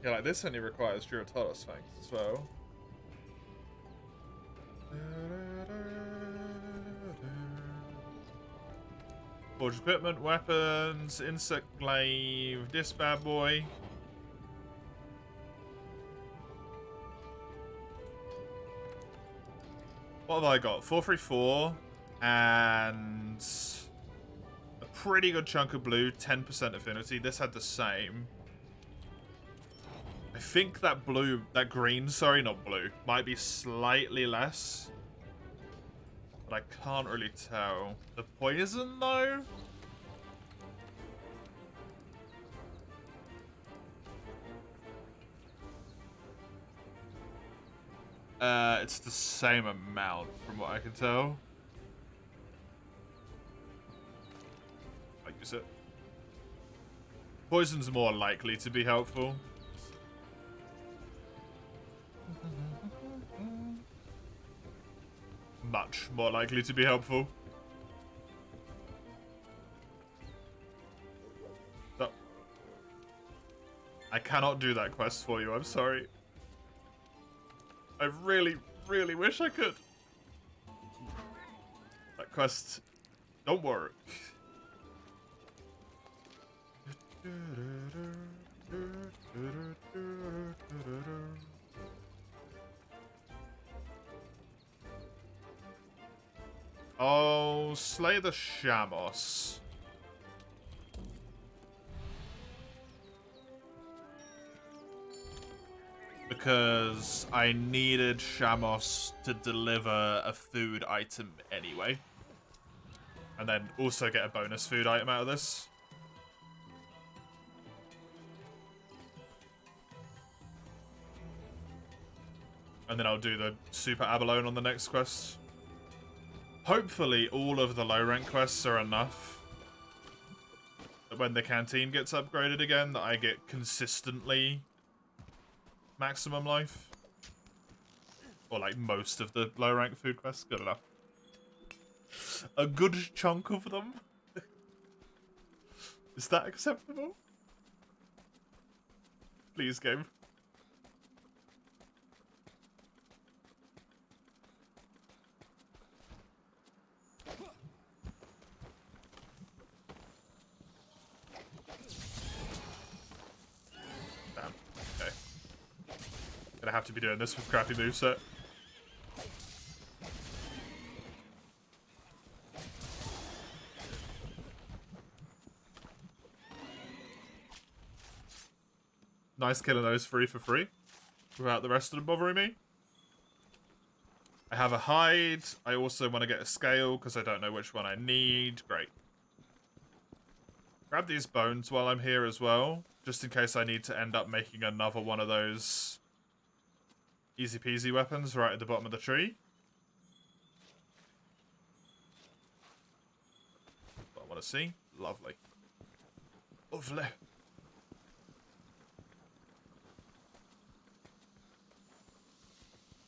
[SPEAKER 1] Yeah, like this only requires Duratolos Fangs as well. Forge equipment, weapons, insect glaive, this bad boy. What have I got? 434 and a pretty good chunk of blue, 10% affinity. This had the same. I think that blue, that green, sorry, not blue, might be slightly less. But I can't really tell. The poison, though? It's the same amount, from what I can tell. I use it. Poison's more likely to be helpful. Much more likely to be helpful. So, I cannot do that quest for you, I'm sorry. I really, really wish I could. That quest don't work. I'll slay the Shamos. Because I needed Shamos to deliver a food item anyway. And then also get a bonus food item out of this. And then I'll do the Super Abalone on the next quest. Hopefully all of the low rank quests are enough that when the canteen gets upgraded again, that I get consistently maximum life. Or like most of the low rank food quests. Good enough. A good chunk of them. Is that acceptable? Please, game. Damn. Okay. Gonna have to be doing this with crappy moveset. Nice killing those free for free, without the rest of them bothering me. I have a hide. I also want to get a scale, because I don't know which one I need. Great. Grab these bones while I'm here as well, just in case I need to end up making another one of those easy peasy weapons right at the bottom of the tree. What I want to see. Lovely. Lovely.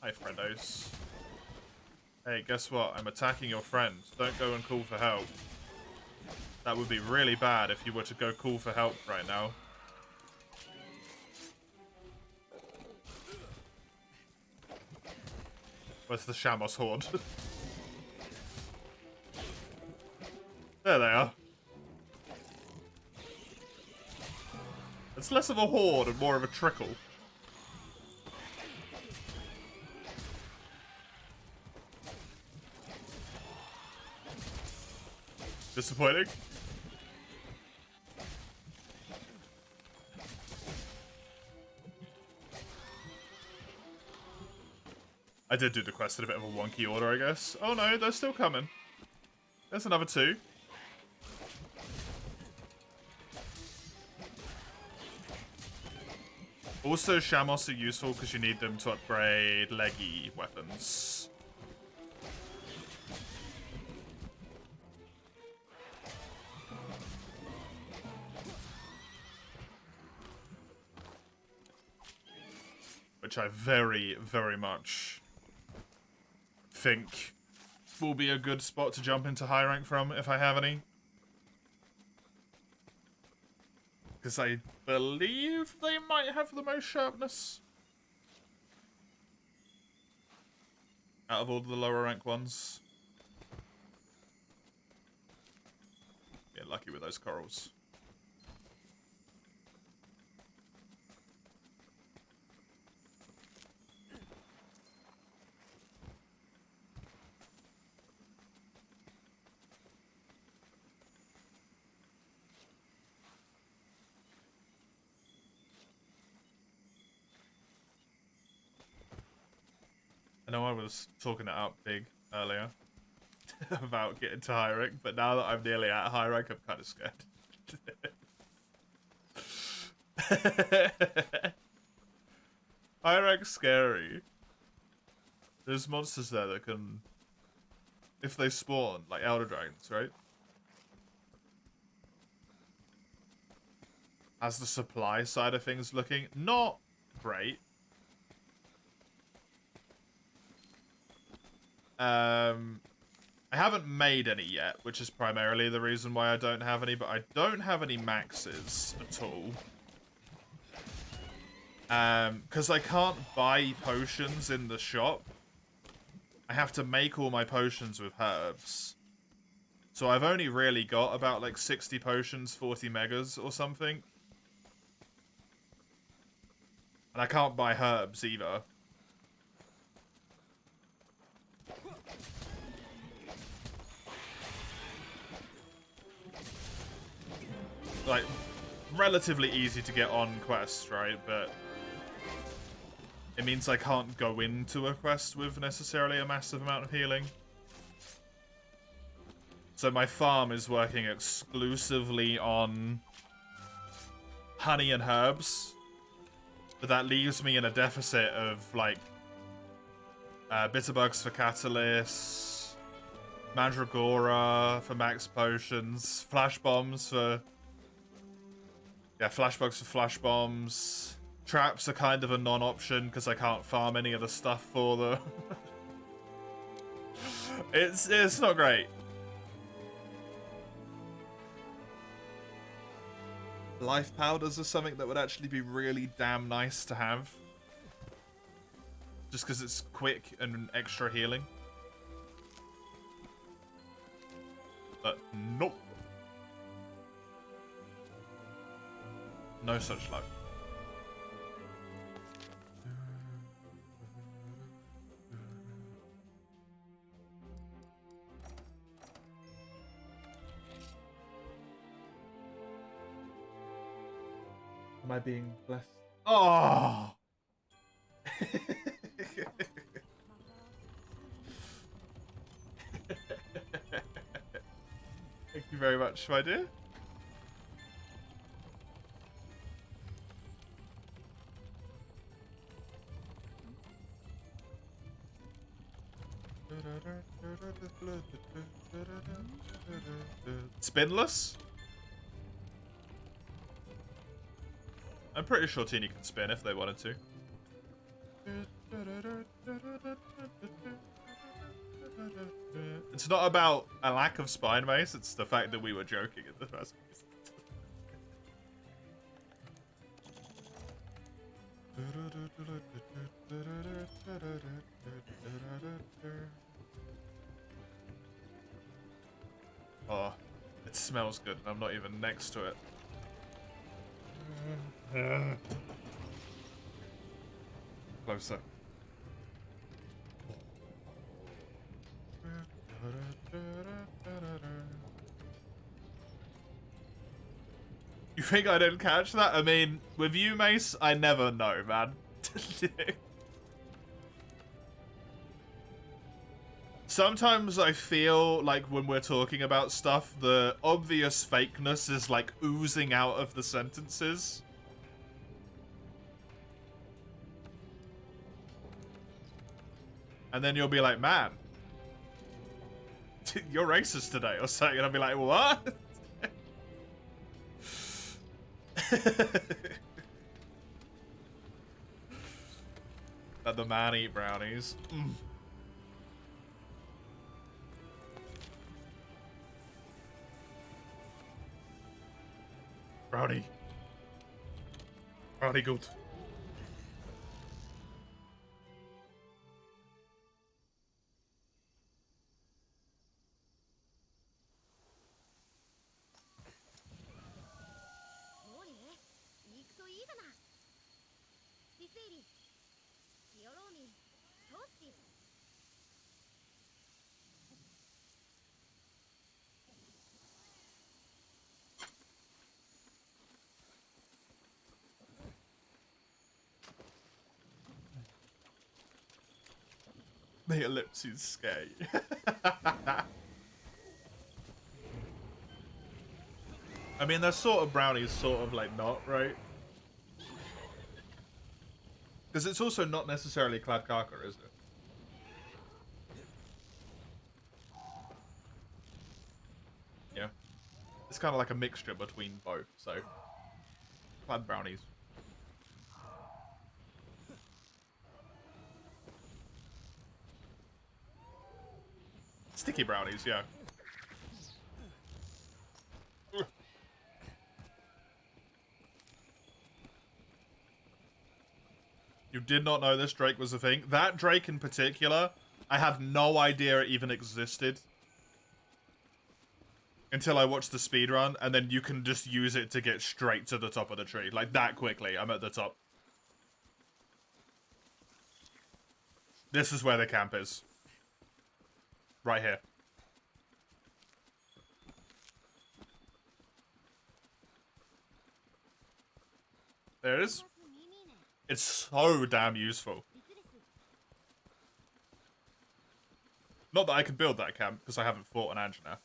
[SPEAKER 1] Hi, friendos. Hey, guess what? I'm attacking your friend. Don't go and call for help. That would be really bad if you were to go call for help right now. Where's the Shamos horde? There they are. It's less of a horde and more of a trickle. Disappointing. I did do the quest in a bit of a wonky order, I guess. Oh no, they're still coming. There's another two. Also, Shamos are useful because you need them to upgrade leggy weapons. Which I very, very much think will be a good spot to jump into high rank from, if I have any. Because I believe they might have the most sharpness out of all the lower rank ones. Yeah, lucky with those corals. I know I was talking it up big earlier about getting to high rank, but now that I'm nearly at high rank, I'm kind of scared. High rank's scary. There's monsters there that can, if they spawn, like elder dragons, right? As the supply side of things looking not great. I haven't made any yet, which is primarily the reason why I don't have any, but I don't have any maxes at all. Because I can't buy potions in the shop. I have to make all my potions with herbs. So I've only really got about like 60 potions, 40 megas or something. And I can't buy herbs either. like, relatively easy to get on quests, right? But it means I can't go into a quest with necessarily a massive amount of healing. So my farm is working exclusively on honey and herbs. But that leaves me in a deficit of, like, bitterbugs for catalysts, mandragora for max potions, flash bombs for... Yeah, flashbugs for flash bombs. Traps are kind of a non-option because I can't farm any of the stuff for them. It's not great. Life powders are something that would actually be really damn nice to have. Just because it's quick and extra healing. But nope. No such luck. Am I being blessed? Oh! Thank you very much, my dear. Spinless? I'm pretty sure Teeny can spin if they wanted to. It's not about a lack of spine mace, it's the fact that we were joking in the first place. Oh, it smells good and I'm not even next to it. Closer. You think I didn't catch that? I mean, with you, Mace, I never know, man. Sometimes I feel like when we're talking about stuff, the obvious fakeness is like oozing out of the sentences. And then you'll be like, man, you're racist today or something. And I'll be like, what? Let the man eat brownies. Mm. Brownie. Brownie good. The ellipses scare you. I mean, they're sort of brownies, sort of like not, right? Because it's also not necessarily clad caca, is it? Yeah. It's kind of like a mixture between both, so. Clad brownies. Sticky brownies, yeah. You did not know this Drake was a thing? That Drake in particular, I had no idea it even existed. Until I watched the speedrun, and then you can just use it to get straight to the top of the tree. Like, that quickly, I'm at the top. This is where the camp is. Right here. There it is. It's so damn useful. Not that I can build that camp, because I haven't fought an Anjanath.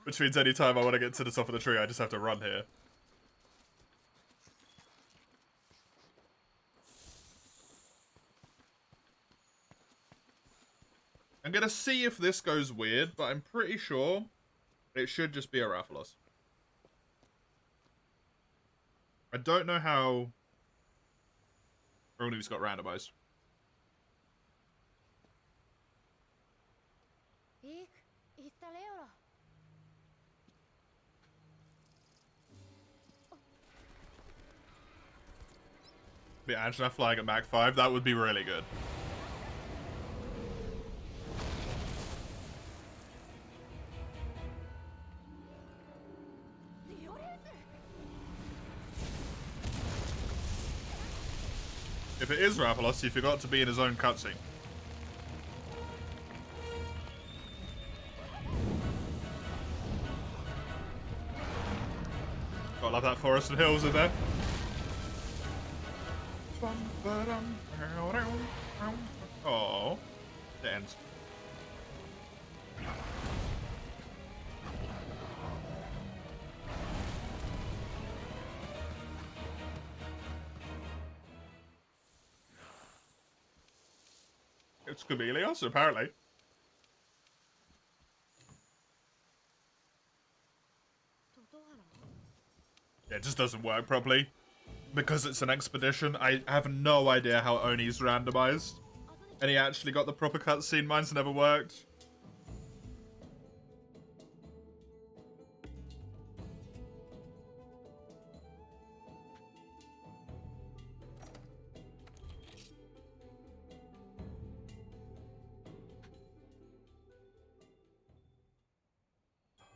[SPEAKER 1] Which means anytime I want to get to the top of the tree, I just have to run here. I'm gonna see if this goes weird, but I'm pretty sure it should just be a Rathalos. I don't know how Rooney's got randomized. Be Anjanath flying at Mach 5, that would be really good. If it is Rathalos, he forgot to be in his own cutscene. Gotta love that forest and hills in there. Oh, it ends. It's Chameleos, apparently. Yeah, it just doesn't work properly. Because it's an expedition, I have no idea how Oni's randomized. And he actually got the proper cutscene. Mine's never worked.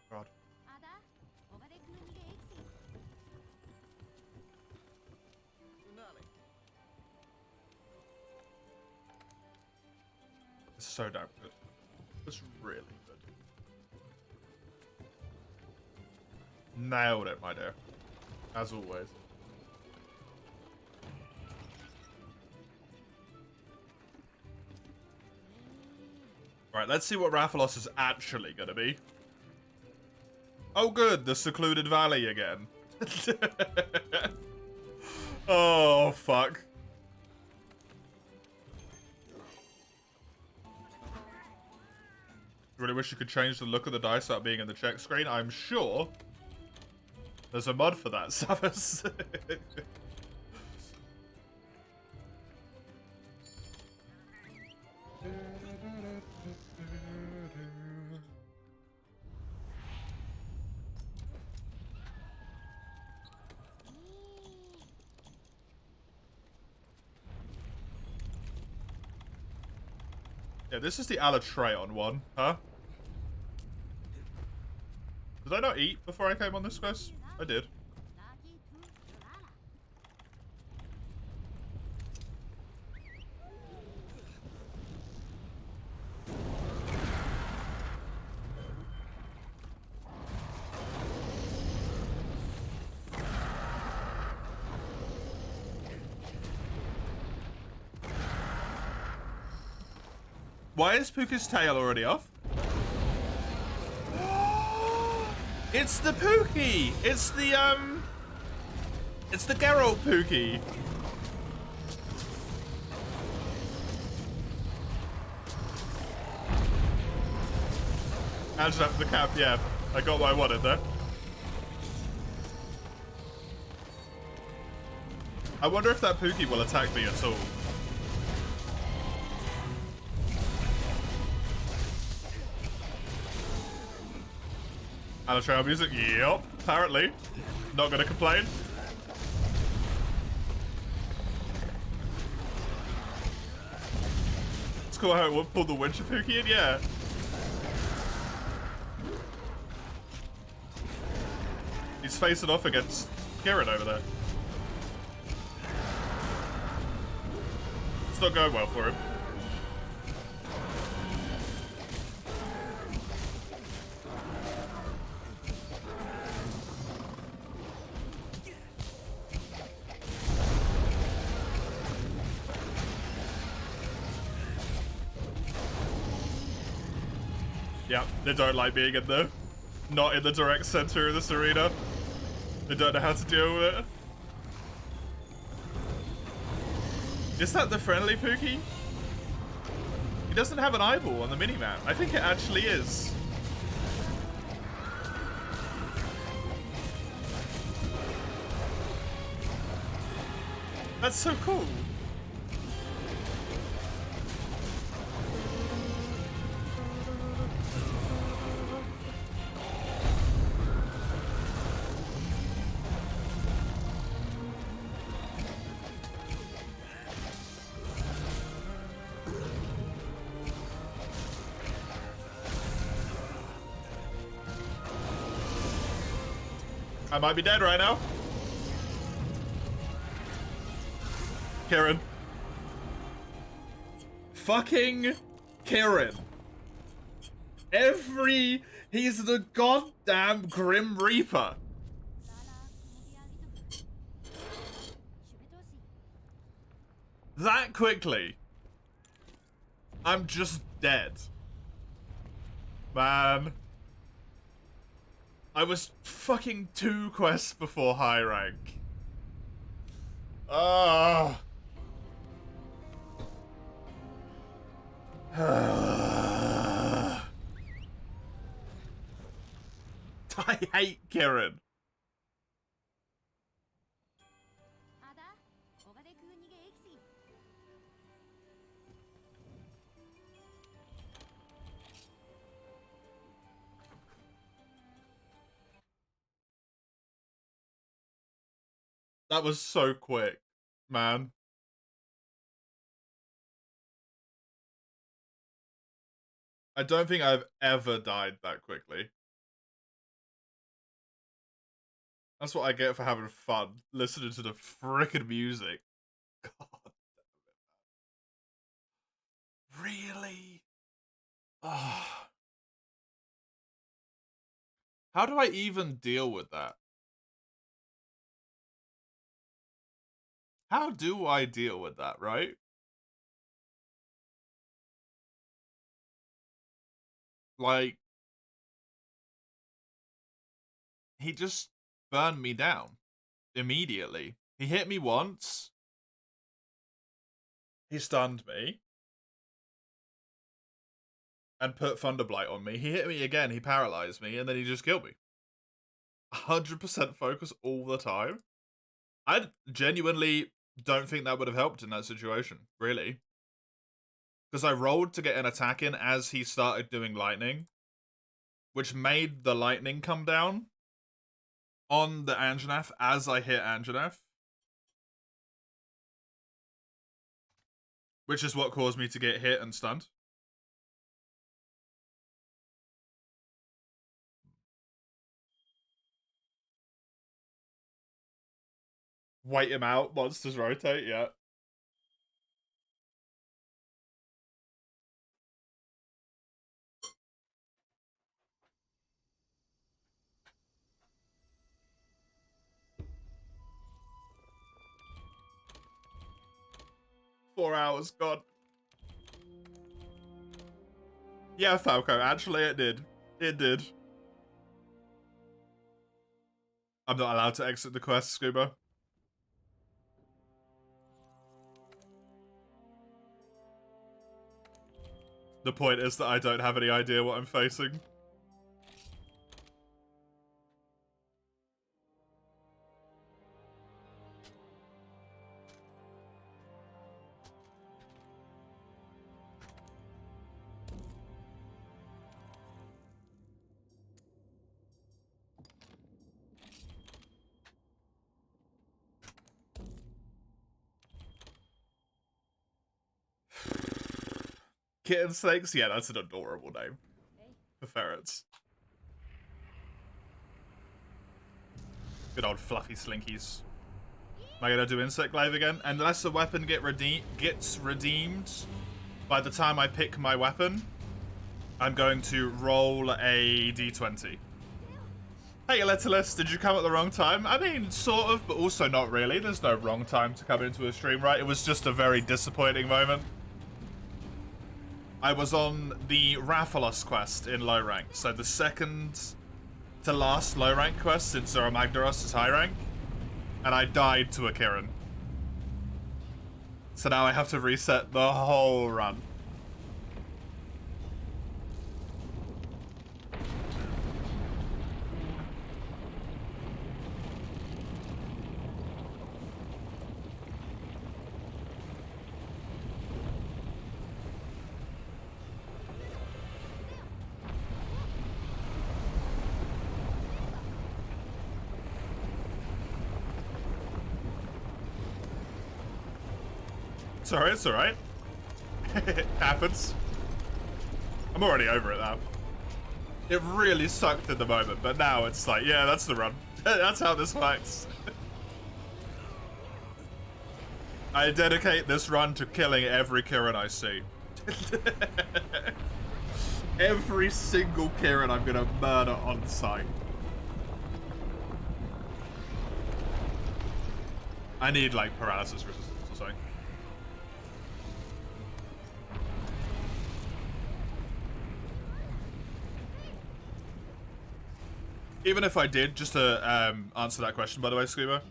[SPEAKER 1] God. It's so damn good. It's really good. Nailed it, my dear. As always. Right, let's see what Rathalos is actually gonna be. Oh good, the secluded valley again. Oh, fuck. Really wish you could change the look of the dice without being in the check screen. I'm sure there's a mod for that, Savas. Yeah, this is the Alatreon one, huh? Did I not eat before I came on this quest? I did. Why is Puka's tail already off? It's the Pookie! It's the Geralt Pookie! Angela for the cap, yeah. I got what I wanted there. I wonder if that Pookie will attack me at all. Alatreon music? Yep, apparently. Not gonna complain. It's cool how it pulled the Winter Pookie in, yeah. He's facing off against Kieran over there. It's not going well for him. Yeah, they don't like being in the... Not in the direct center of this arena. They don't know how to deal with it. Is that the friendly Pookie? He doesn't have an eyeball on the minimap. I think it actually is. That's so cool. I might be dead right now. Karen. Fucking Karen. He's the goddamn Grim Reaper. That quickly. I'm just dead. Man. I was fucking 2 quests before high rank. I hate Kieran. That was so quick, man. I don't think I've ever died that quickly. That's what I get for having fun, listening to the frickin' music. God damn it. Really? Oh. How do I even deal with that? How do I deal with that, right? Like, he just burned me down immediately. He hit me once. He stunned me. And put Thunderblight on me. He hit me again, he paralyzed me, and then he just killed me. 100% focus all the time. I genuinely don't think that would have helped in that situation, really. Because I rolled to get an attack in as he started doing lightning, which made the lightning come down on the Anjanath as I hit Anjanath. Which is what caused me to get hit and stunned. Wait him out, monsters rotate, yeah. Four hours gone. Yeah, Falco, actually it did. It did. I'm not allowed to exit the quest, Scuba. The point is that I don't have any idea what I'm facing. Kitten snakes? Yeah, that's an adorable name for ferrets. Good old fluffy slinkies. Am I gonna do insect glaive again? Unless the weapon gets redeemed by the time I pick my weapon, I'm going to roll a d20. Hey, Letalus, did you come at the wrong time? I mean, sort of, but also not really. There's no wrong time to come into a stream, right? It was just a very disappointing moment. I was on the Rathalos quest in low rank, so the second to last low rank quest since Zoromagdaros is high rank, and I died to a Kirin. So now I have to reset the whole run. It's alright, it's alright. It happens. I'm already over it now. It really sucked in the moment, but now it's like, yeah, that's the run. That's how this works. I dedicate this run to killing every Kirin I see. Every single Kirin I'm gonna murder on sight. I need, like, paralysis resistance or something. Even if I did, just to answer that question, by the way, Scuba,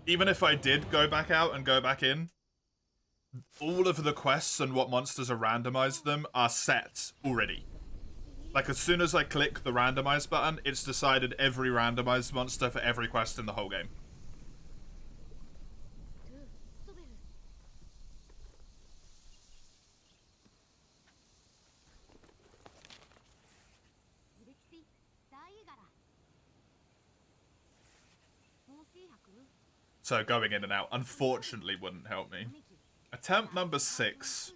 [SPEAKER 1] even if I did go back out and go back in, all of the quests and what monsters are randomized them are set already. Like, as soon as I click the randomize button, it's decided every randomized monster for every quest in the whole game. So going in and out, unfortunately, wouldn't help me. Attempt number 6.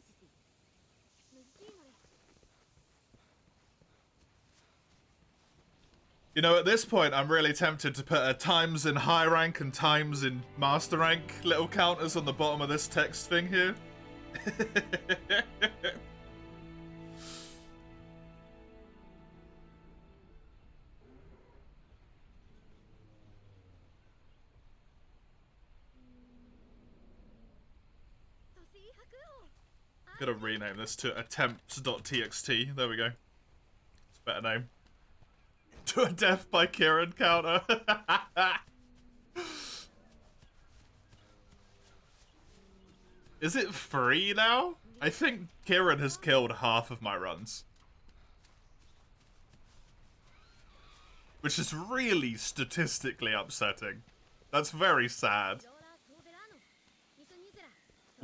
[SPEAKER 1] You know, at this point, I'm really tempted to put a times in high rank and times in master rank little counters on the bottom of this text thing here. Gotta rename this to attempts.txt. There we go. It's a better name. To a death by Kirin counter. Is it free now? I think Kirin has killed half of my runs. Which is really statistically upsetting. That's very sad.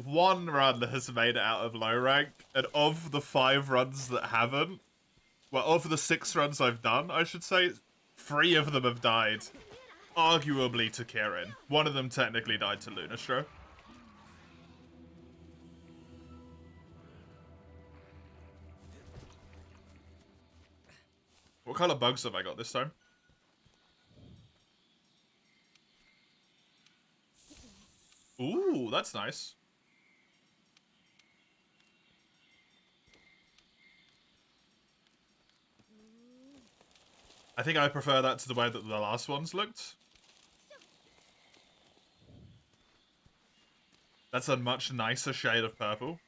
[SPEAKER 1] One run has made it out of low rank, and of the 5 runs that haven't, well, of the 6 runs I've done, I should say, 3 of them have died. Arguably to Kirin. One of them technically died to Lunastro. What kind of bugs have I got this time? Ooh, that's nice. I think I prefer that to the way that the last ones looked. That's a much nicer shade of purple.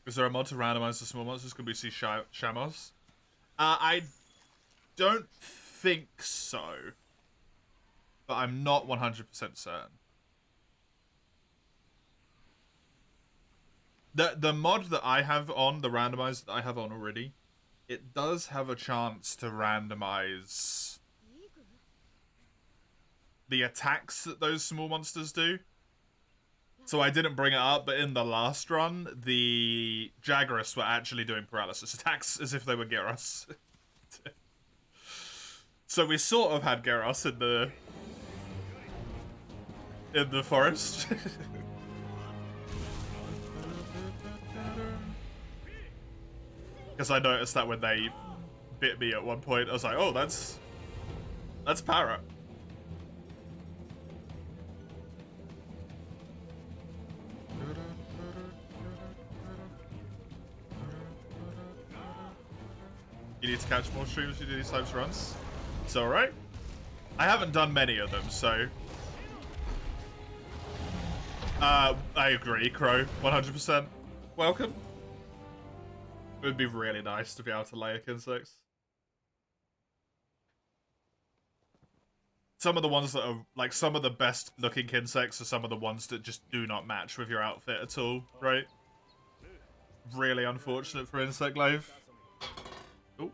[SPEAKER 1] Is there a mod to randomize the small monsters? Could we see Shamos? I don't think so. But I'm not 100% certain. The mod that I have on, the randomizer that I have on already, it does have a chance to randomize the attacks that those small monsters do. So I didn't bring it up, but in the last run, the Jagras were actually doing paralysis attacks as if they were Gyros. So we sort of had Gyros in the forest. Because I noticed that when they bit me at one point, I was like, oh, that's Para. You need to catch more streams to do these types of runs. It's alright. I haven't done many of them, so I agree, Crow. 100%. Welcome. It would be really nice to be able to lay insects. Some of the ones that are, like, some of the best looking insects are some of the ones that just do not match with your outfit at all, right? Really unfortunate for insect life. Oh.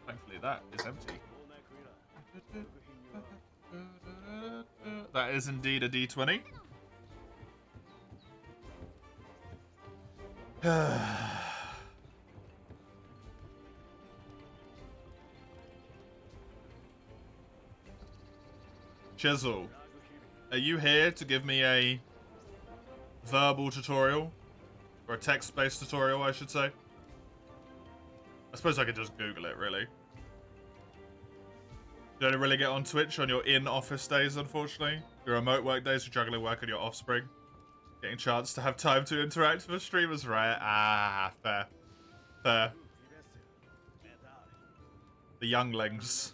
[SPEAKER 1] Thankfully that is empty. That is indeed a D20. Chisel, are you here to give me a verbal tutorial? Or a text-based tutorial, I should say? I suppose I could just Google it, really. You don't really get on Twitch on your in-office days, unfortunately. Your remote work days, you're juggling work on your offspring. Getting a chance to have time to interact with streamers, right? Ah, fair. Fair. The younglings.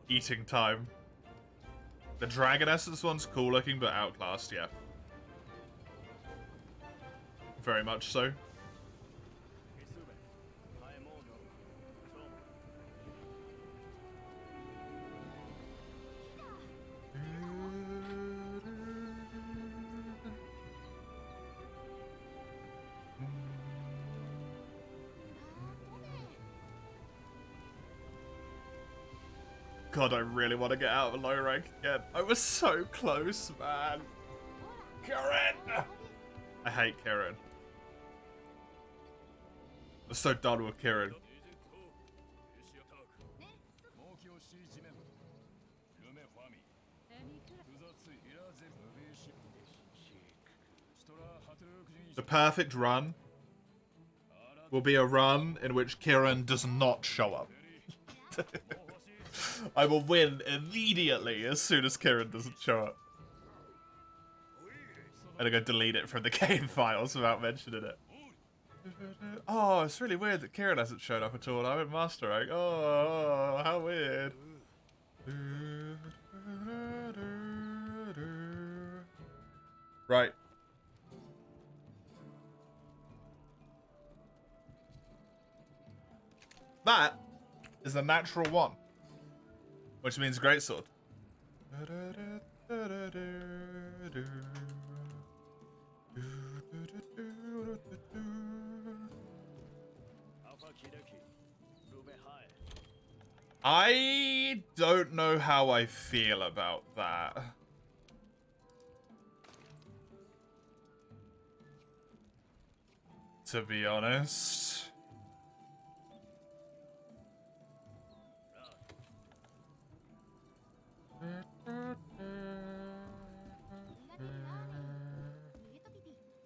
[SPEAKER 1] Eating time. The Dragon Essence one's cool looking, but outclassed, yeah. Very much so. God, I really want to get out of low rank again. I was so close, man. Karen! I hate Karen. I'm so done with Karen. The perfect run will be a run in which Kieran does not show up. I will win immediately as soon as Kieran doesn't show up. And I'm going to delete it from the game files without mentioning it. Oh, it's really weird that Kieran hasn't shown up at all. I'm in Master Rank. Oh, how weird. Right. That is a natural one. Which means greatsword. I don't know how I feel about that. To be honest.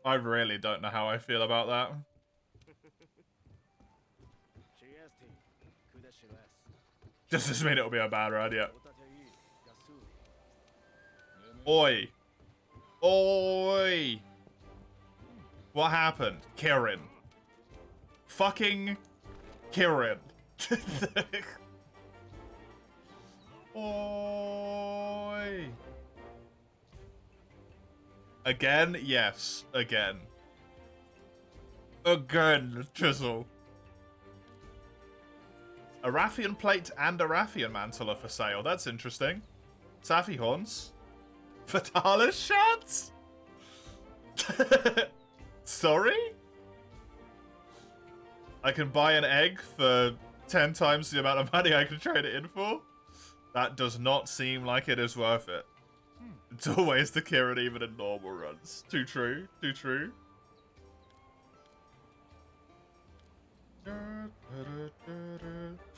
[SPEAKER 1] I really don't know how I feel about that. Does this mean it'll be a bad ride? Yeah. Oi. Oi. What happened? Kieran. Fucking Kieran. Oi. Again? Yes. Again. Again, Chisel. A Raffian plate and a Raffian mantle are for sale. That's interesting. Safi horns. Fatalis shards? Sorry? I can buy an egg for 10 times the amount of money I can trade it in for? That does not seem like it is worth it. It's always the Kieran even in normal runs. Too true. Too true.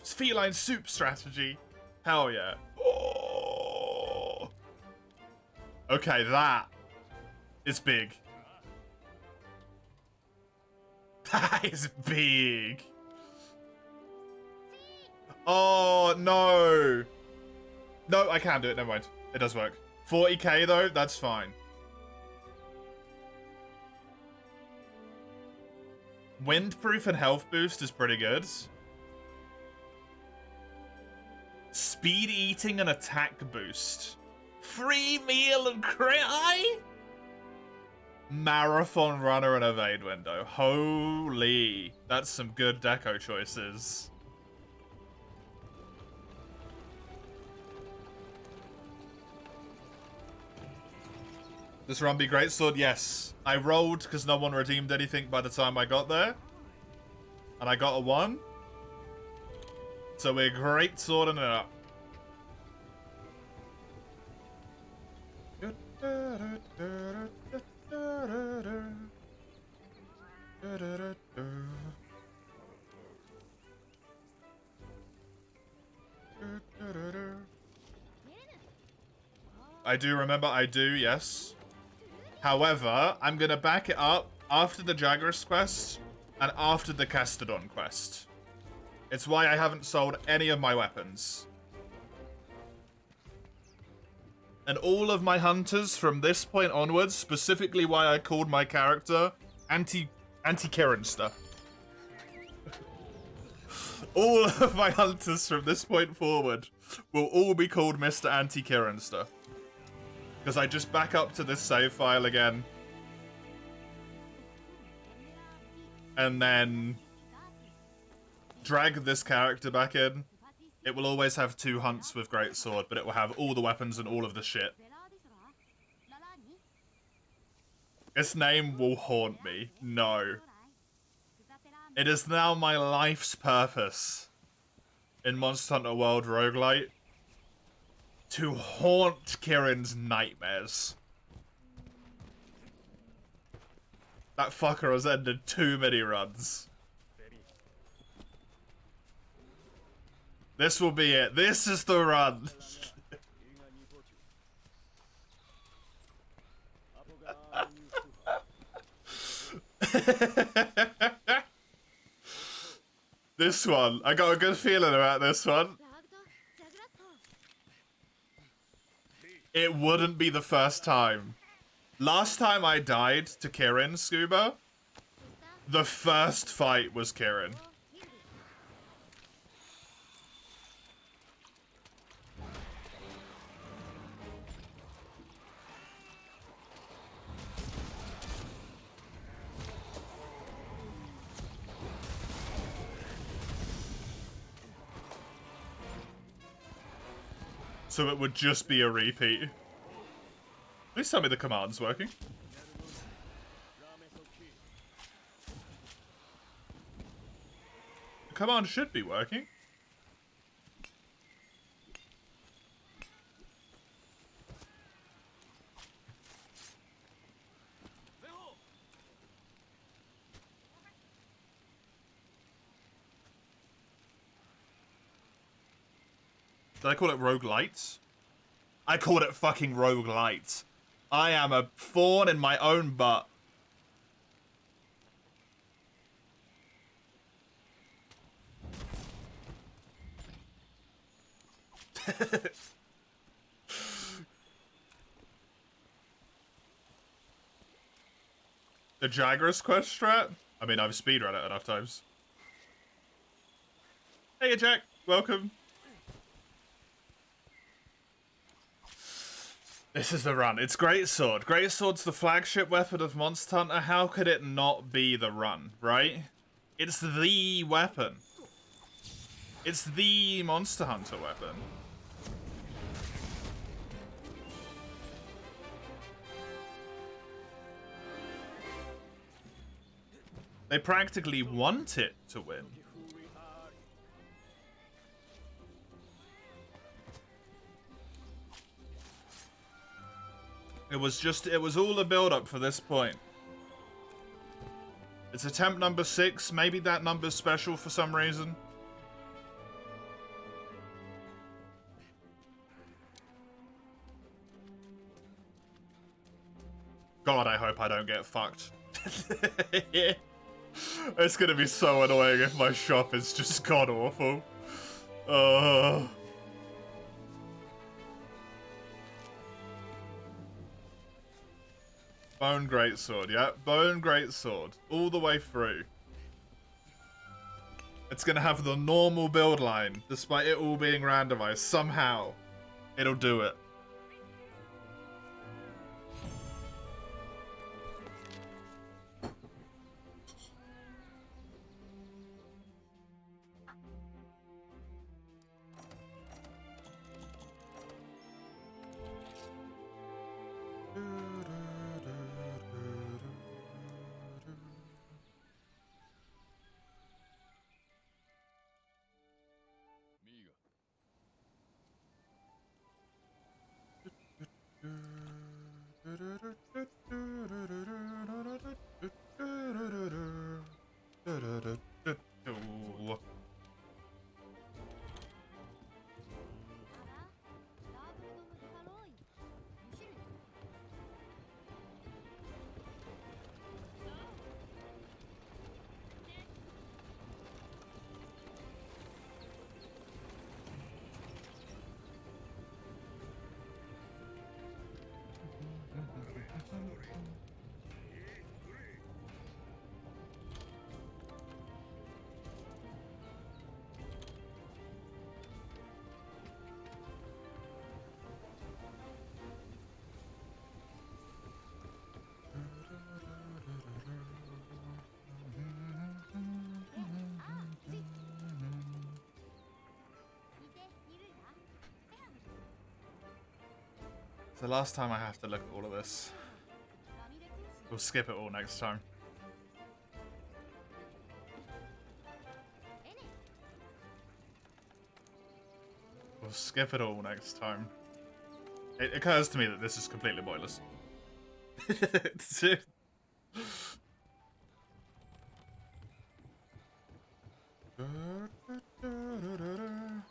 [SPEAKER 1] Feline soup strategy. Hell yeah. Oh. Okay, that is big. That is big. Oh, no. No, I can't do it. Never mind. It does work. 40k, though? That's fine. Windproof and health boost is pretty good. Speed eating and attack boost. Free meal and crit eye? Marathon runner and evade window. Holy. That's some good deco choices. This run be greatsword? Yes. I rolled because no one redeemed anything by the time I got there. And I got a 1. So we're greatswording it up. I do remember, I do, yes. However, I'm gonna back it up after the Jagras quest and after the Castodon quest. It's why I haven't sold any of my weapons. And all of my hunters from this point onwards, specifically why I called my character Anti-Kirinster. All of my hunters from this point forward will all be called Mr. Anti-Kirinster. Because I just back up to this save file again. And then drag this character back in. It will always have 2 hunts with greatsword, but it will have all the weapons and all of the shit. Its name will haunt me. No. It is now my life's purpose in Monster Hunter World Roguelite to haunt Kirin's nightmares. That fucker has ended too many runs. This will be it. This is the run. This one. I got a good feeling about this one. It wouldn't be the first time. Last time I died to Kirin, Scuba, the first fight was Kirin. So it would just be a repeat. Please tell me the command's working. The command should be working. Did I call it roguelite? I called it fucking roguelite. I am a thorn in my own butt. The Jagras quest strat? I mean, I've speedrun it enough times. Hey, Jack. Welcome. This is the run. It's Greatsword. Greatsword's the flagship weapon of Monster Hunter. How could it not be the run, right? It's the weapon. It's the Monster Hunter weapon. They practically want it to win. It was all a build-up for this point. It's attempt number 6. Maybe that number's special for some reason. God, I hope I don't get fucked. It's gonna be so annoying if my shop is just god-awful. Bone Greatsword, yeah. Bone Greatsword. All the way through. It's gonna have the normal build line, despite it all being randomized. Somehow, it'll do it. It's the last time I have to look at all of this. We'll skip it all next time. We'll skip it all next time. It occurs to me that this is completely pointless.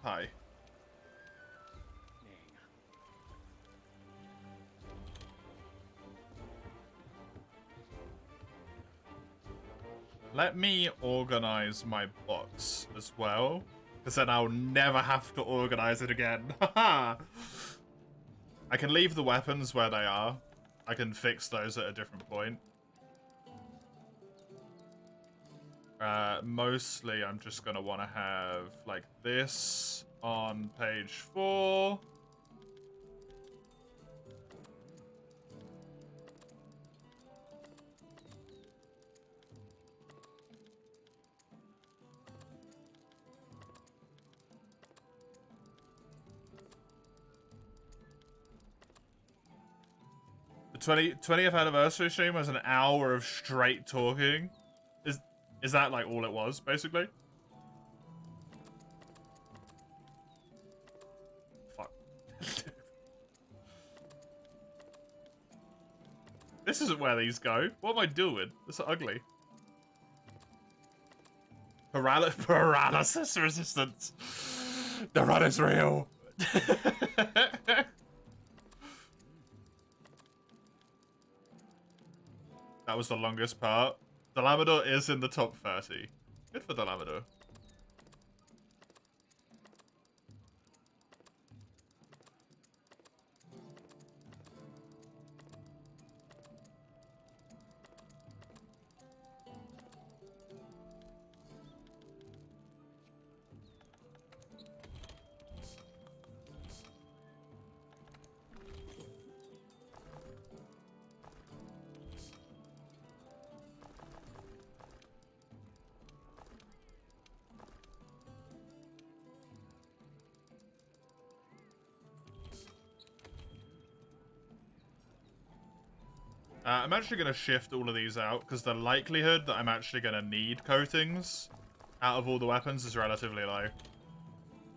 [SPEAKER 1] Hi. Let me organize my box as well, because then I'll never have to organize it again. I can leave the weapons where they are. I can fix those at a different point. Mostly, I'm just going to want to have, like, this on page 4. The 20th anniversary stream was an hour of straight talking. Is that like all it was, basically? Fuck. This isn't where these go. What am I doing? This is ugly. Paralysis resistance. The run is real. That was the longest part. Delamador is in the top 30. Good for Delamador. I'm actually going to shift all of these out, because the likelihood that I'm actually going to need coatings out of all the weapons is relatively low.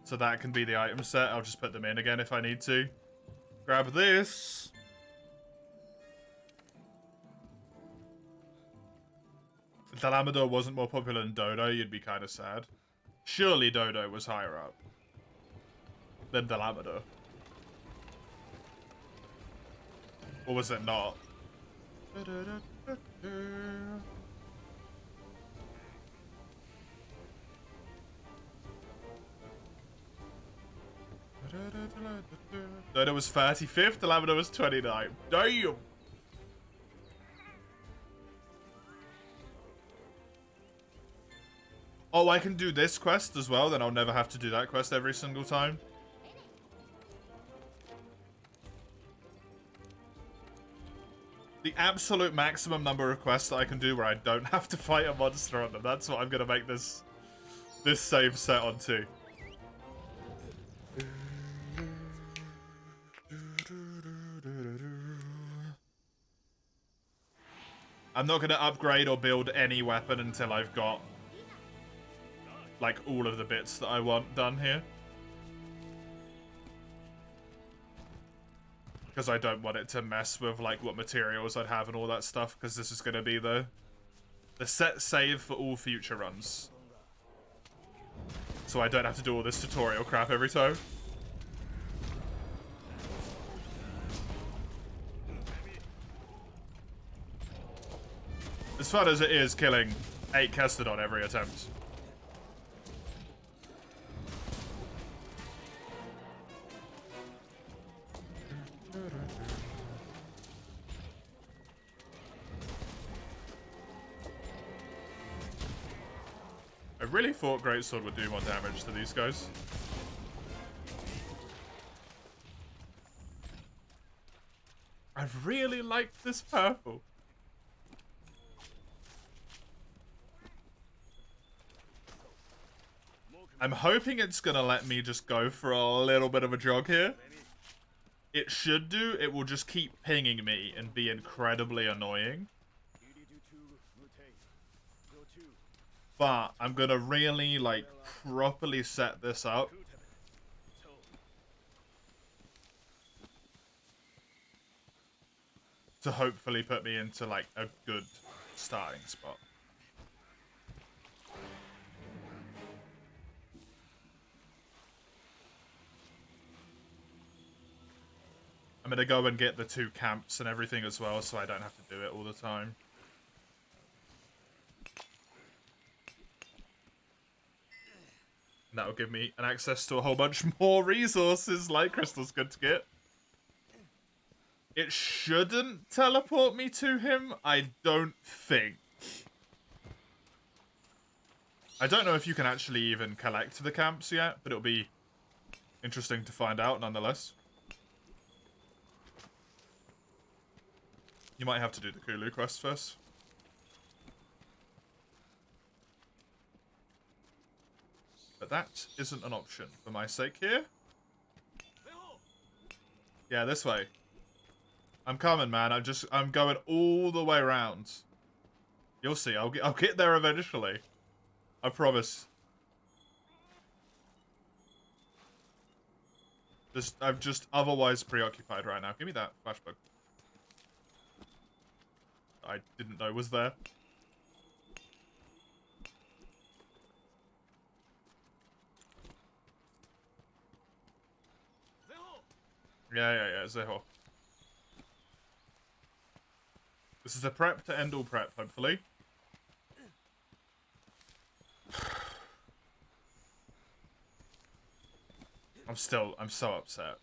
[SPEAKER 1] So that can be the item set. I'll just put them in again if I need to. Grab this. If Delamador wasn't more popular than Dodo, you'd be kind of sad. Surely Dodo was higher up than Delamador. Or was it not? Dodo was 35th, Delamador was 29th. Damn! Oh, I can do this quest as well, then I'll never have to do that quest every single time. The absolute maximum number of quests that I can do where I don't have to fight a monster on them. That's what I'm going to make this save set on too. I'm not going to upgrade or build any weapon until I've got like all of the bits that I want done here. Because I don't want it to mess with like what materials I'd have and all that stuff, because this is going to be the set save for all future runs. So I don't have to do all this tutorial crap every time. As fun as it is killing 8 Kested on every attempt. I really thought Greatsword would do more damage to these guys. I really like this purple. I'm hoping it's gonna let me just go for a little bit of a jog here. It should do. It will just keep pinging me and be incredibly annoying. But I'm gonna really, like, properly set this up. To hopefully put me into, like, a good starting spot. I'm gonna go and get the 2 camps and everything as well, so I don't have to do it all the time. And that will give me an access to a whole bunch more resources, like crystals good to get. It shouldn't teleport me to him, I don't think. I don't know if you can actually even collect the camps yet, but it'll be interesting to find out nonetheless. You might have to do the Kulu quest first. But that isn't an option for my sake here. Yeah, this way. I'm coming, man. I'm going all the way around. You'll see. I'll get there eventually. I promise. I'm just otherwise preoccupied right now. Give me that flashbug. I didn't know was there. Yeah, Zeho. This is a prep to end all prep, hopefully. I'm so upset.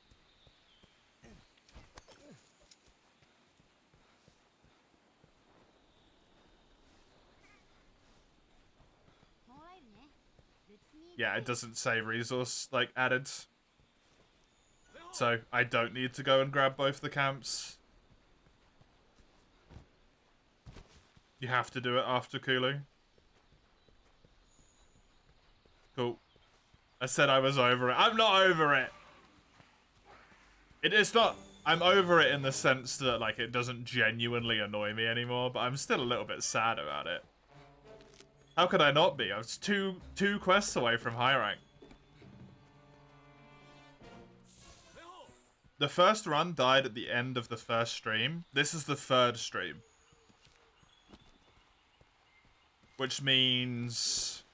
[SPEAKER 1] Yeah, it doesn't say resource, like, added. So, I don't need to go and grab both the camps. You have to do it after Kulu. Cool. I said I was over it. I'm not over it! It's not... I'm over it in the sense that, like, it doesn't genuinely annoy me anymore, but I'm still a little bit sad about it. How could I not be? I was two quests away from high rank. The first run died at the end of the first stream. This is the 3rd stream. Which means...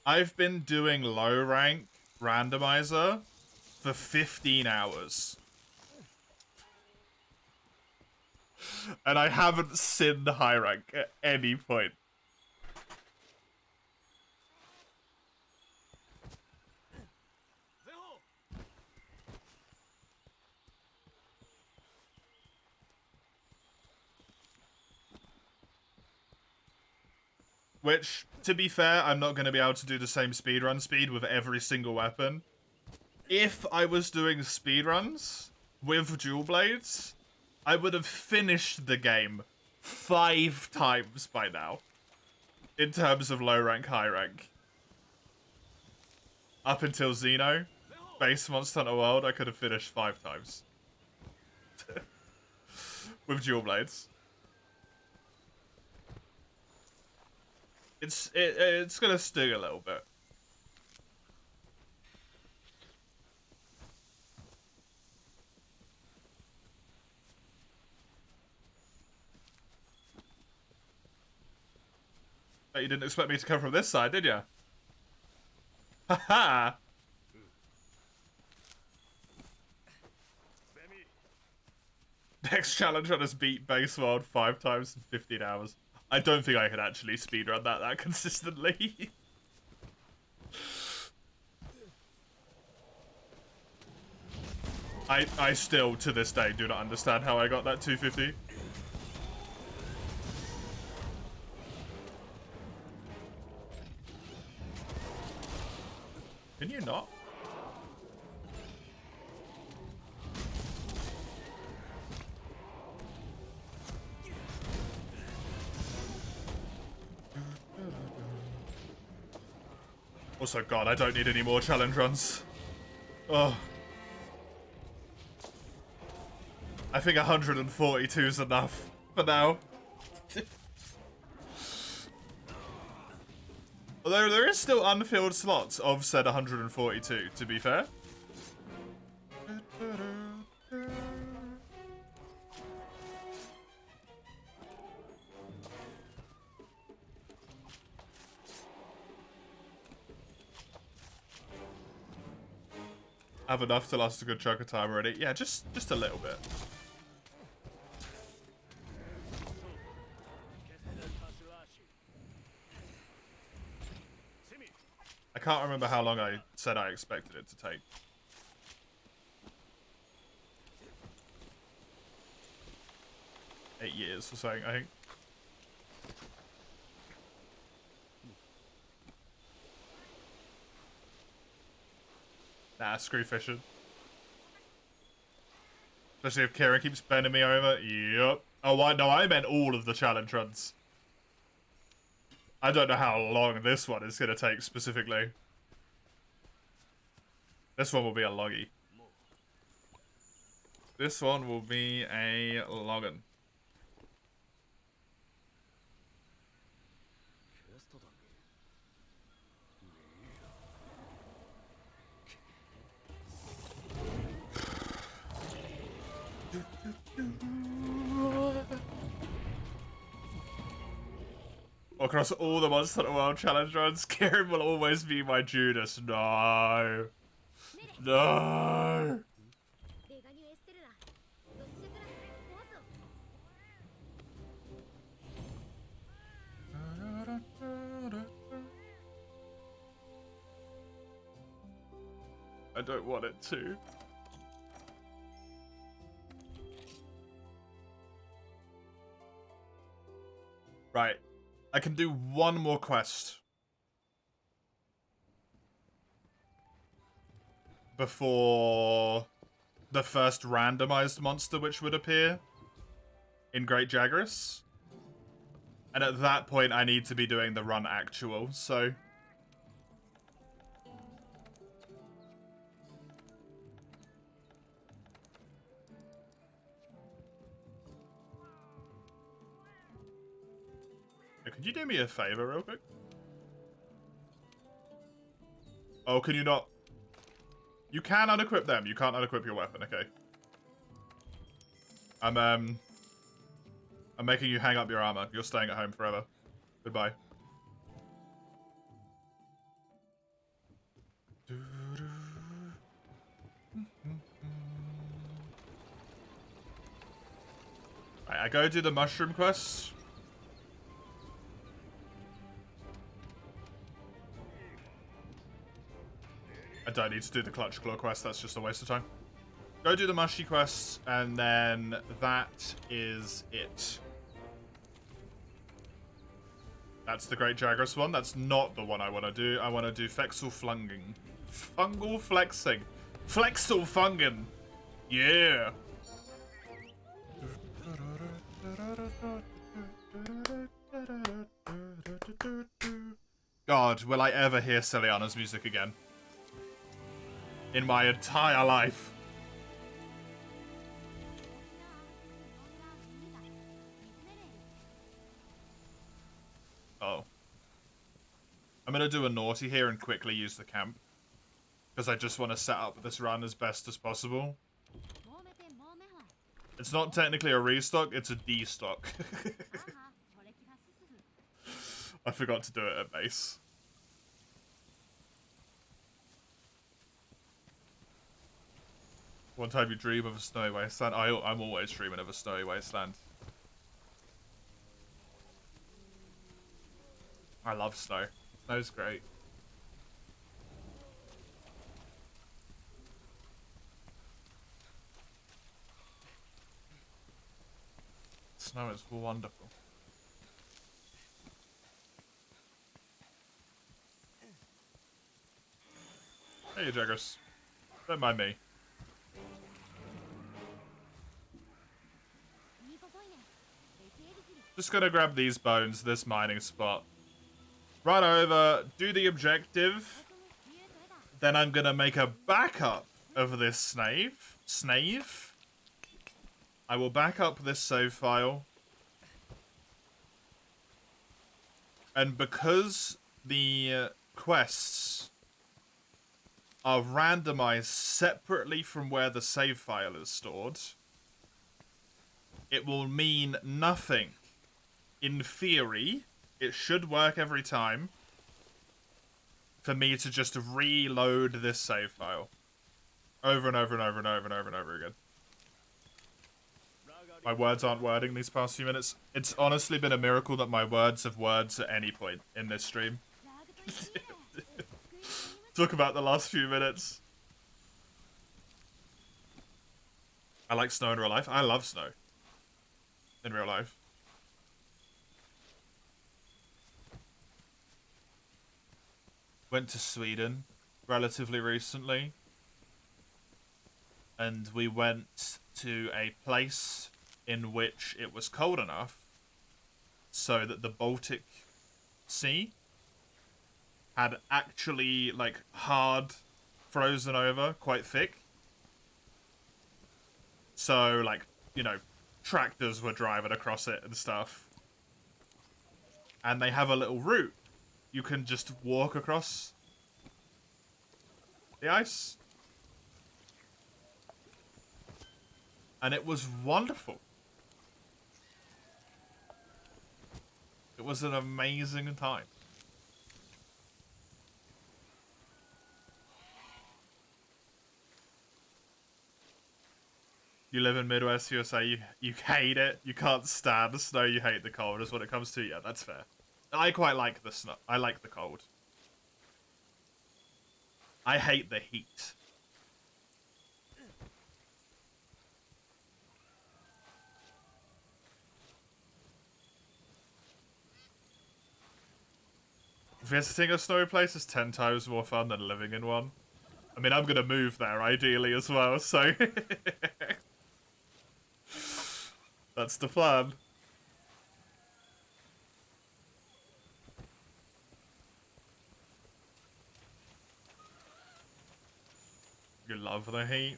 [SPEAKER 1] I've been doing low rank Randomiser for 15 hours. And I haven't sinned high rank at any point. Which, to be fair, I'm not going to be able to do the same speedrun speed with every single weapon. If I was doing speedruns with dual blades, I would have finished the game 5 times by now. In terms of low rank, high rank. Up until Xeno, base Monster Hunter World, I could have finished 5 times. With dual blades. It's gonna sting a little bit. Bet you didn't expect me to come from this side, did you? Haha! Next challenge on us beat base world 5 times in 15 hours. I don't think I could actually speedrun that consistently. I still, to this day, do not understand how I got that 250. Can you not? Also, God, I don't need any more challenge runs. Oh. I think 142 is enough for now. Although there is still unfilled slots of said 142, to be fair. Have enough to last a good chunk of time already. Yeah, just a little bit. I can't remember how long I said I expected it to take. $8 years or something, I think. Nah, screw fishing. Especially if Kieran keeps bending me over. Yup. Oh, no, I meant all of the challenge runs. I don't know how long this one is going to take specifically. This one will be a loggy. This one will be a login. Across all the Monster Hunter World challenge runs, Kieran will always be my Judas. No. No. I don't want it to. Right. I can do one more quest before the first randomized monster which would appear in Great Jagras. And at that point, I need to be doing the run actual, so... Could you do me a favor real quick? Oh, can you not? You can unequip them. You can't unequip your weapon, okay. I'm making you hang up your armor. You're staying at home forever. Goodbye. Right, I go do the mushroom quest. I don't need to do the Clutch Claw quest, that's just a waste of time. Go do the mushy quests, and then that is it. That's the Great Jagras one. That's not the one I want to do. I want to do Fexal Flunging. Fungal Flexing. Flexal Fungin. Yeah. God, will I ever hear Celiana's music again? In my entire life. Oh. I'm gonna do a naughty here and quickly use the camp. Because I just want to set up this run as best as possible. It's not technically a restock, it's a destock. I forgot to do it at base. One time you dream of a snowy wasteland. I'm always dreaming of a snowy wasteland. I love snow. Snow's great. Snow is wonderful. Hey, Jaggers. Don't mind me. Just gonna grab these bones, this mining spot. Run over, do the objective. Then I'm gonna make a backup of this snave. I will back up this save file. And because the quests are randomized separately from where the save file is stored, it will mean nothing. In theory, it should work every time for me to just reload this save file over and over and over and over and over and over again. My words aren't wording these past few minutes. It's honestly been a miracle that my words have words at any point in this stream. Talk about the last few minutes. I like snow in real life. I love snow in real life. Went to Sweden relatively recently. And we went to a place in which it was cold enough so that the Baltic Sea had actually, like, hard frozen over, quite thick. So, like, you know, tractors were driving across it and stuff. And they have a little route. You can just walk across the ice. And it was wonderful. It was an amazing time. You live in Midwest USA, you hate it. You can't stand the snow, you hate the cold is what it comes to. Yeah, that's fair. I quite like the snow. I like the cold. I hate the heat. Visiting a snowy place is 10 times more fun than living in one. I mean, I'm gonna move there ideally as well, so that's the plan. You love the heat?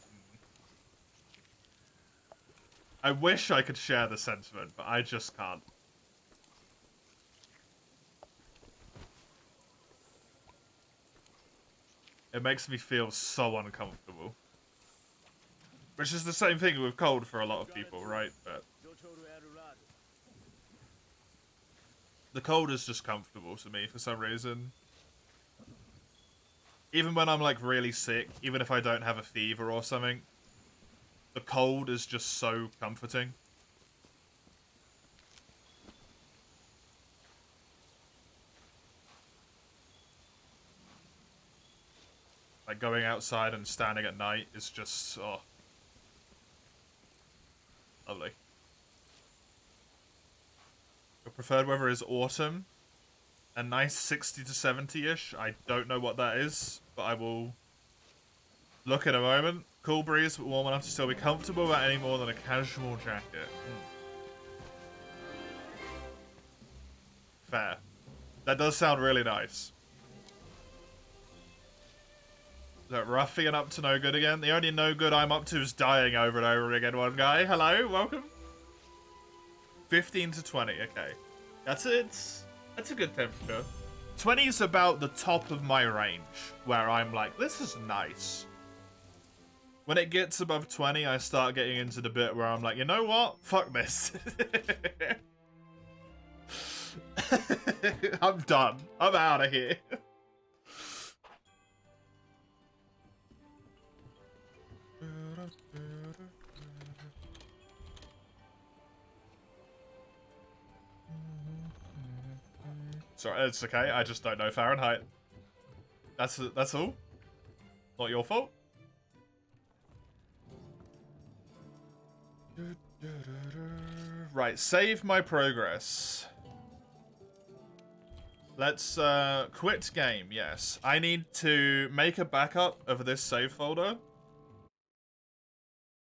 [SPEAKER 1] I wish I could share the sentiment, but I just can't. It makes me feel so uncomfortable. Which is the same thing with cold for a lot of people, right? But the cold is just comfortable to me for some reason. Even when I'm, like, really sick, even if I don't have a fever or something, the cold is just so comforting. Like, going outside and standing at night is just, oh, lovely. Your preferred weather is autumn. a nice 60 to 70-ish. I don't know what that is, but I will look in a moment. Cool breeze, but warm enough to still be comfortable without any more than a casual jacket. Fair. That does sound really nice. Look, Ruffian up to no good again. The only no good I'm up to is dying over and over again. One guy, hello, welcome. 15 to 20, okay. That's a good temperature. 20 is about the top of my range, where I'm like, this is nice. When it gets above 20, I start getting into the bit where I'm like, you know what? Fuck this. I'm done. I'm out of here. Sorry, it's okay. I just don't know Fahrenheit. That's all. Not your fault. Right, save my progress. Let's quit game, yes. I need to make a backup of this save folder.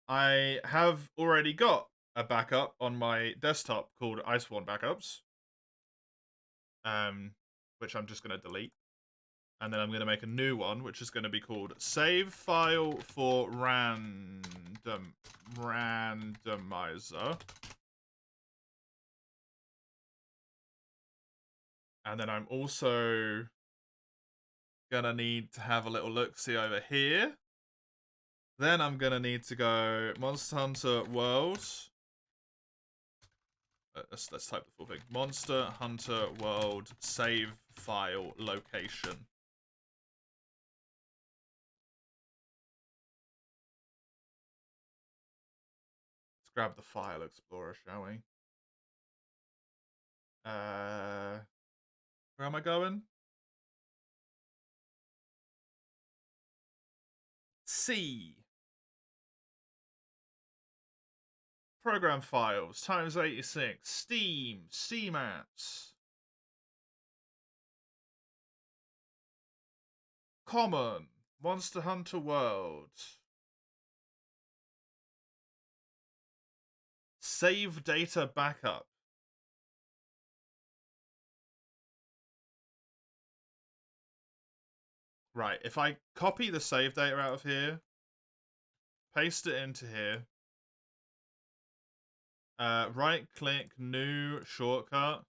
[SPEAKER 1] I have already got a backup on my desktop called Iceborne Backups. Which I'm just going to delete. And then I'm going to make a new one, which is going to be called Save File for Randomiser. And then I'm also going to need to have a little look-see over here. Then I'm going to need to go Monster Hunter World. Let's type the full thing. Monster Hunter World save file location. Let's grab the file explorer, shall we? Where am I going? C. Program files times 86. Steam. CMAPS. Common. Monster Hunter World. Save data backup. Right, if I copy the save data out of here, paste it into here, right click, new shortcut,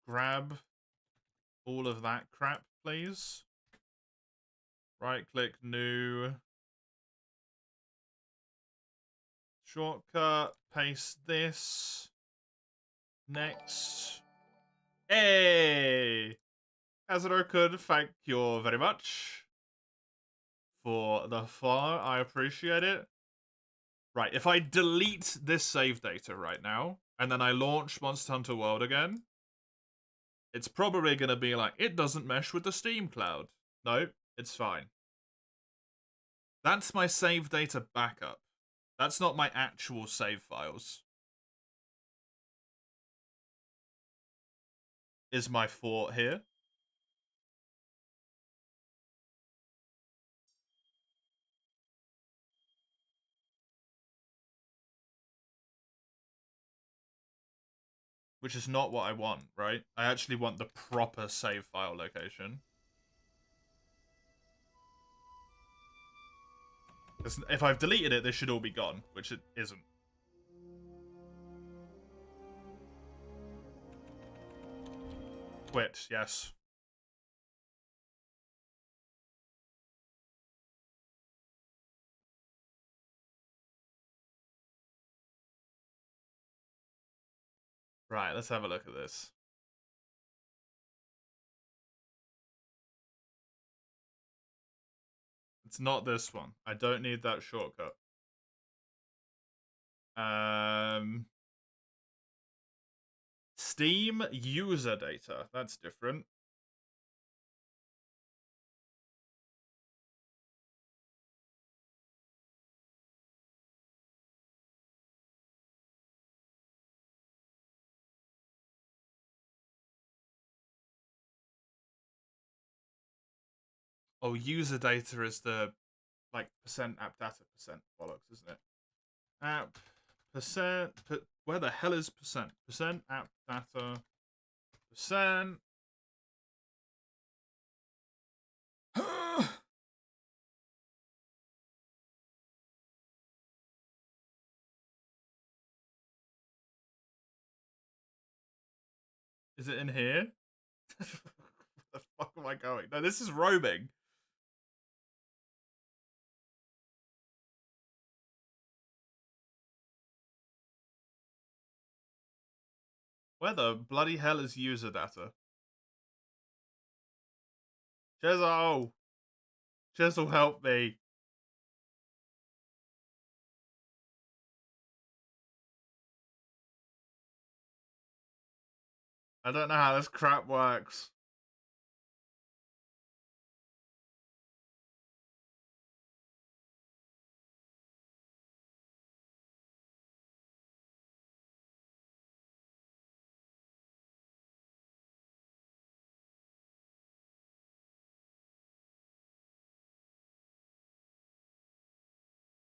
[SPEAKER 1] grab all of that crap, please. Right click, new shortcut, paste this, next. Hey! Hazardor could thank you very much for the follow. I appreciate it. Right, if I delete this save data right now, and then I launch Monster Hunter World again, it's probably going to be like, it doesn't mesh with the Steam cloud. No, it's fine. That's my save data backup. That's not my actual save files. Is my thought here. Which is not what I want, right? I actually want the proper save file location. If I've deleted it, this should all be gone, which it isn't. Quit, yes. Right, let's have a look at this. It's not this one. I don't need that shortcut. Steam user data. That's different. Oh, user data is the like percent app data percent bollocks, isn't it? App percent. Where the hell is percent? Percent app data percent. Is it in here? Where the fuck am I going? No, this is roaming. Where the bloody hell is user data? Chisel! Chisel, help me. I don't know how this crap works.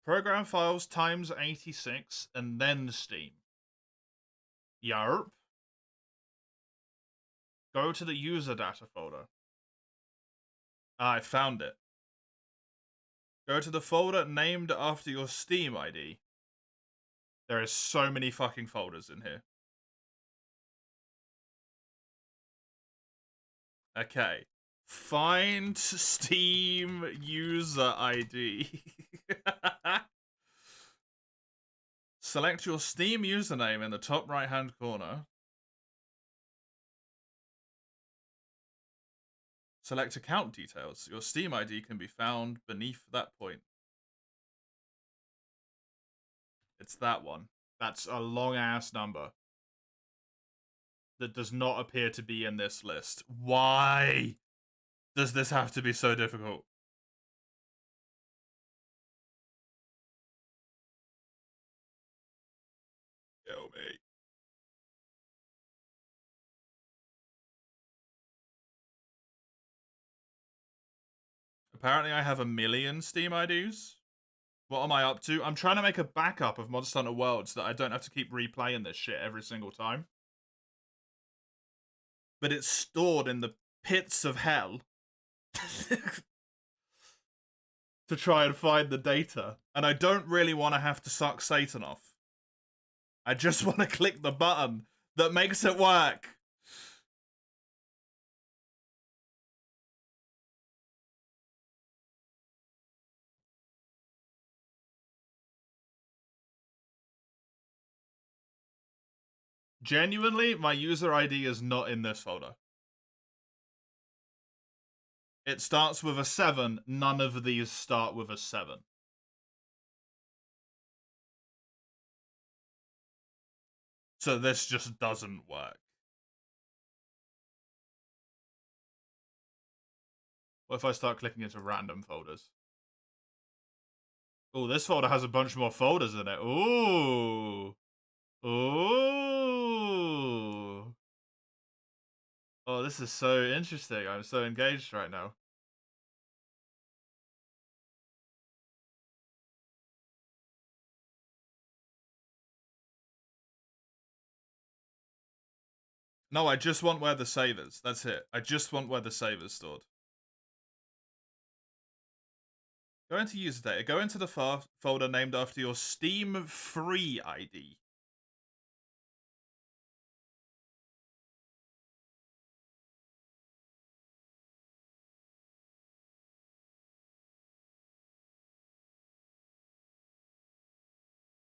[SPEAKER 1] Program files times 86 and then Steam. Yarp. Go to the user data folder. I found it. Go to the folder named after your Steam ID. There is so many fucking folders in here. Okay. Find Steam user ID. Select your Steam username in the top right-hand corner. Select account details. Your Steam ID can be found beneath that point. It's that one. That's a long-ass number that does not appear to be in this list. Why does this have to be so difficult? Kill me. Apparently I have 1 million Steam IDs. What am I up to? I'm trying to make a backup of Monster Hunter World so that I don't have to keep replaying this shit every single time. But it's stored in the pits of hell to try and find the data. And I don't really want to have to suck Satan off. I just want to click the button that makes it work. Genuinely, my user ID is not in this folder. It starts with a 7. None of these start with a 7. So this just doesn't work. What if I start clicking into random folders? Oh, this folder has a bunch more folders in it. Ooh. Ooh. Oh, this is so interesting. I'm so engaged right now. No, I just want where the save is. That's it. I just want where the save is stored. Go into user data. Go into the folder named after your Steam free ID.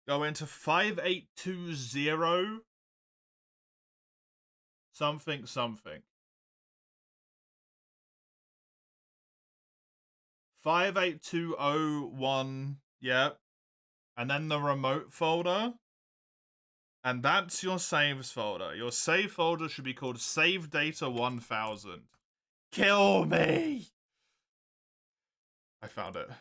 [SPEAKER 1] Go into 5820 something something. 58201, yep. And then the remote folder. And that's your saves folder. Your save folder should be called Save Data 1000. Kill me! I found it.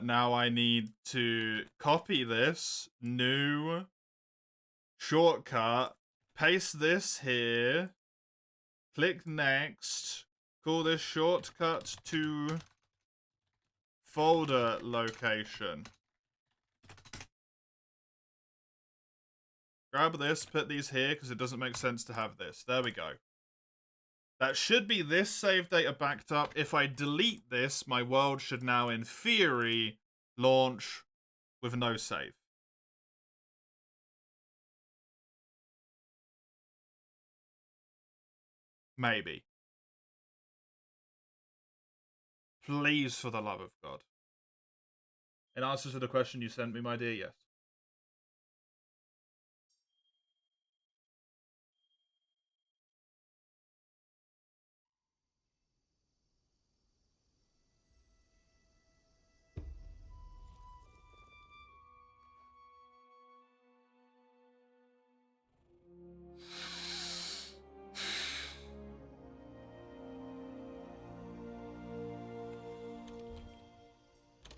[SPEAKER 1] Now I need to copy this, new, shortcut, paste this here, click next, call this shortcut to folder location. Grab this, put these here, because it doesn't make sense to have this. There we go. That should be this save data backed up. If I delete this, my world should now, in theory, launch with no save. Maybe. Please, for the love of God. In answer to the question you sent me, my dear, yes.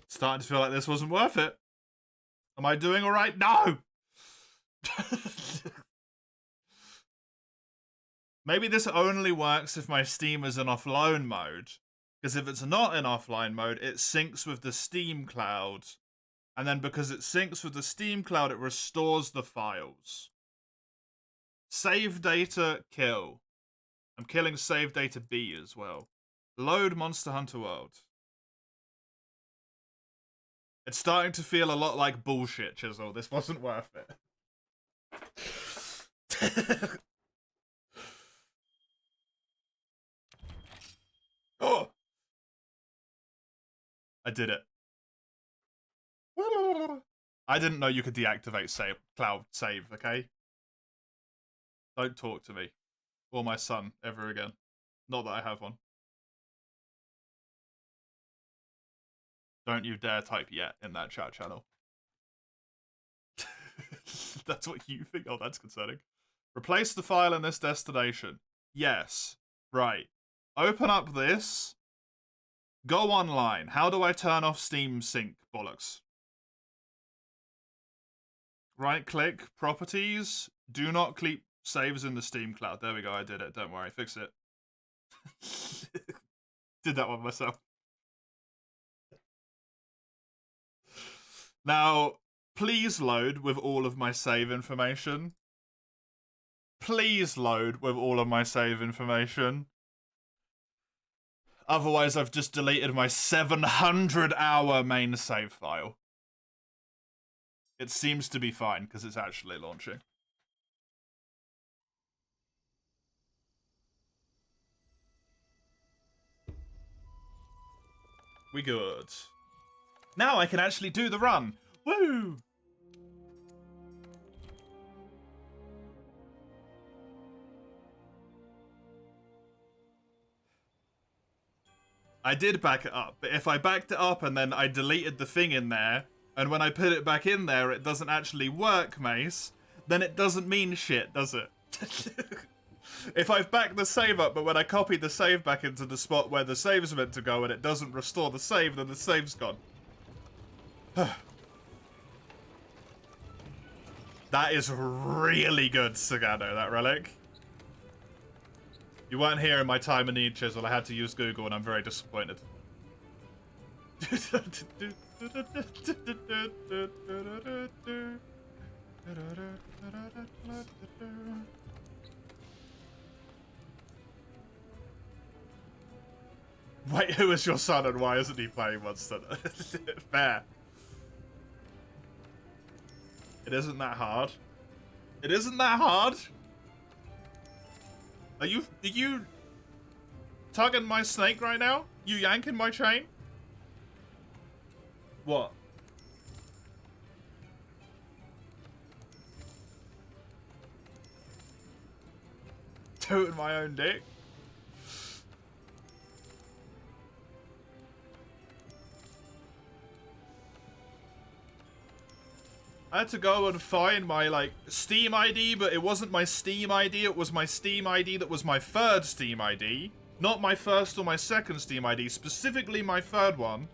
[SPEAKER 1] Starting to feel like this wasn't worth it. Am I doing alright? No! Maybe this only works if my Steam is in offline mode. Because if it's not in offline mode, it syncs with the Steam cloud. And then because it syncs with the Steam cloud, it restores the files. Save data, kill. I'm killing save data B as well. Load Monster Hunter World. It's starting to feel a lot like bullshit, Chisel. This wasn't worth it. Oh! I did it. I didn't know you could deactivate save, cloud save, okay? Don't talk to me. Or my son ever again. Not that I have one. Don't you dare type yet in that chat channel. That's what you think? Oh, that's concerning. Replace the file in this destination. Yes. Right. Open up this. Go online. How do I turn off Steam Sync? Bollocks. Right click. Properties. Do not keep saves in the Steam cloud. There we go. I did it. Don't worry. Fix it. Did that one myself. Now, please load with all of my save information. Please load with all of my save information. Otherwise, I've just deleted my 700-hour main save file. It seems to be fine, because it's actually launching. We good. Now I can actually do the run. Woo! I did back it up, but if I backed it up and then I deleted the thing in there, and when I put it back in there it doesn't actually work, Mace, then it doesn't mean shit, does it? If I've backed the save up, but when I copied the save back into the spot where the save's meant to go and it doesn't restore the save, then the save's gone. That is really good, Sagado, that relic. You weren't here in my time of need, Chisel. I had to use Google, and I'm very disappointed. Wait, who is your son and why isn't he playing Monster? Fair. It isn't that hard. It isn't that hard. Are you tugging my snake right now? You yanking my chain? What? Tooting my own dick? I had to go and find my, like, Steam ID, but it wasn't my Steam ID, it was my Steam ID that was my third Steam ID. Not my first or my second Steam ID, specifically my third one.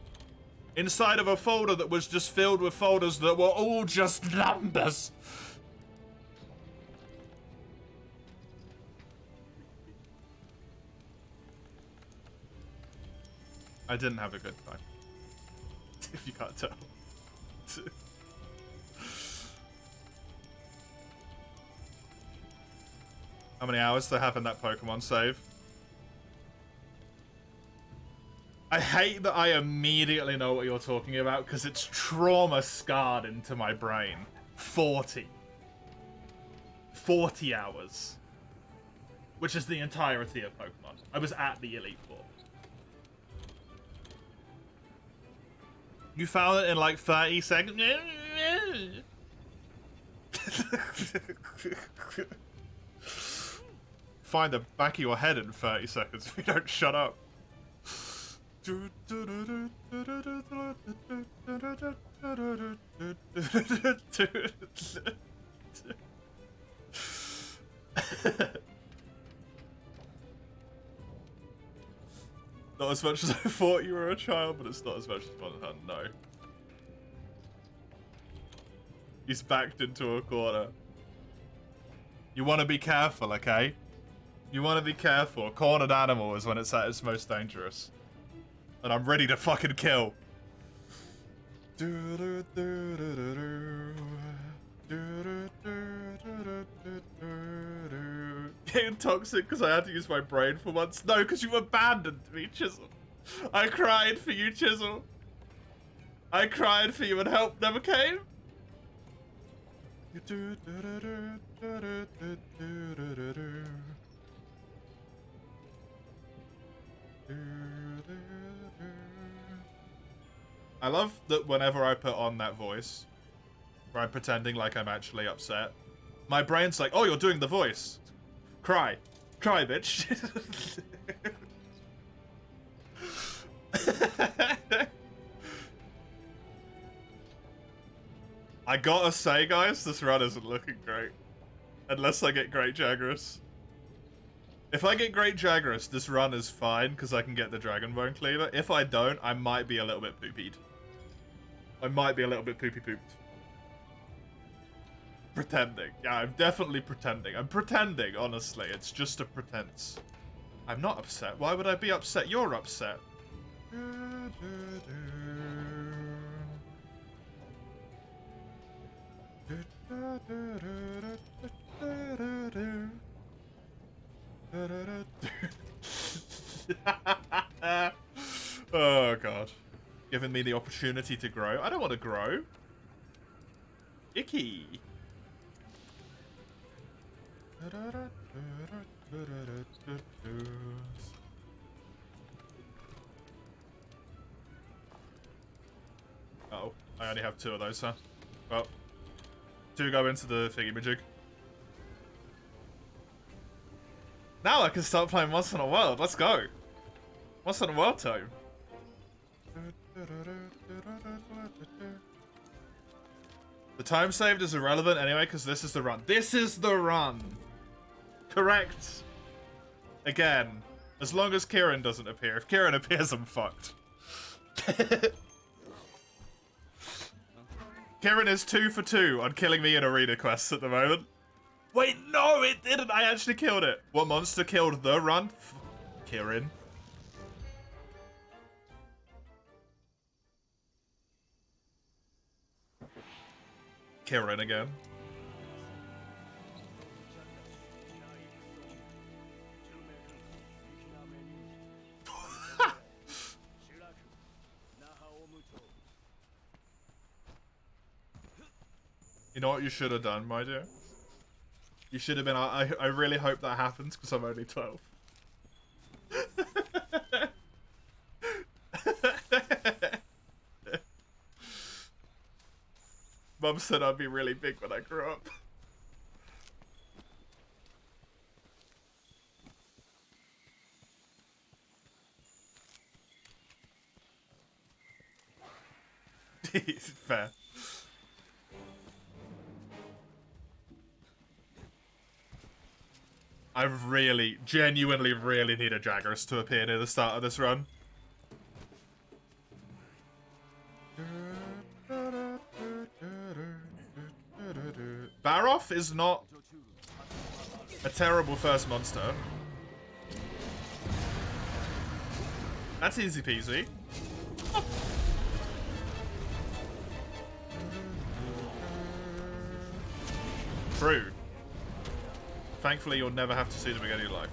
[SPEAKER 1] inside of a folder that was just filled with folders that were all just numbers. I didn't have a good time. If you can't tell. How many hours do I have in that Pokemon save? I hate that I immediately know what you're talking about because it's trauma scarred into my brain. 40. 40 hours. Which is the entirety of Pokemon. I was at the Elite Four. You found it in like 30 seconds? Find the back of your head in 30 seconds if you don't shut up. Not as much as I thought you were a child, but it's not as much as fun as no. He's backed into a corner. You want to be careful, okay? You want to be careful. A cornered animal is when it's at its most dangerous. And I'm ready to fucking kill. Getting toxic because I had to use my brain for once. No, because you abandoned me, Chisel. I cried for you, Chisel. I cried for you and help never came. I love that whenever I put on that voice, where I'm pretending like I'm actually upset, my brain's like, oh, you're doing the voice. Cry. Cry, bitch. I gotta say, guys, this run isn't looking great. Unless I get Great Jagras. If I get Great Jagras, this run is fine, because I can get the Dragon Bone Cleaver. If I don't, I might be a little bit poopied. I might be a little bit poopy-pooped. Pretending. Yeah, I'm definitely pretending. I'm pretending, honestly. It's just a pretense. I'm not upset. Why would I be upset? You're upset. Oh, God. Giving me the opportunity to grow. I don't want to grow. Icky. Uh-oh. I only have 2 of those, huh? Well, 2 go into the thingy-majig. Now I can start playing Once in a World. Let's go. Once in a World time. The time saved is irrelevant anyway, because this is the run. This is the run! Correct! Again, as long as Kieran doesn't appear. If Kieran appears, I'm fucked. Kieran is 2 for 2 on killing me in arena quests at the moment. Wait, no, it didn't! I actually killed it! What monster killed the run? Kieran. Kieran again. You know what you should have done, my dear? You should have been, I really hope that happens, because I'm only 12. Mum said I'd be really big when I grow up. Fair. I really, genuinely really need a Jagras to appear near the start of this run. Baroth is not a terrible first monster. That's easy peasy. Oh. True. Thankfully, you'll never have to see them again in your life.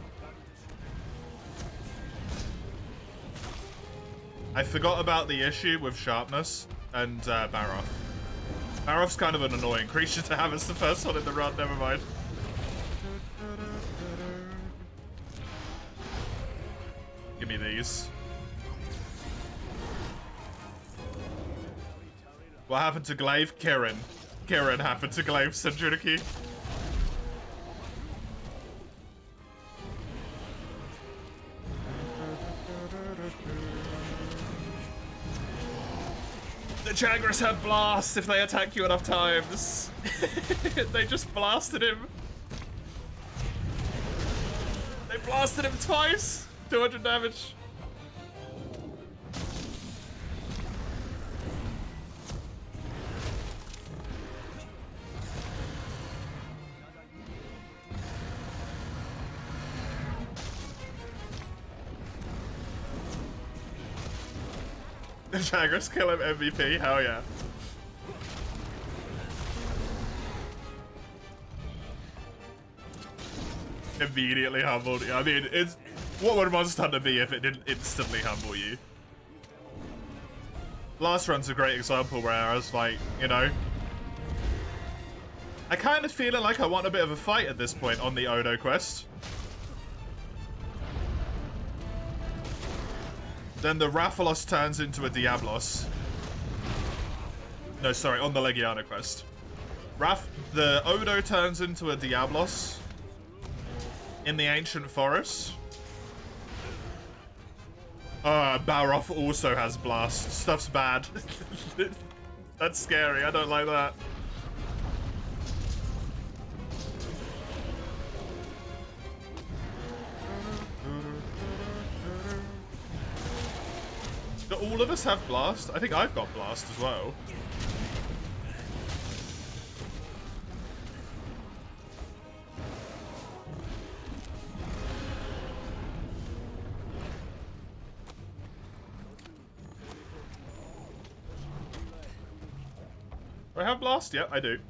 [SPEAKER 1] I forgot about the issue with sharpness and Baroth. Baroth's kind of an annoying creature to have as the first one in the run, never mind. Give me these. What happened to Glaive? Kirin. Kirin happened to Glaive Sandruniki. The Jagras have blasts if they attack you enough times. They just blasted him. They blasted him twice. 200 damage. The Jagras kill him MVP, hell yeah. Immediately humbled you. I mean, it's what would Monster Hunter be if it didn't instantly humble you? Last run's a great example where I was like, you know, I kind of feeling like I want a bit of a fight at this point on the Odo quest. Then the Rathalos turns into a Diablos. No, sorry, on the Legiana quest. The Odo turns into a Diablos in the Ancient Forest. Baroth also has Blast. Stuff's bad. That's scary, I don't like that. Do all of us have Blast? I think I've got Blast as well. Do I have Blast? Yeah, I do.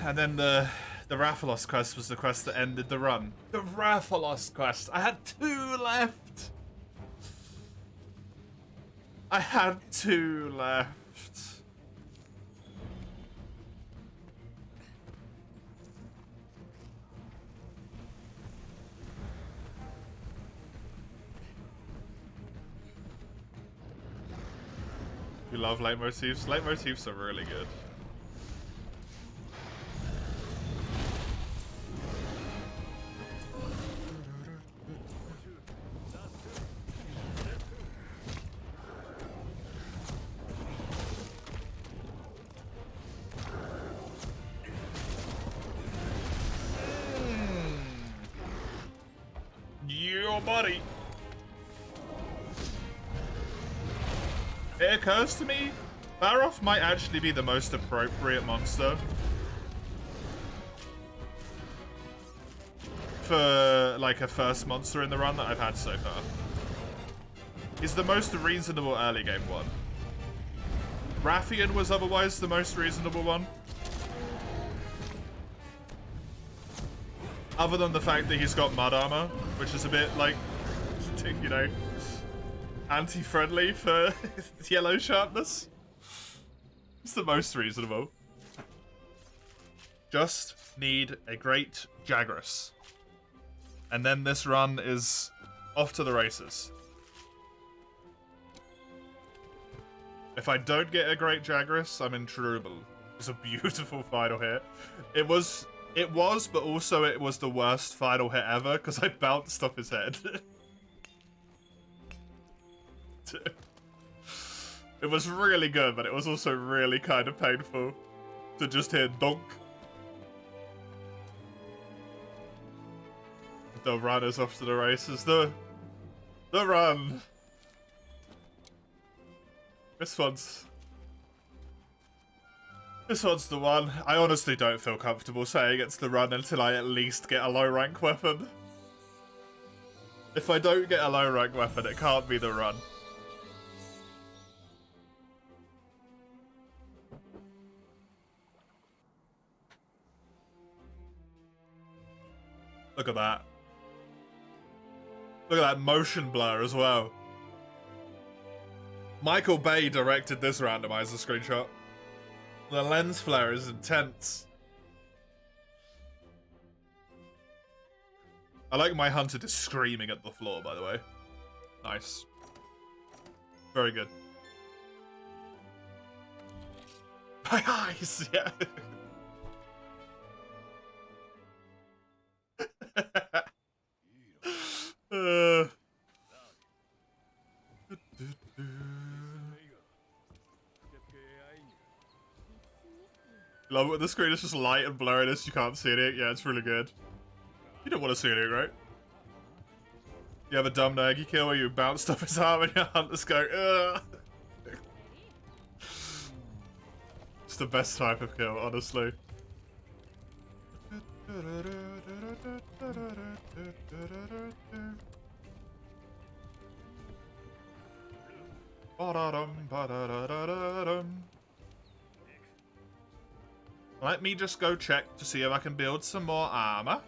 [SPEAKER 1] And then the Rathalos quest was the quest that ended the run. The Rathalos quest. I had 2 left. I had 2 left. We love leitmotifs. Leitmotifs are really good. Your buddy. It occurs to me, Baroth might actually be the most appropriate monster for like a first monster in the run that I've had so far. He's the most reasonable early game one. Rathian was otherwise the most reasonable one. Other than the fact that he's got mud armor, which is a bit like, you know, anti-friendly for yellow sharpness. It's the most reasonable. Just need a great Jagras. And then this run is off to the races. If I don't get a great Jagras, I'm in trouble. It's a beautiful final hit. It was, but also it was the worst final hit ever because I bounced off his head. It was really good, but it was also really kind of painful to just hear donk. The run is off to the races. The run. This one's This one's the one. I honestly don't feel comfortable saying it's the run until I at least get a low rank weapon. If I don't get a low rank weapon, it can't be the run. Look at that. Look at that motion blur as well. Michael Bay directed this randomizer screenshot. The lens flare is intense. I like my hunter just screaming at the floor, by the way. Nice. Very good. My eyes, yeah. Love it when the screen is just light and blurriness, you can't see it. Yeah, it's really good. You don't want to see it, right? You have a dumb naggy kill where you bounce off his arm and your hunters go, ugh. It's the best type of kill, honestly. Let me just go check to see if I can build some more armor.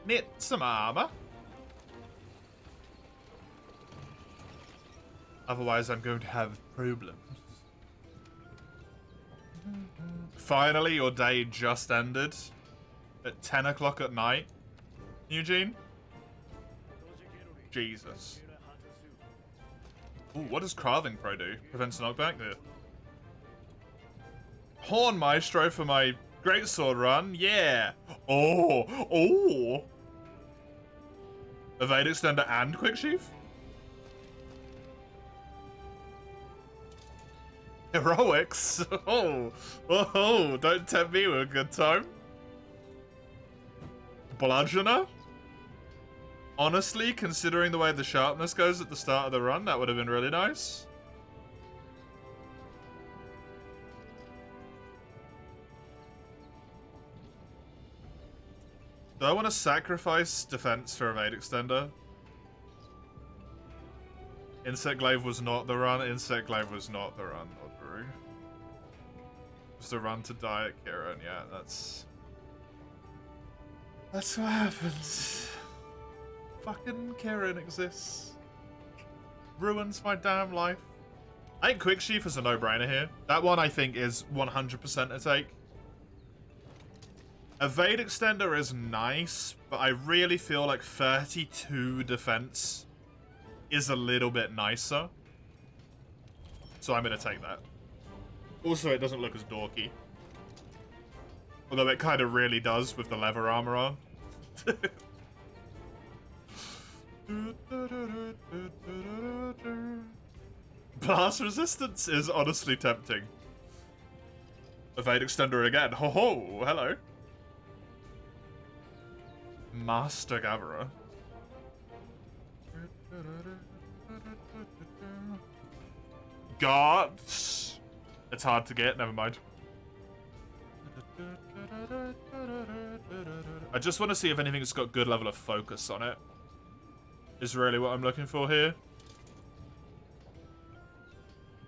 [SPEAKER 1] Knit some armor. Otherwise, I'm going to have problems. Finally, your day just ended at 10 o'clock at night, Eugene. Jesus. Ooh, what does Carving Pro do? Prevents knockback? Yeah. Horn Maestro for my greatsword run. Yeah. Oh. Oh. Evade Extender and Quick Sheath? Heroics? Oh. Oh. Don't tempt me with a good time. Bludgeoner? Honestly, considering the way the sharpness goes at the start of the run, that would have been really nice. Do I want to sacrifice defense for Evade Extender? Insect Glaive was not the run. Insect Glaive was not the run, Oddbrew. It was the run to die at Kieran. Yeah, that's what happens. Fucking Kieran exists. Ruins my damn life. I think Quick Sheath is a no-brainer here. That one I think is 100% a take. Evade Extender is nice, but I really feel like 32 defense is a little bit nicer. So I'm going to take that. Also, it doesn't look as dorky. Although it kind of really does with the leather armor on. Blast resistance is honestly tempting. Evade Extender again. Ho ho! Hello. Master Gatherer. Guards. It's hard to get. Never mind. I just want to see if anything's got good level of focus on it. Is really what I'm looking for here.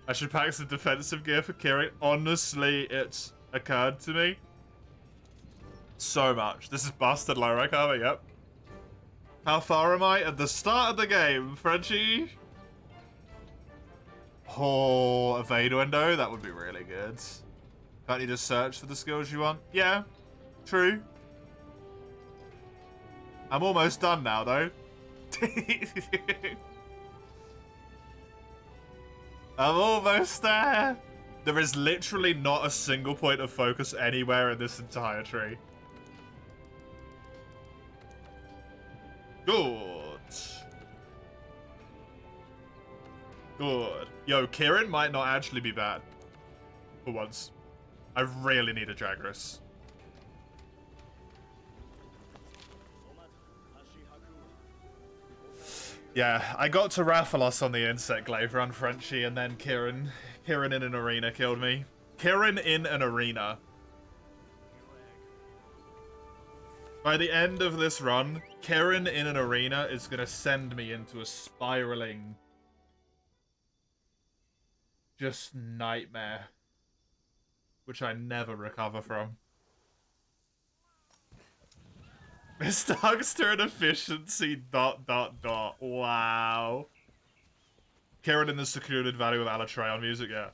[SPEAKER 1] I should pack some defensive gear for Kieran. Honestly, it's occurred to me so much. This is busted low rank armor, yep. How far am I? At the start of the game, Frenchie. Oh, evade window? That would be really good. Can't you just search for the skills you want? Yeah, true. I'm almost done now, though. I'm almost there. There is literally not a single point of focus anywhere in this entire tree. Good. Good. Yo, Kieran might not actually be bad. For once. I really need a Jagras. Yeah, I got to Rathalos on the Insect Glaive run, Frenchie, and then Kieran in an arena killed me. Kieran in an arena. By the end of this run, Kieran in an arena is going to send me into a spiraling just nightmare, which I never recover from. Mr. Huckster and efficiency ... Wow. Kieran in the secluded valley with Alatray on music, yeah.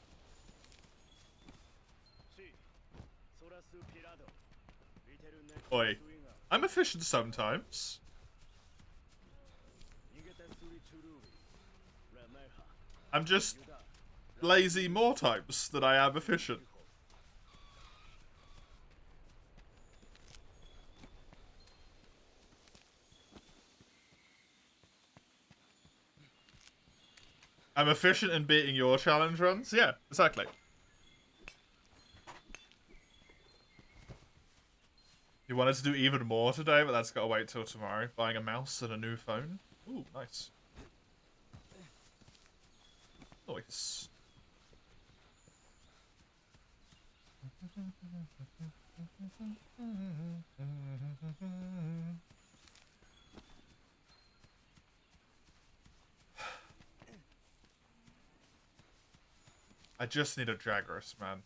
[SPEAKER 1] Oi. I'm efficient sometimes. I'm just lazy more times than I am efficient. I'm efficient in beating your challenge runs? Yeah, exactly. You wanted to do even more today, but that's got to wait till tomorrow. Buying a mouse and a new phone. Ooh, nice. Nice. I just need a Jagras, man.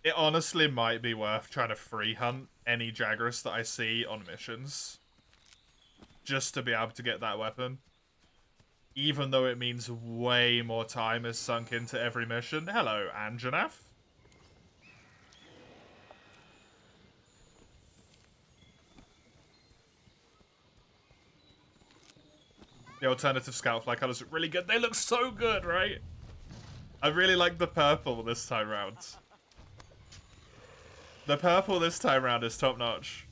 [SPEAKER 1] It honestly might be worth trying to free hunt any Jagras that I see on missions. Just to be able to get that weapon. Even though it means way more time is sunk into every mission. Hello, Anjanath. The alternative scout fly colors look really good. They look so good, right? I really like the purple this time round. The purple this time round is top notch.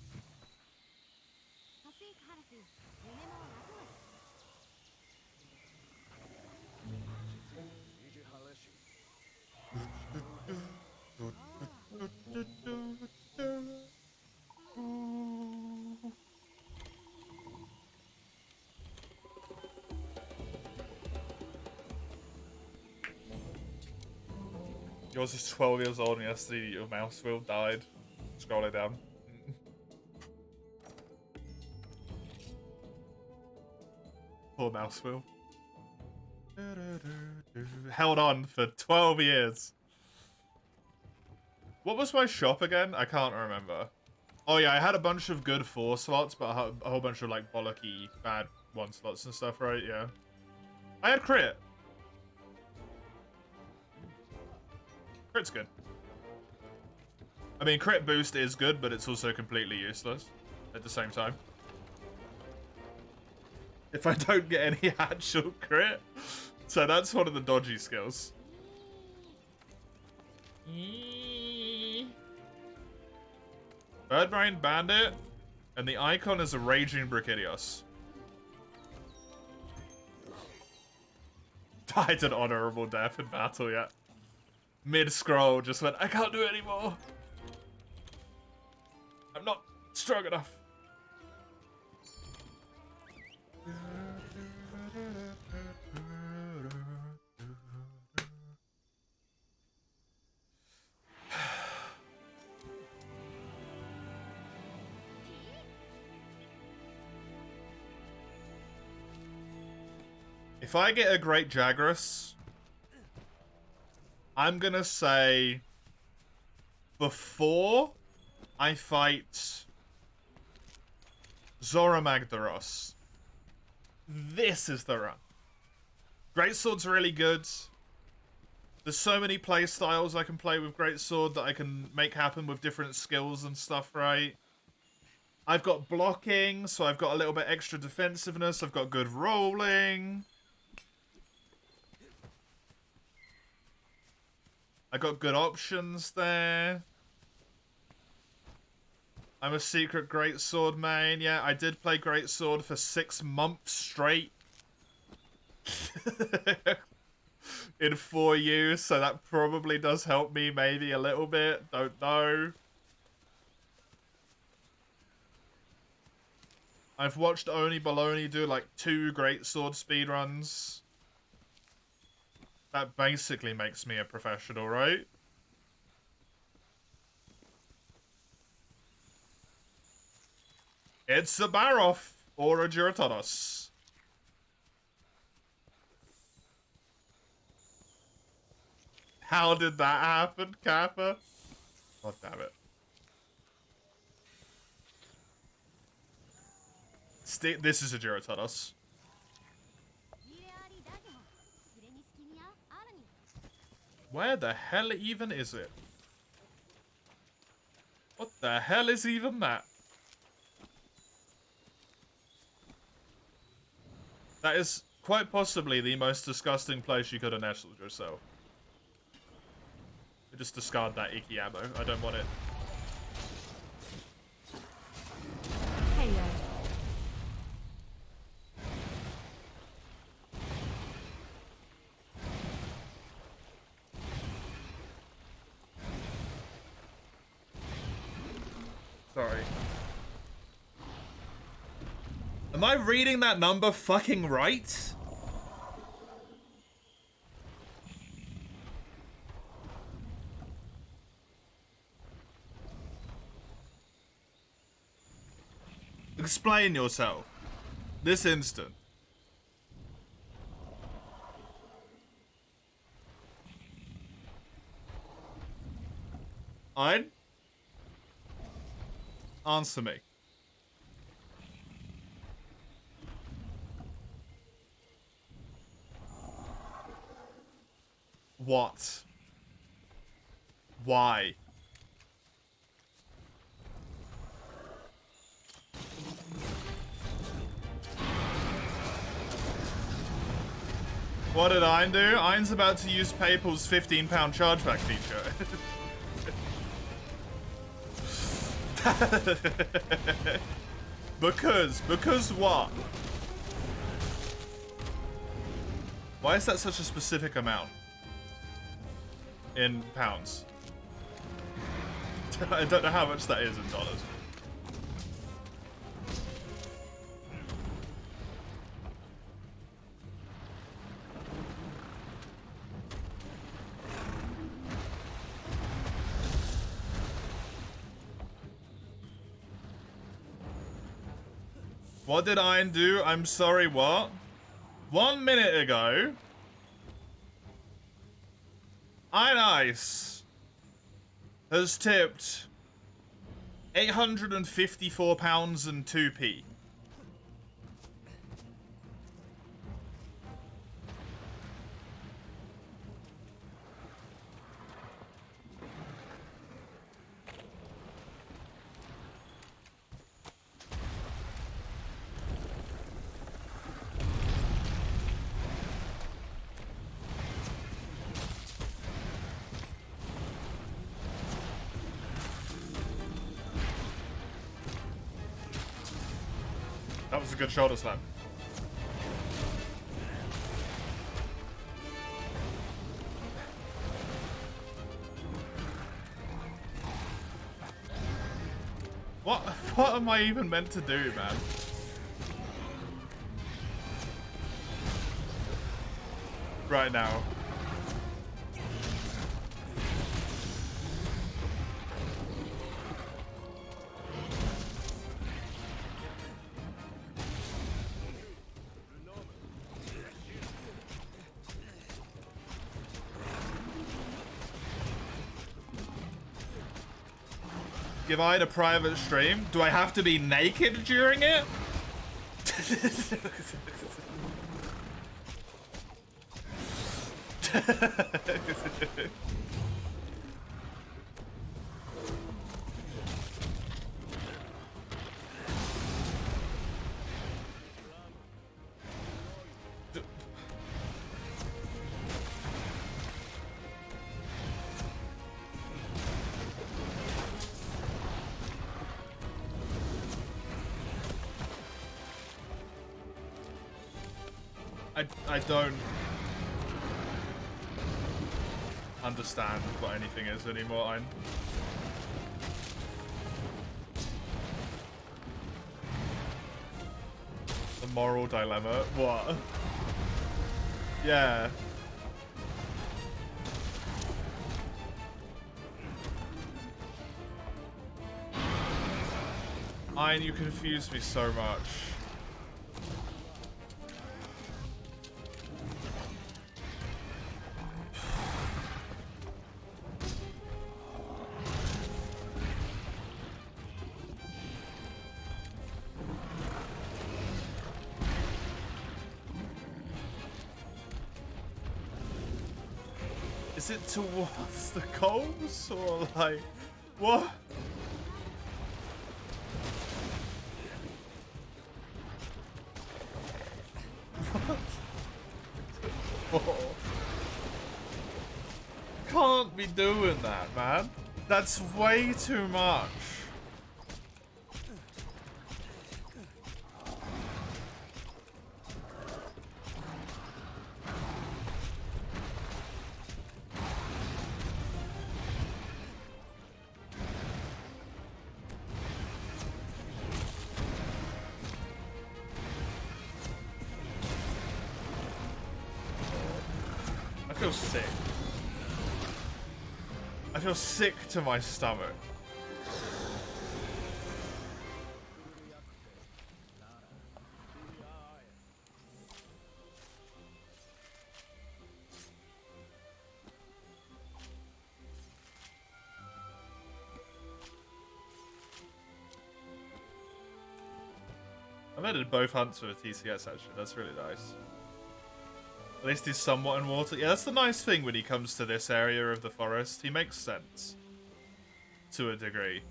[SPEAKER 1] Yours is 12 years old and yesterday your mouse wheel died. Scroll it down. Poor mouse wheel. Held on for 12 years. What was my shop again? I can't remember. Oh yeah, I had a bunch of good 4 slots, but a whole bunch of like bollocky bad 1 slots and stuff, right? Yeah. I had crit. Crit's good. I mean, crit boost is good, but it's also completely useless at the same time. If I don't get any actual crit. So that's one of the dodgy skills. Birdbrain Bandit, and the icon is a Raging Brachydios. Died an honorable death in battle, yeah. Mid-scroll, just went, I can't do it anymore. I'm not strong enough. If I get a great Jagras, I'm gonna say before I fight Zoramagdaros, this is the run. Greatsword's really good. There's so many play styles I can play with Greatsword that I can make happen with different skills and stuff, right? I've got blocking, so I've got a little bit extra defensiveness. I've got good rolling. I got good options there. I'm a secret Greatsword main. Yeah, I did play Greatsword for 6 months straight. In 4U, so that probably does help me maybe a little bit. Don't know. I've watched Oni Baloney do like 2 great sword speedruns. That basically makes me a professional, right? It's a Baroff or a Giratonos. How did that happen, Kappa? God damn it. This is a Giratonos. Where the hell even is it? What the hell is even that? That is quite possibly the most disgusting place you could have nestled yourself. Just discard that icky ammo. I don't want it.
[SPEAKER 3] Hey,
[SPEAKER 1] Sorry. Am I reading that number fucking right? Explain yourself. This instant. I'd answer me. What? Why? What did Ein do? Ein's about to use PayPal's £15 chargeback feature. Because what? Why is that such a specific amount? In pounds. I don't know how much that is in dollars. What did Ein do? I'm sorry, what? 1 minute ago, Ein Ice has tipped £854 and 2p. That was a good shoulder slam. What am I even meant to do, man? Right now. Give I a private stream? Do I have to be naked during it? I don't understand what anything is anymore. moral dilemma. What? Yeah. Iron, you confuse me so much. Is it towards the coals or like what? What? Can't be doing that, man. That's way too much. I feel sick. I feel sick to my stomach. I've ended both hunts with a TCS actually, that's really nice. At least he's somewhat in water. Yeah, that's the nice thing when he comes to this area of the forest. He makes sense. To a degree.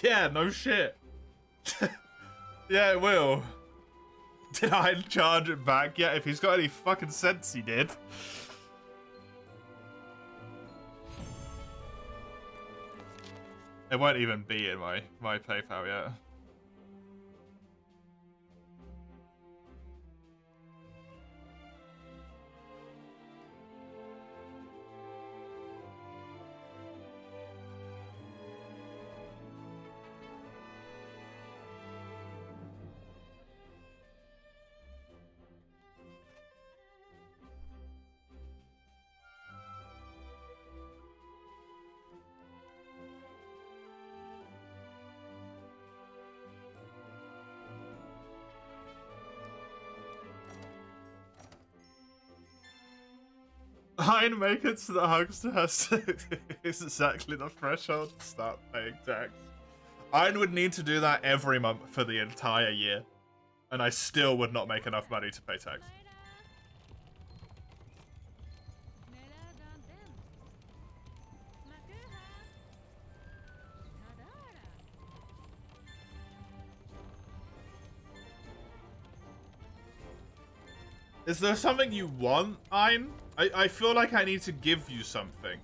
[SPEAKER 1] Yeah, no shit. Yeah, it will. Did I charge it back? Yeah, if he's got any fucking sense, he did. It won't even be in my PayPal yet. Iron make it so the huckster has to is exactly the threshold to start paying tax. Iron would need to do that every month for the entire year. And I still would not make enough money to pay tax. Is there something you want, Ein? I feel like I need to give you something.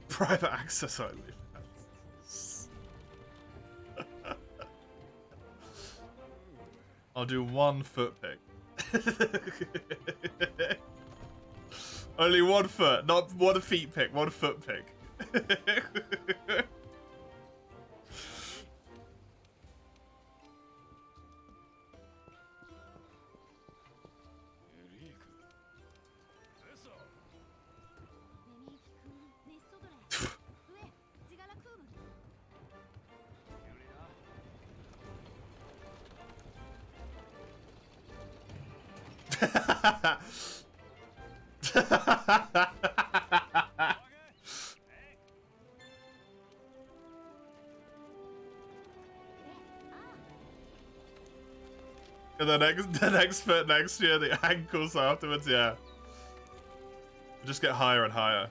[SPEAKER 1] Private access only. I'll do one foot pick. Only 1 foot, not 1 feet pick, 1 foot pick. And the next foot next year, the ankles afterwards, yeah. Just get higher and higher.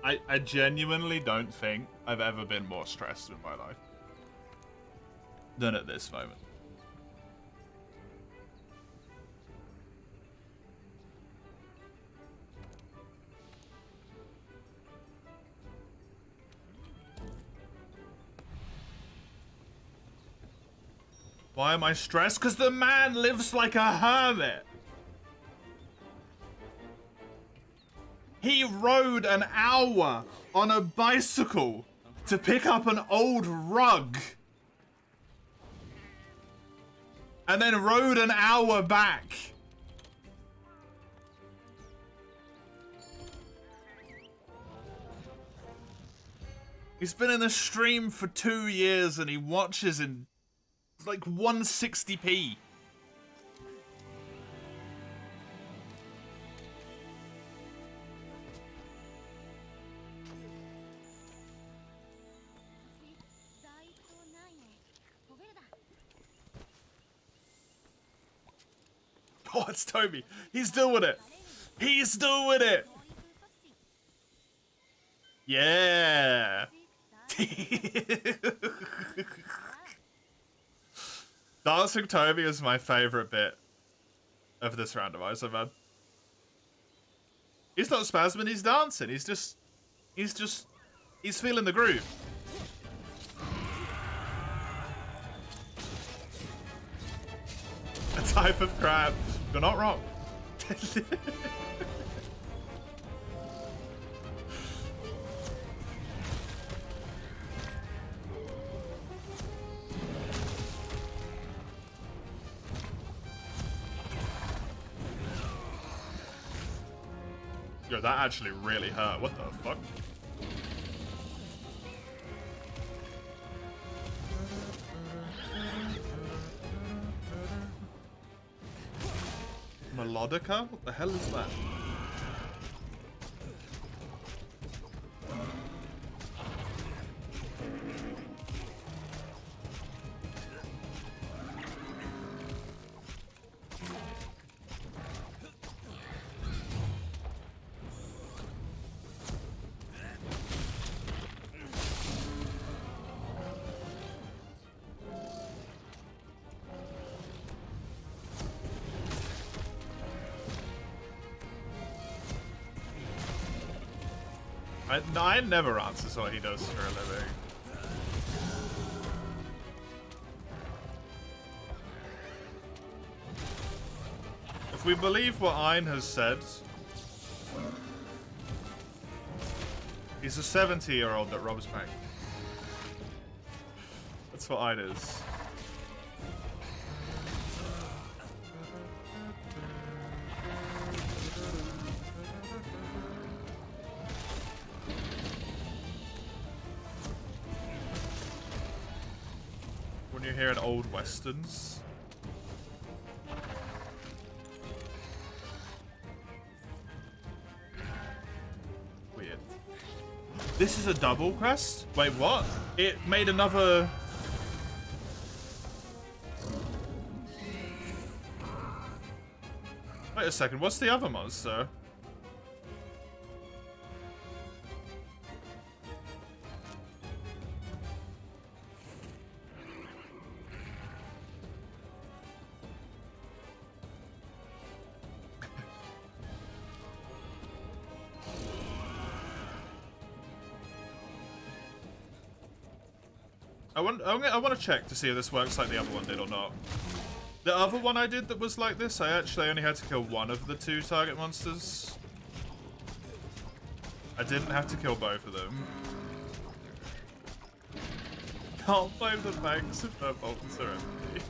[SPEAKER 1] I genuinely don't think I've ever been more stressed in my life than at this moment. Why am I stressed? Because the man lives like a hermit. He rode an hour on a bicycle to pick up an old rug. And then rode an hour back. He's been in the stream for 2 years and he watches in like 160p. Oh, it's Toby. He's doing it. He's doing it. Yeah. Dancing Toby is my favorite bit of this randomizer, man. He's not spasming, he's dancing. He's feeling the groove. A type of crab. You're not wrong. Yo, that actually really hurt. What the fuck? Melodica? What the hell is that? I never answers what he does for a living. If we believe what Ein has said, he's a 70-year-old that robs bank. That's what Ein is. Here in old westerns. Weird. This is a double quest? Wait, what? It made another... Wait a second, what's the other monster? I want to check to see if this works like the other one did or not. The other one I did that was like this, I actually only had to kill one of the 2 target monsters. I didn't have to kill both of them. Can't blame the banks if their vaults are empty.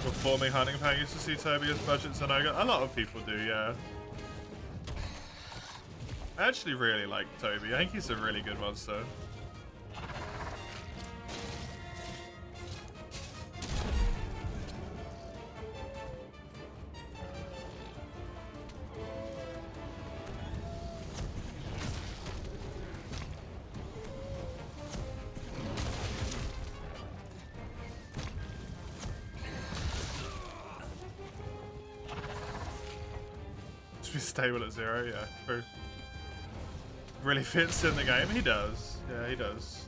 [SPEAKER 1] Before me, Hunting Pan used to see Toby as budgets and Ogre. A lot of people do, yeah. I actually really like Toby. I think he's a really good monster. To be stable at 0, yeah, true. Really fits in the game. He does. Yeah, he does.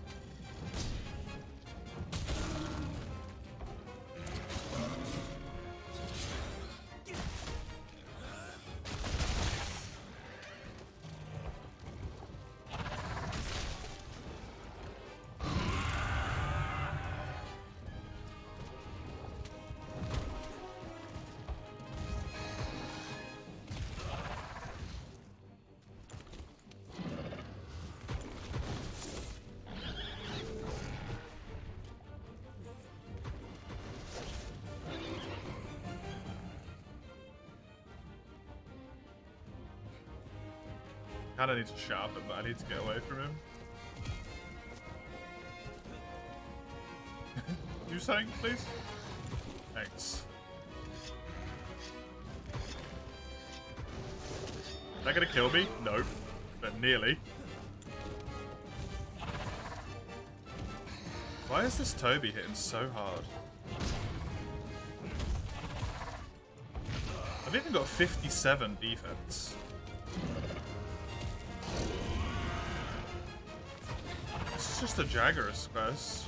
[SPEAKER 1] Kinda need to sharp him, but I need to get away from him. You saying, please? Thanks. Is that gonna kill me? Nope. But nearly. Why is this Toby hitting so hard? I've even got 57 defense. This is just a Jaggerous quest.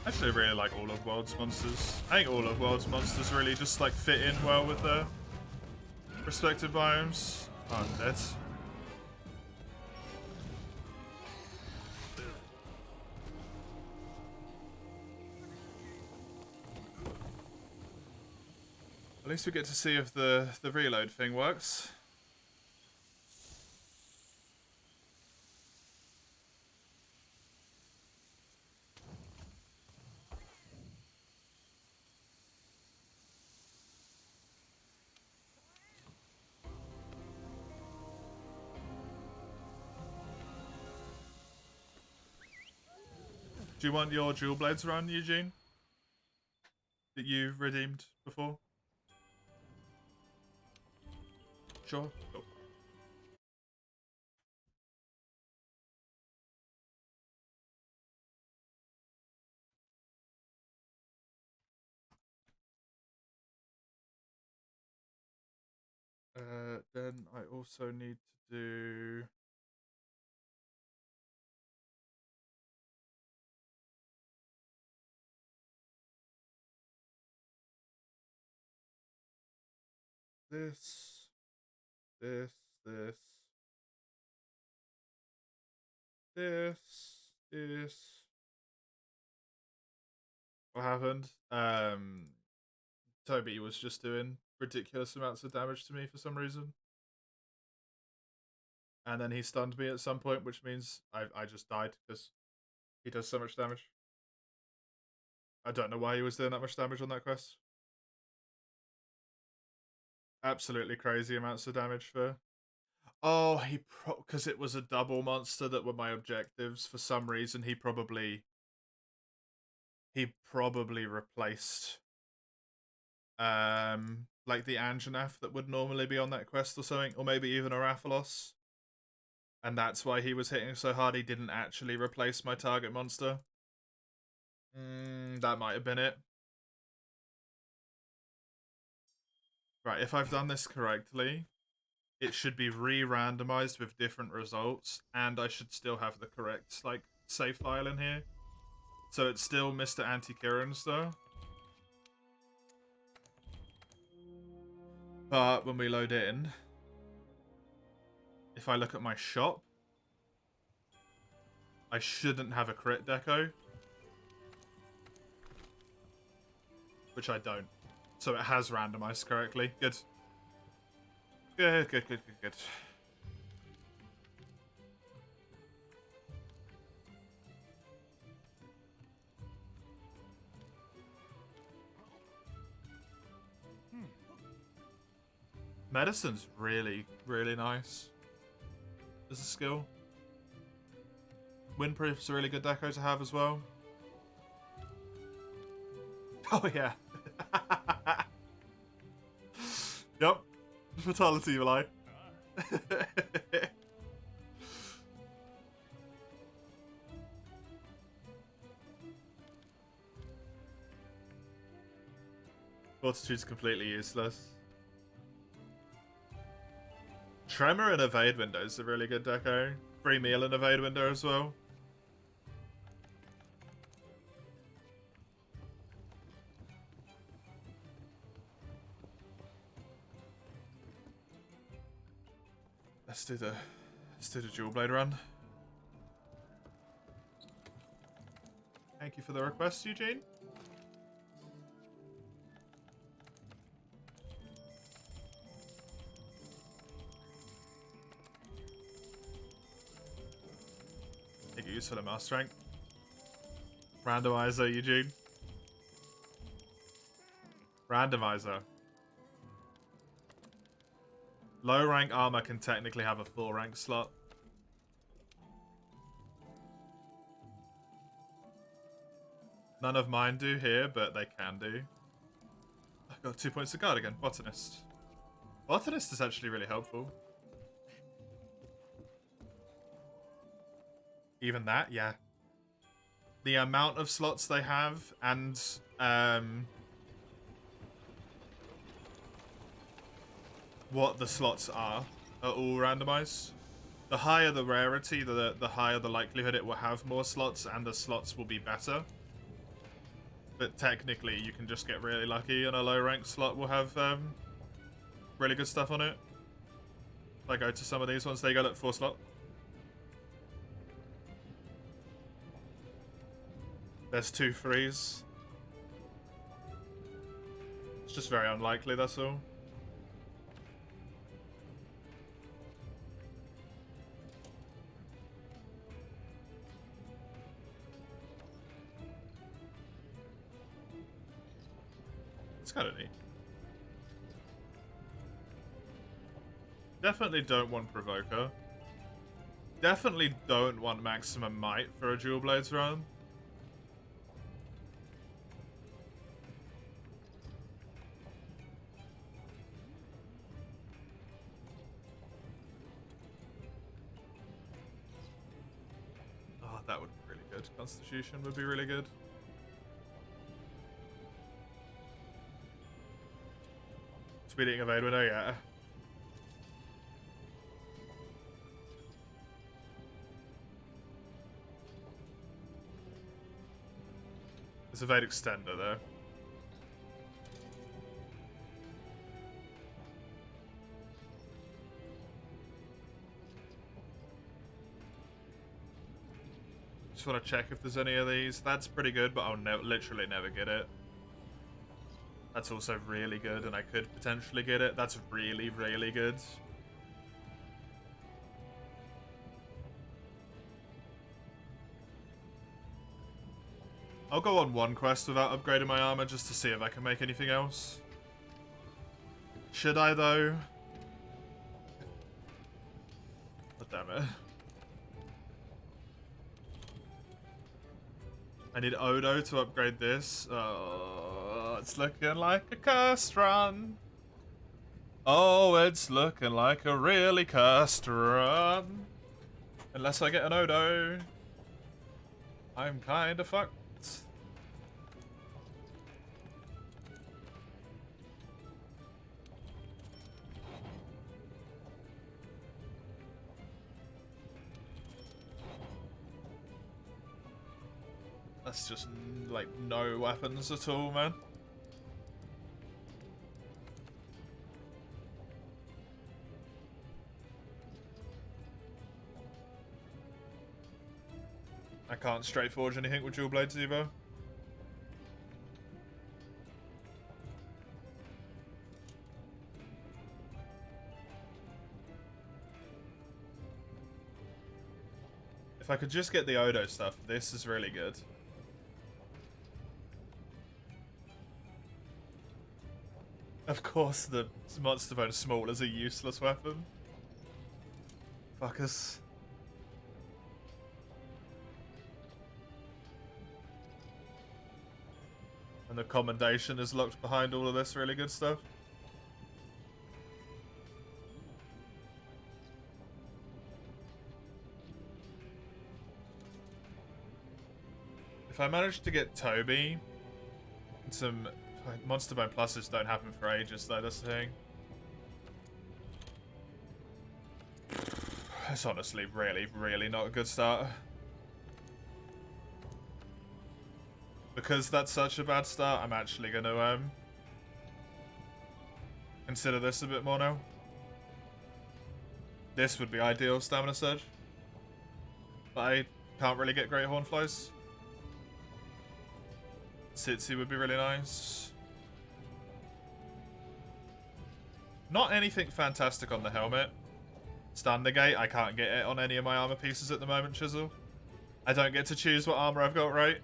[SPEAKER 1] I actually really like all of World's monsters. I think all of World's monsters really just like fit in well with their respective biomes. Oh, I'm dead. At least we get to see if the reload thing works. Do you want your Dual Blades run, Eugene? That you redeemed before? Sure. Cool. Then I also need to do... this, this, this. What happened? Toby was just doing ridiculous amounts of damage to me for some reason. And then he stunned me at some point, which means I just died because he does so much damage. I don't know why he was doing that much damage on that quest. Absolutely crazy amounts of damage for... Oh, because it was a double monster that were my objectives. For some reason, he probably replaced like the Anjanath that would normally be on that quest or something, or maybe even a Rathalos. And that's why he was hitting so hard. He didn't actually replace my target monster. That might have been it. Right, if I've done this correctly, it should be re-randomized with different results, and I should still have the correct like save file in here. So it's still Mr. Anti-Kieran's though. But when we load in, if I look at my shop, I shouldn't have a crit deco. Which I don't. So it has randomized correctly. Good. Good. Medicine's really, really nice as a skill. Windproof's a really good deco to have as well. Oh yeah. Yep. Fatality, will I? Fortitude's completely useless. Tremor and Evade Window is a really good deco. Free meal and Evade Window as well. Let's do the dual blade run. Thank you for the request, Eugene. Take it useful in mouse strength. Randomiser, Eugene. Randomiser. Low rank armor can technically have a full rank slot. None of mine do here, but they can do. I've got 2 points of guard again. Botanist. Botanist is actually really helpful. Even that, yeah. The amount of slots they have and what the slots are all randomized. The higher the rarity, the higher the likelihood it will have more slots, and the slots will be better. But technically, you can just get really lucky, and a low rank slot will have really good stuff on it. If I go to some of these ones, they go at 4 slot. There's 2 threes. It's just very unlikely, that's all. It's kind of neat. Definitely don't want Provoker. Definitely don't want Maximum Might for a Dual Blades run. Oh, that would be really good. Constitution would be really good. Speeding Evade Window, yeah. It's Evade Extender, though. Just want to check if there's any of these. That's pretty good, but I'll literally never get it. That's also really good, and I could potentially get it. That's really, really good. I'll go on one quest without upgrading my armor just to see if I can make anything else. Should I, though? Oh, damn it. I need Odo to upgrade this. Oh, it's looking like a cursed run. Oh, it's looking like a really cursed run. Unless I get an Odo, I'm kinda fucked. That's just, like, no weapons at all, man. I can't straight forge anything with dual blades either. If I could just get the Odo stuff, this is really good. Of course, the monster bone small is a useless weapon. Fuckers. And the commendation is locked behind all of this really good stuff. If I manage to get Toby and some Monster Bone pluses don't happen for ages though, that's the thing. It's honestly really, really not a good start. Because that's such a bad start, I'm actually gonna consider this a bit more now. This would be ideal stamina surge. But I can't really get great hornflies. Sitsi would be really nice. Not anything fantastic on the helmet. Stand negate, I can't get it on any of my armor pieces at the moment, Chisel. I don't get to choose what armor I've got, right?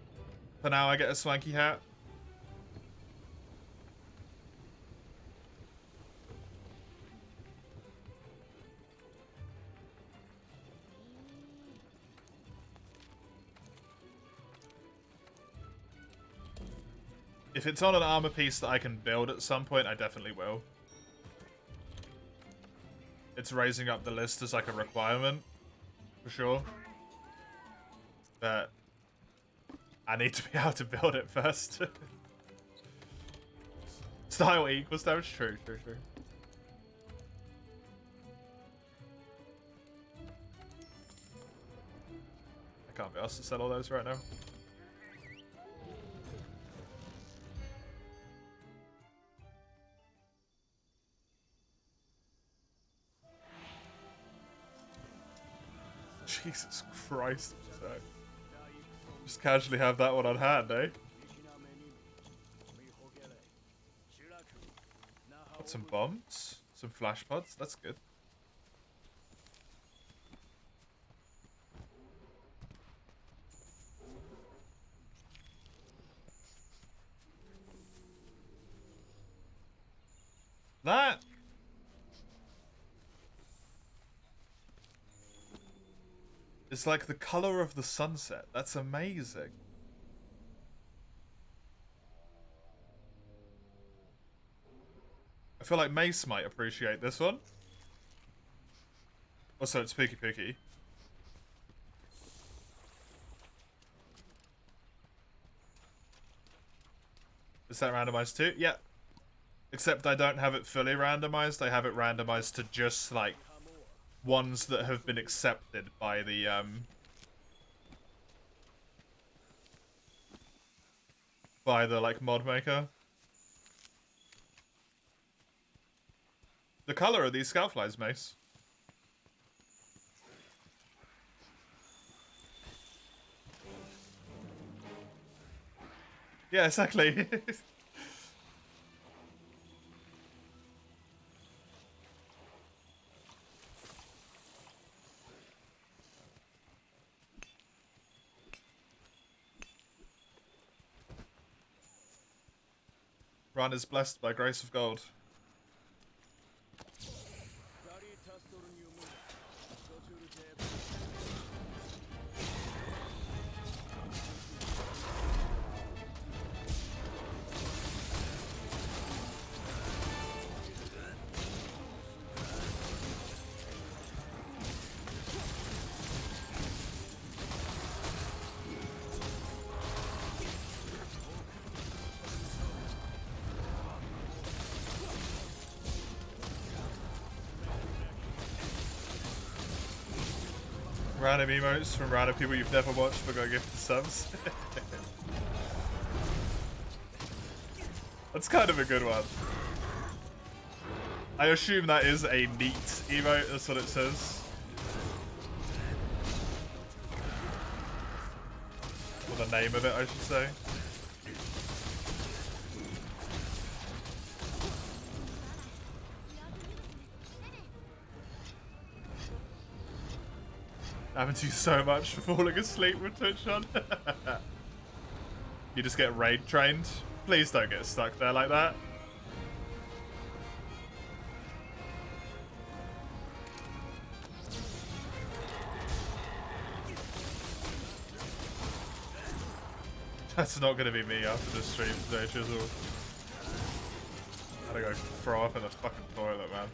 [SPEAKER 1] For now, I get a swanky hat. If it's on an armor piece that I can build at some point, I definitely will. It's raising up the list as like a requirement, for sure. But I need to be able to build it first. Style equals damage? True. I can't be asked to sell all those right now. Jesus Christ. Just casually have that one on hand, eh? Got some bombs, some flash pods, that's good. That it's like the color of the sunset. That's amazing. I feel like Mace might appreciate this one. Also, it's Pookie Pookie. Is that randomized too? Yeah. Except I don't have it fully randomized. I have it randomized to just, like, ones that have been accepted by the, like, mod maker. The color of these scoutflies, Mace. Yeah, exactly. Run is blessed by grace of gold. Random emotes from random people you've never watched but got gifted subs. That's kind of a good one. I assume that is a neat emote, that's what it says. Or the name of it, I should say. Happens to you so much for falling asleep with Twitch on. You just get raid trained. Please don't get stuck there like that. That's not gonna be me after this stream today, Chisel. I gotta go throw up in the fucking toilet, man.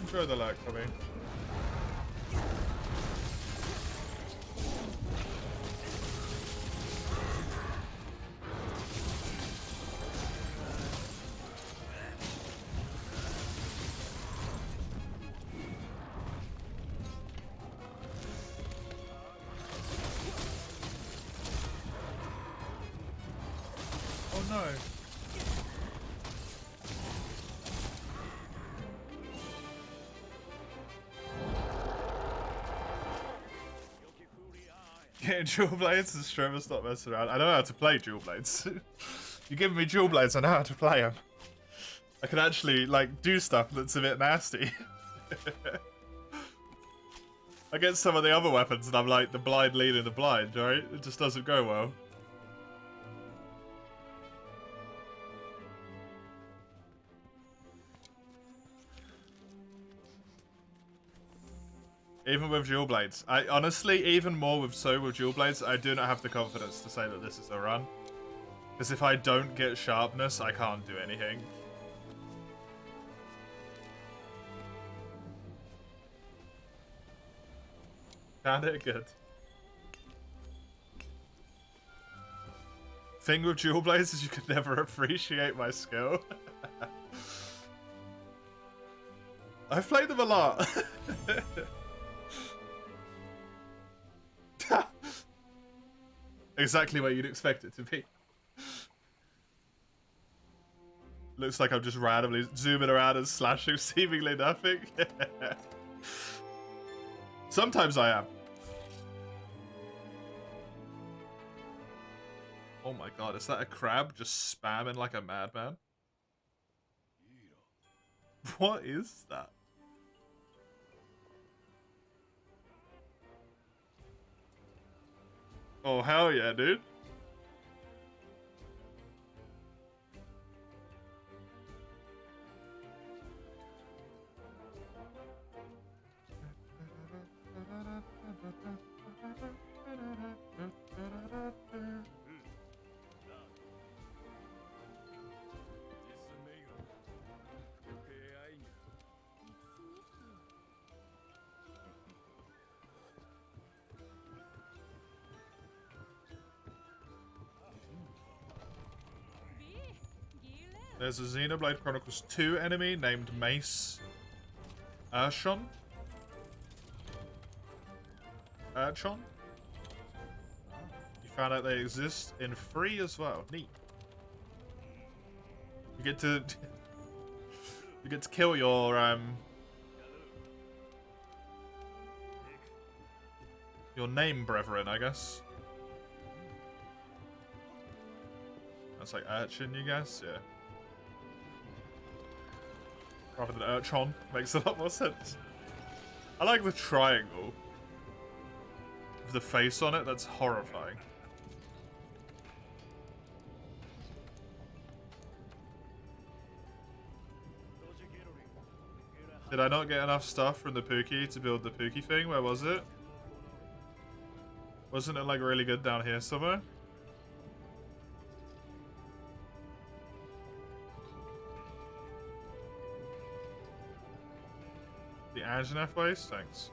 [SPEAKER 1] Enjoy the lag for me. Oh no. Getting dual blades and streamers not messing around. I know how to play dual blades. You give me dual blades, I know how to play them. I can actually like do stuff that's a bit nasty. Against some of the other weapons, and I'm like the blind leading the blind, right? It just doesn't go well. Even with dual blades. I honestly, even more with dual blades, I do not have the confidence to say that this is a run. Because if I don't get sharpness, I can't do anything. Found it good. Thing with dual blades is you can never appreciate my skill. I've played them a lot. Exactly what you'd expect it to be. Looks like I'm just randomly zooming around and slashing seemingly nothing. Sometimes I am. Oh my god, is that a crab just spamming like a madman? What is that? Oh, hell yeah, dude. There's a Xenoblade Chronicles 2 enemy named Mace Urshon. Urchon? You found out they exist in free as well. Neat. You get to you get to kill your name brethren, I guess. That's like urchin, you guess? Yeah. Rather than Urchon. Makes a lot more sense. I like the triangle. With the face on it, that's horrifying. Did I not get enough stuff from the Pookie to build the Pookie thing? Where was it? Wasn't it like really good down here somewhere? The Anjanath waste? Thanks.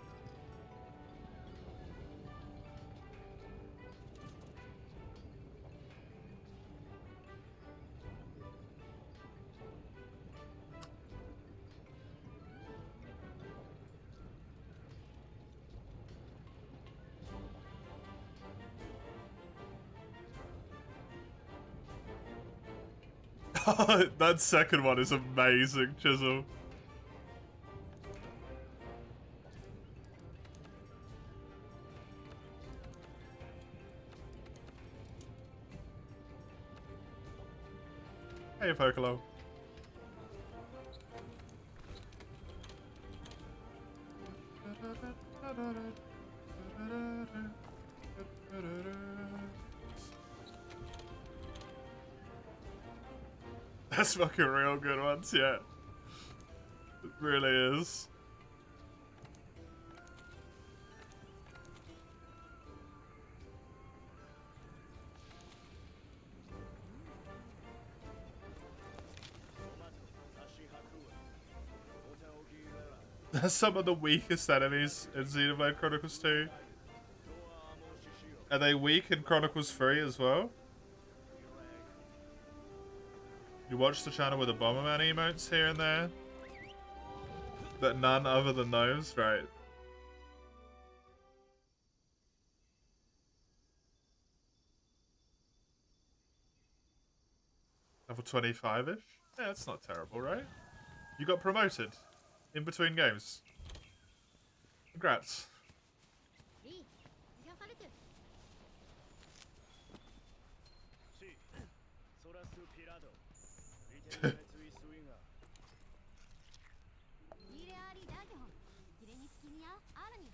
[SPEAKER 1] That second one is amazing, Chisel. Hey, Pokolo. That's fucking real good ones, yeah. It really is. That's some of the weakest enemies in Xenoblade Chronicles 2. Are they weak in Chronicles 3 as well? You watch the channel with the Bomberman emotes here and there? But none other than those? Right. Level 25-ish? Yeah, that's not terrible, right? You got promoted in between games. Congrats.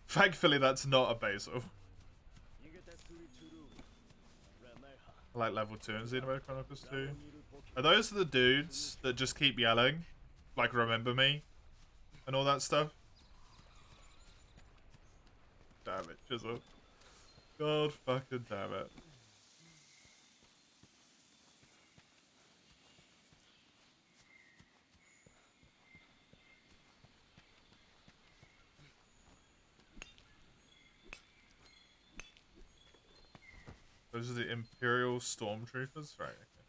[SPEAKER 1] Thankfully, that's not a basil. I like level 2 in Xenoblade Chronicles 2. Are those the dudes that just keep yelling? Like, remember me? And all that stuff? Damn it, Chisel. God fucking damn it. Those are the Imperial Stormtroopers? Right, okay.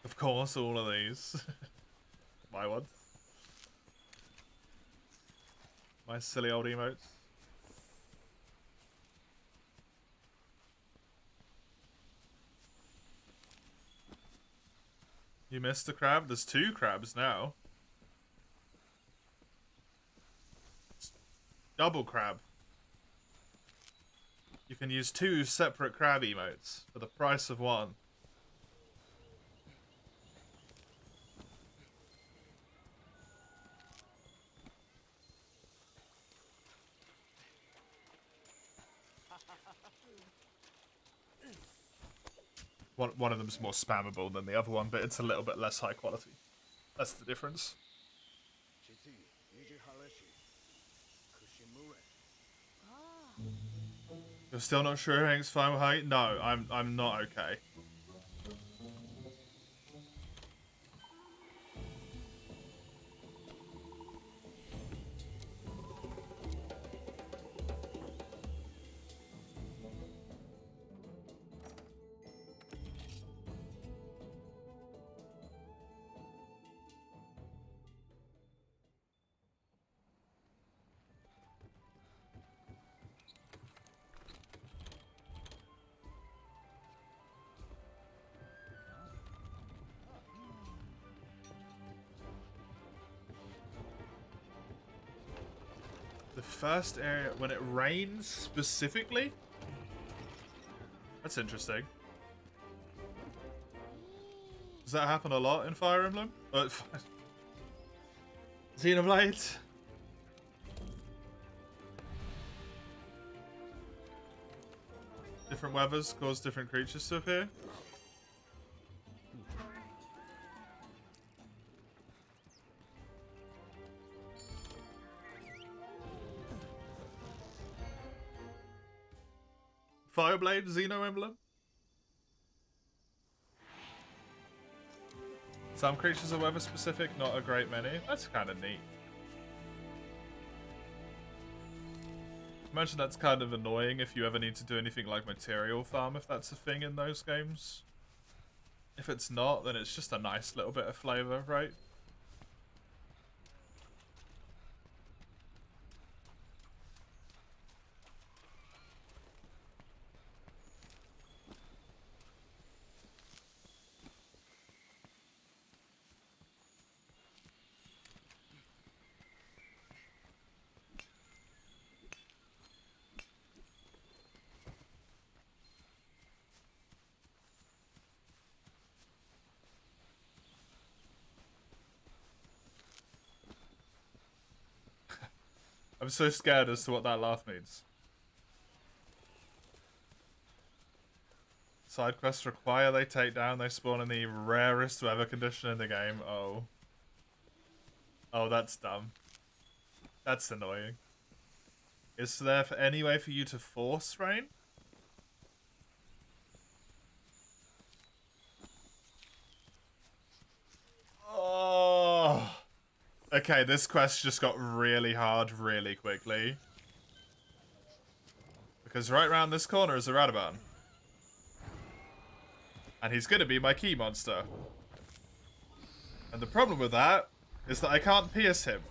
[SPEAKER 1] Of course, all of these. My ones. My silly old emotes. You missed a crab? There's 2 crabs now. It's double crab. You can use 2 separate crab emotes for the price of 1. One of them's more spammable than the other one, but it's a little bit less high quality. That's the difference. You're still not sure Hank's fine with height? No, I'm not okay. The first area when it rains specifically? That's interesting. Does that happen a lot in Fire Emblem? Xenoblade? Different weathers cause different creatures to appear? Fireblade Xeno Emblem? Some creatures are weather specific, not a great many. That's kind of neat. Imagine that's kind of annoying if you ever need to do anything like material farm, if that's a thing in those games. If it's not, then it's just a nice little bit of flavor, right? I'm so scared as to what that laugh means. Side quests require they take down. They spawn in the rarest weather condition in the game. Oh. Oh, that's dumb. That's annoying. Is there any way for you to force rain? Oh. Okay, this quest just got really hard really quickly. Because right around this corner is a Radaban. And he's gonna be my key monster. And the problem with that is that I can't pierce him.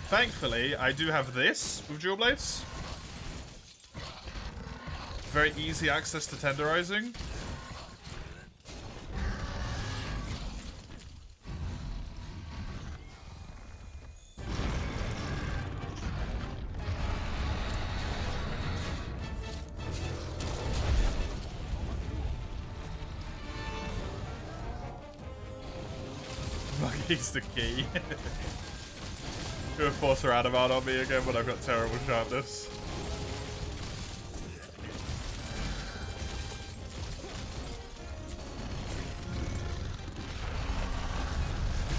[SPEAKER 1] Thankfully, I do have this with dual blades. Very easy access to tenderizing. He's the key. Gonna force a Radaman on me again when I've got terrible sharpness.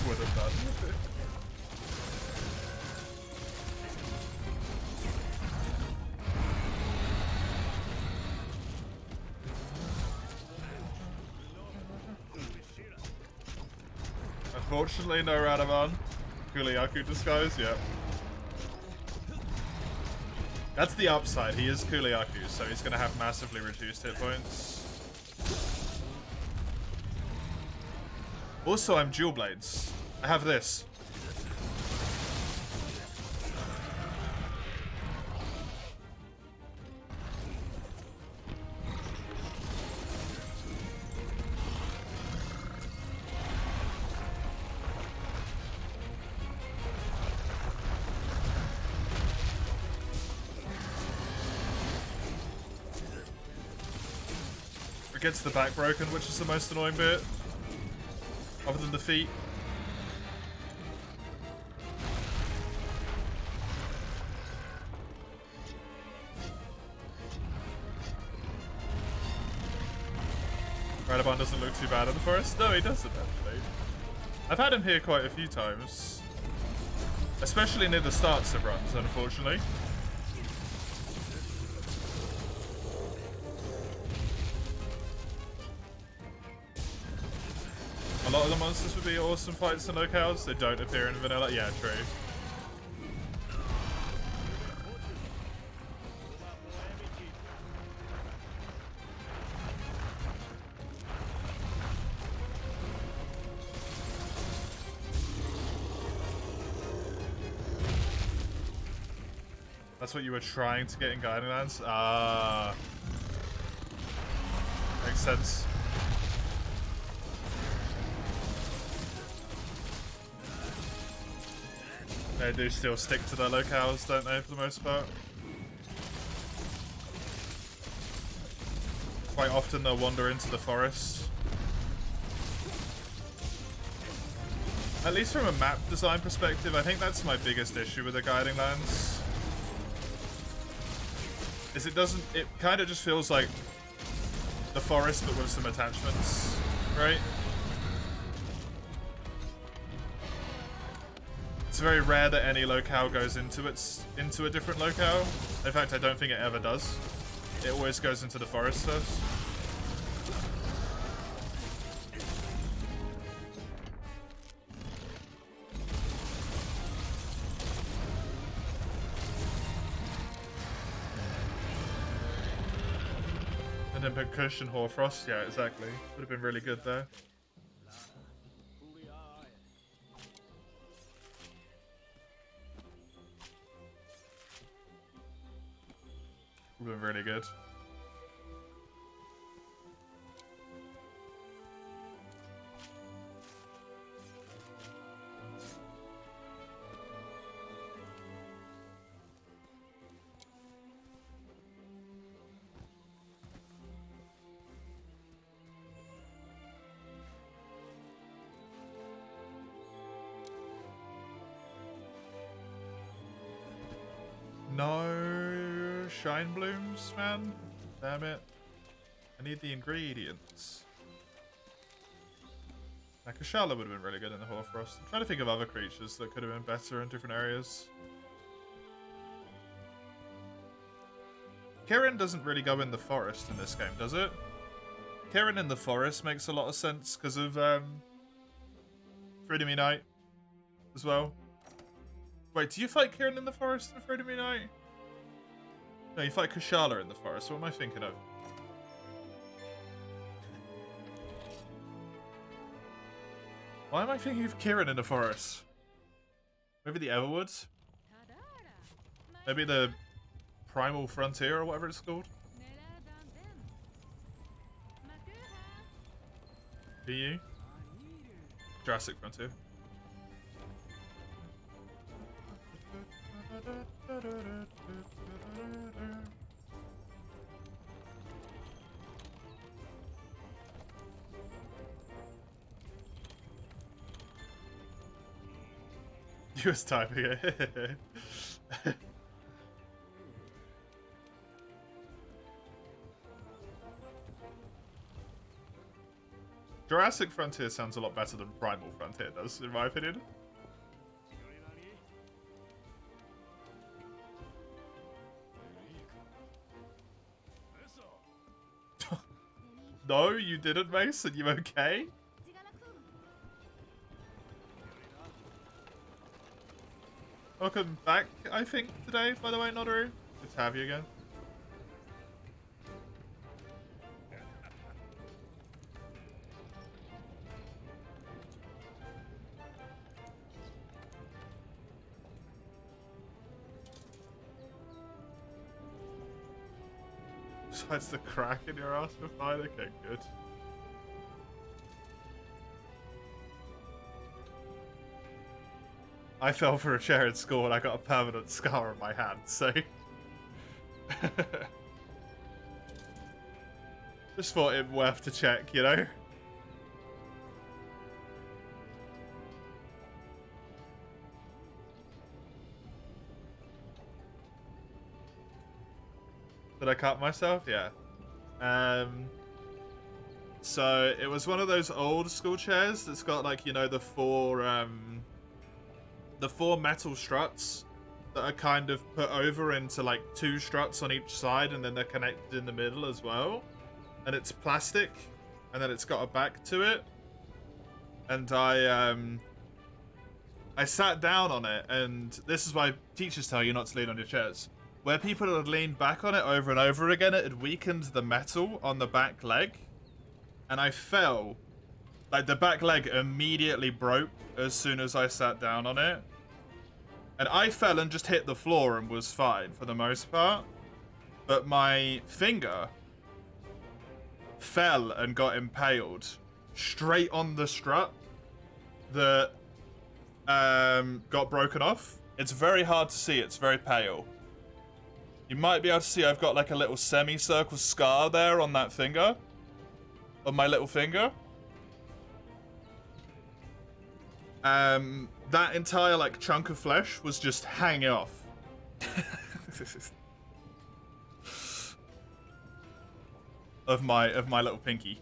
[SPEAKER 1] Would have done. Unfortunately, no Radaman. Kuliaku disguise, yep. That's the upside. He is Kuliaku, so he's going to have massively reduced hit points. Also, I'm dual blades. I have this. Gets the back broken, which is the most annoying bit. Other than the feet. Radaban doesn't look too bad in the forest. No, he doesn't actually. I've had him here quite a few times. Especially near the starts of runs, unfortunately. A lot of the monsters would be awesome fights in locales. They don't appear in vanilla. Yeah, true. That's what you were trying to get in Guiding Lands? Ah. Makes sense. They do still stick to their locales, don't they, for the most part? Quite often they'll wander into the forest. At least from a map design perspective, I think that's my biggest issue with the Guiding Lands. Is it kind of just feels like the forest but with some attachments, right? It's very rare that any locale goes into a different locale. In fact, I don't think it ever does. It always goes into the forest first. And then put Kush and Hoarfrost. Yeah, exactly. Would have been really good there. Would have been really good. No shine blooms, man. Damn it. I need the ingredients. Like a Kashala would have been really good in the Hoarfrost. I'm trying to think of other creatures that could have been better in different areas. Kirin doesn't really go in the forest in this game, does it? Kirin in the forest makes a lot of sense because of Freedom Unite as well. Wait, do you fight Kirin in the forest in Freedom Unite? No, you fight Kashala in the forest. What am I thinking of? Why am I thinking of Kirin in the forest? Maybe the Everwoods? Maybe the Primal Frontier or whatever it's called? Do you? Jurassic Frontier. You was typing it. Jurassic Frontier sounds a lot better than Primal Frontier does, in my opinion. No, you didn't, Mason. You okay? Welcome back, I think, today, by the way, Nodoru. Good to have you again. Besides the crack in your ass for fine, okay, good. I fell for a chair in school and I got a permanent scar on my hand, so... Just thought it worth to check, you know? Did I cut myself? Yeah. So it was one of those old school chairs that's got, like, you know, the four metal struts that are kind of put over into like two struts on each side, and then they're connected in the middle as well. And it's plastic, and then it's got a back to it. And I sat down on it, and this is why teachers tell you not to lean on your chairs. Where people had leaned back on it over and over again, it had weakened the metal on the back leg. And I fell. Like, the back leg immediately broke as soon as I sat down on it. And I fell and just hit the floor and was fine for the most part. But my finger fell and got impaled straight on the strut that got broken off. It's very hard to see. It's very pale. You might be able to see I've got like a little semicircle scar there on that finger. On my little finger. That entire like chunk of flesh was just hanging off. of my little pinky.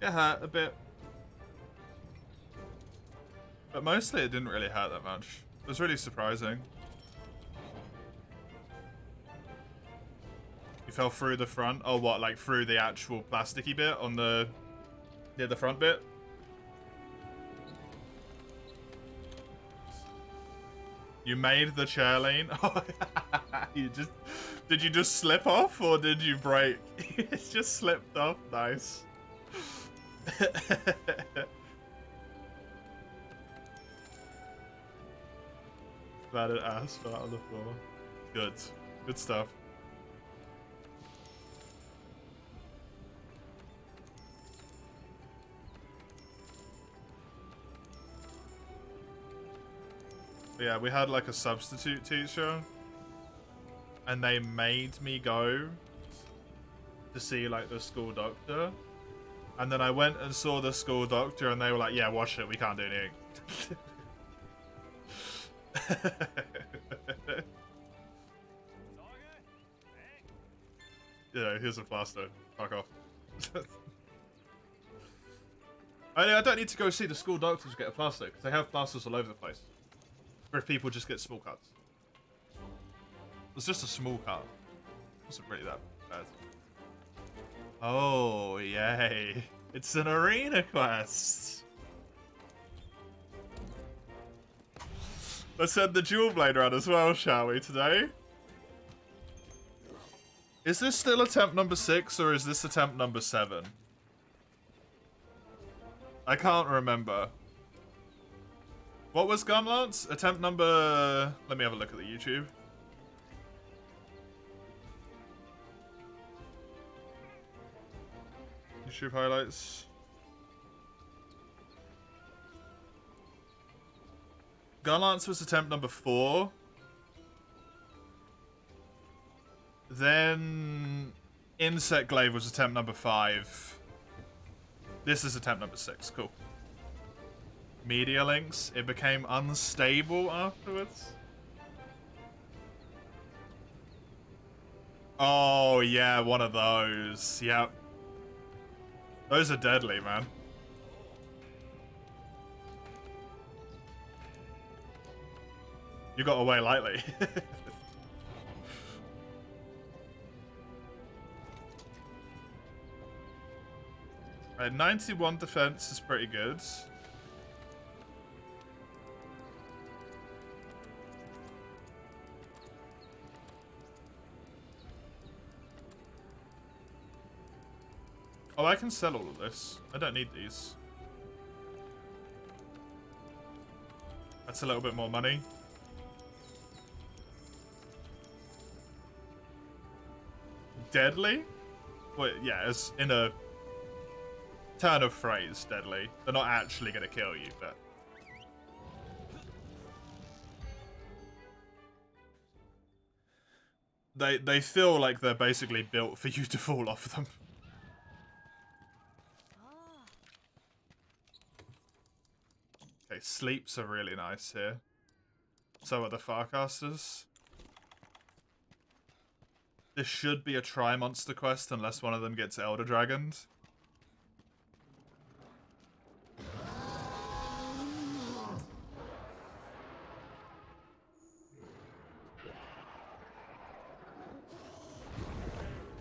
[SPEAKER 1] It hurt a bit. But mostly it didn't really hurt that much. It was really surprising. You fell through the front? Oh, what? Like through the actual plasticky bit on the... near the front bit? You made the chair lean? You just... Did you just slip off or did you break? It just slipped off. Nice. Landed ass flat on the floor. Good. Good stuff. But yeah, we had like a substitute teacher. And they made me go to see like the school doctor. And then I went and saw the school doctor, and they were like, "Yeah, wash it. We can't do anything." Yeah, here's a plaster. Fuck off. I don't need to go see the school doctor to get a plaster, because they have plasters all over the place. Or if people just get small cuts. It's just a small cut. It wasn't really that bad. Oh, yay. It's an arena quest. Let's end the dual blade run as well, shall we, today? Is this still attempt number 6, or is this attempt number 7? I can't remember. What was Gunlance? Attempt number... Let me have a look at the YouTube. YouTube highlights. Gunlance was attempt number 4. Then Insect Glaive was attempt number 5. This is attempt number 6. Cool. Media links. It became unstable afterwards. Oh, yeah, one of those. Yep. Those are deadly, man. You got away lightly. Right, 91 defense is pretty good. Oh, I can sell all of this. I don't need these. That's a little bit more money. Deadly? Wait, yeah, as in a turn of phrase, deadly. They're not actually going to kill you, but... They feel like they're basically built for you to fall off them. Okay, sleeps are really nice here. So are the Farcasters. This should be a Tri-Monster quest unless one of them gets Elder Dragoned.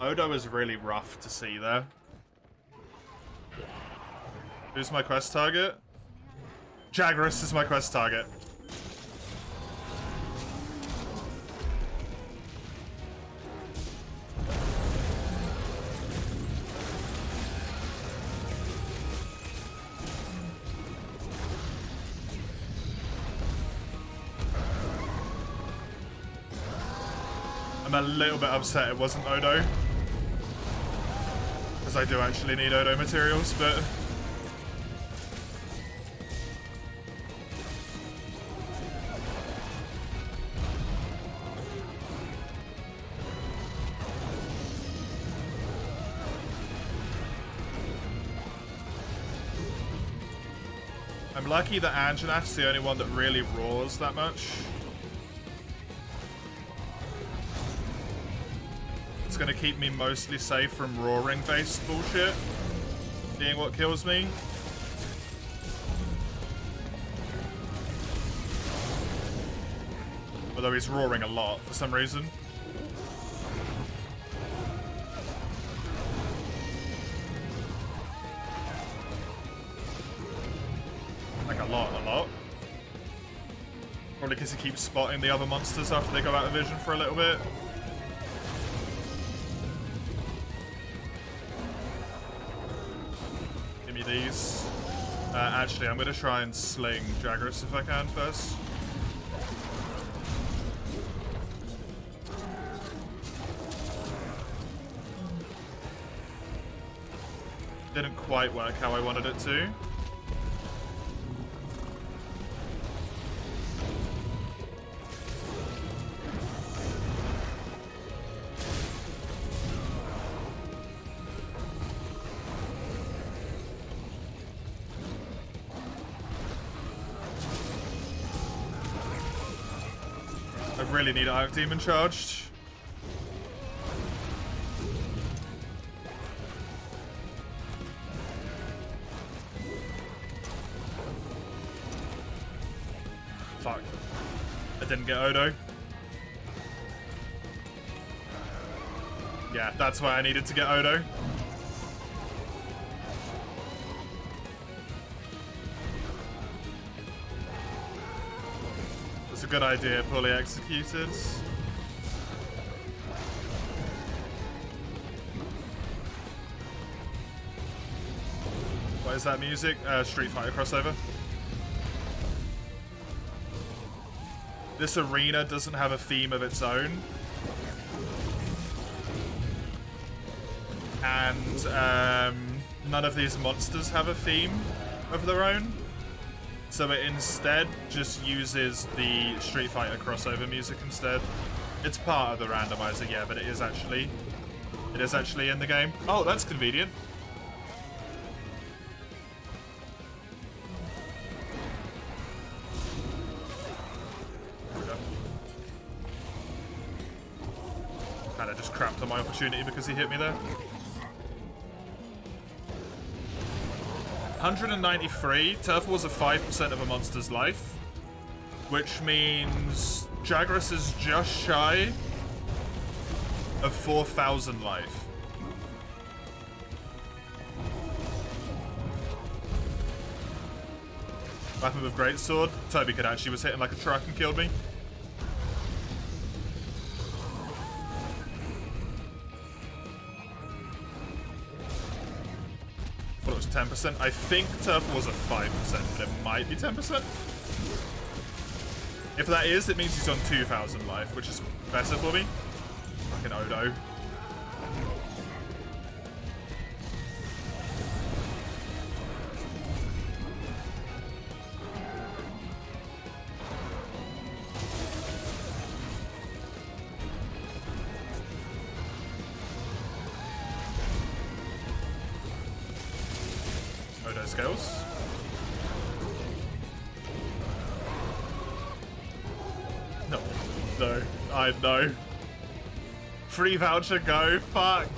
[SPEAKER 1] Odo is really rough to see there. Who's my quest target? Jagras is my quest target. I'm a little bit upset it wasn't Odo. Because I do actually need Odo materials, but... I'm lucky that Anjanath's the only one that really roars that much. It's gonna keep me mostly safe from roaring-based bullshit being what kills me. Although he's roaring a lot for some reason. Like a lot. Probably because he keeps spotting the other monsters after they go out of vision for a little bit. Give me these. Actually, I'm going to try and sling Jagras if I can first. Didn't quite work how I wanted it to. I really need Arc Demon charged. Fuck. I didn't get Odo. Yeah, that's why I needed to get Odo. It's a good idea, poorly executed. What is that music? Street Fighter crossover. This arena doesn't have a theme of its own. And none of these monsters have a theme of their own. So it instead just uses the Street Fighter crossover music instead. It's part of the randomizer, yeah, but it is actually in the game. Oh, that's convenient. Kinda just crapped on my opportunity because he hit me there. 193. Turf Wars are 5% of a monster's life, which means Jagras is just shy of 4,000 life. Weapon with Greatsword. Toby Kadachi was hitting like a truck and killed me. Thought it was 10%. I think Turf was a 5%, but it might be 10%. If that is, it means he's on 2,000 life, which is better for me. Fucking Odo. Odo scales. No, I know. Free voucher, go. Fuck.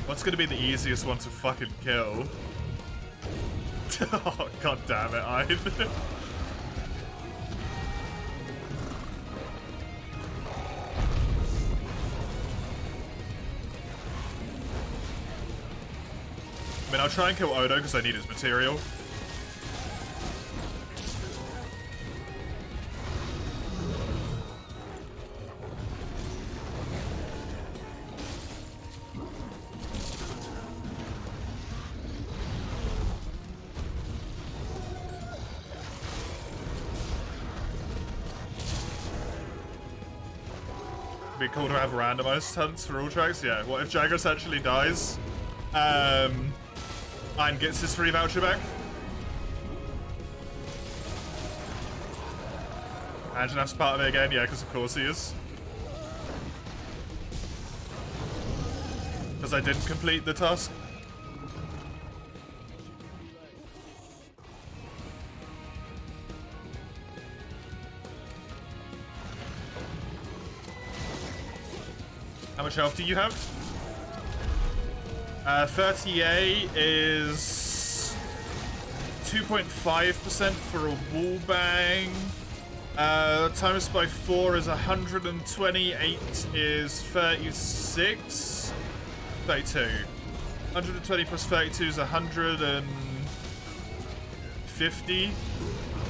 [SPEAKER 1] What's gonna be the easiest one to fucking kill? Oh, god damn it, I. I mean, I'll try and kill Odo because I need his material. Be cool to have randomized hunts for all tracks. Yeah. What if Jagras actually dies? And gets his free voucher back. Anjanaf's part of it again, yeah, because of course he is. Because I didn't complete the task. How much health do you have? 38 is 2.5% for a wall bang. Times by 4 is 128 is 36. 32. 120 plus 32 is 150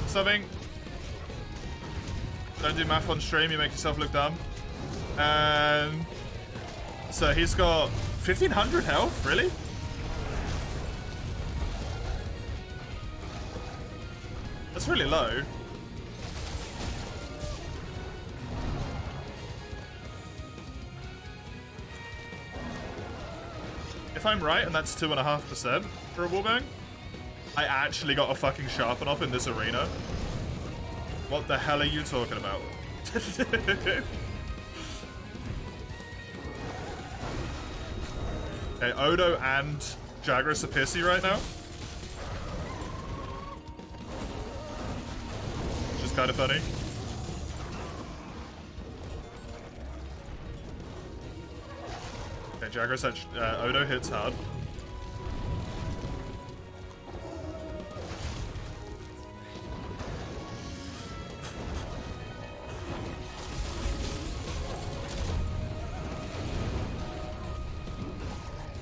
[SPEAKER 1] something. Don't do math on stream, you make yourself look dumb. And so he's got 1,500 health, really? That's really low. If I'm right, and that's 2.5% for a wallbang, I actually got a fucking sharpen off in this arena. What the hell are you talking about? Okay, Odo and Jagras are pissy right now. is kind of funny. Okay, Jagger said Odo hits hard.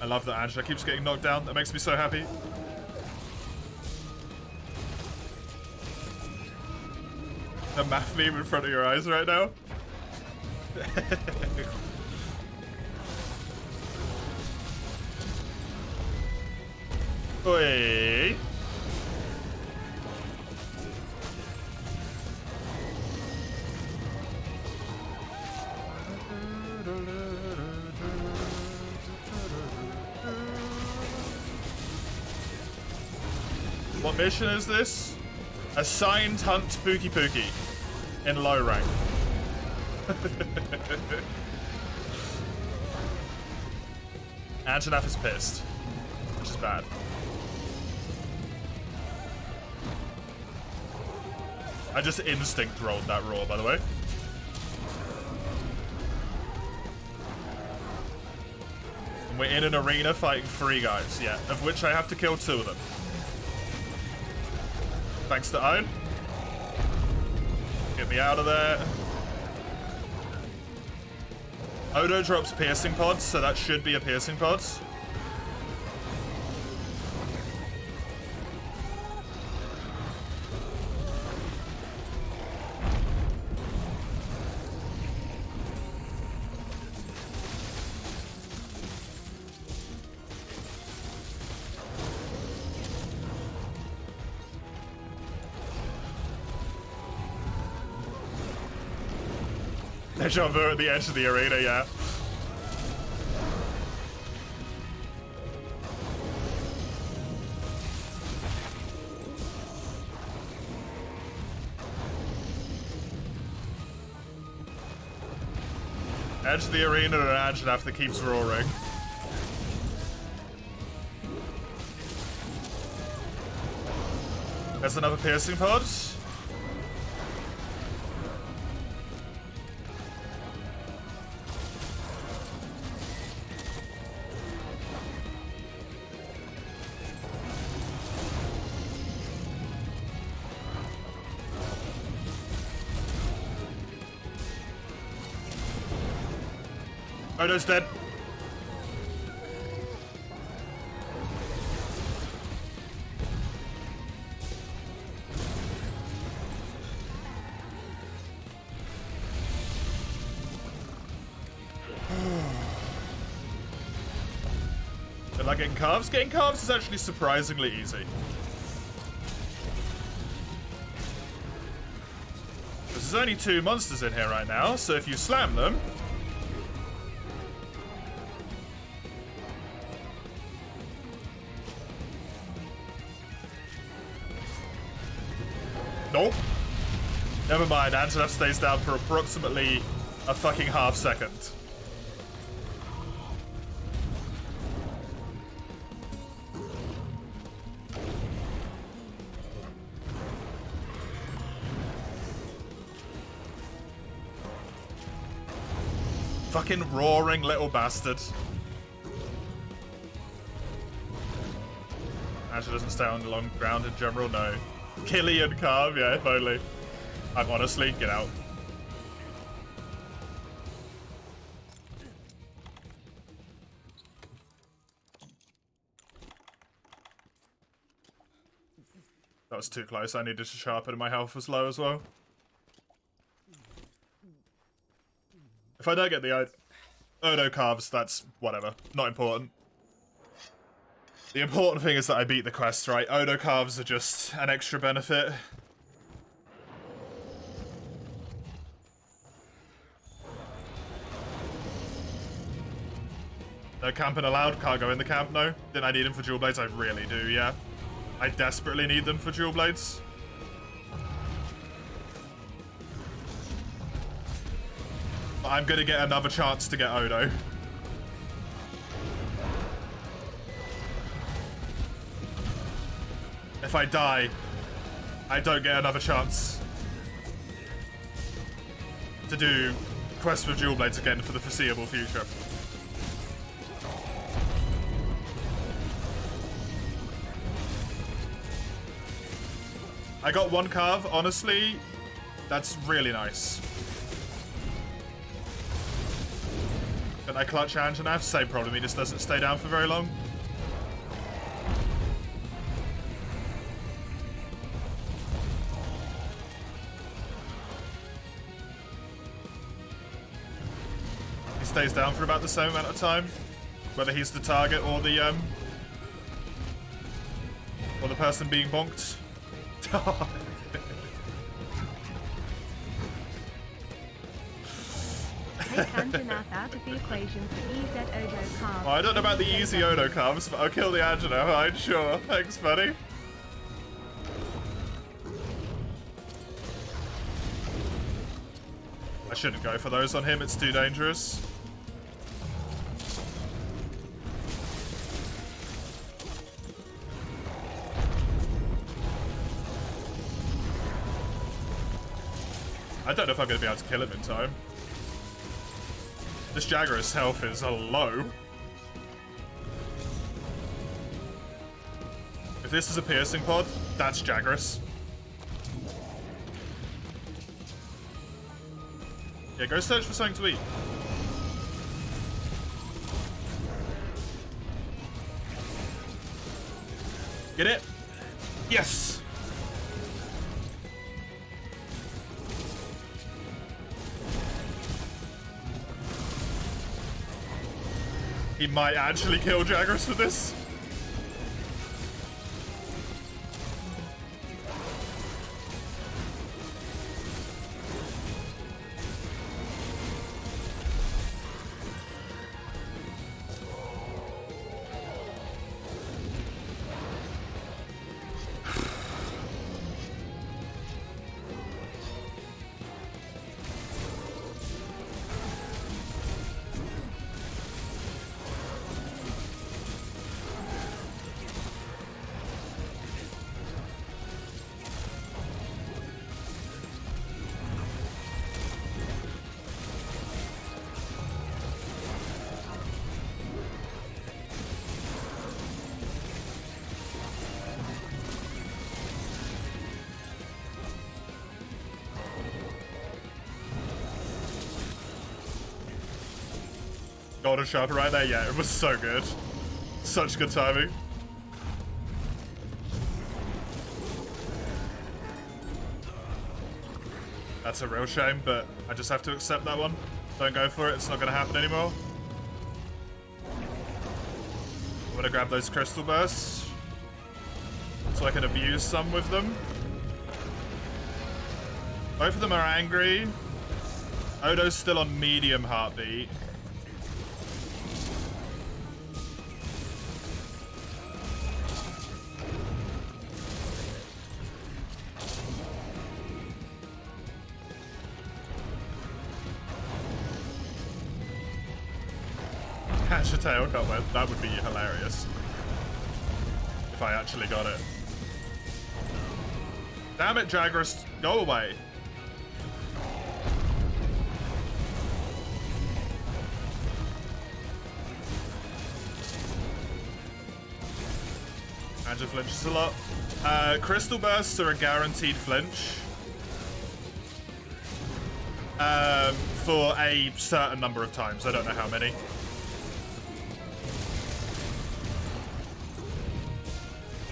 [SPEAKER 1] I love that Angela keeps getting knocked down. That makes me so happy. The math meme in front of your eyes right now. Oi. What mission is this? Assigned hunt Pookie Pookie in low rank. Antonaf is pissed, which is bad. I just instinct rolled that roar, by the way. And we're in an arena fighting 3 guys, yeah, of which I have to kill 2 of them. Thanks to Owen. Get me out of there. Odo drops piercing pods, so that should be a piercing pod. Deja vu at the edge of the arena, yeah. Edge of the arena and Anjanaf that keeps roaring. There's another piercing pod. Odo's dead. Good luck getting calves. Getting calves is actually surprisingly easy. There's only 2 monsters in here right now, so if you slam them, nope. Never mind, Antonov stays down for approximately a fucking half second. Fucking roaring little bastard. Angela doesn't stay on the long ground in general, no. Killian Carve, yeah, if only. I'm honestly, get out. That was too close. I needed to sharpen, and my health was low as well. If I don't get the Odo Carves, that's whatever. Not important. The important thing is that I beat the quest, right? Odo Carves are just an extra benefit. No camping allowed, can't go in the camp, no. Didn't I need them for dual blades? I really do, yeah. I desperately need them for dual blades. But I'm gonna get another chance to get Odo. If I die, I don't get another chance. to do Quest for Dual Blades again for the foreseeable future. I got one carve, honestly, that's really nice. Can I clutch Anjanath? Same problem, he just doesn't stay down for very long. He stays down for about the same amount of time, whether he's the target or the person being bonked.
[SPEAKER 3] Take Anjanath out of the equation for EZ Odo carve.
[SPEAKER 1] Well, I don't know about the easy Odo carves, but I'll kill the Anjanath, I'm sure. Thanks, buddy. I shouldn't go for those on him, it's too dangerous. I don't know if I'm going to be able to kill him in time. This Jagras' health is low. If this is a piercing pod, that's Jagras. Yeah, go search for something to eat. Get it? Yes! He might actually kill Jagras with this. Golden Sharper right there, yeah, it was so good. Such good timing. That's a real shame, but I just have to accept that one. Don't go for it, it's not going to happen anymore. I'm going to grab those crystal bursts so I can abuse some with them. Both of them are angry. Odo's still on medium heartbeat. Catch a tail cut, that would be hilarious. If I actually got it. Damn it, Jagras, go away. Angel flinches a lot. Crystal bursts are a guaranteed flinch. For a certain number of times. I don't know how many.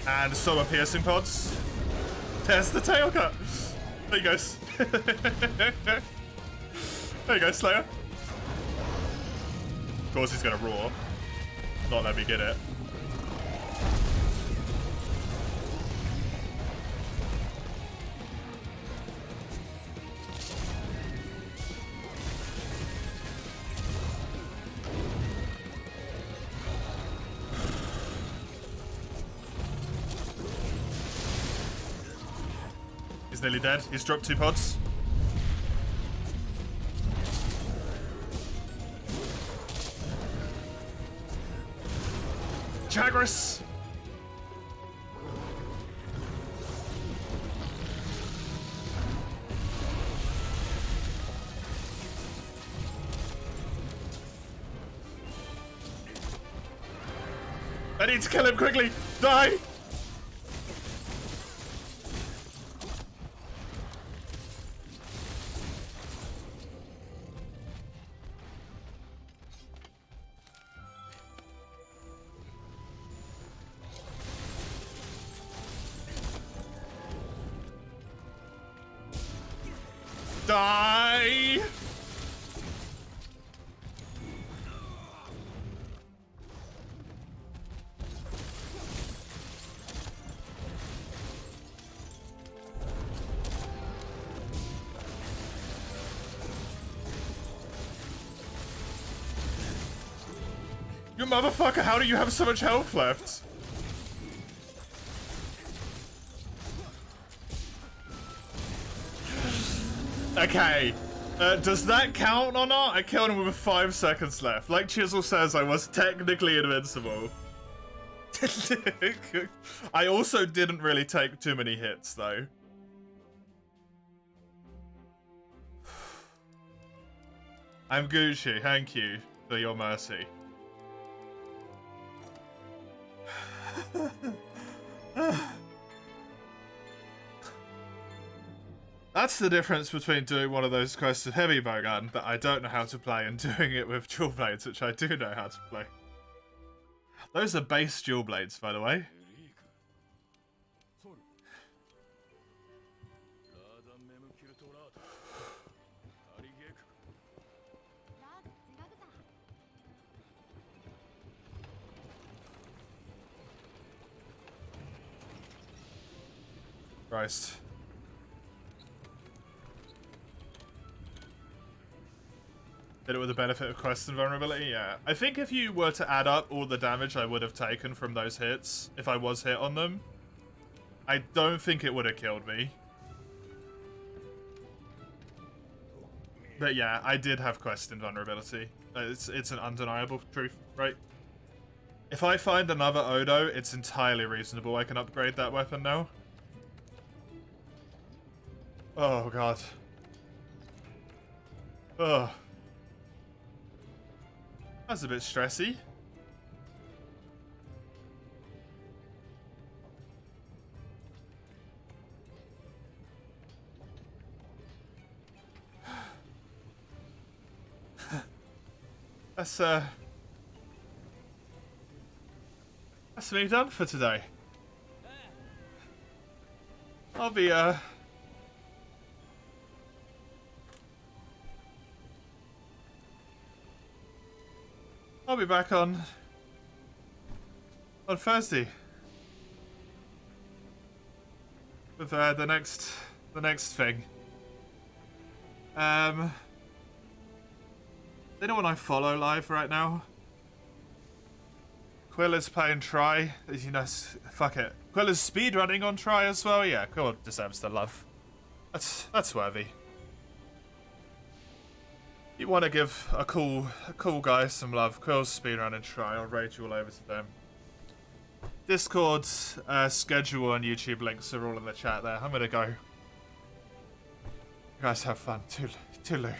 [SPEAKER 1] And so are piercing pods. There's the tail cut. There you go. There you go, Slayer. Of course he's gonna roar. Not let me get it. He's nearly dead. He's dropped 2 pods. Jagras! I need to kill him quickly. Die. Die! You motherfucker, how do you have so much health left? Okay, does that count or not? I killed him with 5 seconds left. Like Chisel says, I was technically invincible. I also didn't really take too many hits, though. I'm Gucci, thank you for your mercy. That's the difference between doing one of those quests with heavy bowgun that I don't know how to play and doing it with dual blades, which I do know how to play. Those are base dual blades, by the way. Christ. Did it with the benefit of quest and vulnerability? Yeah. I think if you were to add up all the damage I would have taken from those hits, if I was hit on them, I don't think it would have killed me. But yeah, I did have quest and vulnerability. It's an undeniable truth, right? If I find another Odo, it's entirely reasonable. I can upgrade that weapon now. Oh, God. Ugh. That's a bit stressy. That's me done for today. I'll be back on Thursday with the next thing. Anyone I follow live right now? Quill is playing Try. You know, fuck it. Quill is speedrunning on Try as well. Yeah, Quill deserves the love. That's worthy. You want to give a cool guy some love. Quill's speedrunning Try. I'll raid you all over to them. Discord, schedule, and YouTube links are all in the chat there. I'm gonna go. You guys have fun. Toodaloo.